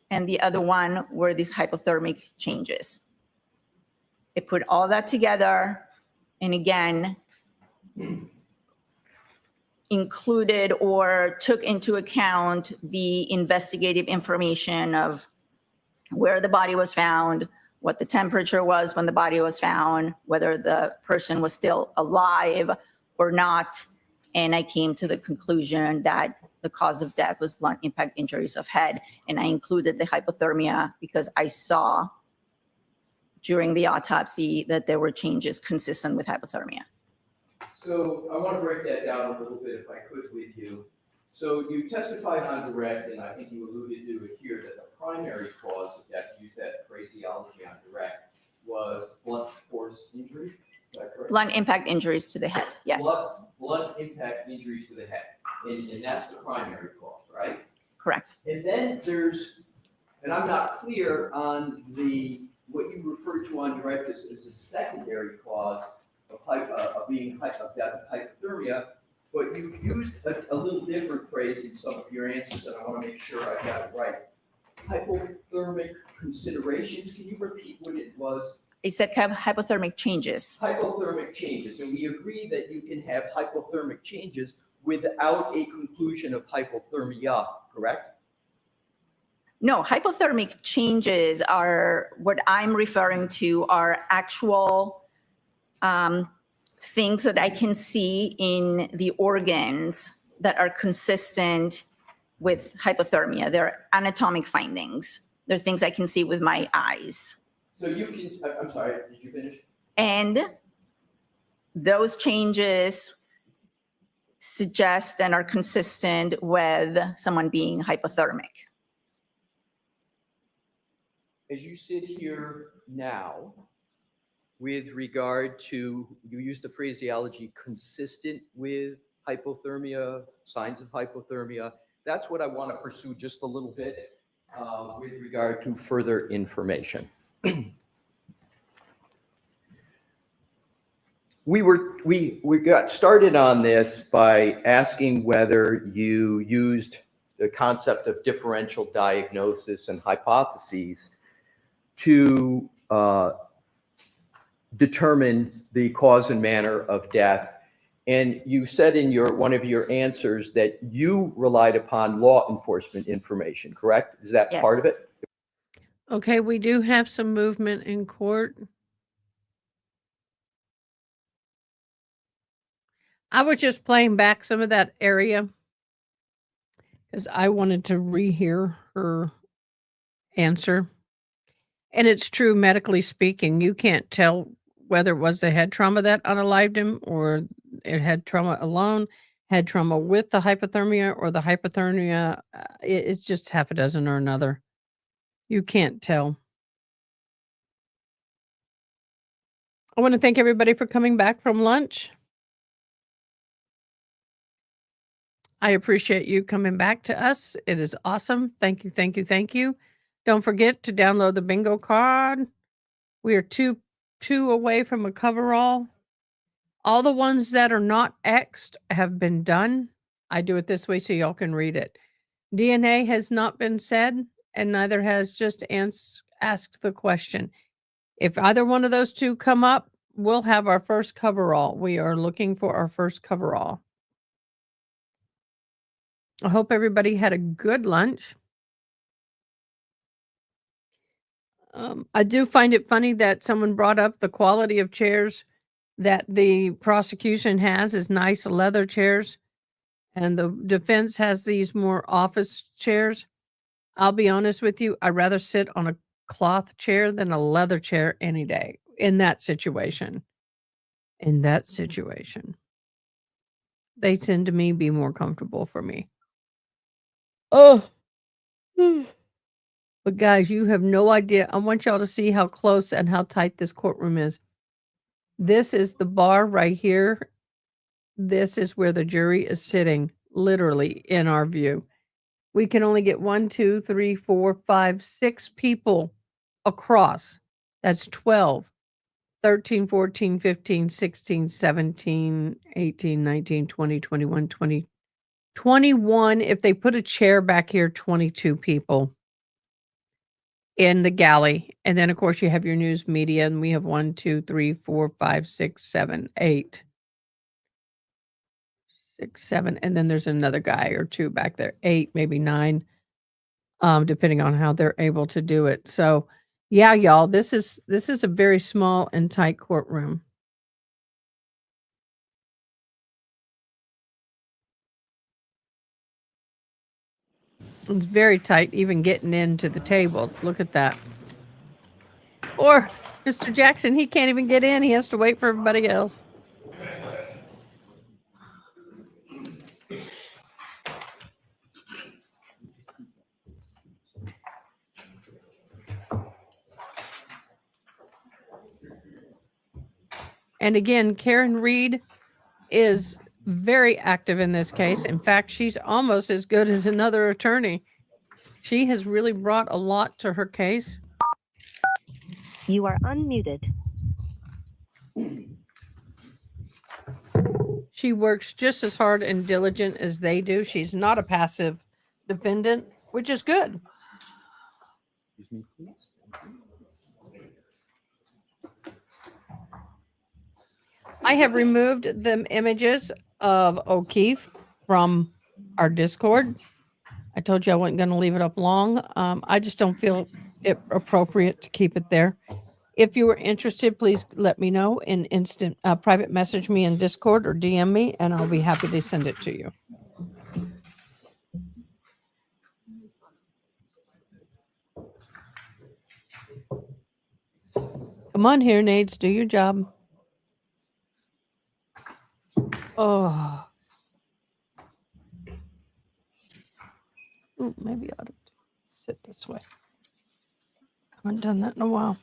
and the other one were these hypothermic changes. It put all that together, and again, included or took into account the investigative information of where the body was found, what the temperature was when the body was found, whether the person was still alive or not. And I came to the conclusion that the cause of death was blunt impact injuries of head. And I included the hypothermia because I saw during the autopsy that there were changes consistent with hypothermia. So I want to break that down a little bit if I could with you. So you testified on direct, and I think you alluded to it here, that the primary cause of death, use that phraseology on direct, was blunt force injury. Is that correct? Blunt impact injuries to the head, yes. Blunt impact injuries to the head. And that's the primary cause, right? Correct. And then there's, and I'm not clear on what you referred to on direct as a secondary cause of being death of hypothermia, but you used a little different phrase in some of your answers, and I want to make sure I got it right. Hypothermic considerations. Can you repeat what it was? I said hypothermic changes. Hypothermic changes, and we agree that you can have hypothermic changes without a conclusion of hypothermia, correct? No, hypothermic changes are what I'm referring to are actual things that I can see in the organs that are consistent with hypothermia. They're anatomic findings. They're things I can see with my eyes. So you can, I'm sorry, did you finish? And those changes suggest and are consistent with someone being hypothermic. As you sit here now, with regard to, you used the phraseology consistent with hypothermia, signs of hypothermia, that's what I want to pursue just a little bit with regard to further information. We got started on this by asking whether you used the concept of differential diagnosis and hypotheses to determine the cause and manner of death. And you said in one of your answers that you relied upon law enforcement information, correct? Is that part of it? Okay, we do have some movement in court. I was just playing back some of that area because I wanted to rehear her answer. And it's true, medically speaking, you can't tell whether it was the head trauma that unalived him or it had trauma alone, head trauma with the hypothermia or the hypothermia. It's just half a dozen or another. You can't tell. I want to thank everybody for coming back from lunch. I appreciate you coming back to us. It is awesome. Thank you, thank you, thank you. Don't forget to download the bingo card. We are two away from a coverall. All the ones that are not X'd have been done. I do it this way so y'all can read it. DNA has not been said, and neither has just asked the question. If either one of those two come up, we'll have our first coverall. We are looking for our first coverall. I hope everybody had a good lunch. I do find it funny that someone brought up the quality of chairs that the prosecution has is nice leather chairs, and the defense has these more office chairs. I'll be honest with you, I'd rather sit on a cloth chair than a leather chair any day in that situation. In that situation. They tend to me be more comfortable for me. Oh. But guys, you have no idea. I want y'all to see how close and how tight this courtroom is. This is the bar right here. This is where the jury is sitting, literally, in our view. We can only get 1, 2, 3, 4, 5, 6 people across. That's 12, 13, 14, 15, 16, 17, 18, 19, 20, 21, 20, 21. If they put a chair back here, 22 people in the galley. And then, of course, you have your news media, and we have 1, 2, 3, 4, 5, 6, 7, 8. 6, 7, and then there's another guy or 2 back there, 8, maybe 9, depending on how they're able to do it. So, yeah, y'all, this is a very small and tight courtroom. It's very tight, even getting into the tables. Look at that. Or Mr. Jackson, he can't even get in. He has to wait for everybody else. And again, Karen Reed is very active in this case. In fact, she's almost as good as another attorney. She has really brought a lot to her case. You are unmuted. She works just as hard and diligent as they do. She's not a passive defendant, which is good. I have removed the images of O'Keefe from our Discord. I told you I wasn't going to leave it up long. I just don't feel it appropriate to keep it there. If you are interested, please let me know in instant private message me in Discord or DM me, and I'll be happy to send it to you. Come on here, Nades, do your job. Oh. Ooh, maybe I ought to sit this way. I haven't done that in a while.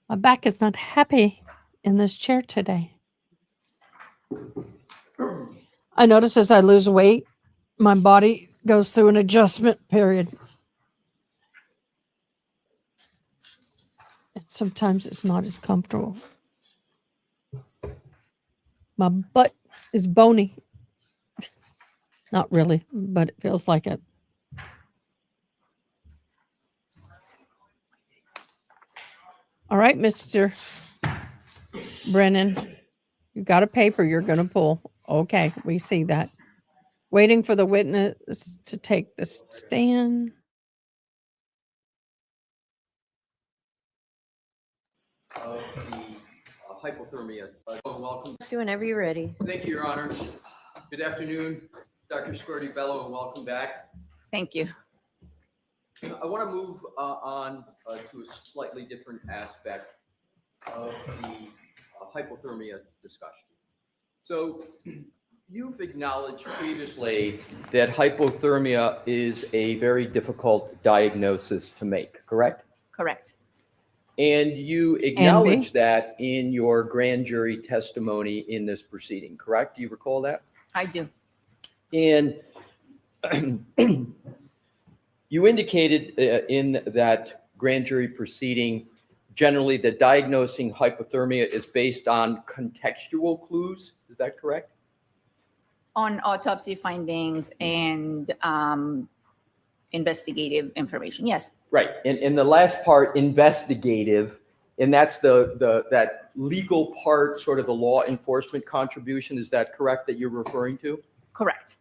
My back is not happy in this chair today. I notice as I lose weight, my body goes through an adjustment period. And sometimes it's not as comfortable. My butt is bony. Not really, but it feels like it. All right, Mr. Brennan, you got a paper you're going to pull. Okay, we see that. Waiting for the witness to take the stand. Of the hypothermia. Welcome. So whenever you're ready. Thank you, Your Honor. Good afternoon, Dr. Scordi-Bello, and welcome back. Thank you. I want to move on to a slightly different aspect of the hypothermia discussion. So you've acknowledged previously that hypothermia is a very difficult diagnosis to make, correct? Correct. And you acknowledge that in your grand jury testimony in this proceeding, correct? Do you recall that? I do. And you indicated in that grand jury proceeding, generally that diagnosing hypothermia is based on contextual clues. Is that correct? On autopsy findings and investigative information, yes. Right. And the last part, investigative, and that's that legal part, sort of the law enforcement contribution. Is that correct that you're referring to? Correct.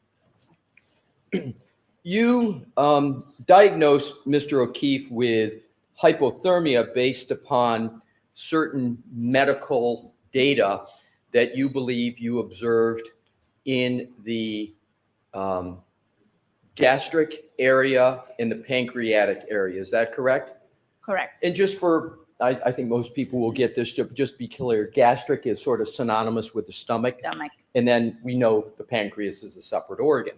You diagnosed Mr. O'Keefe with hypothermia based upon certain medical data that you believe you observed in the gastric area and the pancreatic area. Is that correct? Correct. And just for, I think most people will get this, to just be clear, gastric is sort of synonymous with the stomach. Stomach. And then we know the pancreas is a separate organ.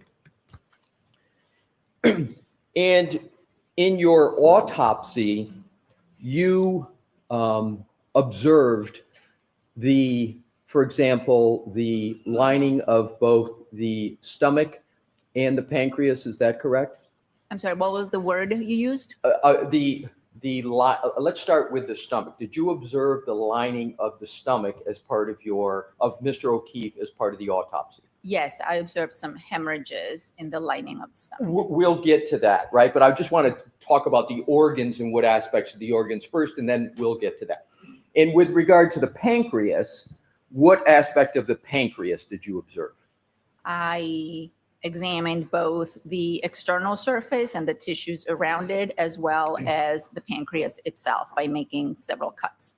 And in your autopsy, you observed for example, the lining of both the stomach and the pancreas. Is that correct? I'm sorry, what was the word you used? Let's start with the stomach. Did you observe the lining of the stomach as part of Mr. O'Keefe as part of the autopsy? Yes, I observed some hemorrhages in the lining of the stomach. We'll get to that, right? But I just want to talk about the organs and what aspects of the organs first, and then we'll get to that. And with regard to the pancreas, what aspect of the pancreas did you observe? I examined both the external surface and the tissues around it, as well as the pancreas itself by making several cuts.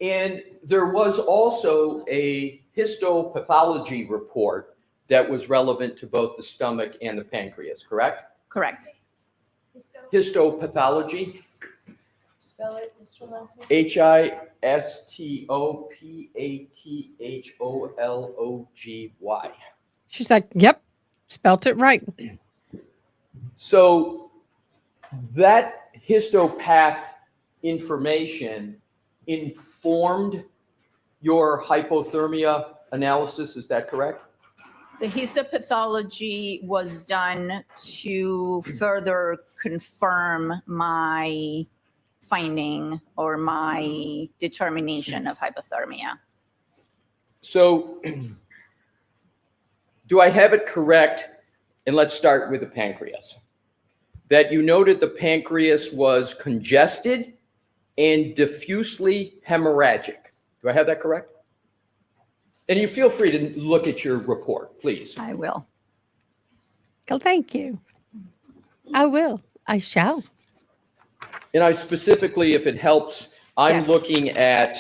And there was also a histopathology report that was relevant to both the stomach and the pancreas, correct? Correct. Histopathology, Spell it, Mr. Leslie. Histopathology. She's like, yep, spelt it right. So that histopath information informed your hypothermia analysis, is that correct? The histopathology was done to further confirm my finding or my determination of hypothermia. So do I have it correct? And let's start with the pancreas. That you noted the pancreas was congested and diffusely hemorrhagic. Do I have that correct? And you feel free to look at your report, please. I will. Well, thank you. I will. I shall. And I specifically, if it helps, I'm Yes. looking at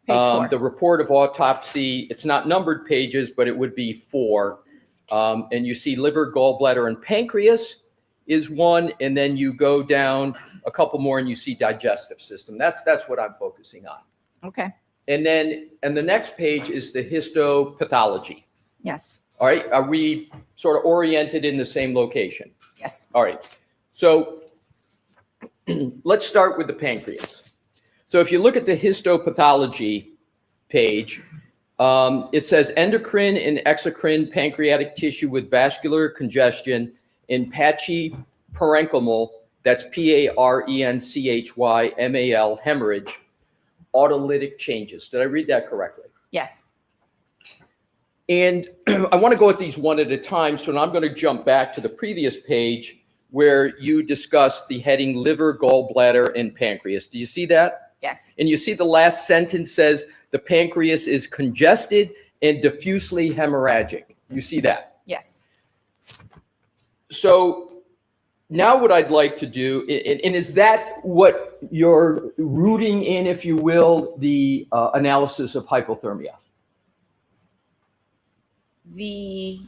Page 4. the report of autopsy. It's not numbered pages, but it would be 4. And you see liver, gallbladder, and pancreas is 1. And then you go down a couple more and you see digestive system. That's what I'm focusing on. Okay. And then, and the next page is the histopathology. Yes. All right. Are we sort of oriented in the same location? Yes. All right. So let's start with the pancreas. So if you look at the histopathology page, it says endocrine and exocrine pancreatic tissue with vascular congestion and patchy parenchymal, that's parenchymal hemorrhage, autolytic changes. Did I read that correctly? Yes. And I want to go at these one at a time, so I'm going to jump back to the previous page where you discussed the heading liver, gallbladder, and pancreas. Do you see that? Yes. And you see the last sentence says the pancreas is congested and diffusely hemorrhagic. You see that? Yes. So now what I'd like to do, and is that what you're rooting in, if you will, the analysis of hypothermia? The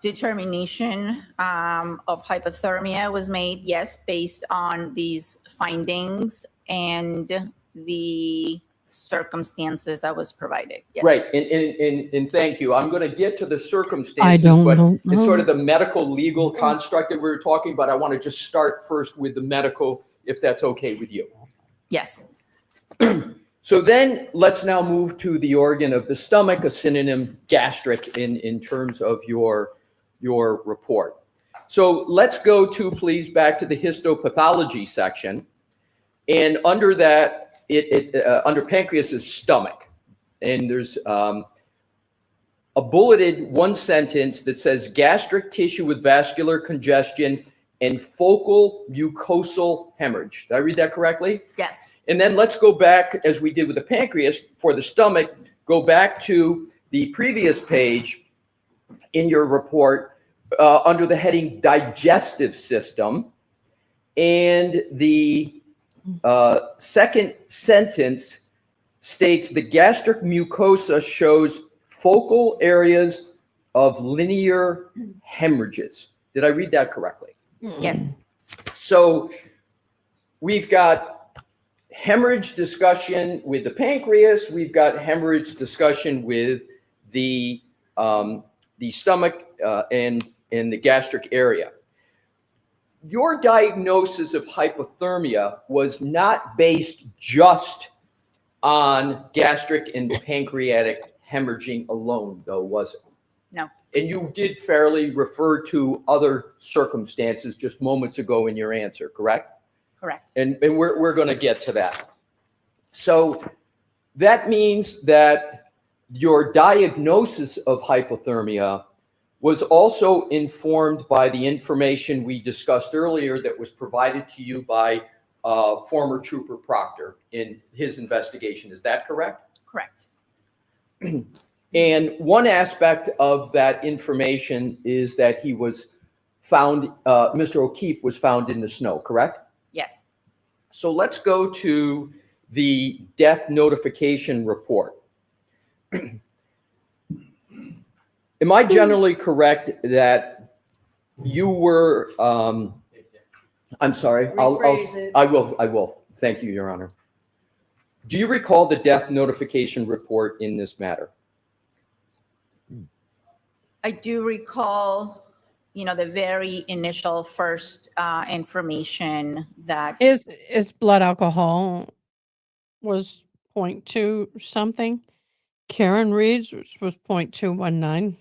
determination of hypothermia was made, yes, based on these findings and the circumstances I was provided. Yes. Right, and thank you. I'm going to get to the circumstances, I don't but know. it's sort of the medical legal construct that we were talking about. I want to just start first with the medical, if that's okay with you. Yes. So then let's now move to the organ of the stomach, a synonym gastric in terms of your report. So let's go to, please, back to the histopathology section. And under that, under pancreas is stomach. And there's a bulleted one sentence that says gastric tissue with vascular congestion and focal mucosal hemorrhage. Did I read that correctly? Yes. And then let's go back, as we did with the pancreas, for the stomach, go back to the previous page in your report under the heading digestive system. And the second sentence states the gastric mucosa shows focal areas of linear hemorrhages. Did I read that correctly? Yes. So we've got hemorrhage discussion with the pancreas. We've got hemorrhage discussion with the stomach and the gastric area. Your diagnosis of hypothermia was not based just on gastric and pancreatic hemorrhaging alone, though, was it? No. And you did fairly refer to other circumstances just moments ago in your answer, correct? Correct. And we're going to get to that. So that means that your diagnosis of hypothermia was also informed by the information we discussed earlier that was provided to you by former Trooper Proctor in his investigation. Is that correct? Correct. And one aspect of that information is that he was found, Mr. O'Keefe was found in the snow, correct? Yes. So let's go to the death notification report. Am I generally correct that you were, I'm sorry, Rephrase it. I will. Thank you, Your Honor. Do you recall the death notification report in this matter? I do recall, the very initial first information that His blood alcohol was 0.2 something. Karen Reed's was 0.219.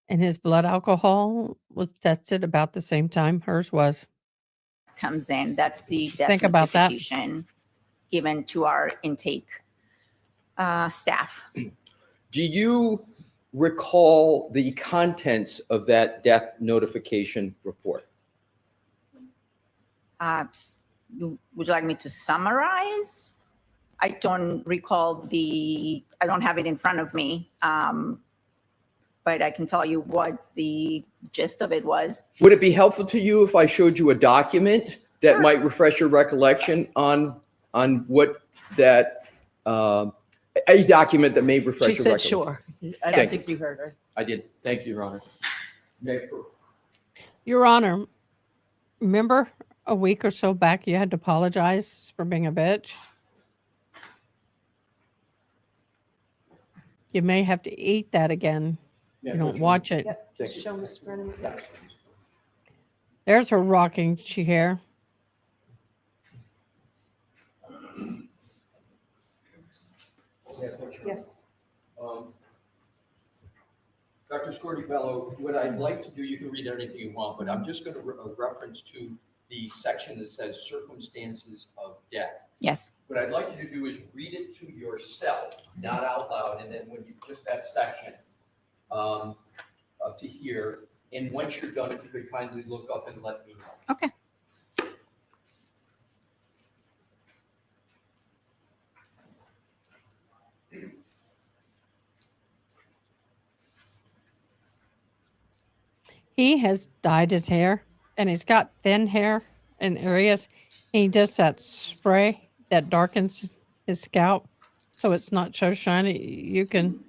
And his blood alcohol was tested about the same time hers was. comes in. That's the death Think about that. notification given to our intake staff. Do you recall the contents of that death notification report? Would you like me to summarize? I don't recall I don't have it in front of me, but I can tell you what the gist of it was. Would it be helpful to you if I showed you a document that Sure. might refresh your recollection on what that, a document that may refresh She your said recollection? sure. I don't Thanks. think you heard her. I did. Thank you, Your Honor. May I approve? Your Honor, remember a week or so back you had to apologize for being a bitch? You may have to eat that again. Yeah, You don't Judge. watch it. Yep, Thank you. show Mr. Brennan. There's her rocking chair. Yes. Dr. Scordi-Bello, what I'd like to do, you can read anything you want, but I'm just going to reference to the section that says circumstances of death. Yes. What I'd like you to do is read it to yourself, not out loud, and then when you, just that section up to here. And once you're done, if you could kindly look up and let me know. Okay. He has dyed his hair and he's got thin hair in areas. He does that spray that darkens his scalp so it's not so shiny. You can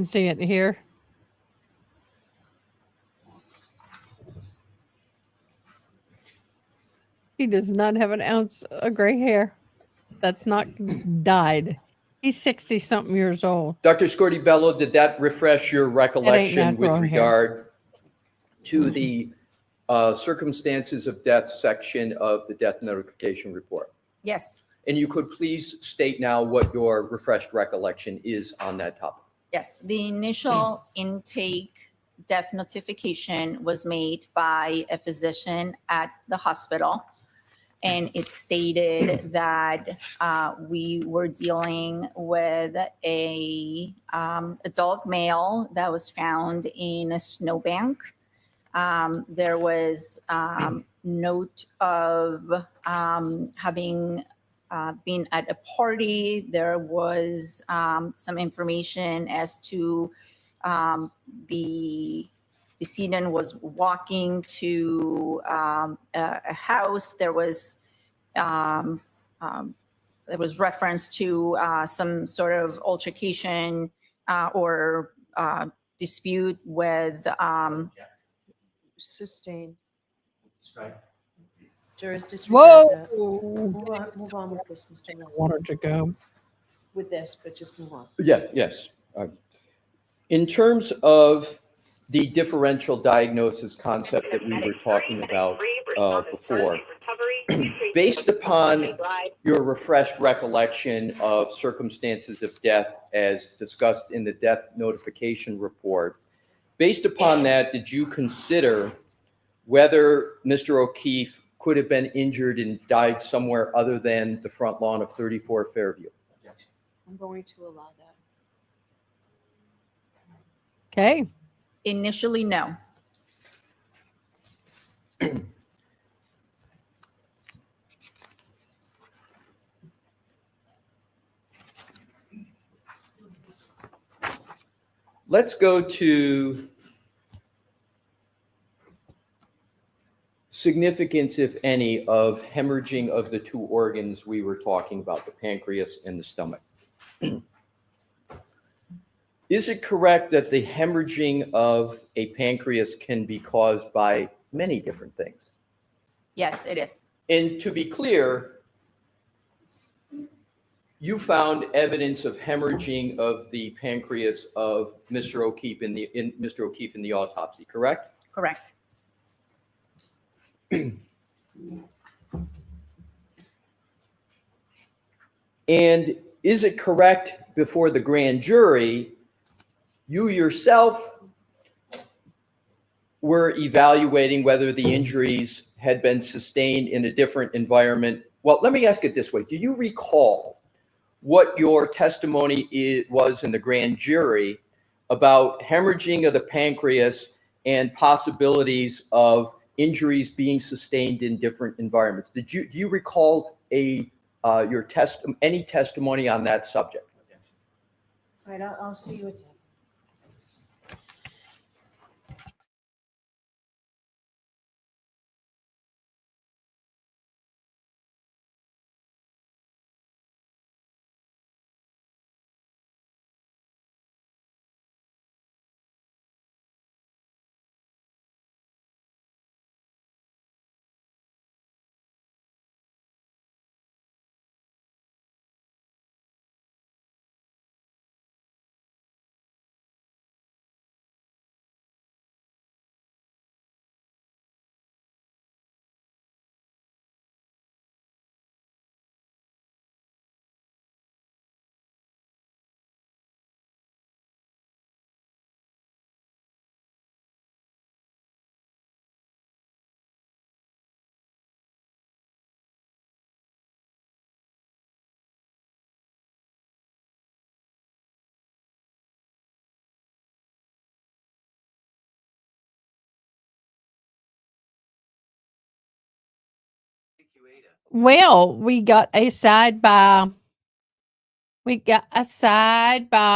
see it here. He does not have an ounce of gray hair. That's not dyed. He's 60 something years old. Dr. Scordi-Bello, did that refresh your recollection with natural hair. regard to the circumstances of death section of the death notification report? Yes. And you could please state now what your refreshed recollection is on that topic. Yes. The initial intake death notification was made by a physician at the hospital. And it stated that we were dealing with a adult male that was found in a snowbank. There was note of having been at a party. There was some information as to the decedent was walking to a house. There was reference to some sort of altercation or dispute with Sustain. Right. Jurors disregard that. Whoa! Move on with this, Mr. Nelson. Wanted to go. With this, but just move on. Yeah, yes. In terms of the differential diagnosis concept that we were talking about before, Based upon your refreshed recollection of circumstances of death as discussed in the death notification report, based upon that, did you consider whether Mr. O'Keefe could have been injured and died somewhere other than the front lawn of 34 Fairview? I'm going to allow that. Okay. Initially, no. Let's go to significance, if any, of hemorrhaging of the two organs we were talking about, the pancreas and the stomach. Is it correct that the hemorrhaging of a pancreas can be caused by many different things? Yes, it is. And to be clear, you found evidence of hemorrhaging of the pancreas of Mr. O'Keefe in the autopsy, correct? Correct. And is it correct before the grand jury, you yourself were evaluating whether the injuries had been sustained in a different environment? Well, let me ask it this way. Do you recall what your testimony was in the grand jury about hemorrhaging of the pancreas and possibilities of injuries being sustained in different environments? Do you recall any testimony on that subject? All right, I'll see you at 10. Well, we got a side by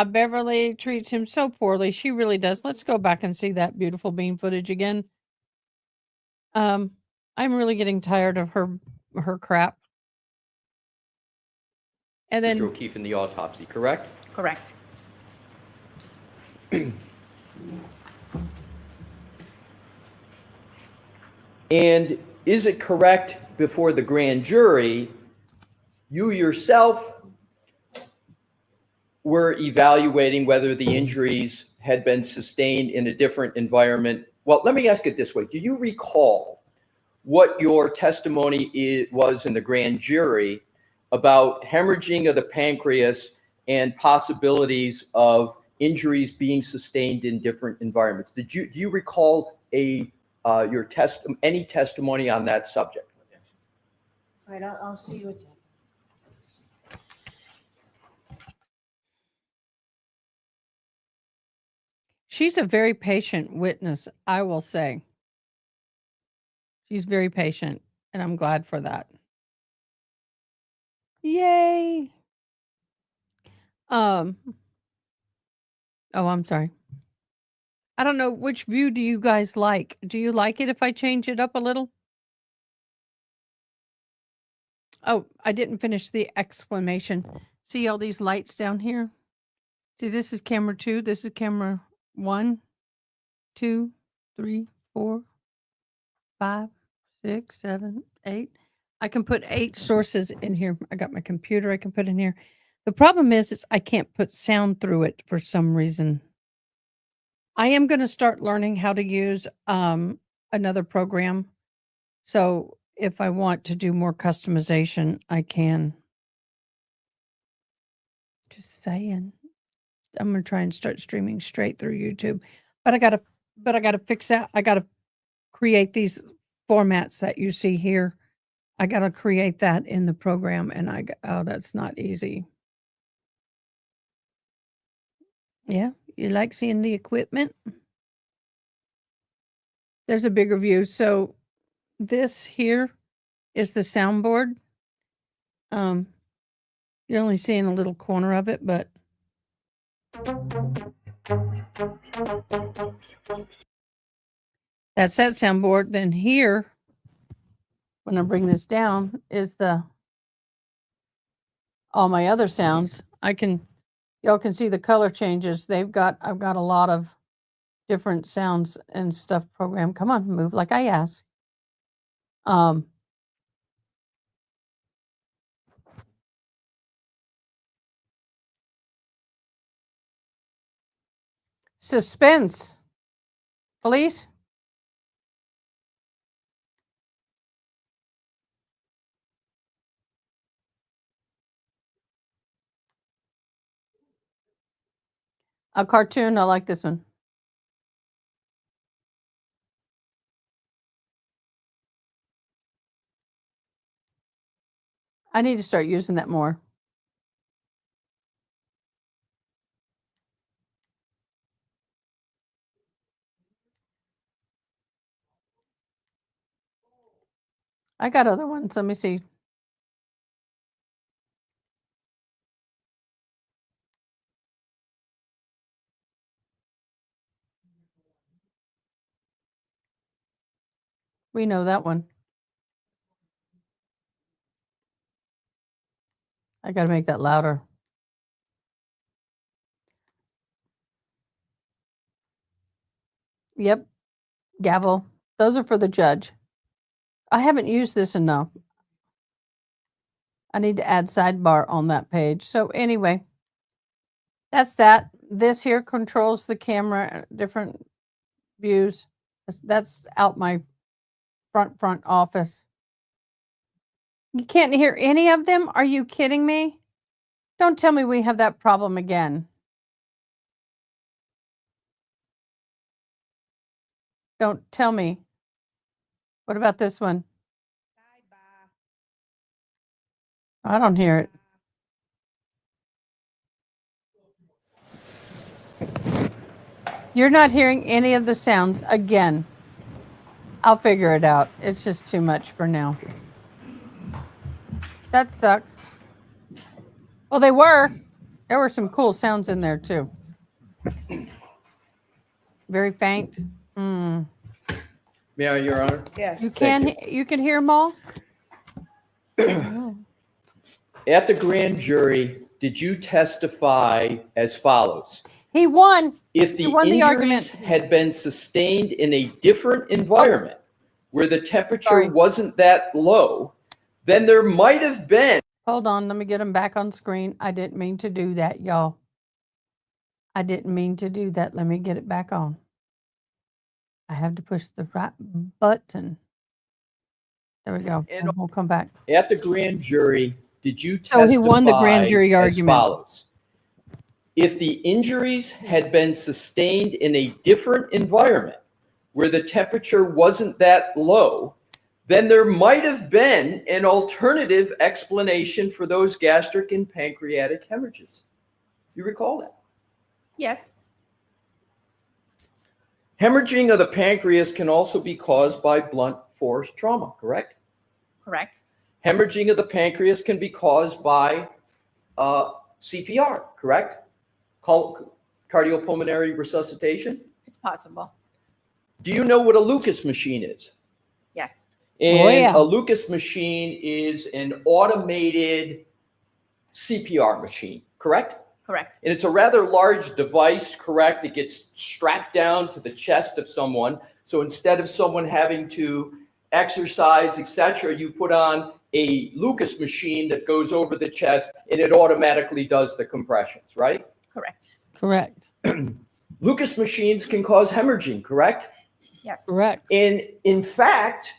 Beverly treats him so poorly. She really does. Let's go back and see that beautiful bean footage again. I'm really getting tired of her crap. And Mr. then O'Keefe in the autopsy, correct? Correct. And is it correct before the grand jury, you yourself were evaluating whether the injuries had been sustained in a different environment? Well, let me ask it this way. Do you recall what your testimony was in the grand jury about hemorrhaging of the pancreas and possibilities of injuries being sustained in different environments? Do you recall any testimony on that subject? All right, I'll see you at 10. she's a very patient witness, I will say. She's very patient, and I'm glad for that. Yay. Oh, I'm sorry. I don't know, which view do you guys like? Do you like it if I change it up a little? Oh, I didn't finish the exclamation. See all these lights down here? See, this is camera 2, this is camera 1, 2, 3, 4, 5, 6, 7, 8. I can put 8 sources in here. I got my computer I can put in here. The problem is I can't put sound through it for some reason. I am going to start learning how to use another program. So if I want to do more customization, I can. Just saying. I'm gonna try and start streaming straight through YouTube, but I gotta fix that. I gotta create these formats that you see here. I gotta create that in the program, and oh, that's not easy. Yeah, you like seeing the equipment? There's a bigger view. So this here is the soundboard. You're only seeing a little corner of it, but that's that soundboard. Then here, when I bring this down, is all my other sounds. Y'all can see the color changes. I've got a lot of different sounds and stuff programmed. Come on, move like I asked. Suspense. Police? A cartoon. I like this one. I need to start using that more. I got other ones. Let me see. We know that one. I got to make that louder. Yep. Gavel. Those are for the judge. I haven't used this enough. I need to add sidebar on that page. So anyway, that's that. This here controls the camera, different views. That's out my front office. You can't hear any of them? Are you kidding me? Don't tell me we have that problem again. Don't tell me. What about this one? I don't hear it. You're not hearing any of the sounds again. I'll figure it out. It's just too much for now. That sucks. Well, there were some cool sounds in there too. Very faint. May I, Your Honor? Yes. You can hear them all? At the grand jury, did you testify as follows? He won. If the He won the injuries argument. had been sustained in a different environment where the temperature Sorry. wasn't that low, then there might have been. Hold on, let me get them back on screen. I didn't mean to do that, y'all. I didn't mean to do that. Let me get it back on. I have to push the right button. There we go. And we'll come back. At the grand jury, did you testify So he won the grand jury as argument. follows? If the injuries had been sustained in a different environment where the temperature wasn't that low, then there might have been an alternative explanation for those gastric and pancreatic hemorrhages. You recall that? Yes. Hemorrhaging of the pancreas can also be caused by blunt force trauma, correct? Correct. Hemorrhaging of the pancreas can be caused by CPR, correct? Cardiopulmonary resuscitation. It's possible. Do you know what a Lucas machine is? Yes. And a Lucas machine is an automated CPR machine, correct? Correct. And it's a rather large device, correct? It gets strapped down to the chest of someone. So instead of someone having to exercise, etc., you put on a Lucas machine that goes over the chest and it automatically does the compressions, right? Correct. Correct. Lucas machines can cause hemorrhaging, correct? Yes. Correct. And in fact,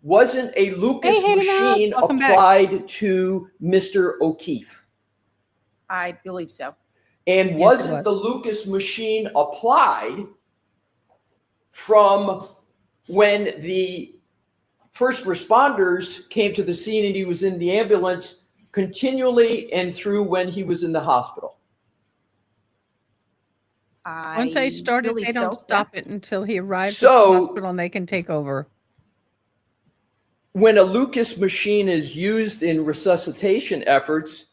wasn't a Lucas Hey, Hater Mouse, machine welcome back. applied to Mr. O'Keefe? I believe so. And Yes, it wasn't was. the Lucas machine applied from when the first responders came to the scene and he was in the ambulance continually and through when he was in the hospital? Once they I start it, believe they don't so, yeah. stop it until he arrives at So- the hospital and they can take over. When a Lucas machine is used in resuscitation efforts,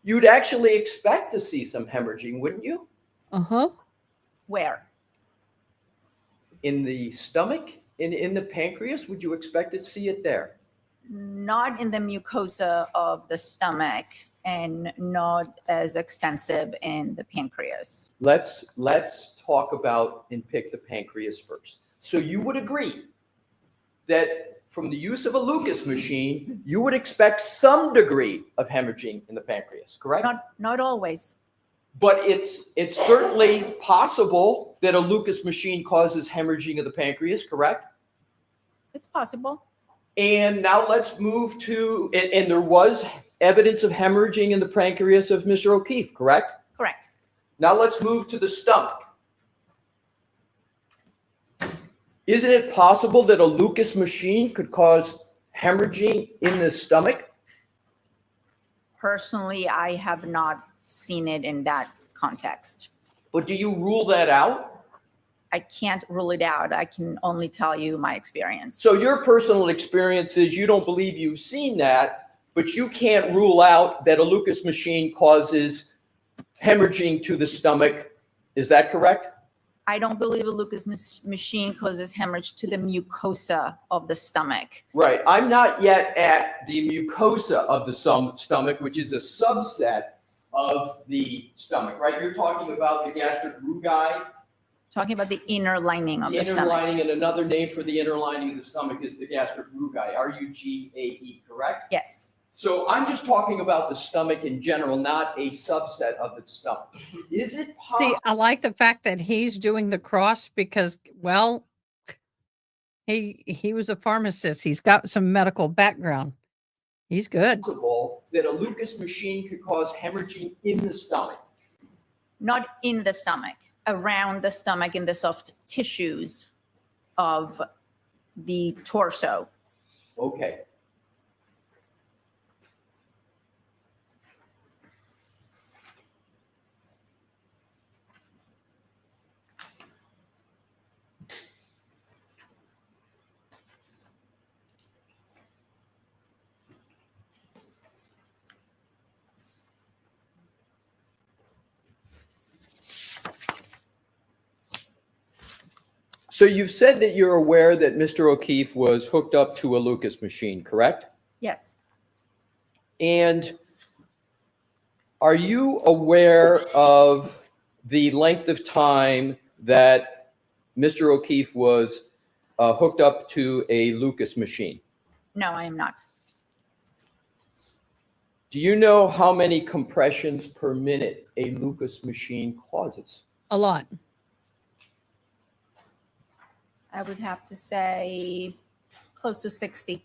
you'd actually expect to see some hemorrhaging, wouldn't you? Uh-huh. Where? In the stomach, in the pancreas, would you expect to see it there? Not in the mucosa of the stomach and not as extensive in the pancreas. Let's talk about and pick the pancreas first. So you would agree that from the use of a Lucas machine, you would expect some degree of hemorrhaging in the pancreas, correct? Not always. But it's certainly possible that a Lucas machine causes hemorrhaging of the pancreas, correct? It's possible. And now let's move to, and there was evidence of hemorrhaging in the pancreas of Mr. O'Keefe, correct? Correct. Now let's move to the stomach. Isn't it possible that a Lucas machine could cause hemorrhaging in the stomach? Personally, I have not seen it in that context. But do you rule that out? I can't rule it out. I can only tell you my experience. So your personal experience is you don't believe you've seen that, but you can't rule out that a Lucas machine causes hemorrhaging to the stomach. Is that correct? I don't believe a Lucas machine causes hemorrhage to the mucosa of the stomach. Right. I'm not yet at the mucosa of the stomach, which is a subset of the stomach, right? You're talking about the gastric rugae. Talking about the inner lining of The the inner stomach. lining, and another name for the inner lining of the stomach is the gastric rugae, R-U-G-A-E, correct? Yes. So I'm just talking about the stomach in general, not a subset of the stomach. Is it possible? See, I like the fact that he's doing the cross because, well, he was a pharmacist. He's got some medical background. He's good. That a Lucas machine could cause hemorrhaging in the stomach? Not in the stomach, around the stomach, in the soft tissues of the torso. Okay. So you've said that you're aware that Mr. O'Keefe was hooked up to a Lucas machine, correct? Yes. And are you aware of the length of time that Mr. O'Keefe was hooked up to a Lucas machine? No, I am not. Do you know how many compressions per minute a Lucas machine causes? A lot. I would have to say close to 60.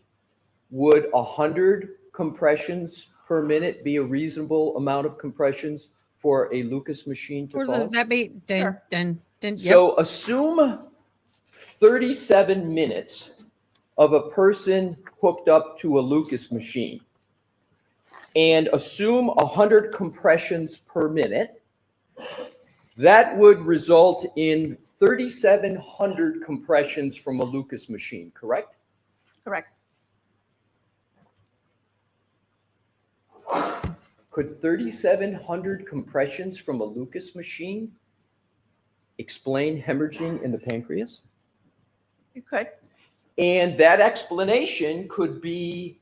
Would 100 compressions per minute be a reasonable amount of compressions for a Lucas machine to Or cause? that be Sure. then yep. So assume 37 minutes of a person hooked up to a Lucas machine and assume 100 compressions per minute. That would result in 3,700 compressions from a Lucas machine, correct? Correct. Could 3,700 compressions from a Lucas machine explain hemorrhaging in the pancreas? You could. And that explanation could be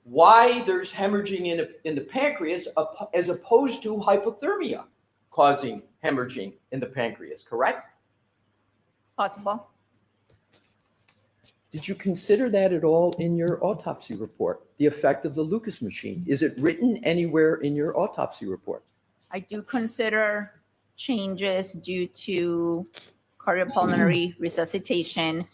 why there's hemorrhaging in the pancreas as opposed to hypothermia causing hemorrhaging in the pancreas, correct? Possible. Did you consider that at all in your autopsy report, the effect of the Lucas machine? Is it written anywhere in your autopsy report? I do consider changes due to cardiopulmonary resuscitation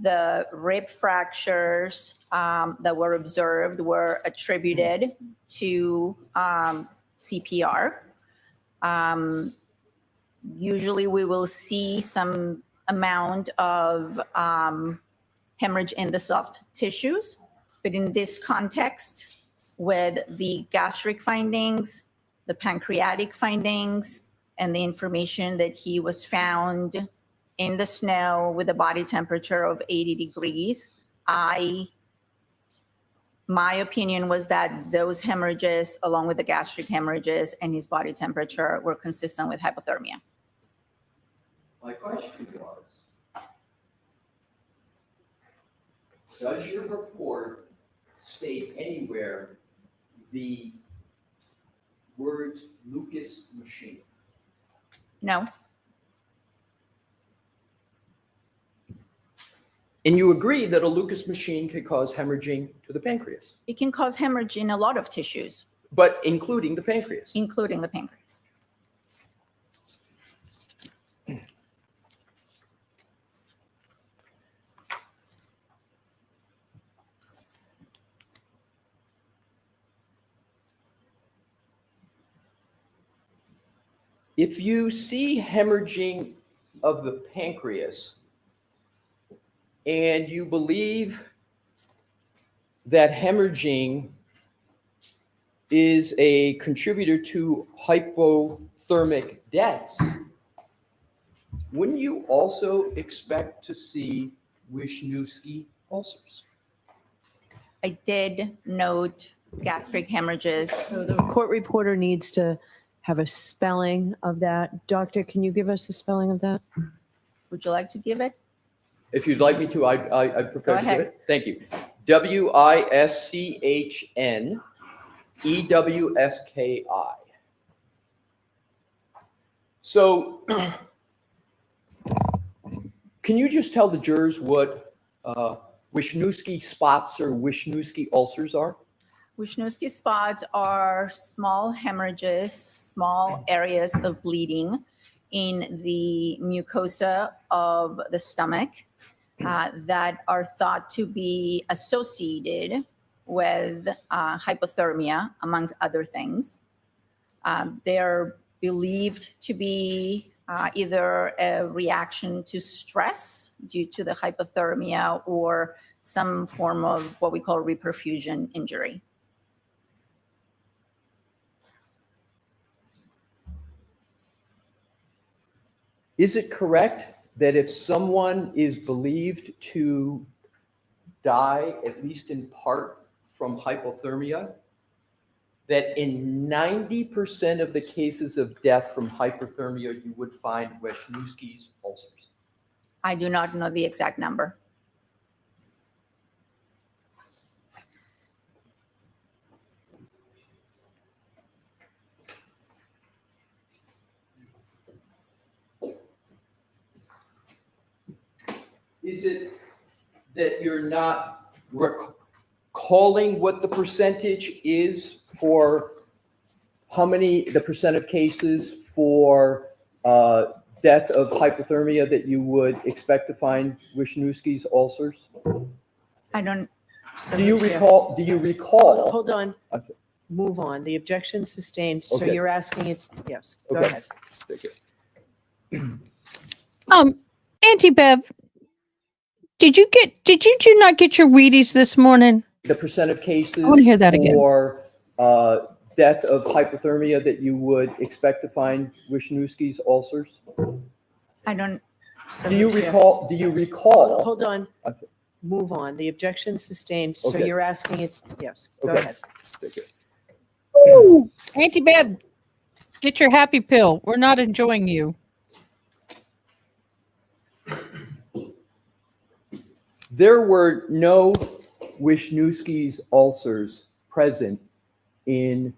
the rib fractures that were observed were attributed to CPR. Usually we will see some amount of hemorrhage in the soft tissues, but in this context, with the gastric findings, the pancreatic findings, and the information that he was found in the snow with a body temperature of 80 degrees, my opinion was that those hemorrhages, along with the gastric hemorrhages and his body temperature, were consistent with hypothermia. My question was, does your report state anywhere the words Lucas machine? No, And you agree that a Lucas machine could cause hemorrhaging to the pancreas, it can cause hemorrhage in a lot of tissues, but including the pancreas. including the pancreas. If you see hemorrhaging of the pancreas and you believe that hemorrhaging is a contributor to hypothermic deaths, wouldn't you also expect to see Wisniewski ulcers? I did note gastric hemorrhages. So the court reporter needs to have a spelling of that. Doctor, can you give us a spelling of that? Would you like to give it? If you'd like me to, I'm prepared to ahead. give it. Thank you. Wischnewski. So can you just tell the jurors what Wisniewski spots or Wisniewski ulcers are? Wisniewski spots are small hemorrhages, small areas of bleeding in the mucosa of the stomach that are thought to be associated with hypothermia, amongst other things. They're believed to be either a reaction to stress due to the hypothermia or some form of what we call reperfusion injury. Is it correct that if someone is believed to die, at least in part, from hypothermia, that in 90% of the cases of death from hypothermia, you would find Wisniewski's ulcers? I do not know the exact number. Is it that you're not recalling what the percentage is for the percent of cases for death of hypothermia that you would expect to find Wisniewski's ulcers? I don't. Do you recall? Hold on. Okay. Move on. The objection sustained. So Okay. you're asking it. Yes, go Okay. ahead. Take it. Auntie Bev, did you not get your Wheaties this morning? The percent of cases I wanna hear that again. for death of hypothermia that you would expect to find Wisniewski's ulcers? I don't. Do you recall? Hold on. Okay. Move on. The objection sustained. So Okay. you're asking it. Yes, go Okay. ahead. Take it. Ooh, Auntie Bev, get your happy pill. We're not enjoying you. There were no Wisniewski's ulcers present in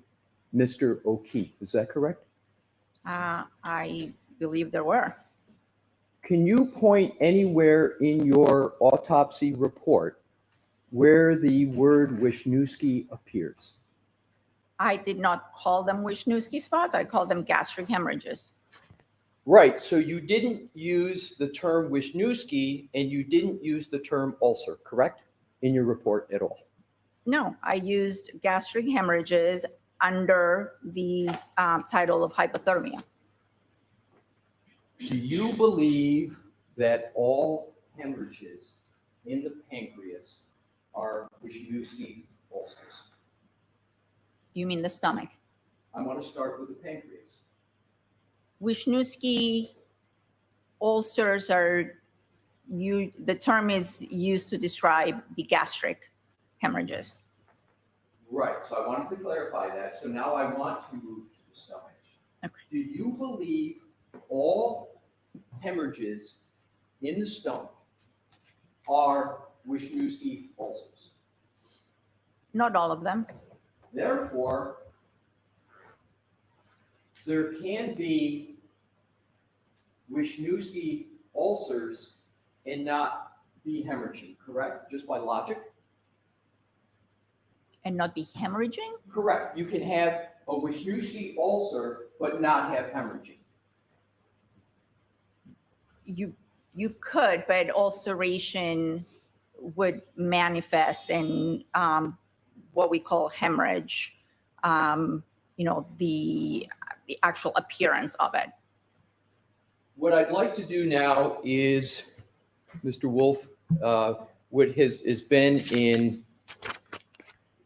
Mr. O'Keefe. Is that correct? I believe there were. Can you point anywhere in your autopsy report where the word Wisniewski appears? I did not call them Wisniewski spots. I called them gastric hemorrhages. Right, so you didn't use the term Wisniewski and you didn't use the term ulcer, correct? In your report at all? No, I used gastric hemorrhages under the title of hypothermia. Do you believe that all hemorrhages in the pancreas are Wisniewski ulcers? You mean the stomach? I want to start with the pancreas. Wisniewski ulcers are the term is used to describe the gastric hemorrhages. Right, so I wanted to clarify that. So now I want to move to the stomach. Okay. Do you believe all hemorrhages in the stomach are Wisniewski ulcers? Not all of them. Therefore, there can be Wisniewski ulcers and not be hemorrhaging, correct? Just by logic? And not be hemorrhaging? Correct. You can have a Wisniewski ulcer but not have hemorrhaging. You could, but ulceration would manifest in what we call hemorrhage, the actual appearance of it. What I'd like to do now is, Mr. Wolf, what has been in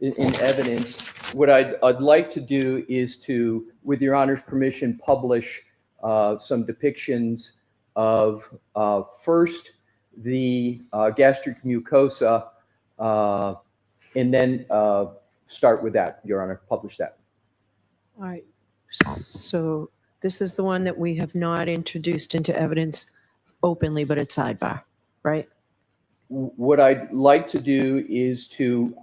evidence, what I'd like to do is to, with your Honor's permission, publish some depictions of first the gastric mucosa, and then start with that, Your Honor, publish that. All right. So this is the one that we have not introduced into evidence openly, but at sidebar, right? What I'd like to do is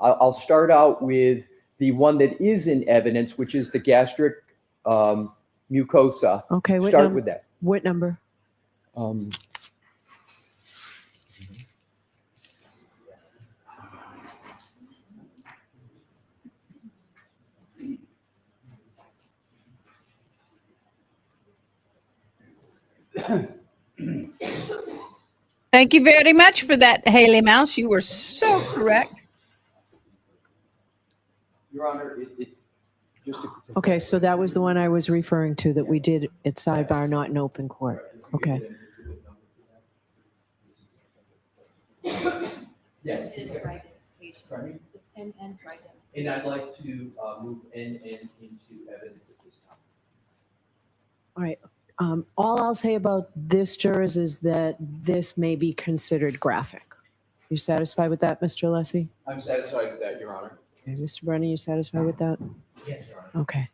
I'll start out with the one that is in evidence, which is the gastric mucosa. Okay. Start with that. What number? Thank you very much for that, Haley Mouse. You were so correct. Your Honor, just to. Okay, so that was the one I was referring to that we did at sidebar, not in open court. Okay. Yes. It's for identification. It's NN for identification. And I'd like to move NN into evidence at this time. All right. All I'll say about this, jurors, is that this may be considered graphic. You satisfied with that, Mr. Alessi? I'm satisfied with that, Your Honor. Okay, Mr. Brennan, you satisfied with that? Yes, Your Honor. Okay.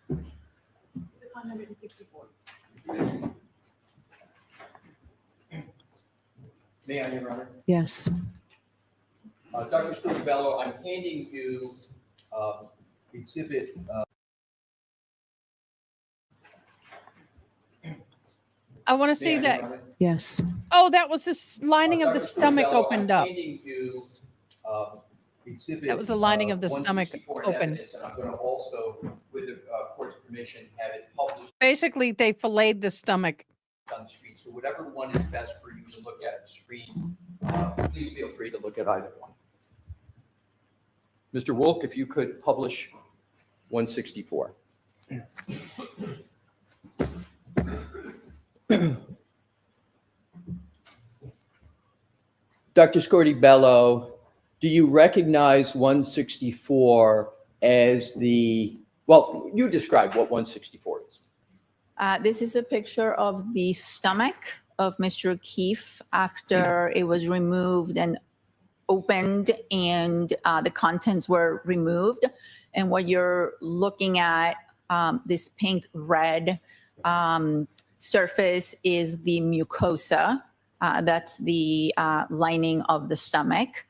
164. May I, Your Honor? Yes. Dr. Scribello, I'm handing you exhibit. I want to see that. Yes. Oh, that was the lining of the Dr. scomic Scribello, opened I'm up. handing you exhibit. That was the lining of the stomach 164 in opened. evidence, and I'm going to also, with the court's permission, have it published Basically, they filleted the stomach. on the screen. So whatever one is best for you to look at on the screen, please feel free to look at either one. Mr. Wolk, if you could publish 164. Dr. Scorti-Bello, do you recognize 164 as well, you describe what 164 is. This is a picture of the stomach of Mr. O'Keefe after it was removed and opened and the contents were removed. And what you're looking at, this pink red surface is the mucosa. That's the lining of the stomach.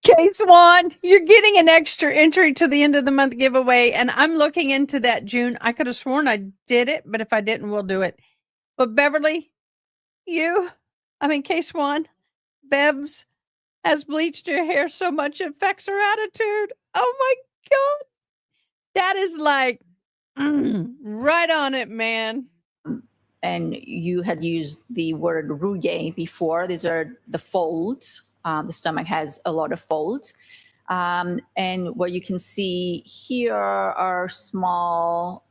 Case one, you're getting an extra entry to the end of the month giveaway, and I'm looking into that, June. I could have sworn I did it, but if I didn't, we'll do it. But Beverly, case one, Bevs has bleached her hair so much it affects her attitude. Oh my God. That is like Right on it, man. And you had used the word rouge before. These are the folds. The stomach has a lot of folds. And what you can see here are small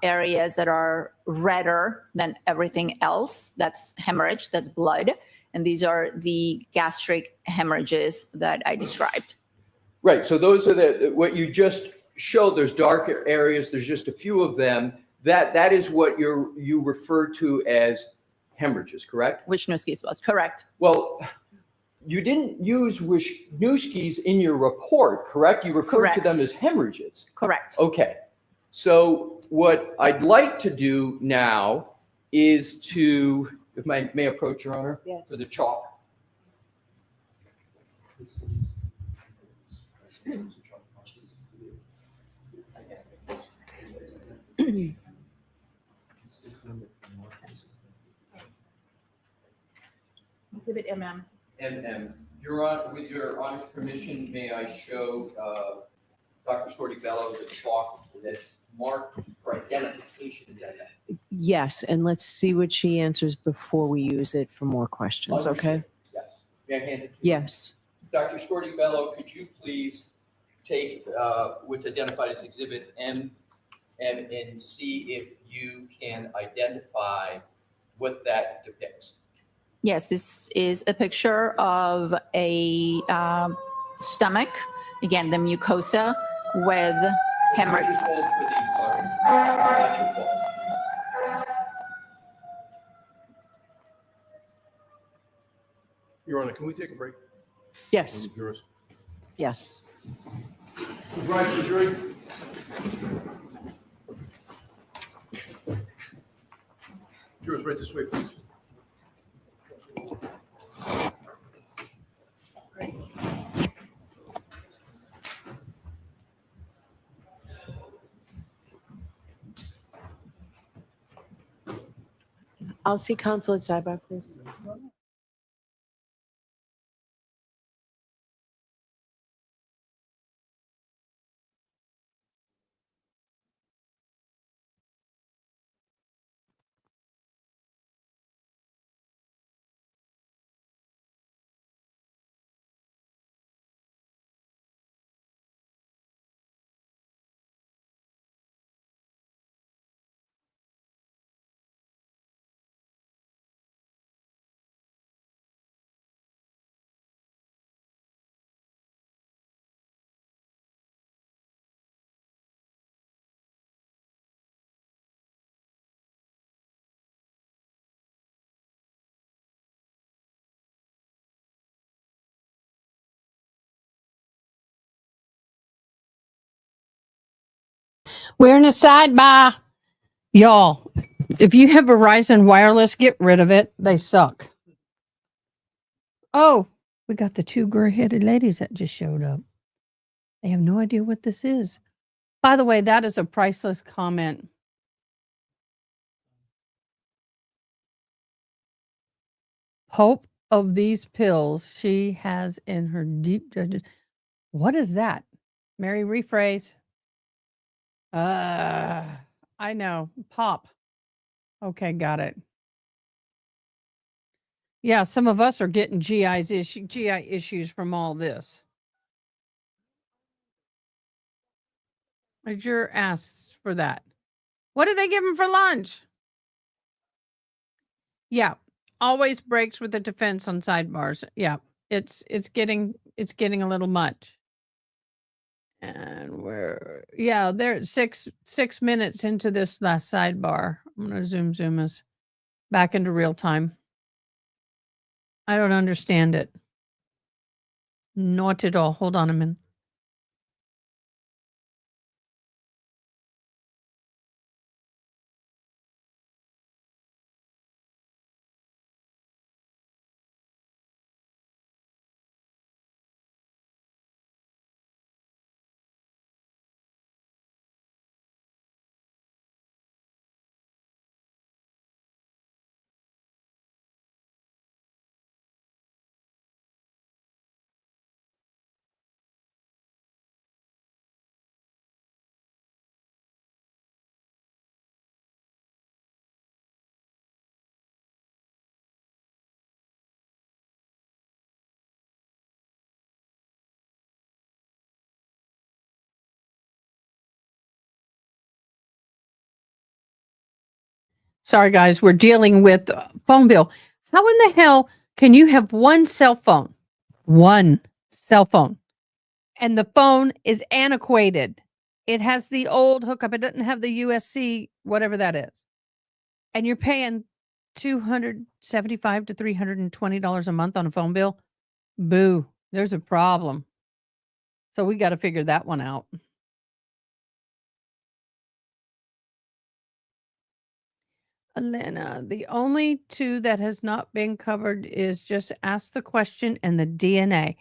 areas that are redder than everything else. That's hemorrhage, that's blood. And these are the gastric hemorrhages that I described. Right, so those are what you just showed, there's darker areas, there's just a few of them. That is what you refer to as hemorrhages, correct? Wisniewski's was correct. Well, you didn't use Wisniewski's in your report, correct? You referred to Correct. them as hemorrhages. Correct. Okay, so what I'd like to do now is to, if I may approach, Your Honor? Yes. For the chalk. Exhibit MM. And Your Honor, with Your Honor's permission, may I show Dr. Scorti-Bello the chalk that's marked for identification? Is that Yes, and let's see what she answers before we use it for more questions, okay? Understood. Yes. May I hand it to you? Yes. Dr. Scorti-Bello, could you please take what's identified as Exhibit M and see if you can identify what that depicts? Yes, this is a picture of a stomach. Again, the mucosa with hemorrhage. Just hold for these, sorry. Not your fault. Your Honor, can we take a break? Yes, Yours. yes. Please rise to the jury. Jurors, right this way, please. I'll see counsel at sidebar, please. We're in a sidebar. Y'all, if you have Verizon Wireless, get rid of it. They suck. Oh, we got the two gray-headed ladies that just showed up. They have no idea what this is. By the way, that is a priceless comment. Hope of these pills she has in her deep judgment. What is that? Mary, rephrase. I know. Pop. Okay, got it. Yeah, some of us are getting GI issues from all this. Your asks for that. What did they give him for lunch? Yeah, always breaks with the defense on sidebars. Yeah, it's getting a little much. And they're 6 minutes into this last sidebar. I'm gonna zoom us back into real time. I don't understand it. Not at all. Hold on a minute. Sorry, guys, we're dealing with phone bill. How in the hell can you have one cell phone? One cell phone. And the phone is antiquated. It has the old hookup. It doesn't have the USC, whatever that is. And you're paying $275 to $320 a month on a phone bill. Boo. There's a problem. So we got to figure that one out. Elena, the only two that has not been covered is just ask the question and the DNA.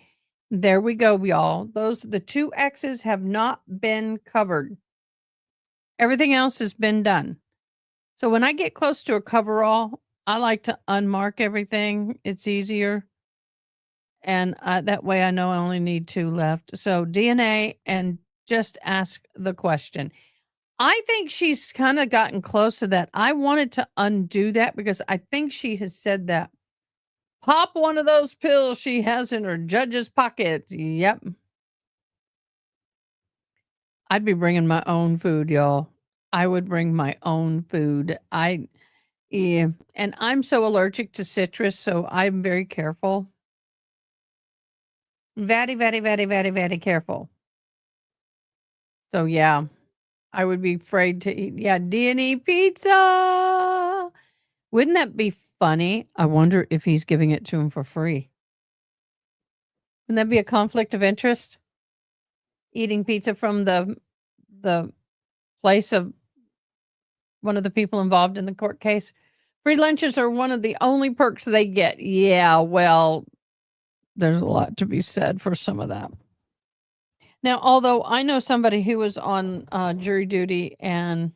There we go, y'all. The two X's have not been covered. Everything else has been done. So when I get close to a coverall, I like to unmark everything. It's easier. And that way I know I only need two left. So DNA and just ask the question. I think she's kind of gotten close to that. I wanted to undo that because I think she has said that. Pop one of those pills she has in her judge's pocket. Yep. I'd be bringing my own food, y'all. I would bring my own food. Yeah, and I'm so allergic to citrus, so I'm very careful. Very, very, very, very, very careful. So yeah, I would be afraid to eat. Yeah, D&E pizza. Wouldn't that be funny? I wonder if he's giving it to him for free. Wouldn't that be a conflict of interest? Eating pizza from the place of one of the people involved in the court case. Free lunches are one of the only perks they get. Yeah, well, there's a lot to be said for some of that. Now, although I know somebody who was on jury duty and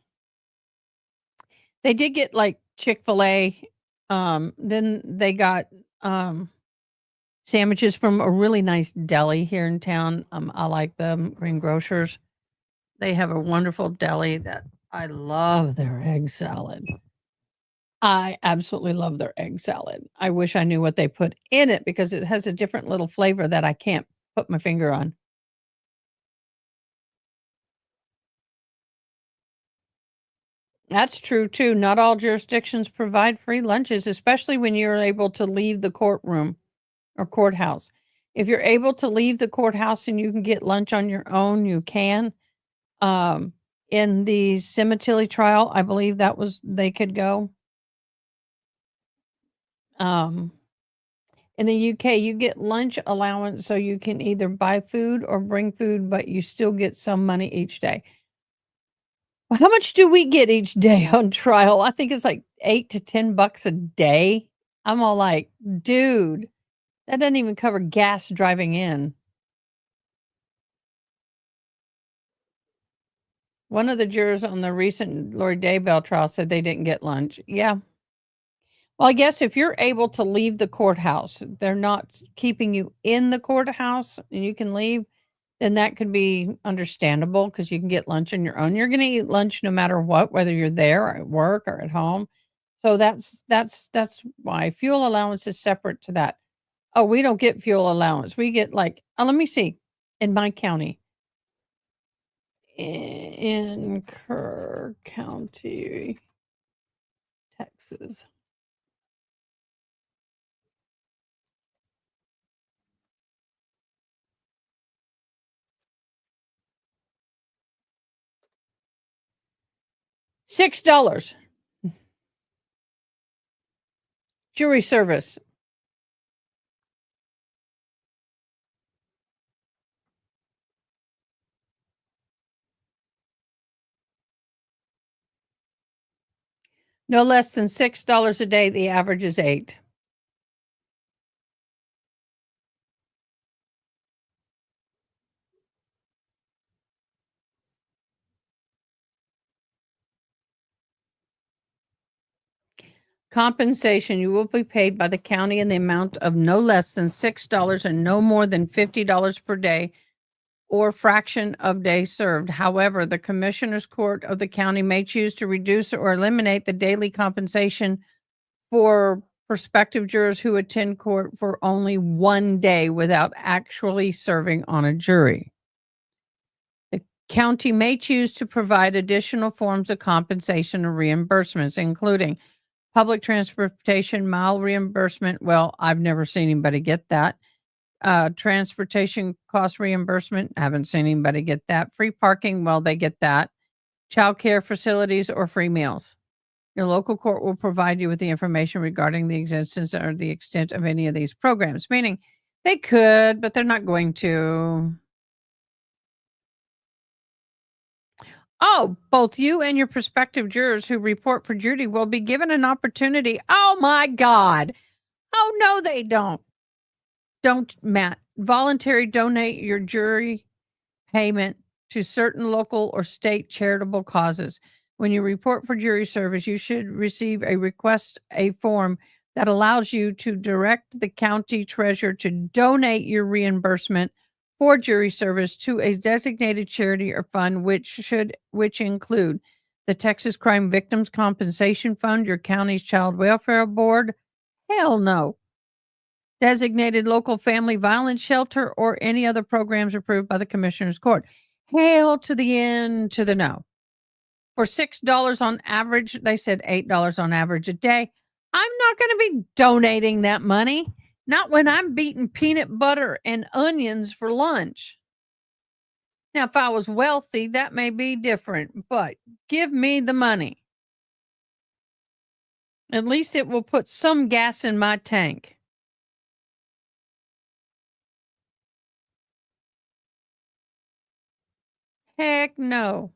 they did get like Chick-fil-A, then they got sandwiches from a really nice deli here in town. I like them, Green Grocers. They have a wonderful deli that I love their egg salad. I absolutely love their egg salad. I wish I knew what they put in it because it has a different little flavor that I can't put my finger on. That's true too. Not all jurisdictions provide free lunches, especially when you're able to leave the courtroom or courthouse. If you're able to leave the courthouse and you can get lunch on your own, you can. In the Similtilly trial, I believe they could go. In the UK, you get lunch allowance, so you can either buy food or bring food, but you still get some money each day. Well, how much do we get each day on trial? I think it's like $8 to $10 a day. I'm all like, dude, that doesn't even cover gas driving in. One of the jurors on the recent Lori Daybell trial said they didn't get lunch. Yeah. Well, I guess if you're able to leave the courthouse, they're not keeping you in the courthouse and you can leave, then that could be understandable because you can get lunch on your own. You're going to eat lunch no matter what, whether you're there or at work or at home. So that's why fuel allowance is separate to that. Oh, we don't get fuel allowance. We get like, let me see, in my county, in Kerr County, Texas. $6. Jury service. No less than $6 a day. The average is $8. Compensation, you will be paid by the county in the amount of no less than $6 and no more than $50 per day or fraction of day served. However, the Commissioner's Court of the county may choose to reduce or eliminate the daily compensation for prospective jurors who attend court for only one day without actually serving on a jury. The County may choose to provide additional forms of compensation or reimbursements, including public transportation, mile reimbursement. Well, I've never seen anybody get that. Transportation cost reimbursement. Haven't seen anybody get that. Free parking. Well, they get that. Child care facilities or free meals. Your local court will provide you with the information regarding the existence or the extent of any of these programs, meaning they could, but they're not going to. Oh, both you and your prospective jurors who report for jury will be given an opportunity. Oh my God. Oh, no, they don't. Don't, Matt. Voluntary donate your jury payment to certain local or state charitable causes. When you report for jury service, you should receive a form that allows you to direct the county treasurer to donate your reimbursement for jury service to a designated charity or fund, which include the Texas Crime Victims Compensation Fund, your county's Child Welfare Board. Hell no. Designated local family violence shelter, or any other programs approved by the Commissioner's Court. Hail to the end to the no. For $6 on average, they said $8 on average a day. I'm not going to be donating that money. Not when I'm beating peanut butter and onions for lunch. Now, if I was wealthy, that may be different, but give me the money. At least it will put some gas in my tank. Heck no.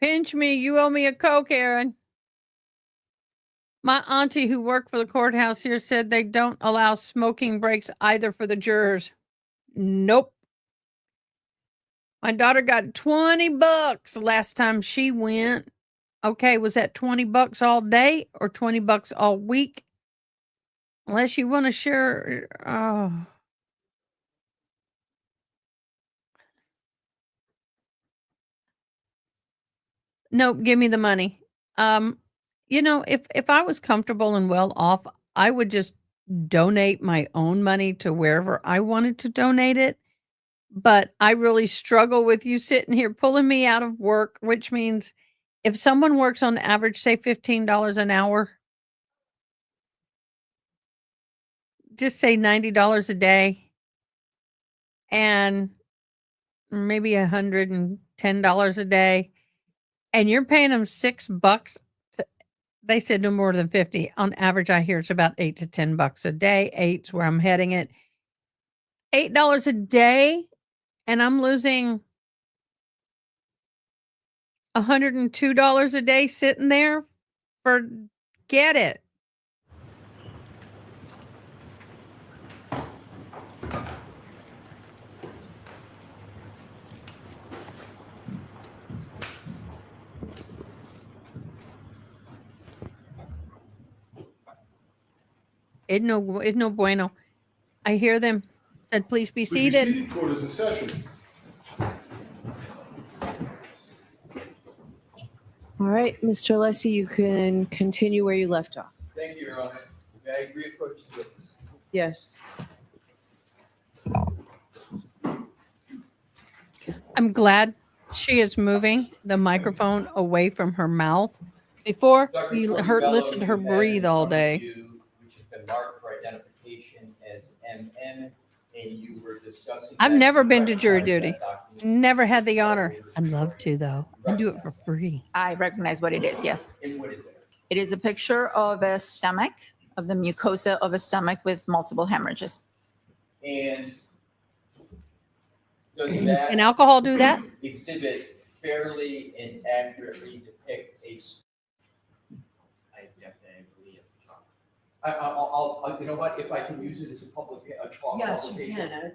Pinch me. You owe me a Coke, Aaron. My auntie who worked for the courthouse here said they don't allow smoking breaks either for the jurors. Nope. My daughter got $20 last time she went. Okay, was that $20 all day or $20 all week? Unless you want to share. Oh. Nope, give me the money. If I was comfortable and well off, I would just donate my own money to wherever I wanted to donate it. But I really struggle with you sitting here pulling me out of work, which means if someone works on average, say $15 an hour, just say $90 a day, and maybe $110 a day, and you're paying them $6. They said no more than 50. On average, I hear it's about $8 to $10 a day. 8's where I'm heading it. $8 a day, and I'm losing $102 a day sitting there. Forget it. It's no bueno. I hear them. Said, please be seated. Court is in session. All right, Mr. Alessi, you can continue where you left off. Thank you, Your Honor. May I reapproach the witness? Yes. I'm glad she is moving the microphone away from her mouth. Before, Dr. we Scorpello, listened to her you have breathe in all front of day. you, which has been marked for identification as MN, and you were discussing. I've that. never You been to jury recognize duty. that document? Never had the honor. I'd love to, though. I'd do it for free. I recognize what it is, yes. And what is it? It is a picture of a stomach, of the mucosa of a stomach with multiple hemorrhages. And does that Can alcohol do that? exhibit fairly and accurately depict a? I definitely I'll, you know what, if I can use it as a publication. Yes, you can.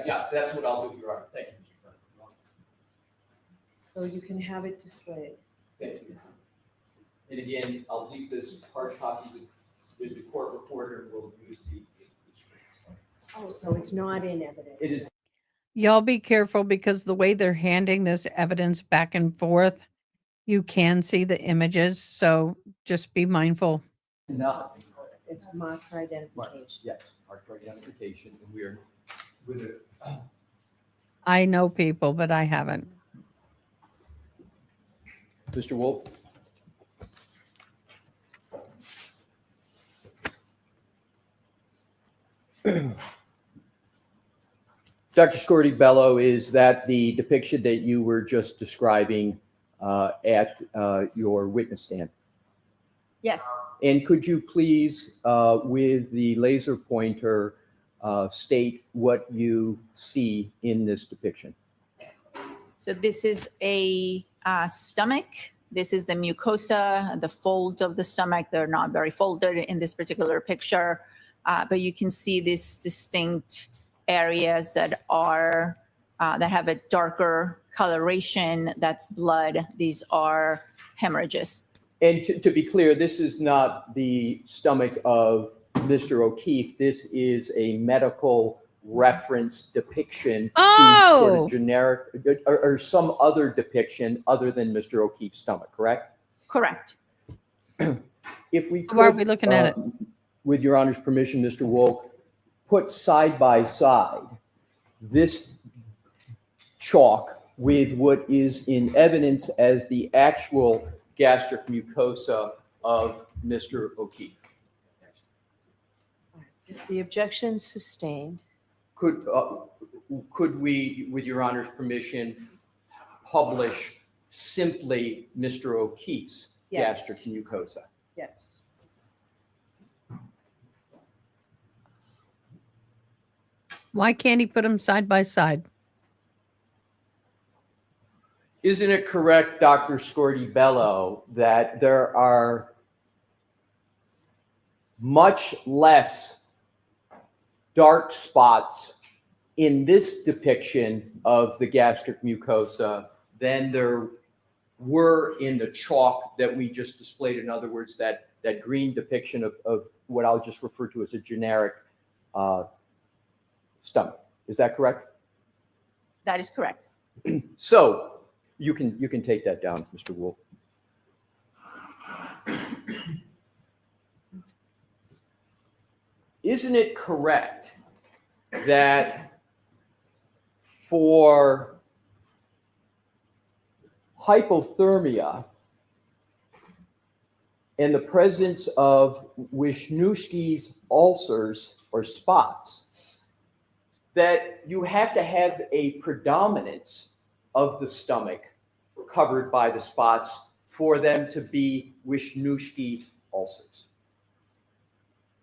Yeah, that's what I'll do, Your Honor. Thank you, Mr. President. So you can have it displayed. Thank you. And again, I'll leave this hard copy with the court reporter, and we'll use the screen. Oh, so it's not in evidence. It is. Y'all be careful, because the way they're handing this evidence back and forth, you can see the images. So just be mindful. Not. It's marked for identification. Yes, marked for identification, and we are with it. I know people, but I haven't. Mr. Wolf? Dr. Scordy Bello, is that the depiction that you were just describing at your witness stand? Yes. And could you please, with the laser pointer, state what you see in this depiction? So this is a stomach. This is the mucosa, the folds of the stomach. They're not very folded in this particular picture, but you can see these distinct areas that are that have a darker coloration. That's blood. These are hemorrhages. And to be clear, this is not the stomach of Mr. O'Keefe. This is a medical reference depiction to sort of generic or some other depiction other than Mr. O'Keefe's stomach, correct? Correct. If we could, Why are we looking at it? With your honor's permission, Mr. Wolk, put side by side this chalk with what is in evidence as the actual gastric mucosa of Mr. O'Keefe. The objection sustained. Could we, with your honor's permission, publish simply Mr. O'Keefe's Yes. gastric mucosa? Yes. Why can't he put them side by side? Isn't it correct, Dr. Scordy Bello, that there are much less dark spots in this depiction of the gastric mucosa than there were in the chalk that we just displayed? In other words, that green depiction of what I'll just refer to as a generic stomach. Is that correct? That is correct. So you can take that down, Mr. Wolf. Isn't it correct that for hypothermia in the presence of Wisniewski's ulcers or spots, that you have to have a predominance of the stomach covered by the spots for them to be Wisniewski ulcers?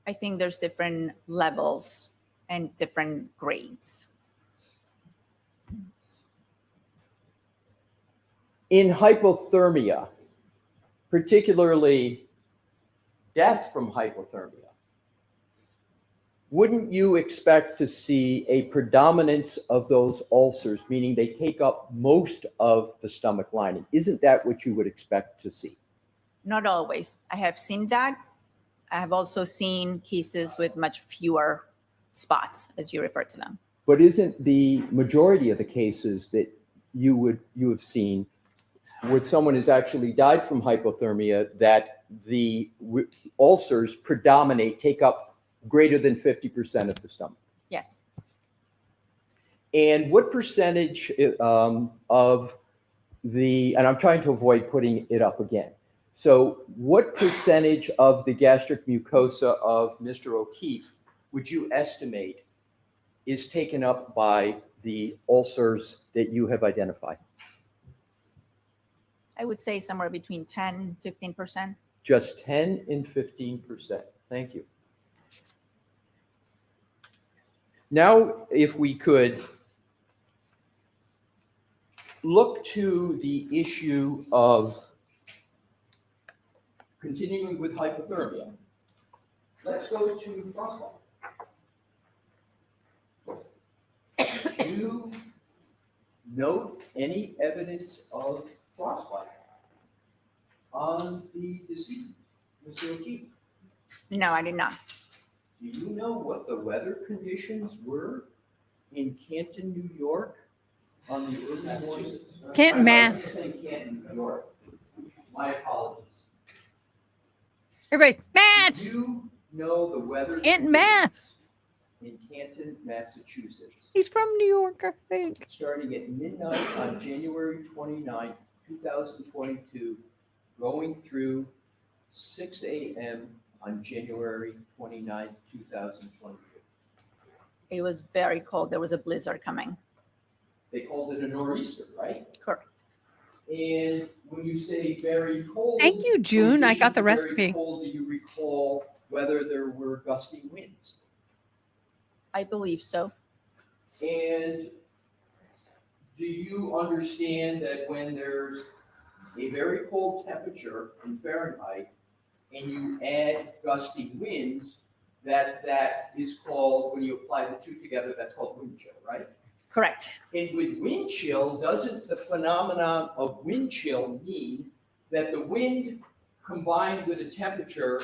I think there's different levels and different grades. In hypothermia, particularly death from hypothermia, wouldn't you expect to see a predominance of those ulcers, meaning they take up most of the stomach lining? Isn't that what you would expect to see? Not always. I have seen that. I have also seen cases with much fewer spots, as you refer to them. But isn't the majority of the cases that you have seen where someone has actually died from hypothermia that the ulcers predominate, take up greater than 50% of the stomach? Yes. And what percentage of the, and I'm trying to avoid putting it up again. So what percentage of the gastric mucosa of Mr. O'Keefe would you estimate is taken up by the ulcers that you have identified? I would say somewhere between 10, 15%. Just 10 and 15%. Thank you. Now, if we could look to the issue of continuing with hypothermia, let's go to frostbite. Did you note any evidence of frostbite on the deceased, Mr. O'Keefe? No, I did not. Do you know what the weather conditions were in Canton, New York on the early morning? Canton, Mass. Saying Canton, New York. My apologies. Everybody, Mass! Did you know the weather In Mass. in Canton, Massachusetts, He's from New York, I think. starting at midnight on January 29th, 2022, going through 6 a.m. on January 29th, 2022. It was very cold. There was a blizzard coming. They called it a nor'easter, right? Correct. And when you say very cold. Thank you, June. I got the in addition to recipe. Very cold, do you recall whether there were gusty winds? I believe so. And do you understand that when there's a very cold temperature in Fahrenheit and you add gusty winds, that is called, when you apply the two together, that's called wind chill, right? Correct. And with wind chill, doesn't the phenomenon of wind chill mean that the wind combined with the temperature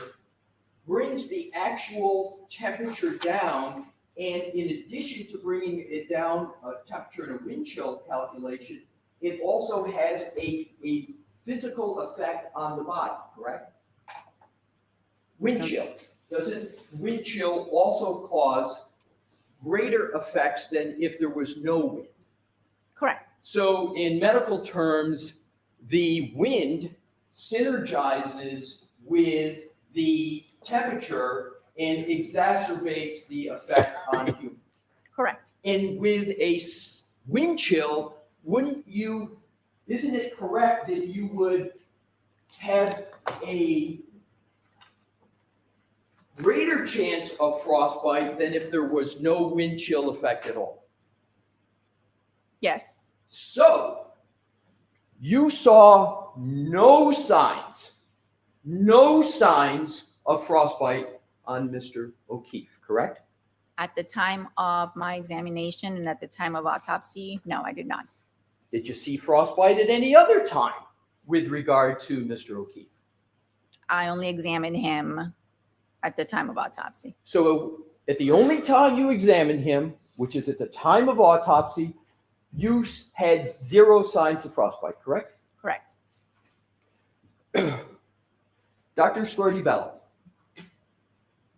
brings the actual temperature down? And in addition to bringing it down, temperature in a wind chill calculation, it also has a physical effect on the body, correct? Wind chill. Doesn't wind chill also cause greater effects than if there was no wind? Correct. So in medical terms, the wind synergizes with the temperature and exacerbates the effect on humans. Correct. And with a wind chill, isn't it correct that you would have a greater chance of frostbite than if there was no wind chill effect at all? Yes. So you saw no signs of frostbite on Mr. O'Keefe, correct? At the time of my examination and at the time of autopsy, no, I did not. Did you see frostbite at any other time with regard to Mr. O'Keefe? I only examined him at the time of autopsy. So at the only time you examined him, which is at the time of autopsy, you had zero signs of frostbite, correct? Correct. Dr. Scordi-Bello,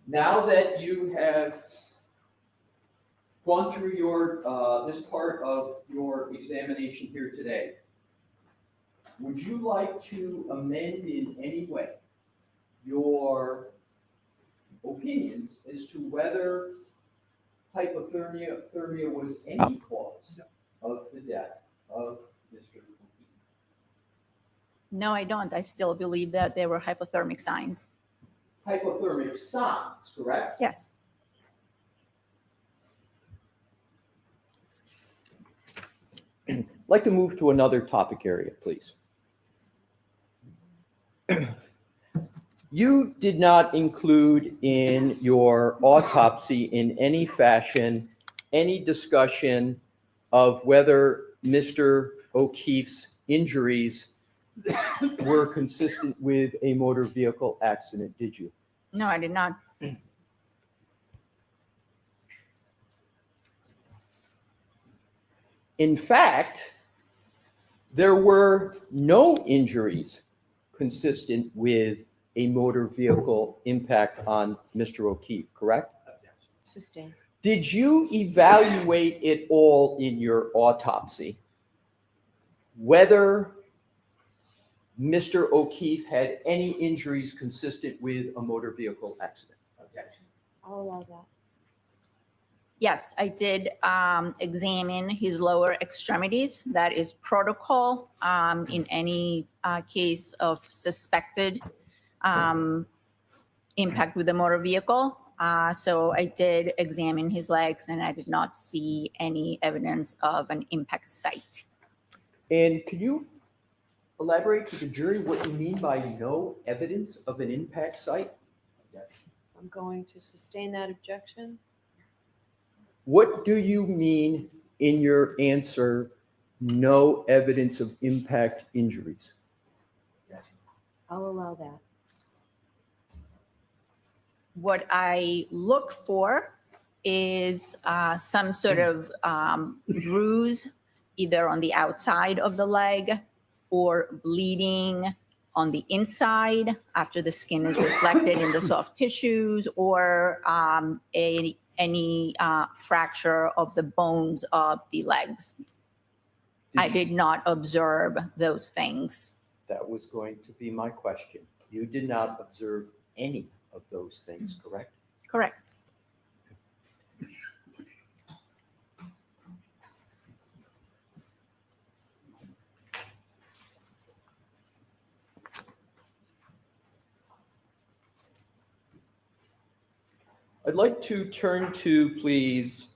now that you have gone through this part of your examination here today, would you like to amend in any way your opinions as to whether hypothermia was any cause of the death of Mr. O'Keefe? No, I don't. I still believe that there were hypothermic signs. Hypothermic signs, correct? Yes. I'd like to move to another topic area, please. You did not include in your autopsy in any fashion any discussion of whether Mr. O'Keefe's injuries were consistent with a motor vehicle accident, did you? No, I did not. In fact, there were no injuries consistent with a motor vehicle impact on Mr. O'Keefe, correct? Sustained. Did you evaluate it all in your autopsy whether Mr. O'Keefe had any injuries consistent with a motor vehicle accident? Objection. I'll allow that. Yes, I did examine his lower extremities. That is protocol in any case of suspected impact with a motor vehicle. So I did examine his legs and I did not see any evidence of an impact site. And could you elaborate to the jury what you mean by no evidence of an impact site? I'm going to sustain that objection. What do you mean in your answer, no evidence of impact injuries? I'll allow that. What I look for is some sort of bruise, either on the outside of the leg or bleeding on the inside after the skin is reflected in the soft tissues, or any fracture of the bones of the legs. I did not observe those things. That was going to be my question. You did not observe any of those things, correct? Correct. I'd like to turn to, please,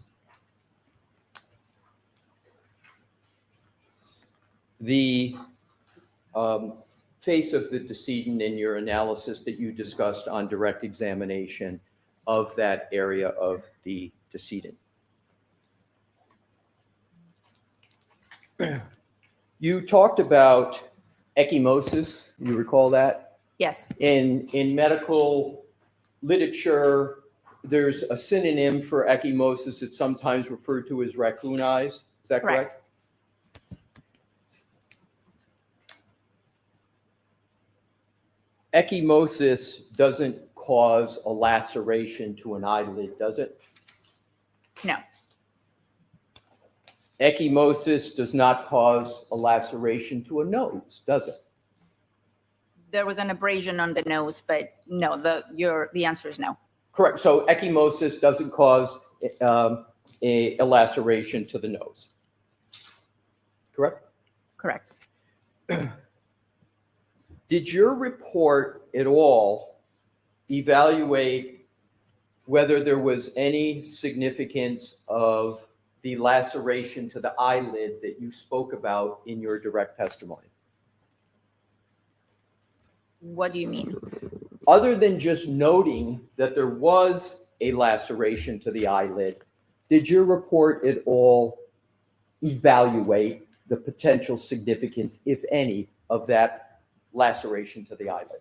the face of the decedent in your analysis that you discussed on direct examination of that area of the decedent. You talked about ecchymosis, you recall that? Yes. In medical literature, there's a synonym for ecchymosis. It's sometimes referred to as raccoon eyes. Is that correct? Ecchymosis doesn't cause a laceration to an eyelid, does it? No. Ecchymosis does not cause a laceration to a nose, does it? There was an abrasion on the nose, but no, the answer is no. Correct. So ecchymosis doesn't cause a laceration to the nose. Correct? Correct. Did your report at all evaluate whether there was any significance of the laceration to the eyelid that you spoke about in your direct testimony? What do you mean? Other than just noting that there was a laceration to the eyelid, did your report at all evaluate the potential significance, if any, of that laceration to the eyelid?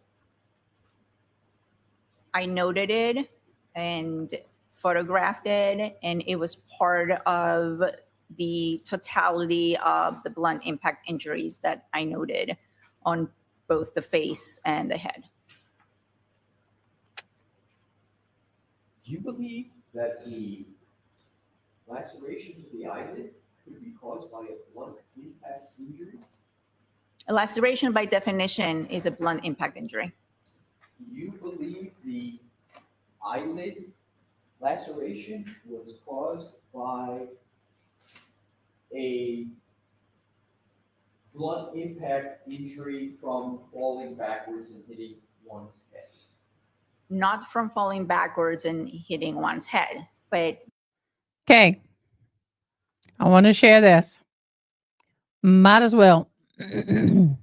I noted it and photographed it, and it was part of the totality of the blunt impact injuries that I noted on both the face and the head. Do you believe that the laceration to the eyelid could be caused by a blunt impact injury? A laceration, by definition, is a blunt impact injury. Do you believe the eyelid laceration was caused by a blunt impact injury from falling backwards and hitting one's head? Not from falling backwards and hitting one's head, but Okay. I want to share this. Might as well. I'm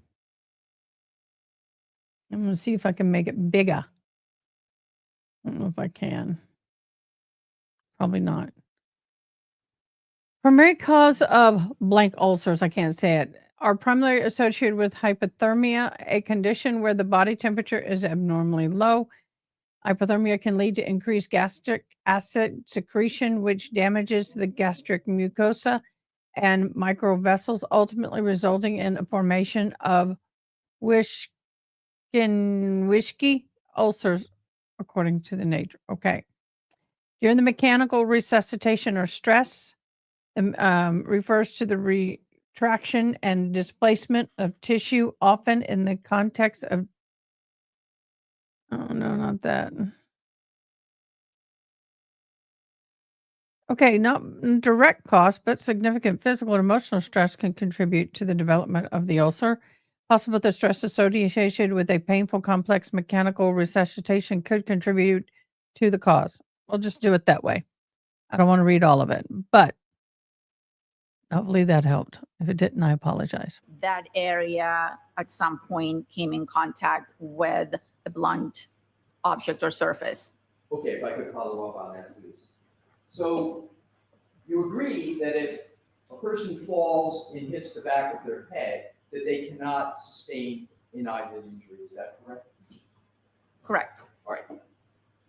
going to see if I can make it bigger. I don't know if I can. Probably not. Primary cause of blank ulcers, I can't say it, are primarily associated with hypothermia, a condition where the body temperature is abnormally low. Hypothermia can lead to increased gastric acid secretion, which damages the gastric mucosa and microvessels, ultimately resulting in a formation of whisky ulcers, according to the nature. Okay. During the mechanical resuscitation or stress, refers to the retraction and displacement of tissue, often in the context of, oh no, not that. Okay, not direct cost, but significant physical and emotional stress can contribute to the development of the ulcer. Possible the stress associated with a painful, complex mechanical resuscitation could contribute to the cause. We'll just do it that way. I don't want to read all of it, but hopefully that helped. If it didn't, I apologize. that area at some point came in contact with a blunt object or surface. Okay, if I could follow up on that, please. So you agree that if a person falls and hits the back of their head, that they cannot sustain an eyelid injury, is that correct? Correct. All right.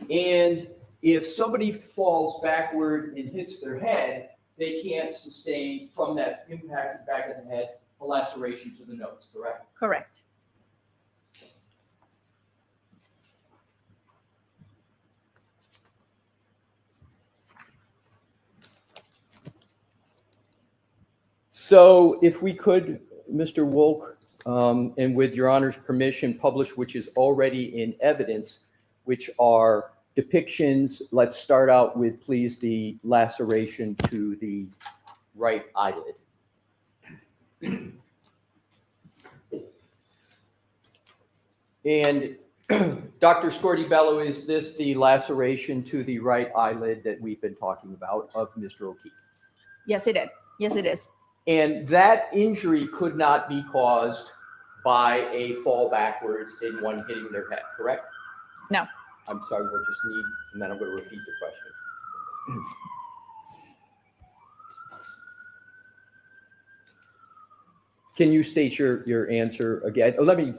And if somebody falls backward and hits their head, they can't sustain from that impact back of the head a laceration to the nose, correct? Correct. So if we could, Mr. Wolk, and with your honor's permission, publish which is already in evidence, which are depictions. Let's start out with, please, the laceration to the right eyelid. And Dr. Scortibello, is this the laceration to the right eyelid that we've been talking about of Mr. O'Keefe? Yes, it is. Yes, it is. And that injury could not be caused by a fall backwards and one hitting their head, correct? No. I'm sorry, we'll just need, and then I'm going to repeat the question. Can you state your answer again? Oh, let me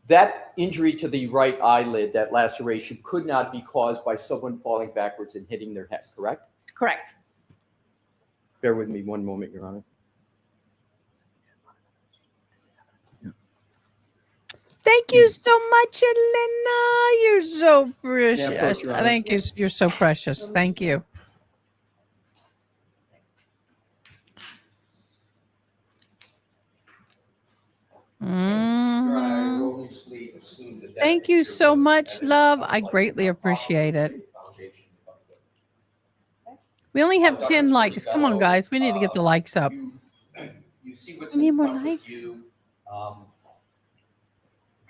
that injury to the right eyelid, that laceration, could not be caused by someone falling backwards and hitting their head, correct? Correct. Bear with me one moment, Your Honor. Thank you so much, Elena. You're so precious. approach, Your Honor? Thank you. You're so precious. Thank you. Mhm. Thank you so much, love. I greatly appreciate it. We only have 10 likes. Come on, guys. We need to get the likes up. You see what's We need in more front of likes. you.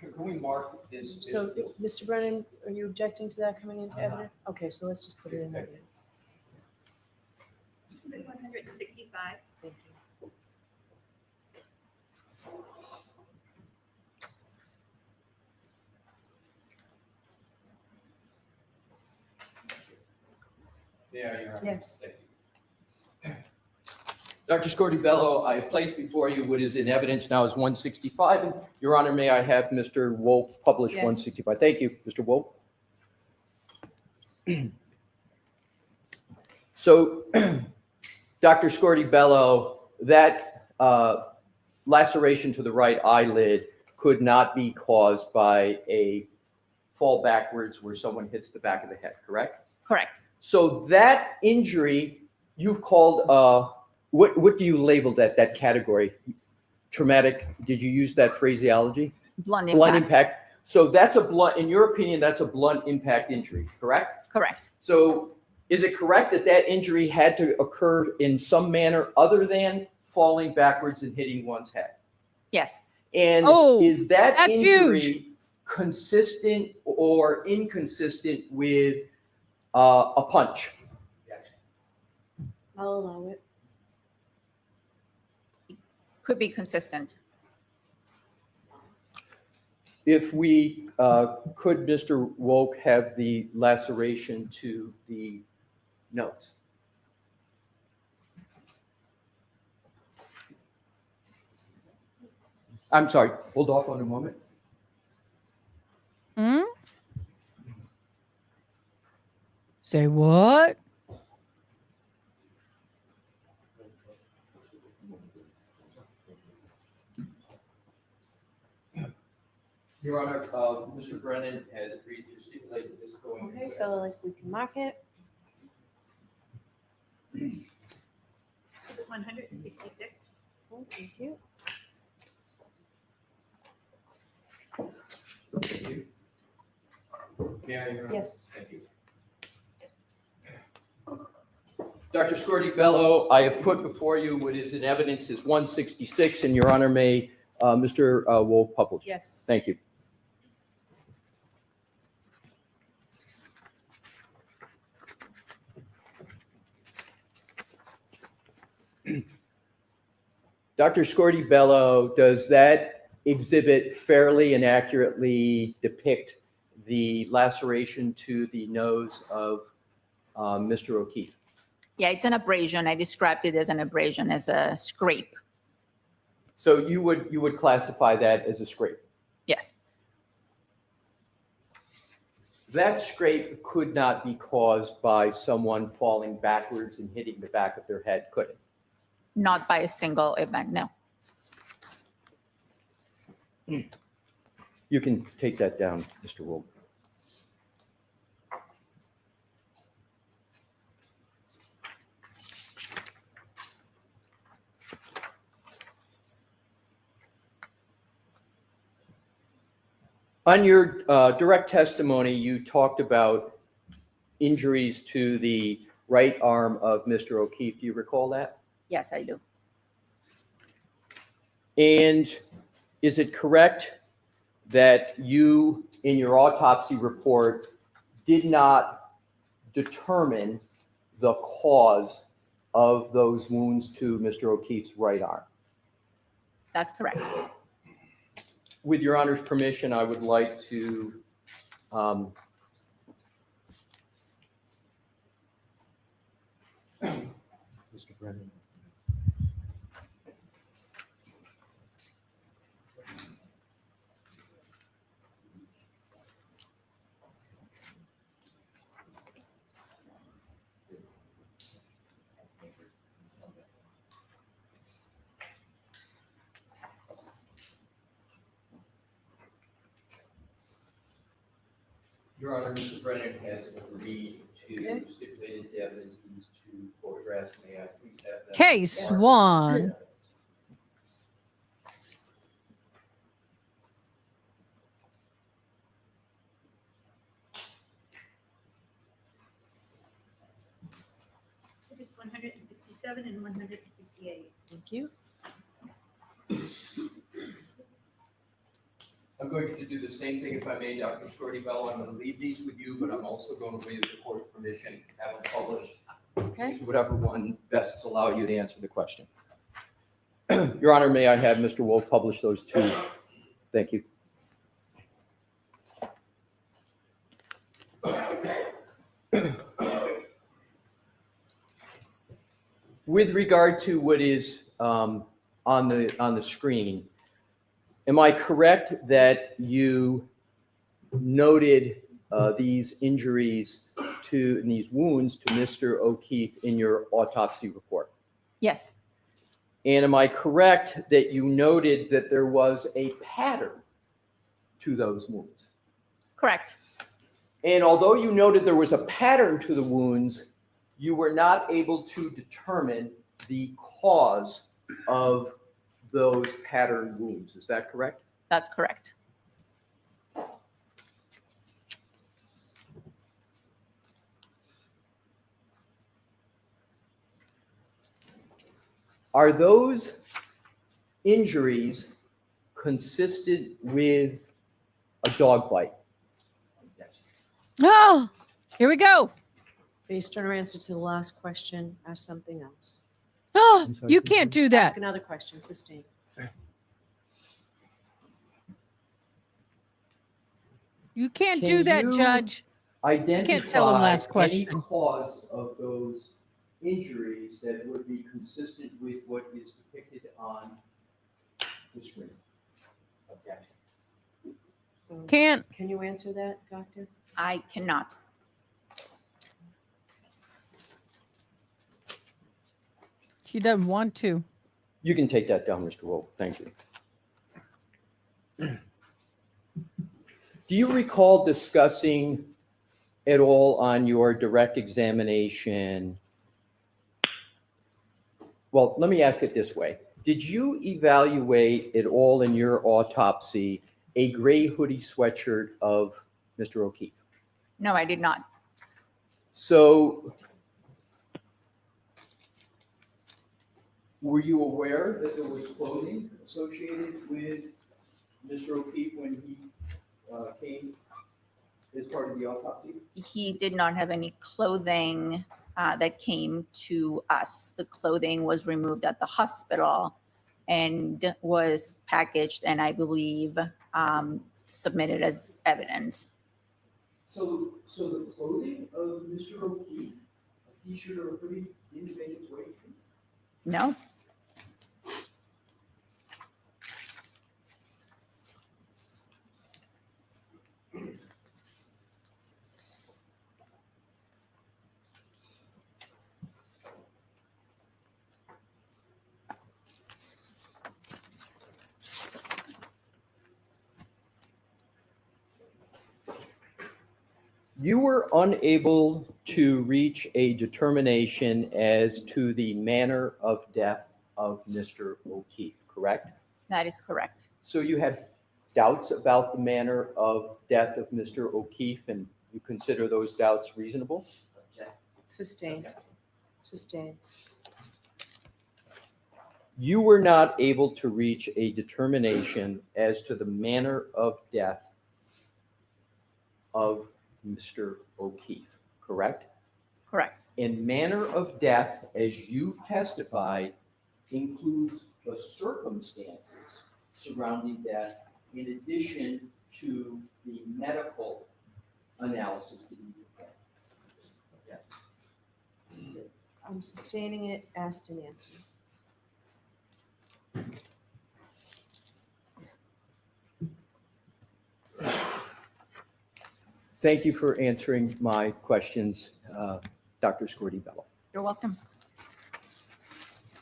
Can we mark this? So, Mr. Brennan, are you objecting to that coming into evidence? Okay, so let's just put it in evidence. 165. Thank you. Yeah, Your Honor. Yes. Thank you. Dr. Scortibello, I have placed before you what is in evidence now is 165. And Your Honor, may I have Mr. Wolf publish Yes. 165? Thank you, Mr. Wolf. So, Dr. Scortibello, that laceration to the right eyelid could not be caused by a fall backwards where someone hits the back of the head, correct? Correct. So that injury you've called, what do you label that category? Traumatic, did you use that phraseology? Blunt impact. Blunt impact. So that's a blunt, in your opinion, that's a blunt impact injury, correct? Correct. So is it correct that that injury had to occur in some manner other than falling backwards and hitting one's head? Yes. And Oh, is that that's injury huge. consistent or inconsistent with a punch? I'll allow it. Could be consistent. If we could, Mr. Wolk, have the laceration to the nose. I'm sorry, hold off on a moment. Hmm? Say what? Your Honor, Mr. Brennan has agreed to stipulate this going. Okay, so like we can mark it. 166. Oh, thank you. Thank you. May I, Your Honor? Yes. Thank you. Dr. Scortibello, I have put before you what is in evidence is 166, and Your Honor may, Mr. Wolf, publish. Yes. Thank you. Dr. Scortibello, does that exhibit fairly and accurately depict the laceration to the nose of Mr. O'Keefe? Yeah, it's an abrasion. I described it as an abrasion, as a scrape. So you would classify that as a scrape? Yes. That scrape could not be caused by someone falling backwards and hitting the back of their head, could it? Not by a single event, no. You can take that down, Mr. Wolf. On your direct testimony, you talked about injuries to the right arm of Mr. O'Keefe. Do you recall that? Yes, I do. And is it correct that you, in your autopsy report, did not determine the cause of those wounds to Mr. O'Keefe's right arm? That's correct. With your Honor's permission, I would like to Mr. Brennan. Your Honor, Mr. Brennan has agreed to stipulate into evidence these two photographs. May I please have them? Case one. Exhibits 167 and 168. Thank you. I'm going to do the same thing, if I may, Dr. Scordy-Bello. I'm going to leave these with you, but I'm also going to, with the court's permission, have them published. Okay. Whatever one best allow you to answer the question. Your Honor, may I have Mr. Wolf publish those two? Thank you. With regard to what is on the screen, am I correct that you noted these injuries and these wounds to Mr. O'Keefe in your autopsy report? Yes, And am I correct that you noted that there was a pattern to those wounds? correct. And although you noted there was a pattern to the wounds, you were not able to determine the cause of those pattern wounds. Is that correct? That's correct. Are those injuries consistent with a dog bite? Oh, here we go. Based on our answer to the last question, ask something else. Oh, I'm sorry, you continue. can't do that. Ask another question, sustain. You can't Can do that, you Judge. Identify tell him last any question. cause of those injuries that would be consistent with what is depicted on the screen? Objection. So, Can't. can you answer that, Doctor? I cannot. She doesn't want to. You can take that down, Mr. Wolf. Thank you. Do you recall discussing at all on your direct examination? Well, let me ask it this way. Did you evaluate at all in your autopsy a gray hoodie sweatshirt of Mr. O'Keefe? No, I did not. So were you aware that there was clothing associated with Mr. O'Keefe when he came as part of the autopsy? He did not have any clothing that came to us. The clothing was removed at the hospital and was packaged and I believe submitted as evidence. So the clothing of Mr. O'Keefe, a t-shirt or a hoodie, didn't make its way through? No, You were unable to reach a determination as to the manner of death of Mr. O'Keefe, correct? that is correct. So you had doubts about the manner of death of Mr. O'Keefe, and you consider those doubts reasonable? Sustained. Sustained. You were not able to reach a determination as to the manner of death of Mr. O'Keefe, correct? Correct. And manner of death, as you've testified, includes the circumstances surrounding death in addition to the medical analysis that you performed. I'm sustaining it, asked and answered. Thank you for answering my questions, Dr. Scordi-Bello. You're welcome.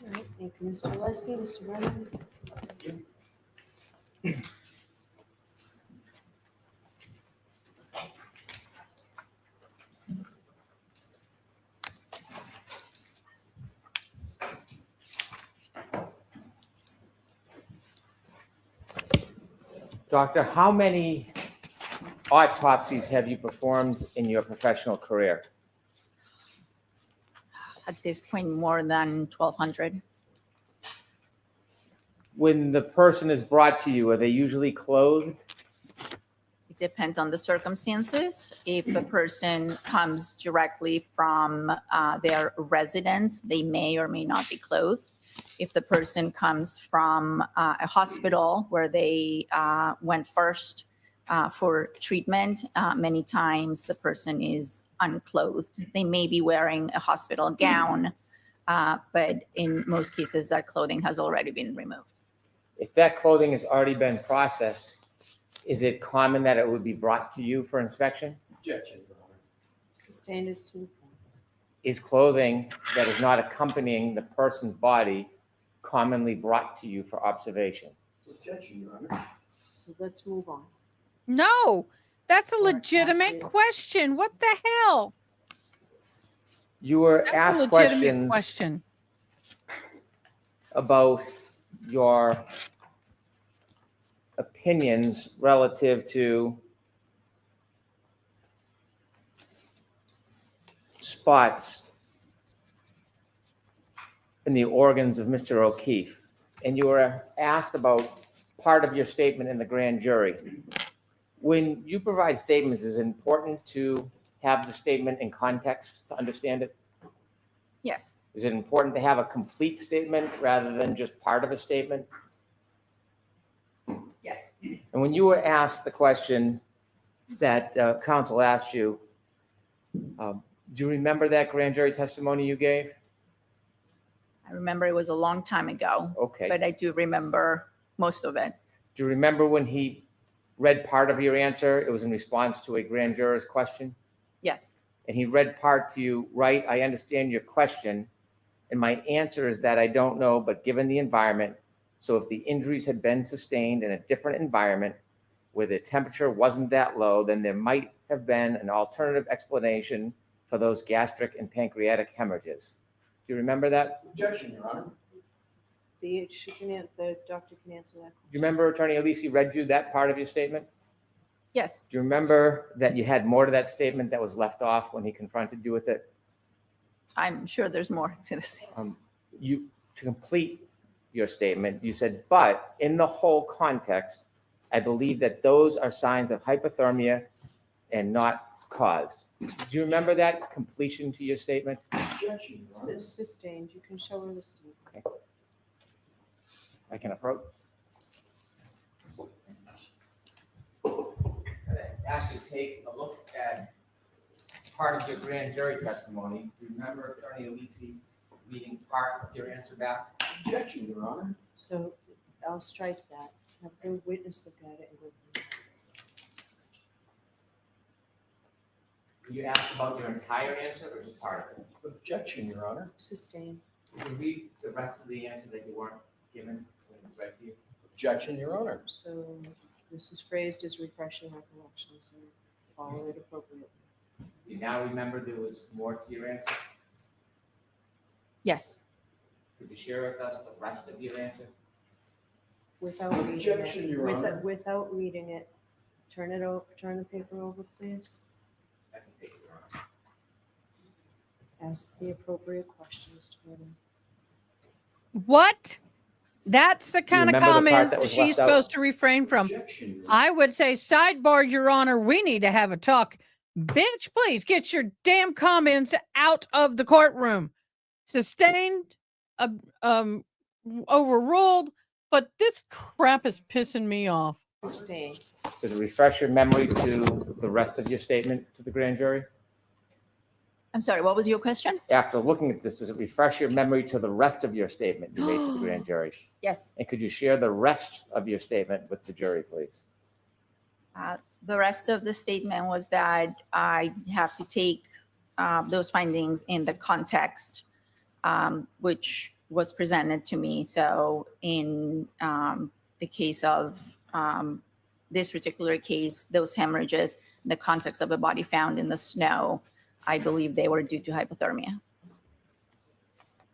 All right, thank you, Mr. Leslie, Mr. Brennan. Doctor, how many autopsies have you performed in your professional career? At this point, more than 1,200. When the person is brought to you, are they usually clothed? It depends on the circumstances. If a person comes directly from their residence, they may or may not be clothed. If the person comes from a hospital where they went first for treatment, many times the person is unclothed. They may be wearing a hospital gown, but in most cases, that clothing has already been removed. If that clothing has already been processed, is it common that it would be brought to you for inspection? Objection, Your Honor. Sustained as to the point. Is clothing that is not accompanying the person's body commonly brought to you for observation? Objection, Your Honor. So let's move on. No, that's a Or legitimate ask you. question. What the hell? You were That's a asked legitimate questions question. about your opinions relative to spots in the organs of Mr. O'Keefe, and you were asked about part of your statement in the grand jury. When you provide statements, is it important to have the statement in context to understand it? Yes. Is it important to have a complete statement rather than just part of a statement? Yes. And when you were asked the question that counsel asked you, do you remember that grand jury testimony you gave? I remember it was a long time ago, Okay. but I do remember most of it. Do you remember when he read part of your answer? It was in response to a grand juror's question. Yes. And he read part to you, right? I understand your question. And my answer is that I don't know, but given the environment, so if the injuries had been sustained in a different environment where the temperature wasn't that low, then there might have been an alternative explanation for those gastric and pancreatic hemorrhages. Do you remember that? Objection, Your Honor. The doctor can answer that. Do you remember Attorney Alisi read you that part of your statement? Yes. Do you remember that you had more to that statement that was left off when he confronted you with it? I'm sure there's more to this. To complete your statement, you said, but in the whole context, I believe that those are signs of hypothermia and not caused. Do you remember that completion to your statement? Objection, Your Honor. Sustained. You can show her the statement. Okay. I can approach. Ask you to take a look at part of your grand jury testimony. Do you remember Attorney Alisi reading part of your answer back? Objection, Your Honor. So I'll strike that. Have the witness look at it and go through it. Were you asked about your entire answer or just part of it? Objection, Your Honor. Sustained. Can you read the rest of the answer that you weren't given when it was read to you? Objection, Your Honor. So this is phrased as refreshing recollection, so follow it appropriately. Do you now remember there was more to your answer? Yes. Could you share with us the rest of your answer? without reading Objection, it. Your Honor. Without reading it. Turn it over, turn the paper over, please. Ask the appropriate questions, Tony. What? That's the kind of remember the part comments that that was she's left out? supposed to refrain from. Objection, Your Honor. I would say, sidebar, Your Honor, we need to have a talk. Bitch, please get your damn comments out of the courtroom. Sustained, overruled, but this crap is pissing me off. Sustained. Does it refresh your memory to the rest of your statement to the grand jury? I'm sorry, what was your question? After looking at this, does it refresh your memory to the rest of your statement you made to the grand jury? Yes. And could you share the rest of your statement with the jury, please? The rest of the statement was that I have to take those findings in the context which was presented to me. So in the case of this particular case, those hemorrhages, in the context of a body found in the snow, I believe they were due to hypothermia.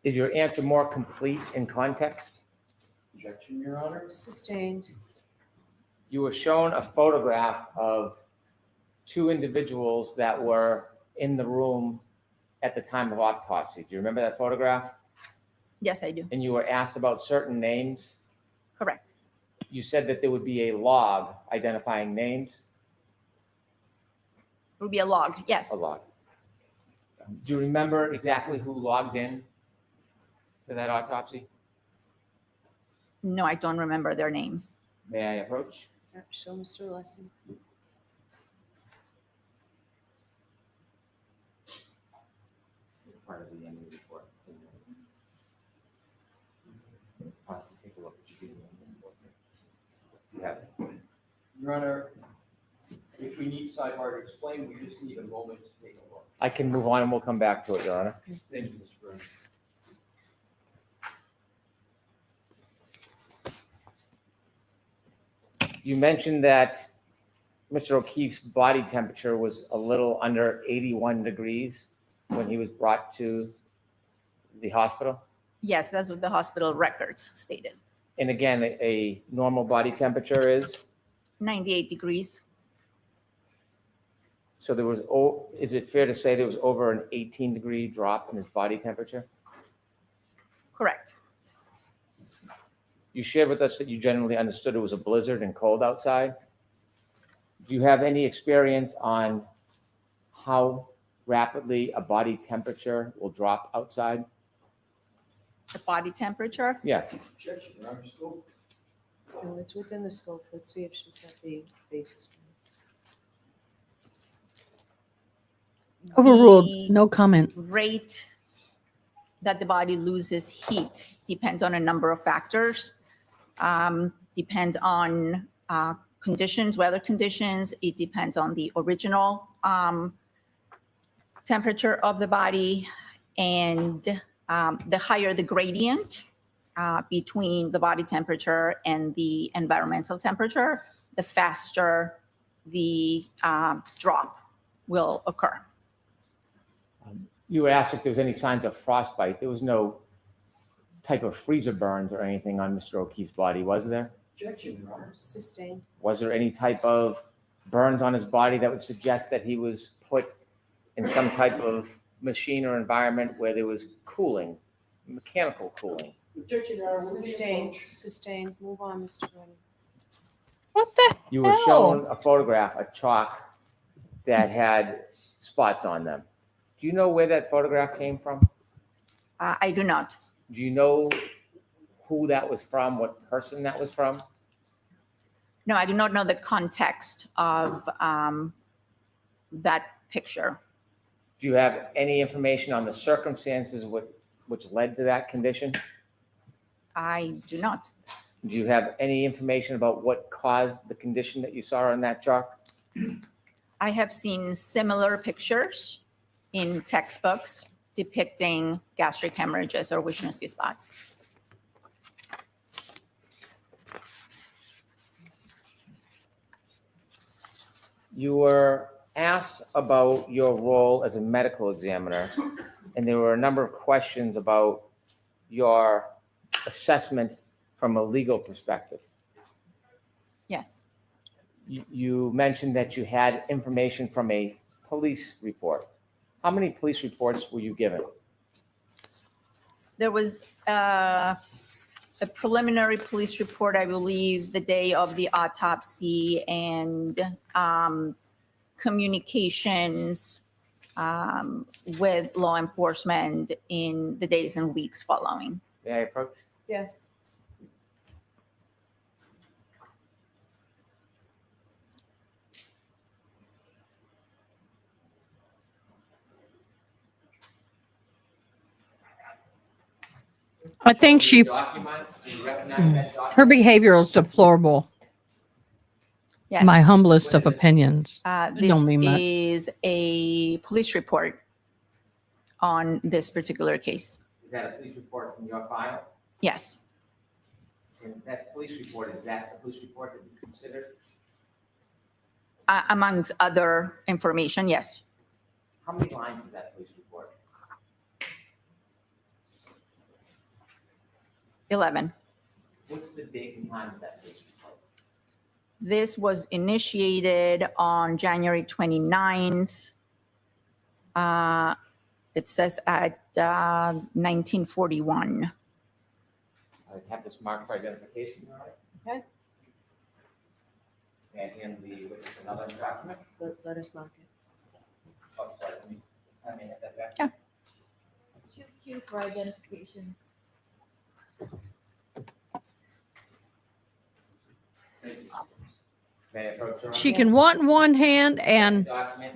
Is your answer more complete in context? Objection, Your Honor. Sustained. You were shown a photograph of two individuals that were in the room at the time of autopsy. Do you remember that photograph? Yes, I do. And you were asked about certain names. Correct. You said that there would be a log identifying names. It would be a log, yes. A log. Do you remember exactly who logged in to that autopsy? No, I don't remember their names. May I approach? Show Mr. Lesson. Part of the end report. Take a look. You have it. Your Honor, if we need sidebar to explain, we just need a moment to take a look. I can move on and we'll come back to it, Your Honor. Thank you, Mr. Brown. You mentioned that Mr. O'Keefe's body temperature was a little under 81 degrees when he was brought to the hospital. Yes, that's what the hospital records stated. And again, a normal body temperature is? 98 degrees. So there was, is it fair to say there was over an 18-degree drop in his body temperature? Correct. You shared with us that you generally understood it was a blizzard and cold outside. Do you have any experience on how rapidly a body temperature will drop outside? The body temperature? Yes. Objection, Your Honor. Scope. No, it's within the scope. Let's see if she's got the basis. Overruled. The No comment. rate that the body loses heat depends on a number of factors. Depends on conditions, weather conditions. It depends on the original temperature of the body, and the higher the gradient between the body temperature and the environmental temperature, the faster the drop will occur. You were asked if there was any signs of frostbite. There was no type of freezer burns or anything on Mr. O'Keefe's body, was there? Objection, Your Honor. Sustained. Was there any type of burns on his body that would suggest that he was put in some type of machine or environment where there was cooling, mechanical cooling? Objection, Your Honor. Sustained. Sustained. Move on, Mr. Brennan. What the You were hell? shown a photograph, a chalk that had spots on them. Do you know where that photograph came from? I do not. Do you know who that was from, what person that was from? No, I do not know the context of that picture. Do you have any information on the circumstances which led to that condition? I do not. Do you have any information about what caused the condition that you saw on that chalk? I have seen similar pictures in textbooks depicting gastric hemorrhages or Wisniewski spots. You were asked about your role as a medical examiner, and there were a number of questions about your assessment from a legal perspective. Yes. You mentioned that you had information from a police report. How many police reports were you given? There was a preliminary police report, I believe, the day of the autopsy, and communications with law enforcement in the days and weeks following. May I approach? Yes. I think she, Document, do you recognize that her document? behavior is deplorable. Yes. My humblest What of is it? opinions. This Don't mean much. is a police report on this particular case. Is that a police report from your file? Yes. And that police report, is that the police report that you considered? Amongst other information, yes. How many lines is that police report? 11. What's the date and time of that police report? This was initiated on January 29th. It says at 1941. I have this marked for identification, all right? Okay. And in the, witness another document? Let us mark it. Oh, sorry, let me have that back. Yeah. 2Q for identification. Thank you. May I approach your? She can want in one hand and Document,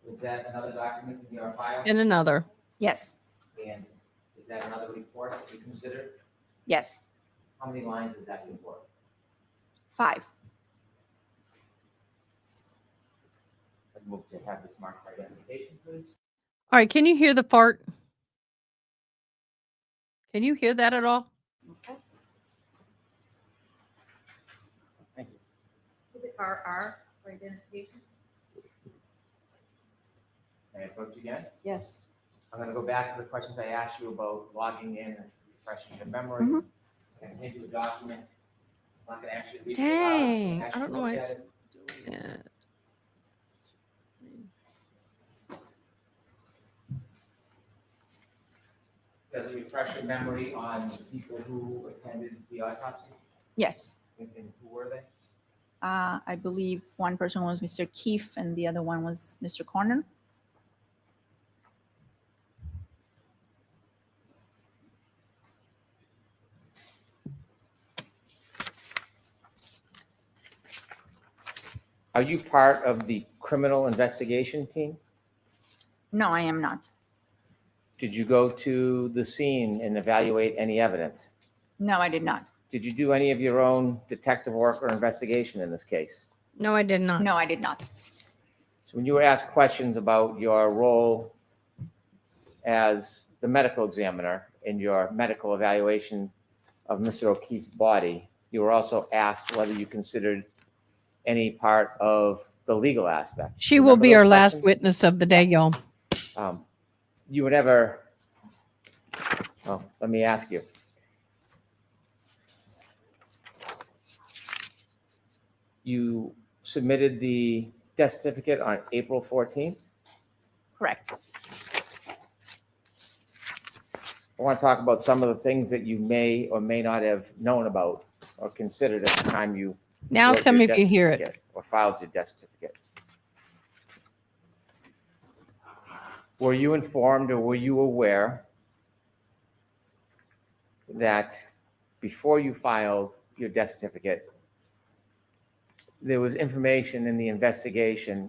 was that another document in your file? in another. Yes. And is that another report that you considered? Yes. How many lines is that report? 5. I'd move to have this marked for identification, please. All right, can you hear the fart? Can you hear that at all? Thank you. Exhibit RR for identification. May I approach again? Yes. I'm going to go back to the questions I asked you about logging in and refreshing your memory. Mhm. I'm going to hand you a document. I'm not going to ask you to read it aloud. Dang, Ask I you don't to know why look it's at it. doing it. Does it refresh your memory on the people who attended the autopsy? Yes. And who were they? I believe one person was Mr. Keefe and the other one was Mr. Corner. Are you part of the criminal investigation team? No, I am not. Did you go to the scene and evaluate any evidence? No, I did not. Did you do any of your own detective work or investigation in this case? No, I did not. No, I did not. So when you were asked questions about your role as the medical examiner in your medical evaluation of Mr. O'Keefe's body, you were also asked whether you considered any part of the legal aspect. She will Remember be those our last questions? witness of the day, y'all. You were never, well, let me ask you. You submitted the death certificate on April 14th. Correct. I want to talk about some of the things that you may or may not have known about or considered at the time you Now wrote tell your me if death you hear it. certificate or filed your death certificate. Were you informed or were you aware that before you filed your death certificate, there was information in the investigation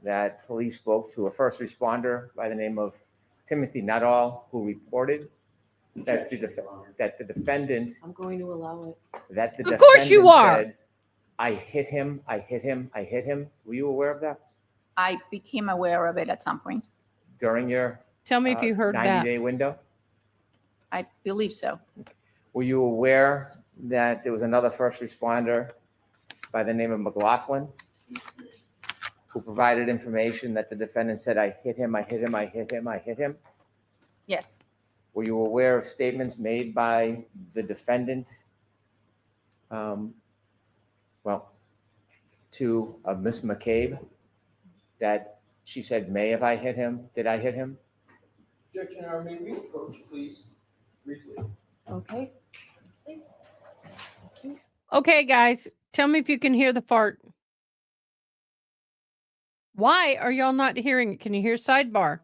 that police spoke to a first responder by the name of Timothy Nuttall, who reported that the defendant, I'm going to allow it. that the Of course you defendant are. said, I hit him, I hit him, I hit him. Were you aware of that I became aware of it at some point. during your Tell me if you heard that. 90-day window? I believe so. Were you aware that there was another first responder by the name of McLaughlin who provided information that the defendant said, I hit him, I hit him, I hit him, I hit him? Yes. Were you aware of statements made by the defendant? Well, to Miss McCabe that she said, may have I hit him? Did I hit him? Objection, Your Honor, may we approach, please, briefly? Okay. Okay, guys, tell me if you can hear the fart. Why are y'all not hearing it? Can you hear sidebar?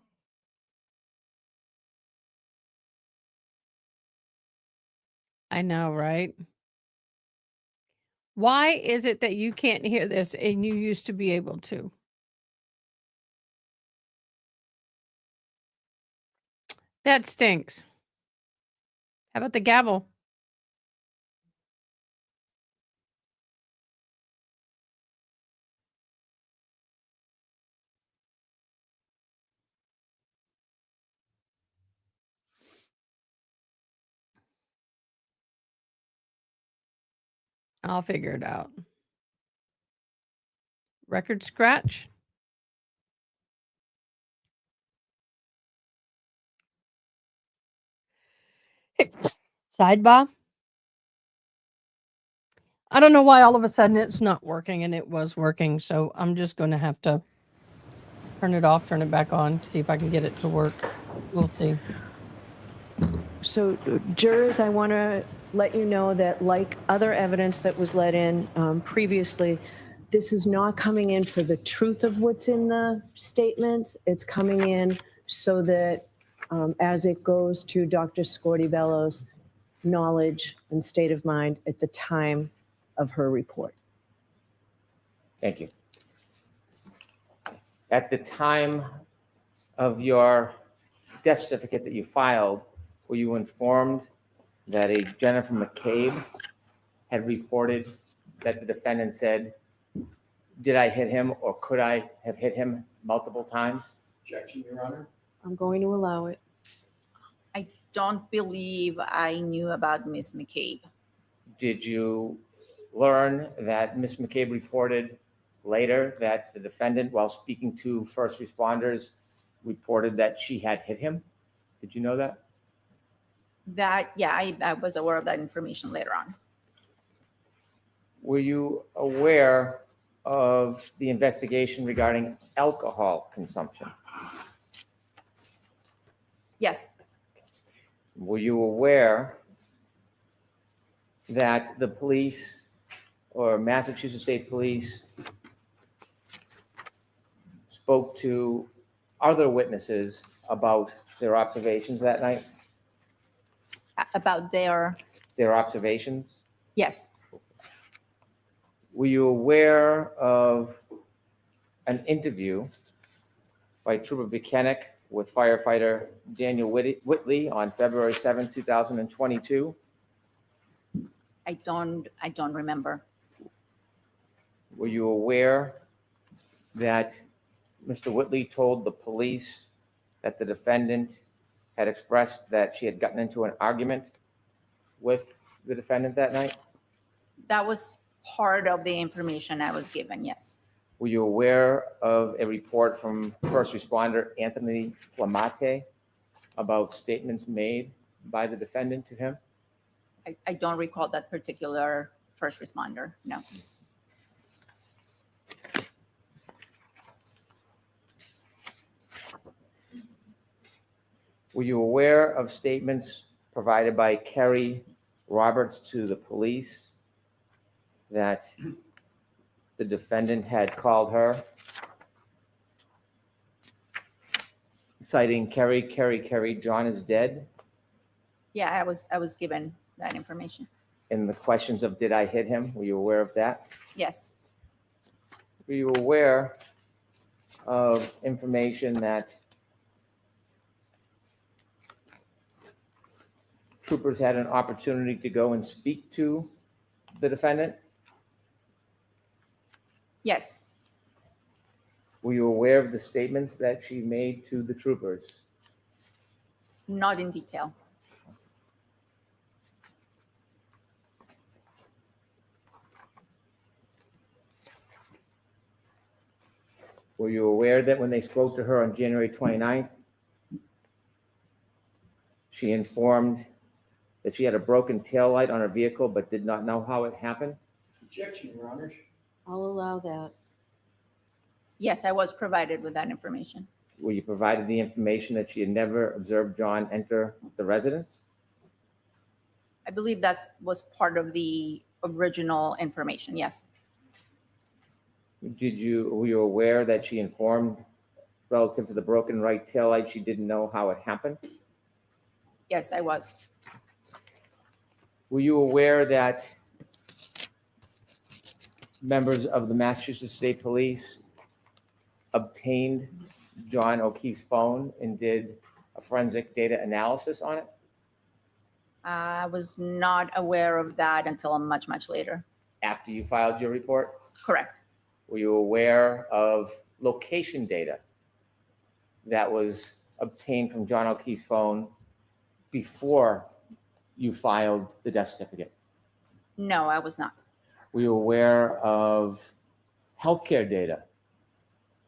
I know, right? Why is it that you can't hear this and you used to be able to? That stinks. How about the gavel? I'll figure it out. Record scratch. Sidebar. I don't know why all of a sudden it's not working, and it was working, so I'm just going to have to turn it off, turn it back on, see if I can get it to work. We'll see. So jurors, I want to let you know that like other evidence that was let in previously, this is not coming in for the truth of what's in the statements. It's coming in so that as it goes to Dr. Scordi-Bello's knowledge and state of mind at the time of her report. Thank you. At the time of your death certificate that you filed, were you informed that a Jennifer McCabe had reported that the defendant said, did I hit him or could I have hit him multiple times? Objection, Your Honor. I'm going to allow it. I don't believe I knew about Miss McCabe. Did you learn that Ms. McCabe reported later that the defendant, while speaking to first responders, reported that she had hit him? Did you know that? I was aware of that information later on. Were you aware of the investigation regarding alcohol consumption? Yes, Were you aware that the police or Massachusetts State Police spoke to other witnesses about their observations that night? about their, Their observations? yes, Were you aware of an interview by Trooper Buchanan with firefighter Daniel Whitley on February 7, 2022? I don't remember. Were you aware that Mr. Whitley told the police that the defendant had expressed that she had gotten into an argument with the defendant that night? That was part of the information I was given, yes. Were you aware of a report from first responder Anthony Flamate about statements made by the defendant to him? I don't recall that particular first responder, no. Were you aware of statements provided by Kerry Roberts to the police that the defendant had called her, citing Kerry, John is dead, Yeah, I was given that information, and the questions of did I hit him? Were you aware of that? yes. Were you aware of information that troopers had an opportunity to go and speak to the defendant? Yes, Were you aware of the statements that she made to the troopers? not in detail. Were you aware that when they spoke to her on January 29th, she informed that she had a broken taillight on her vehicle but did not know how it happened? Objection, Your Honor. I'll allow that. Yes, I was provided with that information. Were you provided the information that she had never observed John enter the residence? I believe that was part of the original information, yes. Were you aware that she informed relative to the broken right taillight, she didn't know how it happened? Yes, I was. Were you aware that members of the Massachusetts State Police obtained John O'Keefe's phone and did a forensic data analysis on it? I was not aware of that until much, much later. After you filed your report? Correct. Were you aware of location data that was obtained from John O'Keefe's phone before you filed the death certificate? No, I was not. Were you aware of healthcare data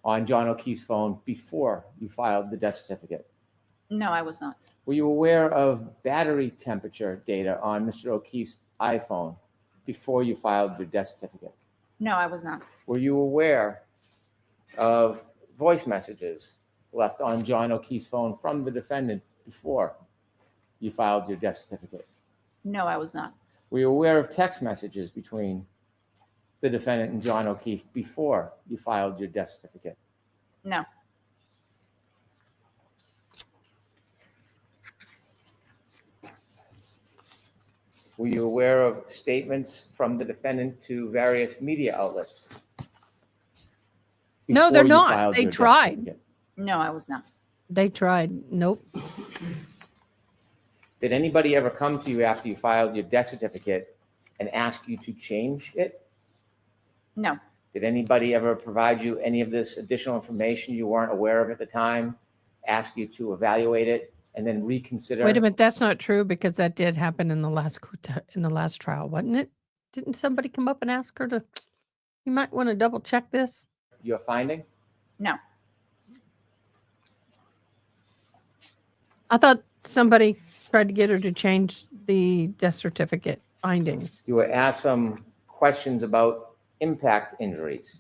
on John O'Keefe's phone before you filed the death certificate? No, I was not. Were you aware of battery temperature data on Mr. O'Keefe's iPhone before you filed your death certificate? No, I was not. Were you aware of voice messages left on John O'Keefe's phone from the defendant before you filed your death certificate? No, I was not. Were you aware of text messages between the defendant and John O'Keefe before you filed your death certificate? No. Were you aware of statements from the defendant to various media outlets? No, they're before you not. filed They your death tried. certificate? No, I was not. They tried. Nope. Did anybody ever come to you after you filed your death certificate and ask you to change it? No. Did anybody ever provide you any of this additional information you weren't aware of at the time, ask you to evaluate it, and then reconsider? Wait a minute. That's not true because that did happen in the last trial, wasn't it? Didn't somebody come up and ask her to, you might want to double check this? Your finding? No. I thought somebody tried to get her to change the death certificate findings. You were asked some questions about impact injuries.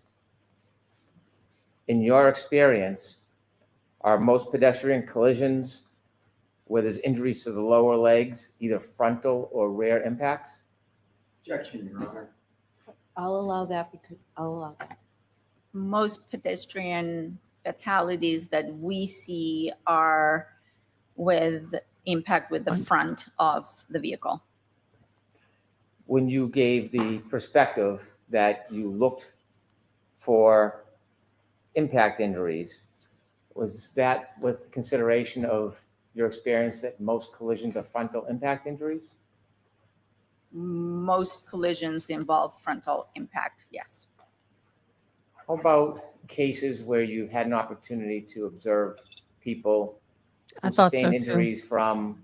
In your experience, are most pedestrian collisions where there's injuries to the lower legs, either frontal or rear impacts? Objection, Your Honor. I'll allow that because I'll allow that. Most pedestrian fatalities that we see are with impact with the front of the vehicle. When you gave the perspective that you looked for impact injuries, was that with consideration of your experience that most collisions are frontal impact injuries? Most collisions involve frontal impact, yes. How about cases where you've had an opportunity to observe people I who thought so sustain too. injuries from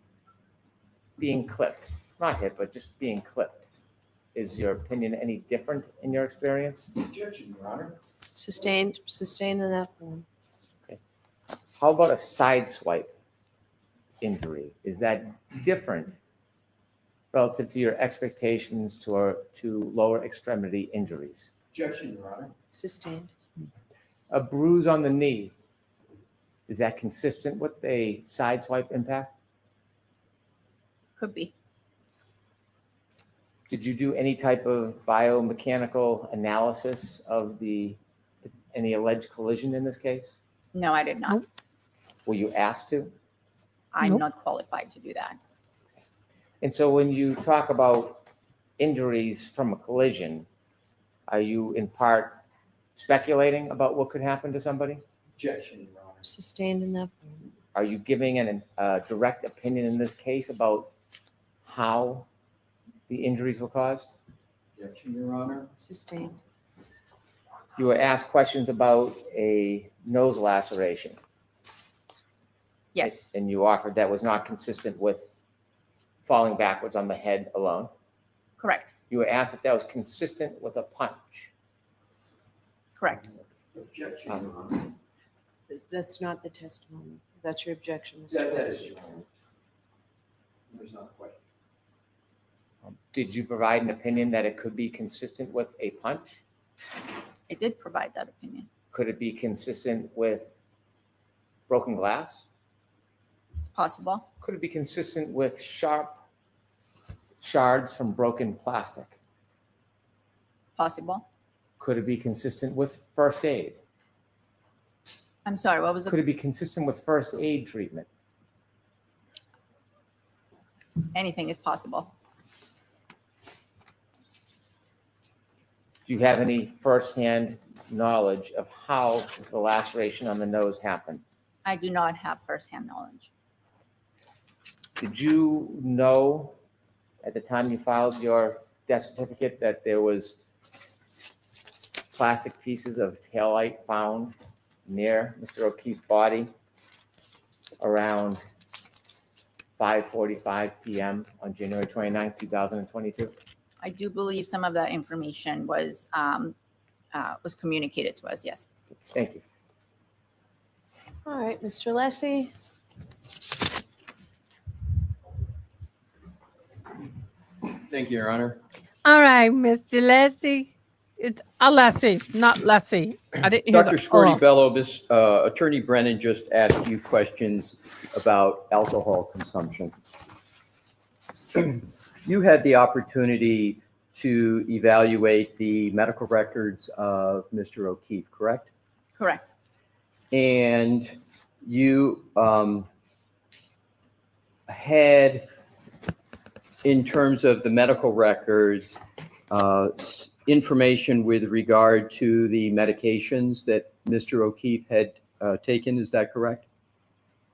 being clipped? Not hit, but just being clipped. Is your opinion any different in your experience? Objection, Your Honor. Sustained in that form. How about a side swipe injury? Is that different relative to your expectations to lower extremity injuries? Objection, Your Honor. Sustained. A bruise on the knee, is that consistent with a side swipe impact? Could be. Did you do any type of biomechanical analysis of any alleged collision in this case? No, I did not. Nope. Were you asked to? I'm Nope. not qualified to do that. And so when you talk about injuries from a collision, are you in part speculating about what could happen to somebody? Objection, Your Honor. Sustained in that form. Are you giving a direct opinion in this case about how the injuries were caused? Objection, Your Honor. Sustained. You were asked questions about a nose laceration, Yes, and you offered that was not consistent with falling backwards on the head alone. correct, You were asked if that was consistent with a punch. correct. Objection, Your Honor. That's not the testimony. That's your objection, Mr. That is, Wilson. Your Honor. There's not a question. Did you provide an opinion that it could be consistent with a punch? I did provide that opinion. Could it be consistent with broken glass? It's possible. Could it be consistent with sharp shards from broken plastic? Possible. Could it be consistent with first aid? I'm sorry, what was Could it? it be consistent with first aid treatment? Anything is possible. Do you have any firsthand knowledge of how the laceration on the nose happened? I do not have firsthand knowledge. Did you know at the time you filed your death certificate that there was plastic pieces of taillight found near Mr. O'Keefe's body around 5:45 p.m. on January 29th, 2022? I do believe some of that information was communicated to us, yes. Thank you. All right, Mr. Lessie. Thank you, Your Honor. All right, Mr. Leslie. It's Alessi, not Lessie. I didn't hear Dr. the Scorty Bello, this Attorney Brennan just asked you questions about alcohol consumption. You had the opportunity to evaluate the medical records of Mr. O'Keefe, correct? Correct. And you had, in terms of the medical records, information with regard to the medications that Mr. O'Keefe had taken, is that correct?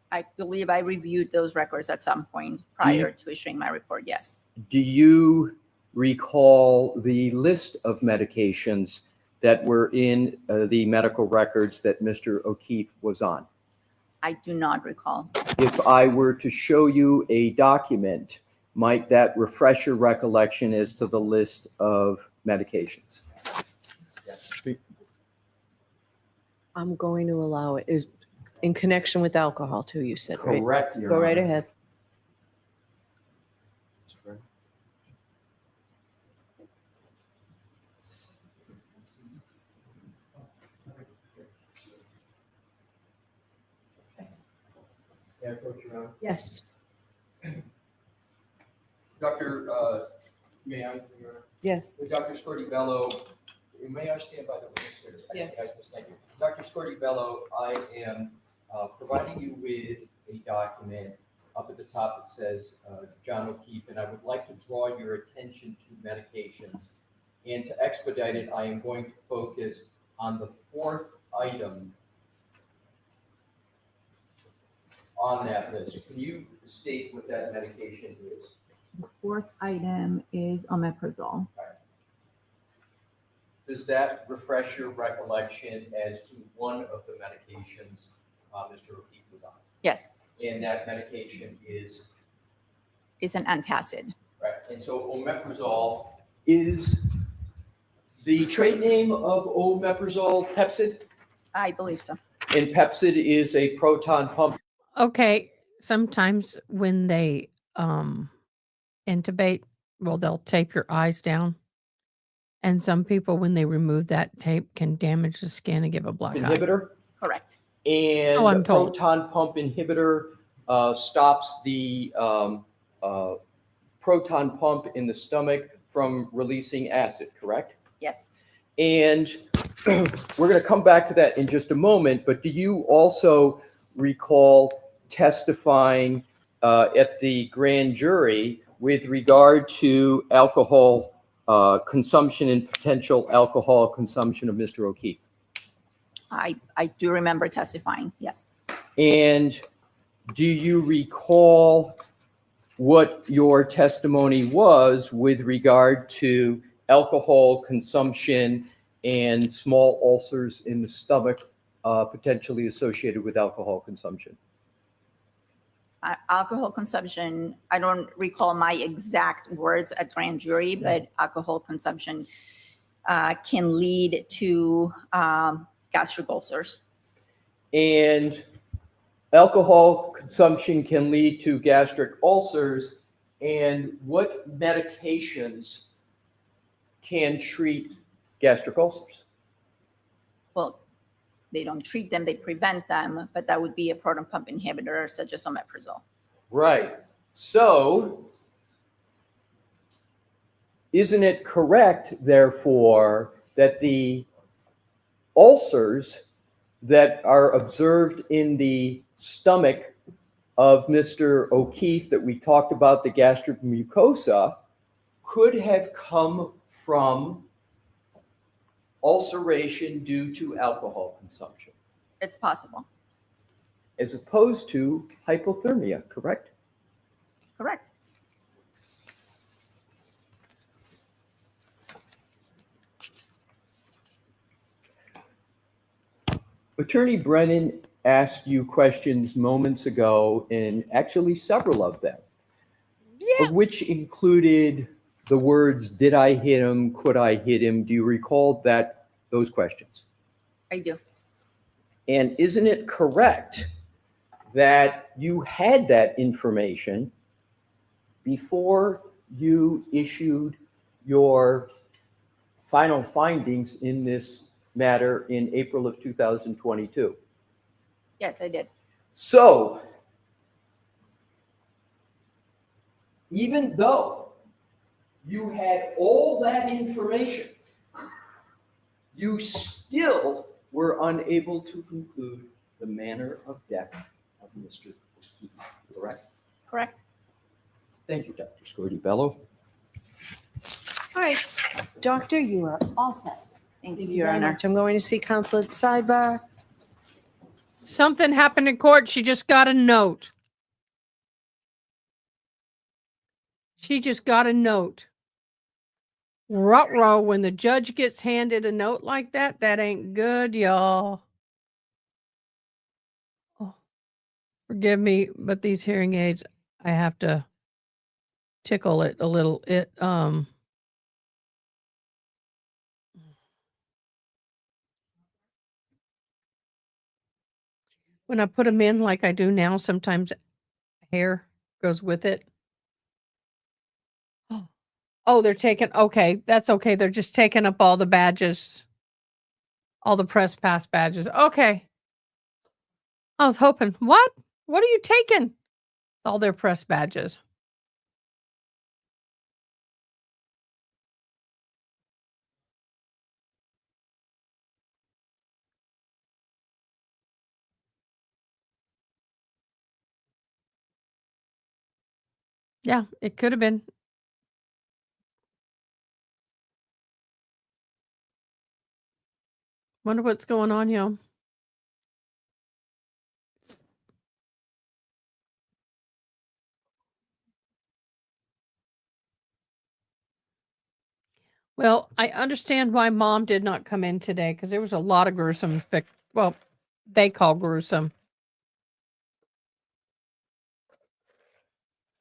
I believe I reviewed those records at some point prior to issuing my report, yes. Do you recall the list of medications that were in the medical records that Mr. O'Keefe was on? I do not recall. If I were to show you a document, might that refresh your recollection as to the list of medications? I'm going to allow it. Is in connection with alcohol too, you said, right? Correct, Your Go right Honor. ahead. Yeah, Coach, Your Honor. Yes. Dr. May I? Your Honor? Yes. Dr. Scorty Bello, may I stand by the witness here? Yes. Thank you. Dr. Scorty Bello, I am providing you with a document. Up at the top, it says John O'Keefe, and I would like to draw your attention to medications. And to expedite it, I am going to focus on the fourth item on that list. Can you state what that medication is? The fourth item is omeprazole. Does that refresh your recollection as to one of the medications Mr. O'Keefe was on? Yes, And that medication is, it's an antacid. right, and so omeprazole is the trade name of omeprazole Pepsid? I believe so. And Pepsid is a proton pump. Okay, sometimes when they intubate, well, they'll tape your eyes down. And some people, when they remove that tape, can damage the skin and give a black eye. Inhibitor? Correct. And So I'm the told. proton pump inhibitor stops the proton pump in the stomach from releasing acid, correct? Yes. And we're going to come back to that in just a moment, but do you also recall testifying at the grand jury with regard to alcohol consumption and potential alcohol consumption of Mr. O'Keefe? I do remember testifying, yes. And do you recall what your testimony was with regard to alcohol consumption and small ulcers in the stomach potentially associated with alcohol consumption? Alcohol consumption, I don't recall my exact words at grand jury, but alcohol consumption can lead to gastric ulcers. And alcohol consumption can lead to gastric ulcers. And what medications can treat gastric ulcers. Well, they don't treat them, they prevent them, but that would be a proton pump inhibitor such as omeprazole. Right. So, isn't it correct, therefore, that the ulcers that are observed in the stomach of Mr. O'Keefe that we talked about, the gastric mucosa, could have come from ulceration due to alcohol consumption, It's possible. as opposed to hypothermia, correct? Correct. Attorney Brennan asked you questions moments ago, and actually several of them, of which included the words, did I hit him? Could I hit him? Do you recall those questions? I do. And isn't it correct that you had that information before you issued your final findings in this matter in April of 2022? Yes, I did. So, even though you had all that information, you still were unable to conclude the manner of death of Mr. O'Keefe, correct? Correct. Thank you, Dr. Scordi-Bello. All right, doctor, you are all set. Thank you, Thank you Your very Honor. much. I'm going to see counsel at sidebar. Something happened in court. She just got a note. She just got a note. Ruh-roh, when the judge gets handed a note like that, that ain't good, y'all. Oh, forgive me, but these hearing aids, I have to tickle it a little. When I put them in like I do now, sometimes hair goes with it. Oh, they're taking, okay, that's okay. They're just taking up all the badges, all the press pass badges. Okay. I was hoping, what? What are you taking? All their press badges. Yeah, it could have been. Wonder what's going on, yo. Well, I understand why mom did not come in today because there was a lot of gruesome, well, they call gruesome.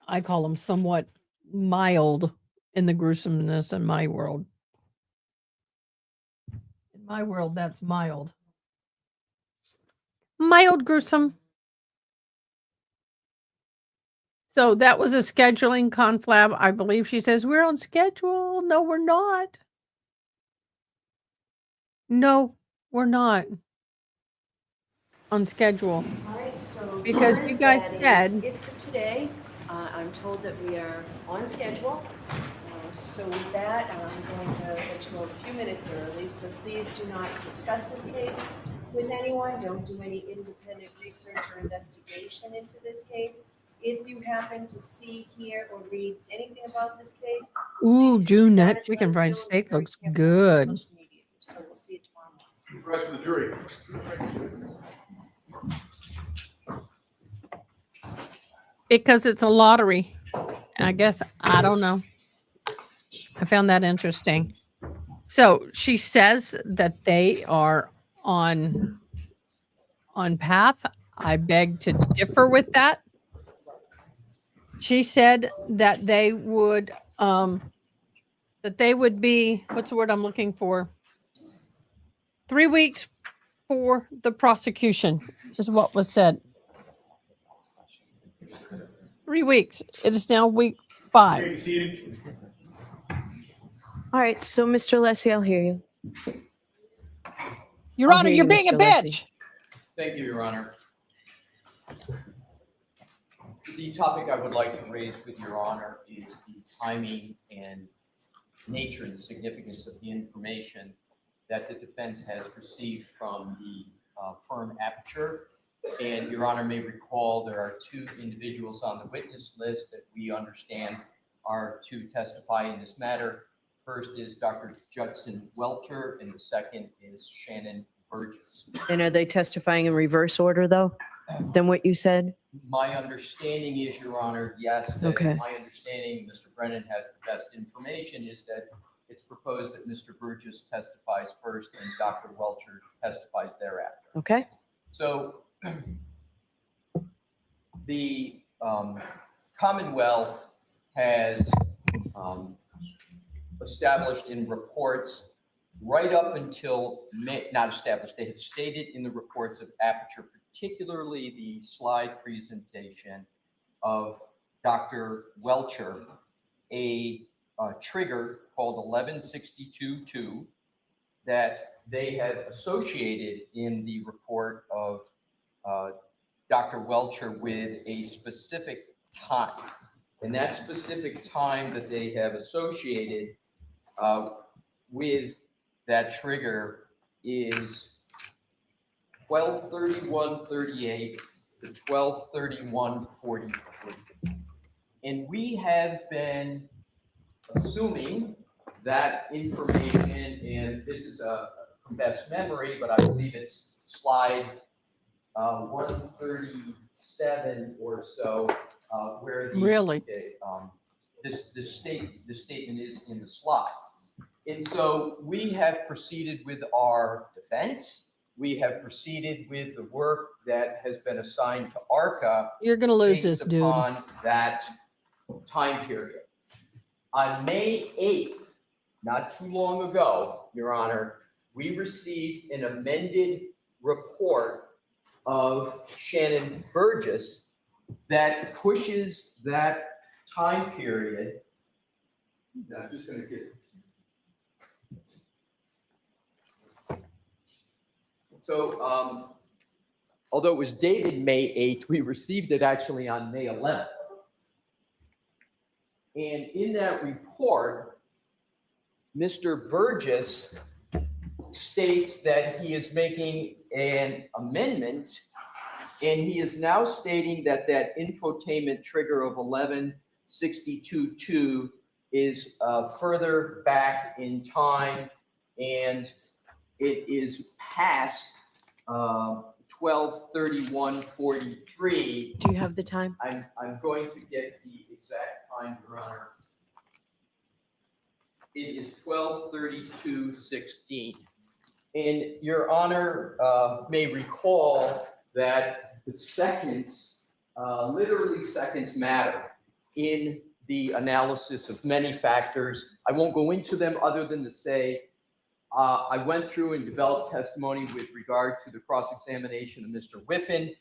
I call them somewhat mild in the gruesomeness in my world. In my world, that's mild. Mild gruesome. So that was a scheduling conflab. I believe she says, we're on schedule. No, we're not. No, we're not on schedule. All right, so Because you guys that is said- it for today. I'm told that we are on schedule. So with that, I'm going to let you go a few minutes early, so please do not discuss this case with anyone. Don't do any independent research or investigation into this case. If you happen to see, hear, or read anything about this case, Ooh, please June, disregard that it. chicken Let us fried know. steak We're looks very careful on good. social media. So we'll see you tomorrow morning. Rest for the jury. Because it's a lottery. I guess, I don't know. I found that interesting. So she says that they are on path. I beg to differ with that. She said that they would be, what's the word I'm looking for? 3 weeks for the prosecution is what was said. 3 weeks. It is now week 5. Be seated. All right, so Mr. Lessie, I'll hear you. Your I'll Honor, hear you're you, being a Mr. Lessie. bitch. Thank you, Your Honor. The topic I would like to raise with Your Honor is the timing and nature and significance of the information that the defense has received from the firm Aperture. And Your Honor may recall there are two individuals on the witness list that we understand are to testify in this matter. First is Dr. Judson Welcher, and the second is Shannon Burgess. And are they testifying in reverse order, though, than what you said? My understanding is, Your Honor, yes, that Okay. my understanding, Mr. Brennan has the best information, is that it's proposed that Mr. Burgess testifies first and Dr. Welcher testifies thereafter. Okay. So the Commonwealth has established in reports right up until not established, they had stated in the reports of Aperture, particularly the slide presentation of Dr. Welcher, a trigger called 1162.2 that they had associated in the report of Dr. Welcher with a specific time. And that specific time that they have associated with that trigger is 12/31/38 to 12/31/43. And we have been assuming that information, and this is from best memory, but I believe it's slide 137 or so, where the Really? this statement is in the slide. And so we have proceeded with our defense. We have proceeded with the work that has been assigned to ARCA. You're going to lose this, based dude. upon that time period. On May 8th, not too long ago, Your Honor, we received an amended report of Shannon Burgess that pushes that time period. I'm just going to get it. So, although it was dated May 8th, we received it actually on May 11th. And in that report, Mr. Burgess states that he is making an amendment, and he is now stating that that infotainment trigger of 1162.2 is further back in time, and it is past 12/31/43. Do you have the time? I'm going to get the exact time, Your Honor. It is 12/32/16. And Your Honor may recall that the seconds, literally seconds matter in the analysis of many factors. I won't go into them other than to say, I went through and developed testimony with regard to the cross-examination of Mr. Whiffen.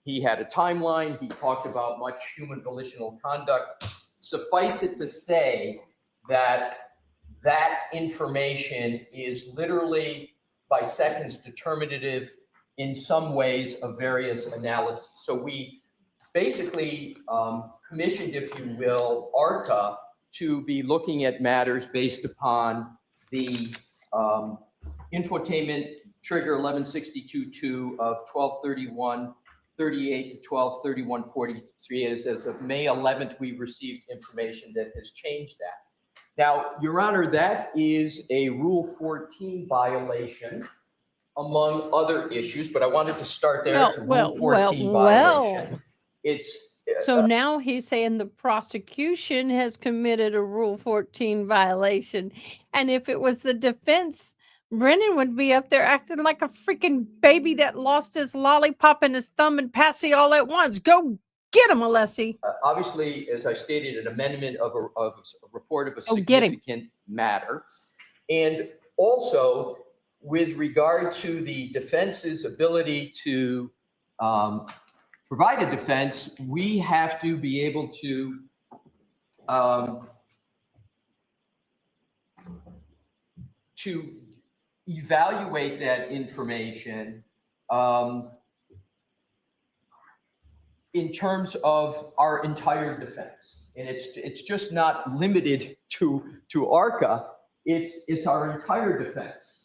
He had a timeline. He talked about much human volitional conduct. Suffice it to say that that information is literally by seconds determinative in some ways of various analysis. So we basically commissioned, if you will, ARCA to be looking at matters based upon the infotainment trigger 1162.2 of 12/31/38 to 12/31/43. As of May 11th, we received information that has changed that. Now, Your Honor, that is a Rule 14 violation among other issues, but I wanted to start there. It's a Rule 14 violation. It's So now he's saying the prosecution has committed a Rule 14 violation. And if it was the defense, Brennan would be up there acting like a freaking baby that lost his lollipop and his thumb and Patsy all at once. Go get him, Alessi. obviously, as I stated, an amendment of a report of a Get him. significant matter. And also, with regard to the defense's ability to provide a defense, we have to be able to evaluate that information in terms of our entire defense. And it's just not limited to ARCA, it's our entire defense.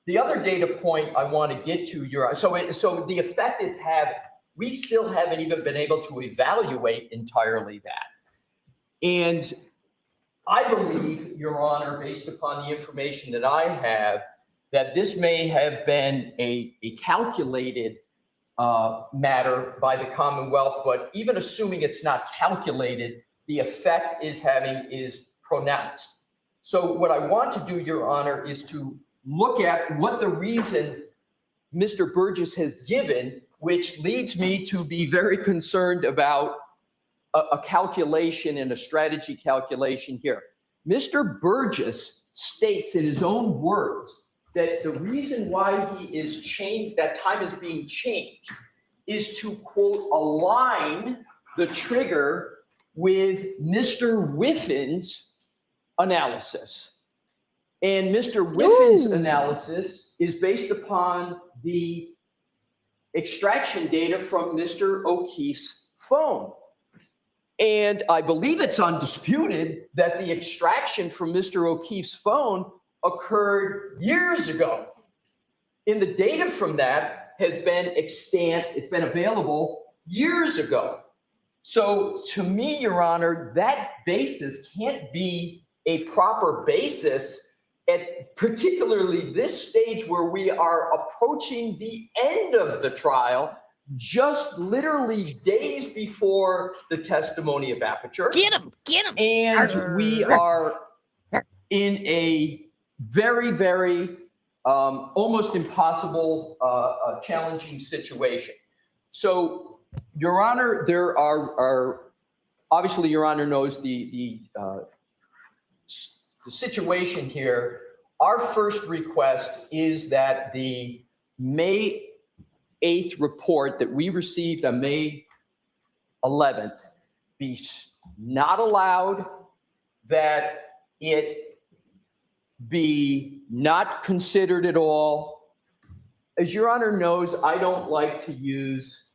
The other data point I want to get to, so the effect it's had, we still haven't even been able to evaluate entirely that. And I believe, Your Honor, based upon the information that I have, that this may have been a calculated matter by the Commonwealth, but even assuming it's not calculated, the effect is pronounced. So what I want to do, Your Honor, is to look at what the reason Mr. Burgess has given, which leads me to be very concerned about a calculation and a strategy calculation here. Mr. Burgess states in his own words that the reason why he is changed, that time is being changed, is to, quote, align the trigger with Mr. Whiffin's analysis. And Mr. Whiffin's analysis is based upon the extraction data from Mr. O'Keefe's phone. And I believe it's undisputed that the extraction from Mr. O'Keefe's phone occurred years ago. And the data from that has been extant, it's been available years ago. So to me, Your Honor, that basis can't be a proper basis at particularly this stage where we are approaching the end of the trial, just literally days before the testimony of Aperture. Get him! Get him! And we are in a very, very almost impossible, challenging situation. So, Your Honor, there are obviously, Your Honor knows the situation here. Our first request is that the May 8th report that we received on May 11th be not allowed, that it be not considered at all. As Your Honor knows, I don't like to use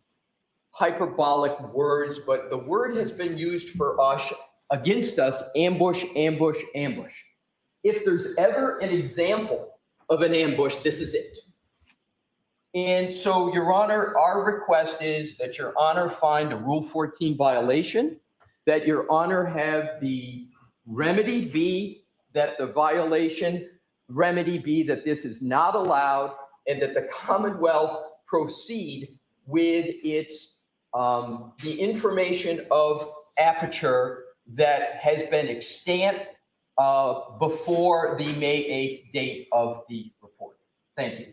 hyperbolic words, but the word has been used for us, against us, ambush, ambush, ambush. If there's ever an example of an ambush, this is it. And so, Your Honor, our request is that Your Honor find a Rule 14 violation, that Your Honor have the remedy be that the violation remedy be that this is not allowed, and that the Commonwealth proceed with its the information of Aperture that has been extant before the May 8th date of the report. Thank you.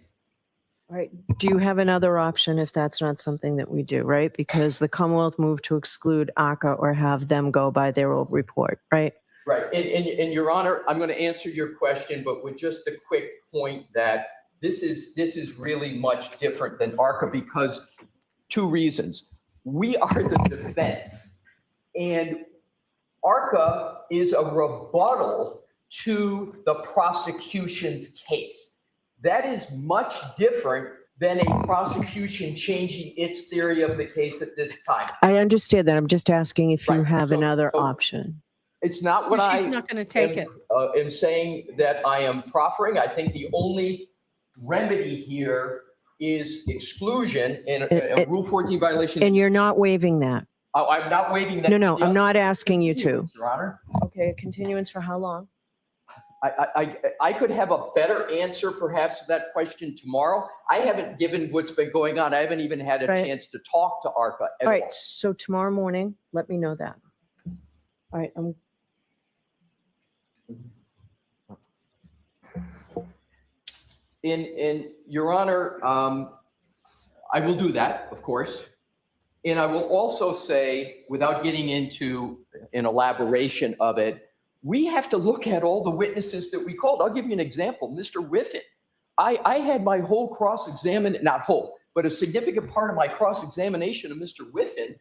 All right. Do you have another option if that's not something that we do, right? Because the Commonwealth moved to exclude ACA or have them go by their old report, right? Right. And Your Honor, I'm going to answer your question, but with just a quick point that this is really much different than ARCA because two reasons. We are the defense, and ARCA is a rebuttal to the prosecution's case. That is much different than a prosecution changing its theory of the case at this time. I understand that. I'm just asking if you Right. have So- another so- option. It's not what She's I not going to take it. am saying that I am proffering. I think the only remedy here is exclusion and a Rule 14 violation. And you're not waiving that. I'm not waiving that. No, I'm not asking you to. Your Honor. Okay, a continuance for how long? I could have a better answer perhaps to that question tomorrow. I haven't given what's been going on. I haven't even had a Right. chance to talk to ARCA at All all. right, so tomorrow morning, let me know that. All right, In Your Honor, I will do that, of course. And I will also say, without getting into an elaboration of it, we have to look at all the witnesses that we called. I'll give you an example. Mr. Whiffin, I had my whole cross-examination, not whole, but a significant part of my cross-examination of Mr. Whiffin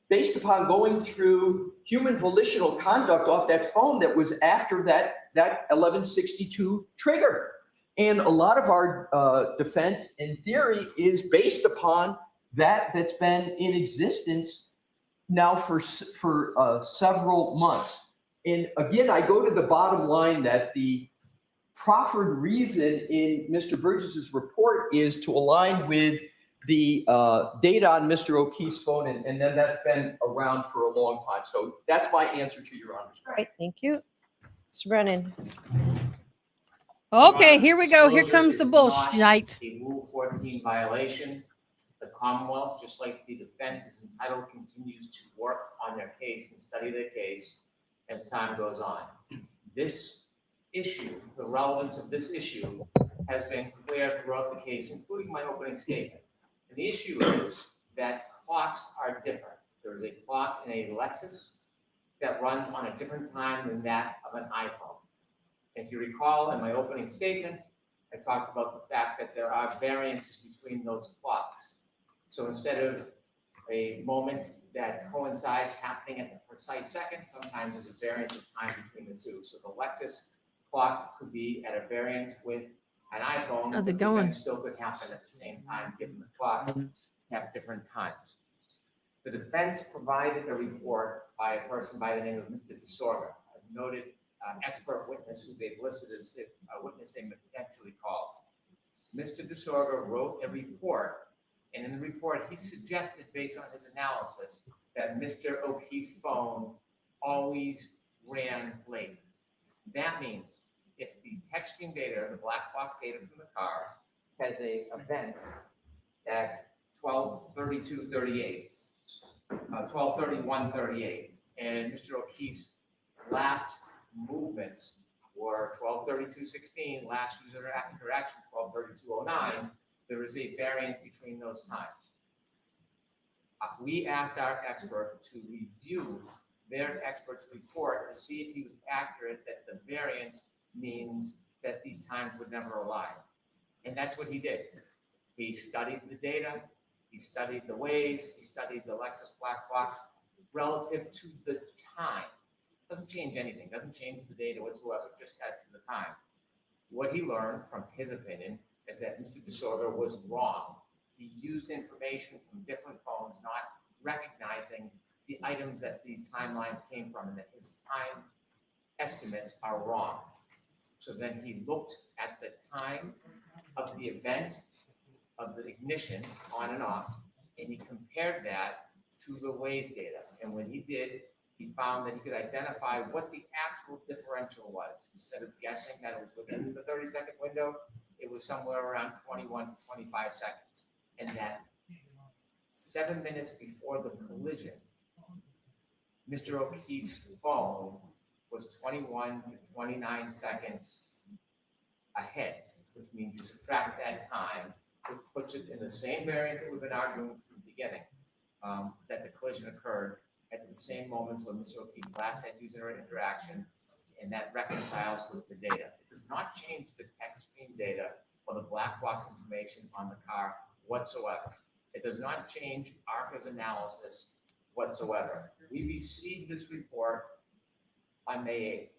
based upon going through human volitional conduct off that phone that was after that 1162 trigger. And a lot of our defense in theory is based upon that's been in existence now for several months. And again, I go to the bottom line that the proffered reason in Mr. Burgess's report is to align with the data on Mr. O'Keefe's phone, and then that's been around for a long time. So that's my answer to your Honor's. All right, thank you. Mr. Brennan. Okay, here we go. Here Disclosure comes the is bullshit. not a Rule 14 violation. The Commonwealth, just like the defense, is entitled, continues to work on their case and study their case as time goes on. This issue, the relevance of this issue, has been clear throughout the case, including my opening statement. And the issue is that clocks are different. There is a clock in a Lexus that runs on a different time than that of an iPhone. If you recall, in my opening statement, I talked about the fact that there are variances between those clocks. So instead of a moment that coincides happening at the precise second, sometimes there's a variance of time between the two. So the Lexus clock could be at a variance with an iPhone. How's it but the going? event still could happen at the same time, given the clocks have different times. The defense provided a report by a person by the name of Mr. DeSorga, a noted expert witness who they've listed as a witness they may potentially call. Mr. DeSorga wrote a report, and in the report, he suggested, based on his analysis, that Mr. O'Keefe's phone always ran late. That means if the text stream data, the black box data from the car, has a event at 12:32:38, 12:31:38, and Mr. O'Keefe's last movements were 12:32:16, last user interaction 12:32:09, there is a variance between those times. We asked our expert to review their expert's report to see if he was accurate, that the variance means that these times would never align. And that's what he did. He studied the data, he studied the ways, he studied the Lexus black box relative to the time. Doesn't change anything, doesn't change the data whatsoever, just adds to the time. What he learned, from his opinion, is that Mr. DeSorga was wrong. He used information from different phones, not recognizing the items that these timelines came from, and that his time estimates are wrong. So then he looked at the time of the event of the ignition on and off, and he compared that to the Waze data. And when he did, he found that he could identify what the actual differential was. Instead of guessing that it was within the 30-second window, it was somewhere around 21 to 25 seconds. And that 7 minutes before the collision, Mr. O'Keefe's phone was 21 to 29 seconds ahead, which means you subtract that time, which puts it in the same variance that we've been arguing from the beginning, that the collision occurred at the same moments when Mr. O'Keefe last had user interaction, and that reconciles with the data. It does not change the text stream data or the black box information on the car whatsoever. It does not change ARCA's analysis whatsoever. We received this report on May 8th.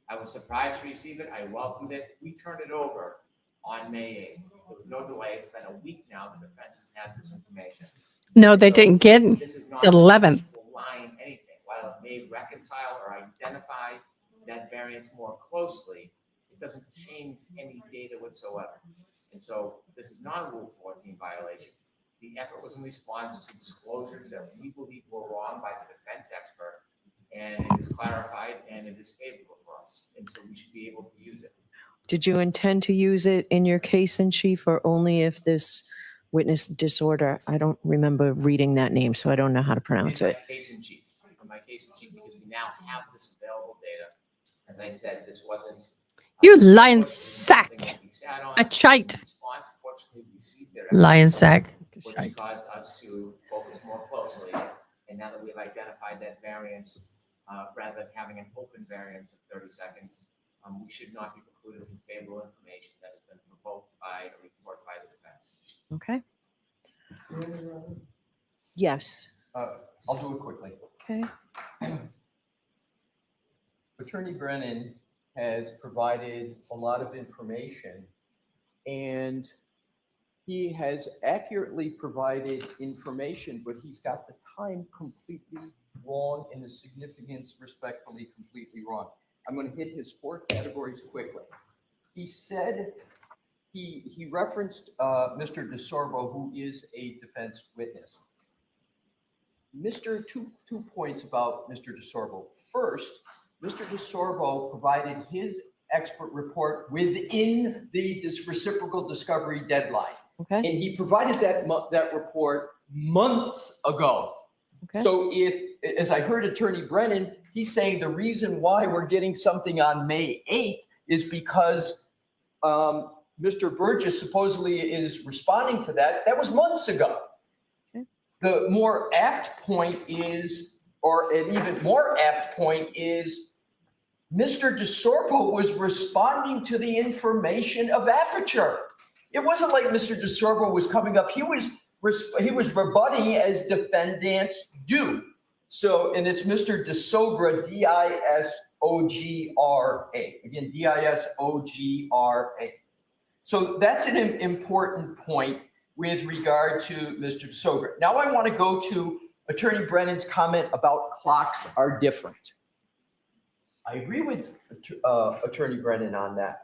I was surprised to receive it. I welcomed it. We turned it over on May 8th. There was no delay. It's been a week now. The defense has had this information. No, they didn't get it This is not till 11th. line anything. While it may reconcile or identify that variance more closely, it doesn't change any data whatsoever. And so this is not a Rule 14 violation. The effort was in response to disclosures that we believe were wrong by the defense expert, and it is clarified and it is favorable for us. And so we should be able to use it. Did you intend to use it in your case in chief, or only if this witness disorder? I don't remember reading that name, so I don't know how to pronounce In it. my case in chief, because we now have this available data. As I said, this wasn't. You lying sack. A shite. Response, fortunately, we received their Lion sack. which caused us to focus more closely. And now that we've identified that variance, rather than having an open variance of 30 seconds, we should not be precluded from favorable information that has been provoked by a report by the defense. Okay. Yes. I'll do it quickly. Okay. Attorney Brennan has provided a lot of information and he has accurately provided information, but he's got the time completely wrong and the significance respectfully completely wrong. I'm going to hit his 4 categories quickly. He said, he referenced Mr. DeSorbo, who is a defense witness. Two points about Mr. DeSorbo. First, Mr. DeSorbo provided his expert report within the reciprocal discovery deadline. Okay. And he provided that report months ago. Okay. So as I heard Attorney Brennan, he's saying the reason why we're getting something on May 8th is because Mr. Burgess supposedly is responding to that. That was months ago. Okay. The more apt point is, or an even more apt point is, Mr. DeSorbo was responding to the information of Aperture. It wasn't like Mr. DeSorbo was coming up. He was rebutting as defendants do. So, and it's Mr. DeSogra, D-I-S-O-G-R-A. Again, D-I-S-O-G-R-A. So that's an important point with regard to Mr. DeSogra. Now I want to go to Attorney Brennan's comment about clocks are different. I agree with Attorney Brennan on that.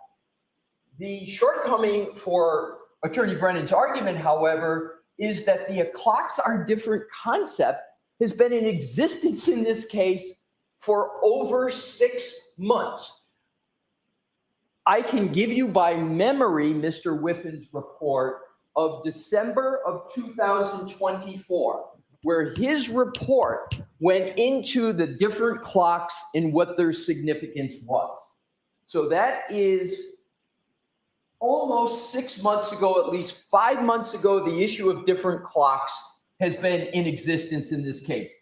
The shortcoming for Attorney Brennan's argument, however, is that the clocks are different concept has been in existence in this case for over 6 months. I can give you by memory Mr. Whiffin's report of December of 2024, where his report went into the different clocks and what their significance was. So that is almost 6 months ago, at least 5 months ago, the issue of different clocks has been in existence in this case.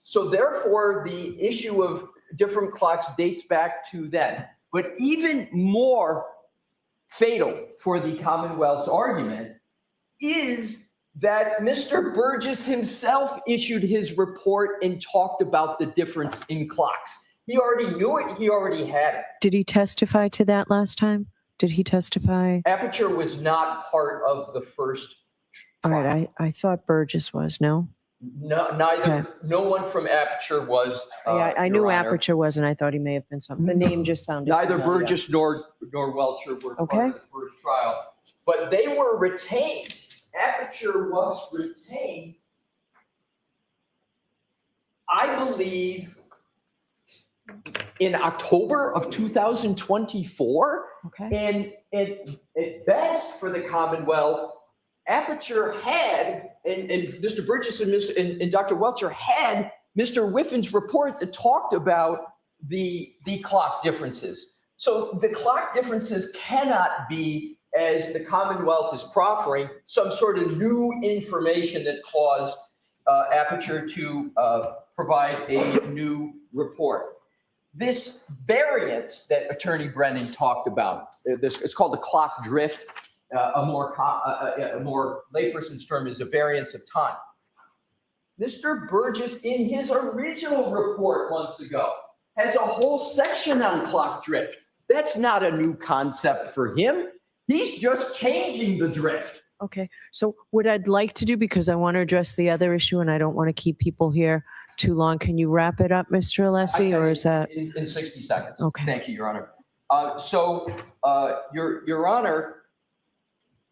So therefore, the issue of different clocks dates back to then. But even more fatal for the Commonwealth's argument is that Mr. Burgess himself issued his report and talked about the difference in clocks. He already knew it. He already had it. Did he testify to that last time? Did he testify? Aperture was not part of the first All trial. right. I thought Burgess was, no? No, neither. Okay. No one from Aperture was. Yeah, I Your knew Honor. Aperture was, and I thought he may have been something. The name just sounded. Neither familiar. Burgess nor Welcher were Okay. part of the first trial, but they were retained. Aperture was retained, I believe, in October of 2024. Okay. And at best for the Commonwealth, Aperture had, and Mr. Burgess and Dr. Welcher had Mr. Whiffin's report that talked about the clock differences. So the clock differences cannot be, as the Commonwealth is proffering, some sort of new information that caused Aperture to provide a new report. This variance that Attorney Brennan talked about, it's called the clock drift. A more layperson's term is a variance of time. Mr. Burgess, in his original report months ago, has a whole section on clock drift. That's not a new concept for him. He's just changing the drift. Okay. So what I'd like to do, because I want to address the other issue and I don't want to keep people here too long, can you wrap it up, Mr. Alessi, or is that? In 60 seconds. Okay. Thank you, Your Honor. Your Honor,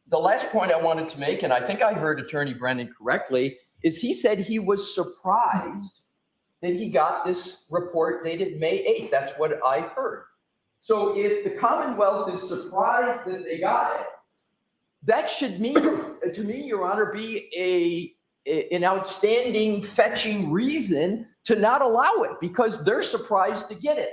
the last point I wanted to make, and I think I heard Attorney Brennan correctly, is he said he was surprised that he got this report dated May 8th. That's what I heard. So if the Commonwealth is surprised that they got it, that should mean, to me, Your Honor, be an outstanding fetching reason to not allow it because they're surprised to get it.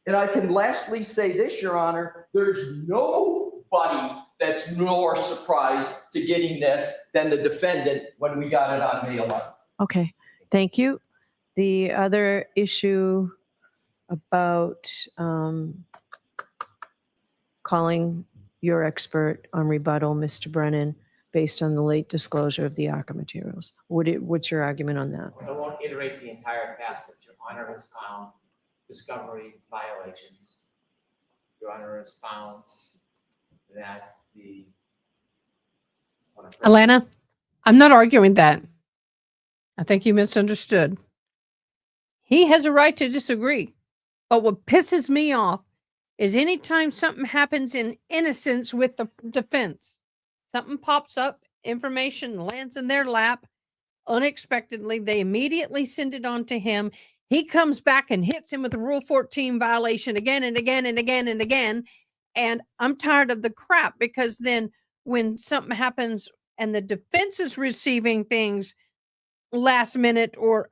And I can lastly say this, Your Honor, there's nobody that's more surprised to getting this than the defendant when we got it on May 11th. Okay. Thank you. The other issue about calling your expert on rebuttal, Mr. Brennan, based on the late disclosure of the ARCA materials. What's your argument on that? I won't iterate the entire past, but Your Honor has found discovery violations. Your Honor has found that the Alana, I'm not arguing that. I think you misunderstood. He has a right to disagree. But what pisses me off is anytime something happens in innocence with the defense, something pops up, information lands in their lap unexpectedly, they immediately send it on to him. He comes back and hits him with a Rule 14 violation again and again and again and again. And I'm tired of the crap because then when something happens and the defense is receiving things last minute or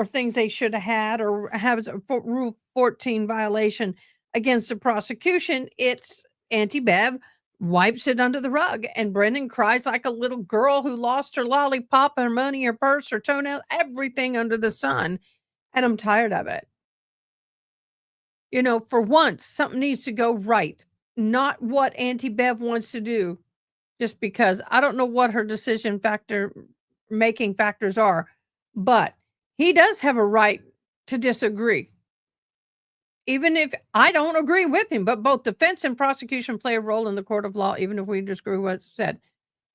things they should have had or have a Rule 14 violation against the prosecution, it's Auntie Bev wipes it under the rug and Brendan cries like a little girl who lost her lollipop, her money, her purse, her toenail, everything under the sun. And I'm tired of it. You know, for once, something needs to go right, not what Auntie Bev wants to do, just because I don't know what her decision factor making factors are, but he does have a right to disagree. Even if I don't agree with him, but both defense and prosecution play a role in the court of law, even if we disagree with what's said.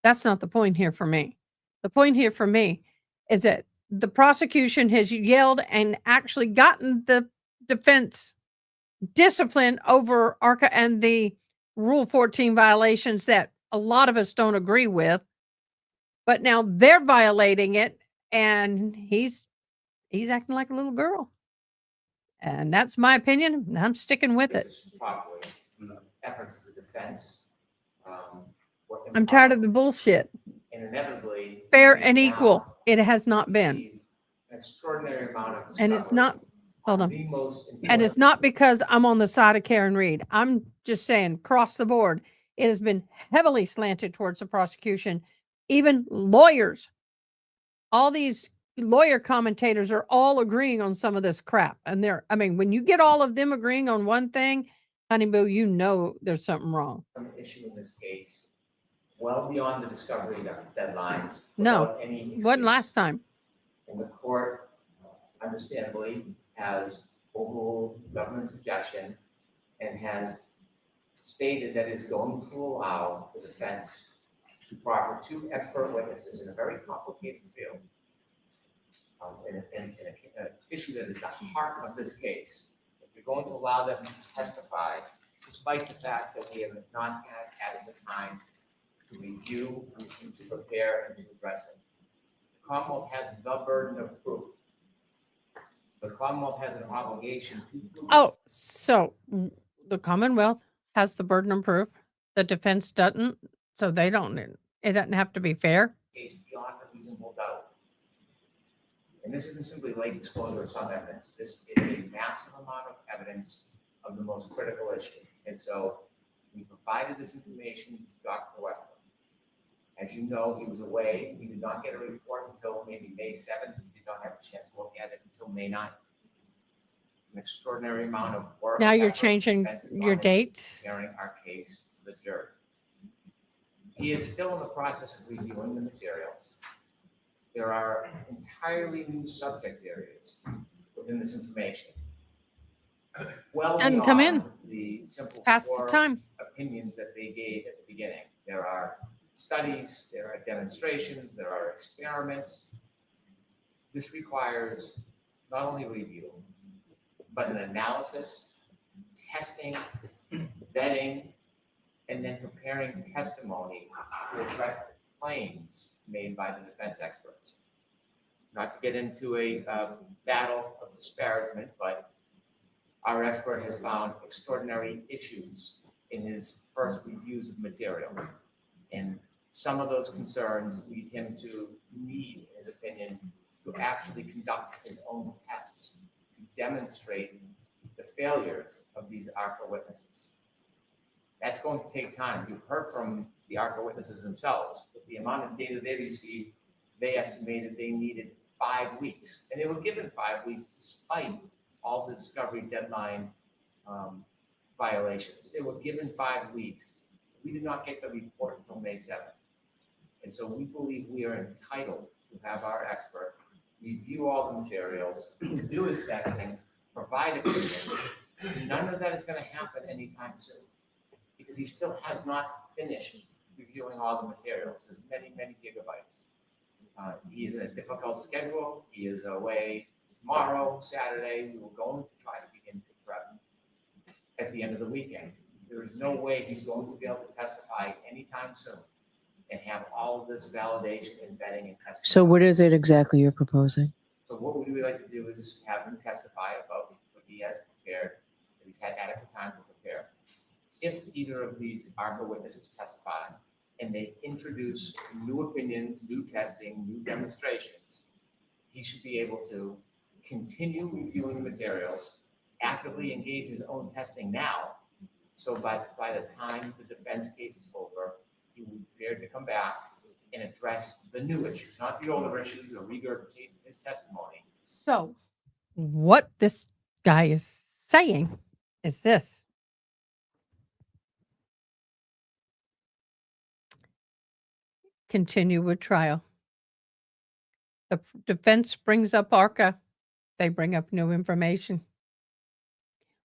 That's not the point here for me. The point here for me is that the prosecution has yelled and actually gotten the defense disciplined over ARCA and the Rule 14 violations that a lot of us don't agree with. But now they're violating it, and he's acting like a little girl. And that's my opinion, and I'm sticking with it. Properly, the efforts of the defense. working I'm tired of hard, the bullshit. And inevitably. Fair we've and now equal. It has not been. received an extraordinary amount of And it's discovery not, hold on. the most And important- it's not because I'm on the side of Karen Reed. I'm just saying, across the board, it has been heavily slanted towards the prosecution. Even lawyers, all these lawyer commentators are all agreeing on some of this crap. And I mean, when you get all of them agreeing on one thing, honey boo, you know there's something wrong. An issue in this case, well beyond the discovery deadlines. No, without any wasn't excuse. last time. And the court, understandably, has overruled government's objection and has stated that it's going to allow the defense to proffer two expert witnesses in a very complicated field. In an issue that is the heart of this case. If you're going to allow them to testify, despite the fact that we have not had the time to review, to prepare, and to address it. The Commonwealth has the burden of proof. The Commonwealth has an obligation to prove. Oh, so the Commonwealth has the burden of proof. The defense doesn't, so they don't, it doesn't have to be fair. Case beyond a reasonable doubt. And this isn't simply late disclosure of some evidence. This is a massive amount of evidence of the most critical issue. And so we provided this information to Dr. Wexler. As you know, he was away. We did not get a report until maybe May 7th. We did not have a chance to look at it until May 9th. An extraordinary amount of work. Now you're effort, changing expense has your gone into dates. Preparing our case to the jury. He is still in the process of reviewing the materials. There are entirely new subject areas within this information. Well Doesn't come in. beyond the simple Past the four time. opinions that they gave at the beginning. There are studies, there are demonstrations, there are experiments. This requires not only review, but an analysis, testing, vetting, and then preparing testimony to address the claims made by the defense experts. Not to get into a battle of disparagement, but our expert has found extraordinary issues in his first reviews of material. And some of those concerns lead him to need, in his opinion, to actually conduct his own tests to demonstrate the failures of these ARCA witnesses. That's going to take time. You've heard from the ARCA witnesses themselves, that the amount of data they received, they estimated they needed 5 weeks. And they were given 5 weeks despite all the discovery deadline violations. They were given 5 weeks. We did not get the report until May 7th. And so we believe we are entitled to have our expert review all the materials, do his testing, provide opinion. None of that is going to happen anytime soon because he still has not finished reviewing all the materials. There's many, many gigabytes. He is in a difficult schedule. He is away tomorrow, Saturday. We were going to try to begin to prep at the end of the weekend. There is no way he's going to be able to testify anytime soon and have all of this validation and vetting and testing. So what is it exactly you're proposing? So what we would like to do is have him testify about what he has prepared, that he's had adequate time to prepare. If either of these ARPA witnesses testify and they introduce new opinions, new testing, new demonstrations, he should be able to continue reviewing the materials, actively engage his own testing now. So by the time the defense case is over, he will be prepared to come back and address the new issues, not the older issues or regurgitate his testimony. So what this guy is saying is this. Continue with trial. The defense brings up ARCA. They bring up new information.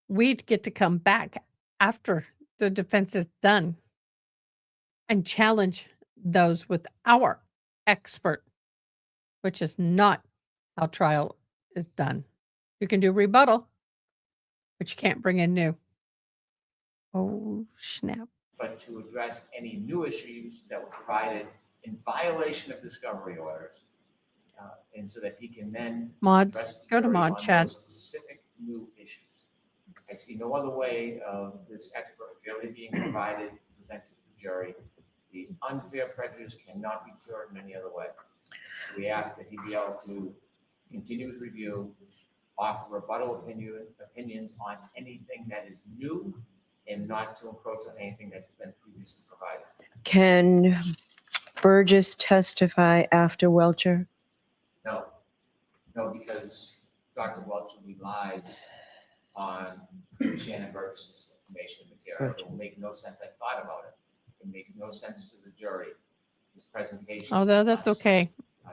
We'd get to come back after the defense is done and challenge those with our expert, which is not how trial is done. You can do rebuttal, but you can't bring in new. Oh, snap. But to address any new issues that were provided in violation of discovery orders, and so that he can then Mods, address the go to jury mod on chat. those specific new issues. I see no other way of this expert fairly being provided, presented to the jury. The unfair prejudice cannot be cured in any other way. We ask that he be able to continue his review, offer rebuttal opinions on anything that is new, and not to encroach on anything that's been previously provided. Can Burgess testify after Welcher? No, because Dr. Welcher relies on Shannon Burgess's information material. It will make no sense. I thought about it. It makes no sense to the jury. His presentation. Although that's unless, okay,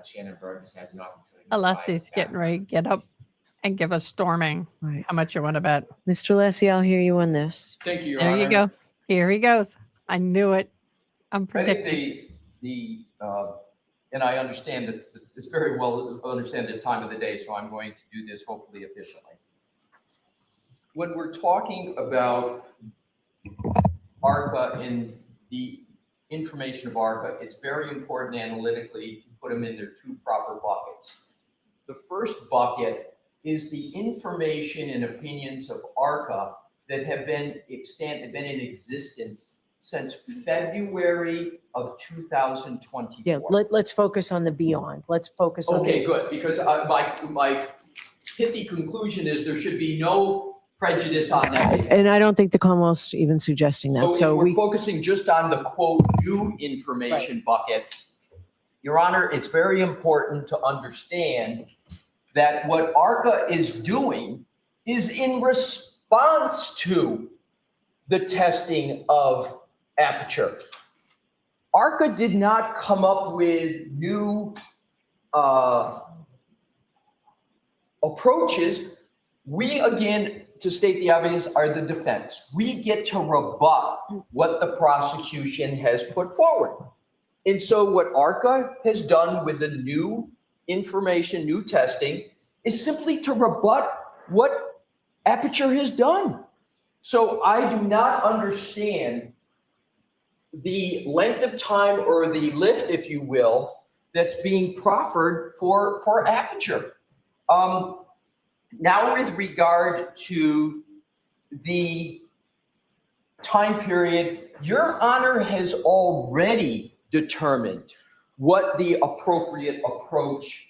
Shannon Burgess has an opportunity. to unless provide he's getting background. ready to get up and give us storming. Right. How much you want to bet? Mr. Lessie, I'll hear you on this. Thank you, Your There Honor. you go. Here he goes. I knew it. I'm I think predicting. and I understand that it's very well understand the time of the day, so I'm going to do this hopefully efficiently. When we're talking about ARPA and the information of ARPA, it's very important analytically to put them in their two proper buckets. The first bucket is the information and opinions of ARPA that have been in existence since February of 2024. Yeah, let's focus on the beyond. Let's focus on Okay, the, good, because my pithy conclusion is there should be no prejudice on that. and I don't think the Commonwealth's even suggesting that. So So if we're we, focusing just on the quote, new information bucket, Your Honor, it's very important to understand that what ARCA is doing is in response to the testing of Aperture. ARCA did not come up with new approaches. We, again, to state the obvious, are the defense. We get to rebut what the prosecution has put forward. And so what ARCA has done with the new information, new testing, is simply to rebut what Aperture has done. So I do not understand the length of time or the lift, if you will, that's being proffered for Aperture. Now with regard to the time period, Your Honor has already determined what the appropriate approach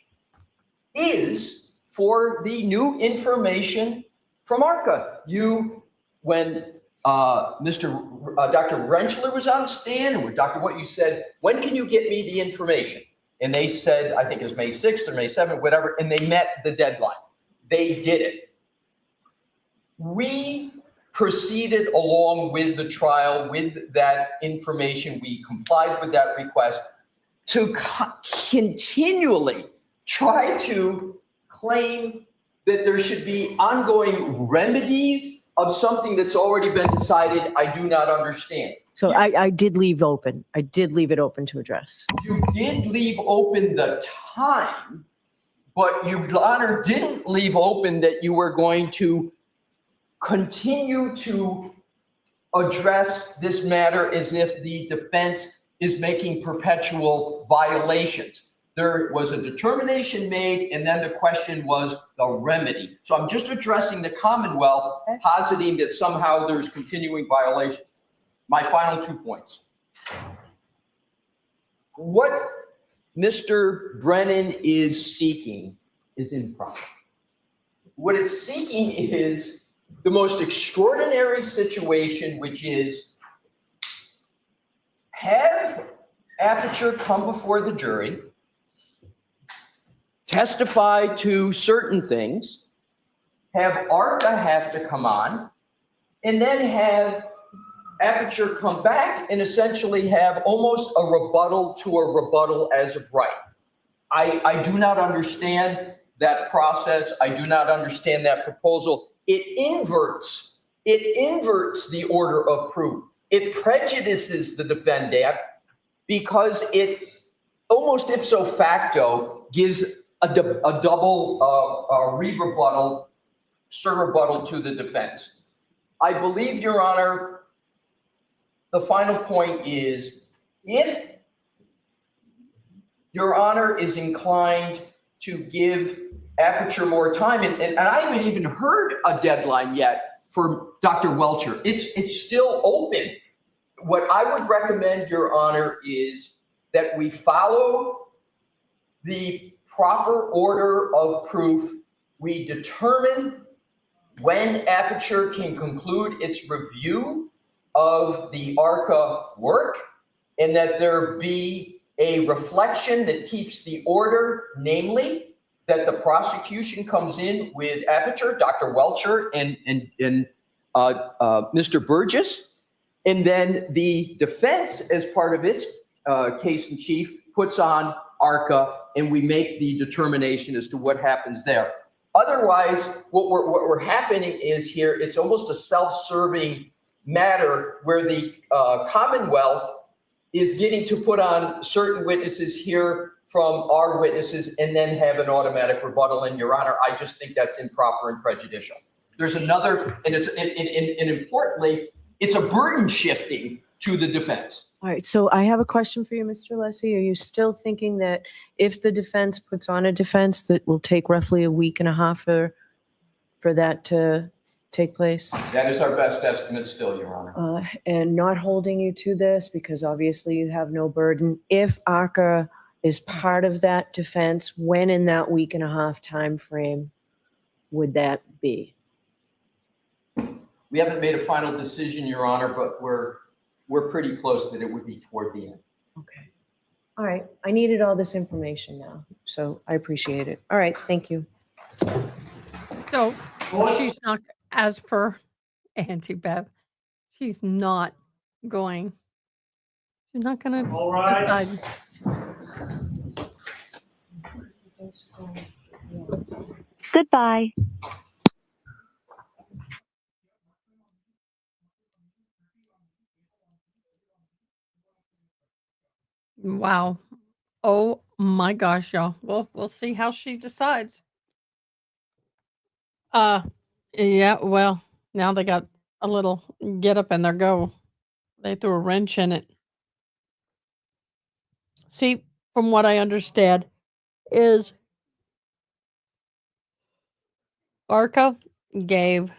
is for the new information from ARCA. When Dr. Rentschler was on the stand, and with Dr. What you said, when can you get me the information? And they said, I think it was May 6th or May 7th, whatever, and they met the deadline. They did it. We proceeded along with the trial with that information. We complied with that request to continually try to claim that there should be ongoing remedies of something that's already been decided. I do not understand. So I did leave open. I did leave it open to address. You did leave open the time, but Your Honor didn't leave open that you were going to continue to address this matter as if the defense is making perpetual violations. There was a determination made, and then the question was the remedy. So I'm just addressing the Commonwealth, positing that somehow there's continuing violations. My final 2 points. What Mr. Brennan is seeking is improper. What it's seeking is the most extraordinary situation, which is have Aperture come before the jury, testify to certain things, have ARCA have to come on, and then have Aperture come back and essentially have almost a rebuttal to a rebuttal as of right. I do not understand that process. I do not understand that proposal. It inverts the order of proof. It prejudices the defendant because it almost ipso facto gives a double rebuttal, surrebuttal to the defense. I believe, Your Honor, the final point is, if Your Honor is inclined to give Aperture more time, and I haven't even heard a deadline yet for Dr. Welcher. It's still open. What I would recommend, Your Honor, is that we follow the proper order of proof. We determine when Aperture can conclude its review of the ARCA work, and that there be a reflection that keeps the order, namely that the prosecution comes in with Aperture, Dr. Welcher, and Mr. Burgess, and then the defense, as part of its case in chief, puts on ARCA, and we make the determination as to what happens there. Otherwise, what we're happening is here, it's almost a self-serving matter where the Commonwealth is getting to put on certain witnesses here from our witnesses and then have an automatic rebuttal. And Your Honor, I just think that's improper and prejudicial. There's another, and importantly, it's a burden shifting to the defense. All right, so I have a question for you, Mr. Lessie. Are you still thinking that if the defense puts on a defense, that will take roughly a week and a half for that to take place? That is our best estimate still, Your Honor. And not holding you to this, because obviously you have no burden. If ARCA is part of that defense, when in that week and a half time frame would that be? We haven't made a final decision, Your Honor, but we're pretty close that it would be toward the end. Okay. All right. I needed all this information now, so I appreciate it. All right. Thank you. So she's not, as per Auntie Bev, she's not going to decide. Goodbye. Wow. Oh my gosh, y'all. We'll see how she decides. Yeah, well, now they got a little get up and there go. They threw a wrench in it. See, from what I understand, is ARCA gave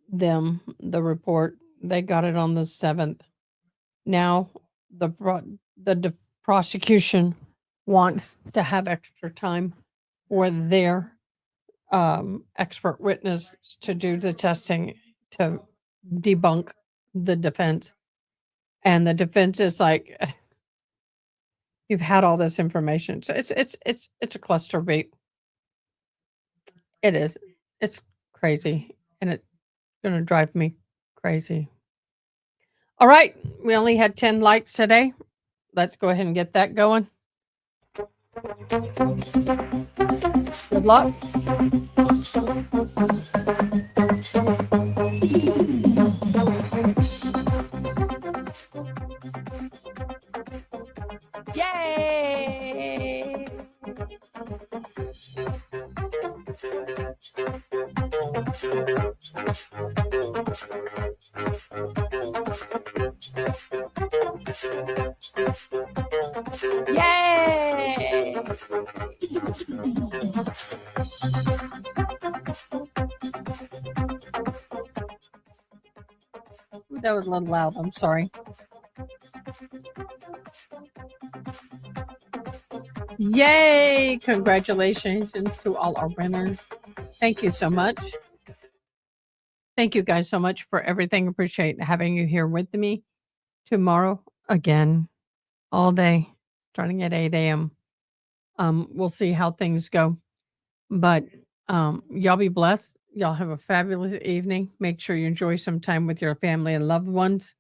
them the report. They got it on the 7th. Now the prosecution wants to have extra time for their expert witness to do the testing to debunk the defense. And the defense is like, you've had all this information. So it's a cluster beat. It is. It's crazy. And it's going to drive me crazy. All right. We only had 10 likes today. Let's go ahead and get that going. Good luck. Ooh, that was a little loud. I'm sorry. Yay! Congratulations to all our winners. Thank you so much. Thank you guys so much for everything. Appreciate having you here with me tomorrow again, all day, starting at 8 a.m. We'll see how things go. But y'all be blessed. Y'all have a fabulous evening. Make sure you enjoy some time with your family and loved ones.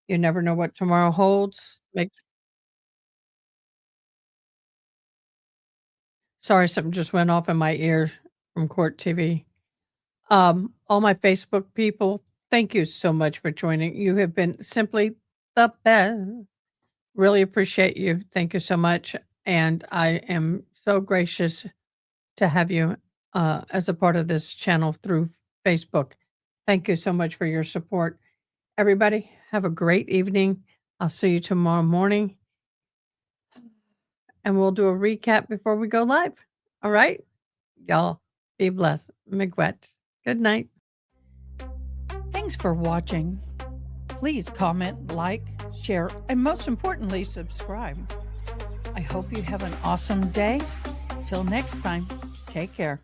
You never know what tomorrow holds. Sorry, something just went off in my ear from Court TV. All my Facebook people, thank you so much for joining. You have been simply the best. Really appreciate you. Thank you so much. And I am so gracious to have you as a part of this channel through Facebook. Thank you so much for your support. Everybody, have a great evening. I'll see you tomorrow morning. And we'll do a recap before we go live. All right? Y'all be blessed. Miigwech. Good night. Thanks for watching. Please comment, like, share, and most importantly, subscribe. I hope you have an awesome day. Till next time, take care.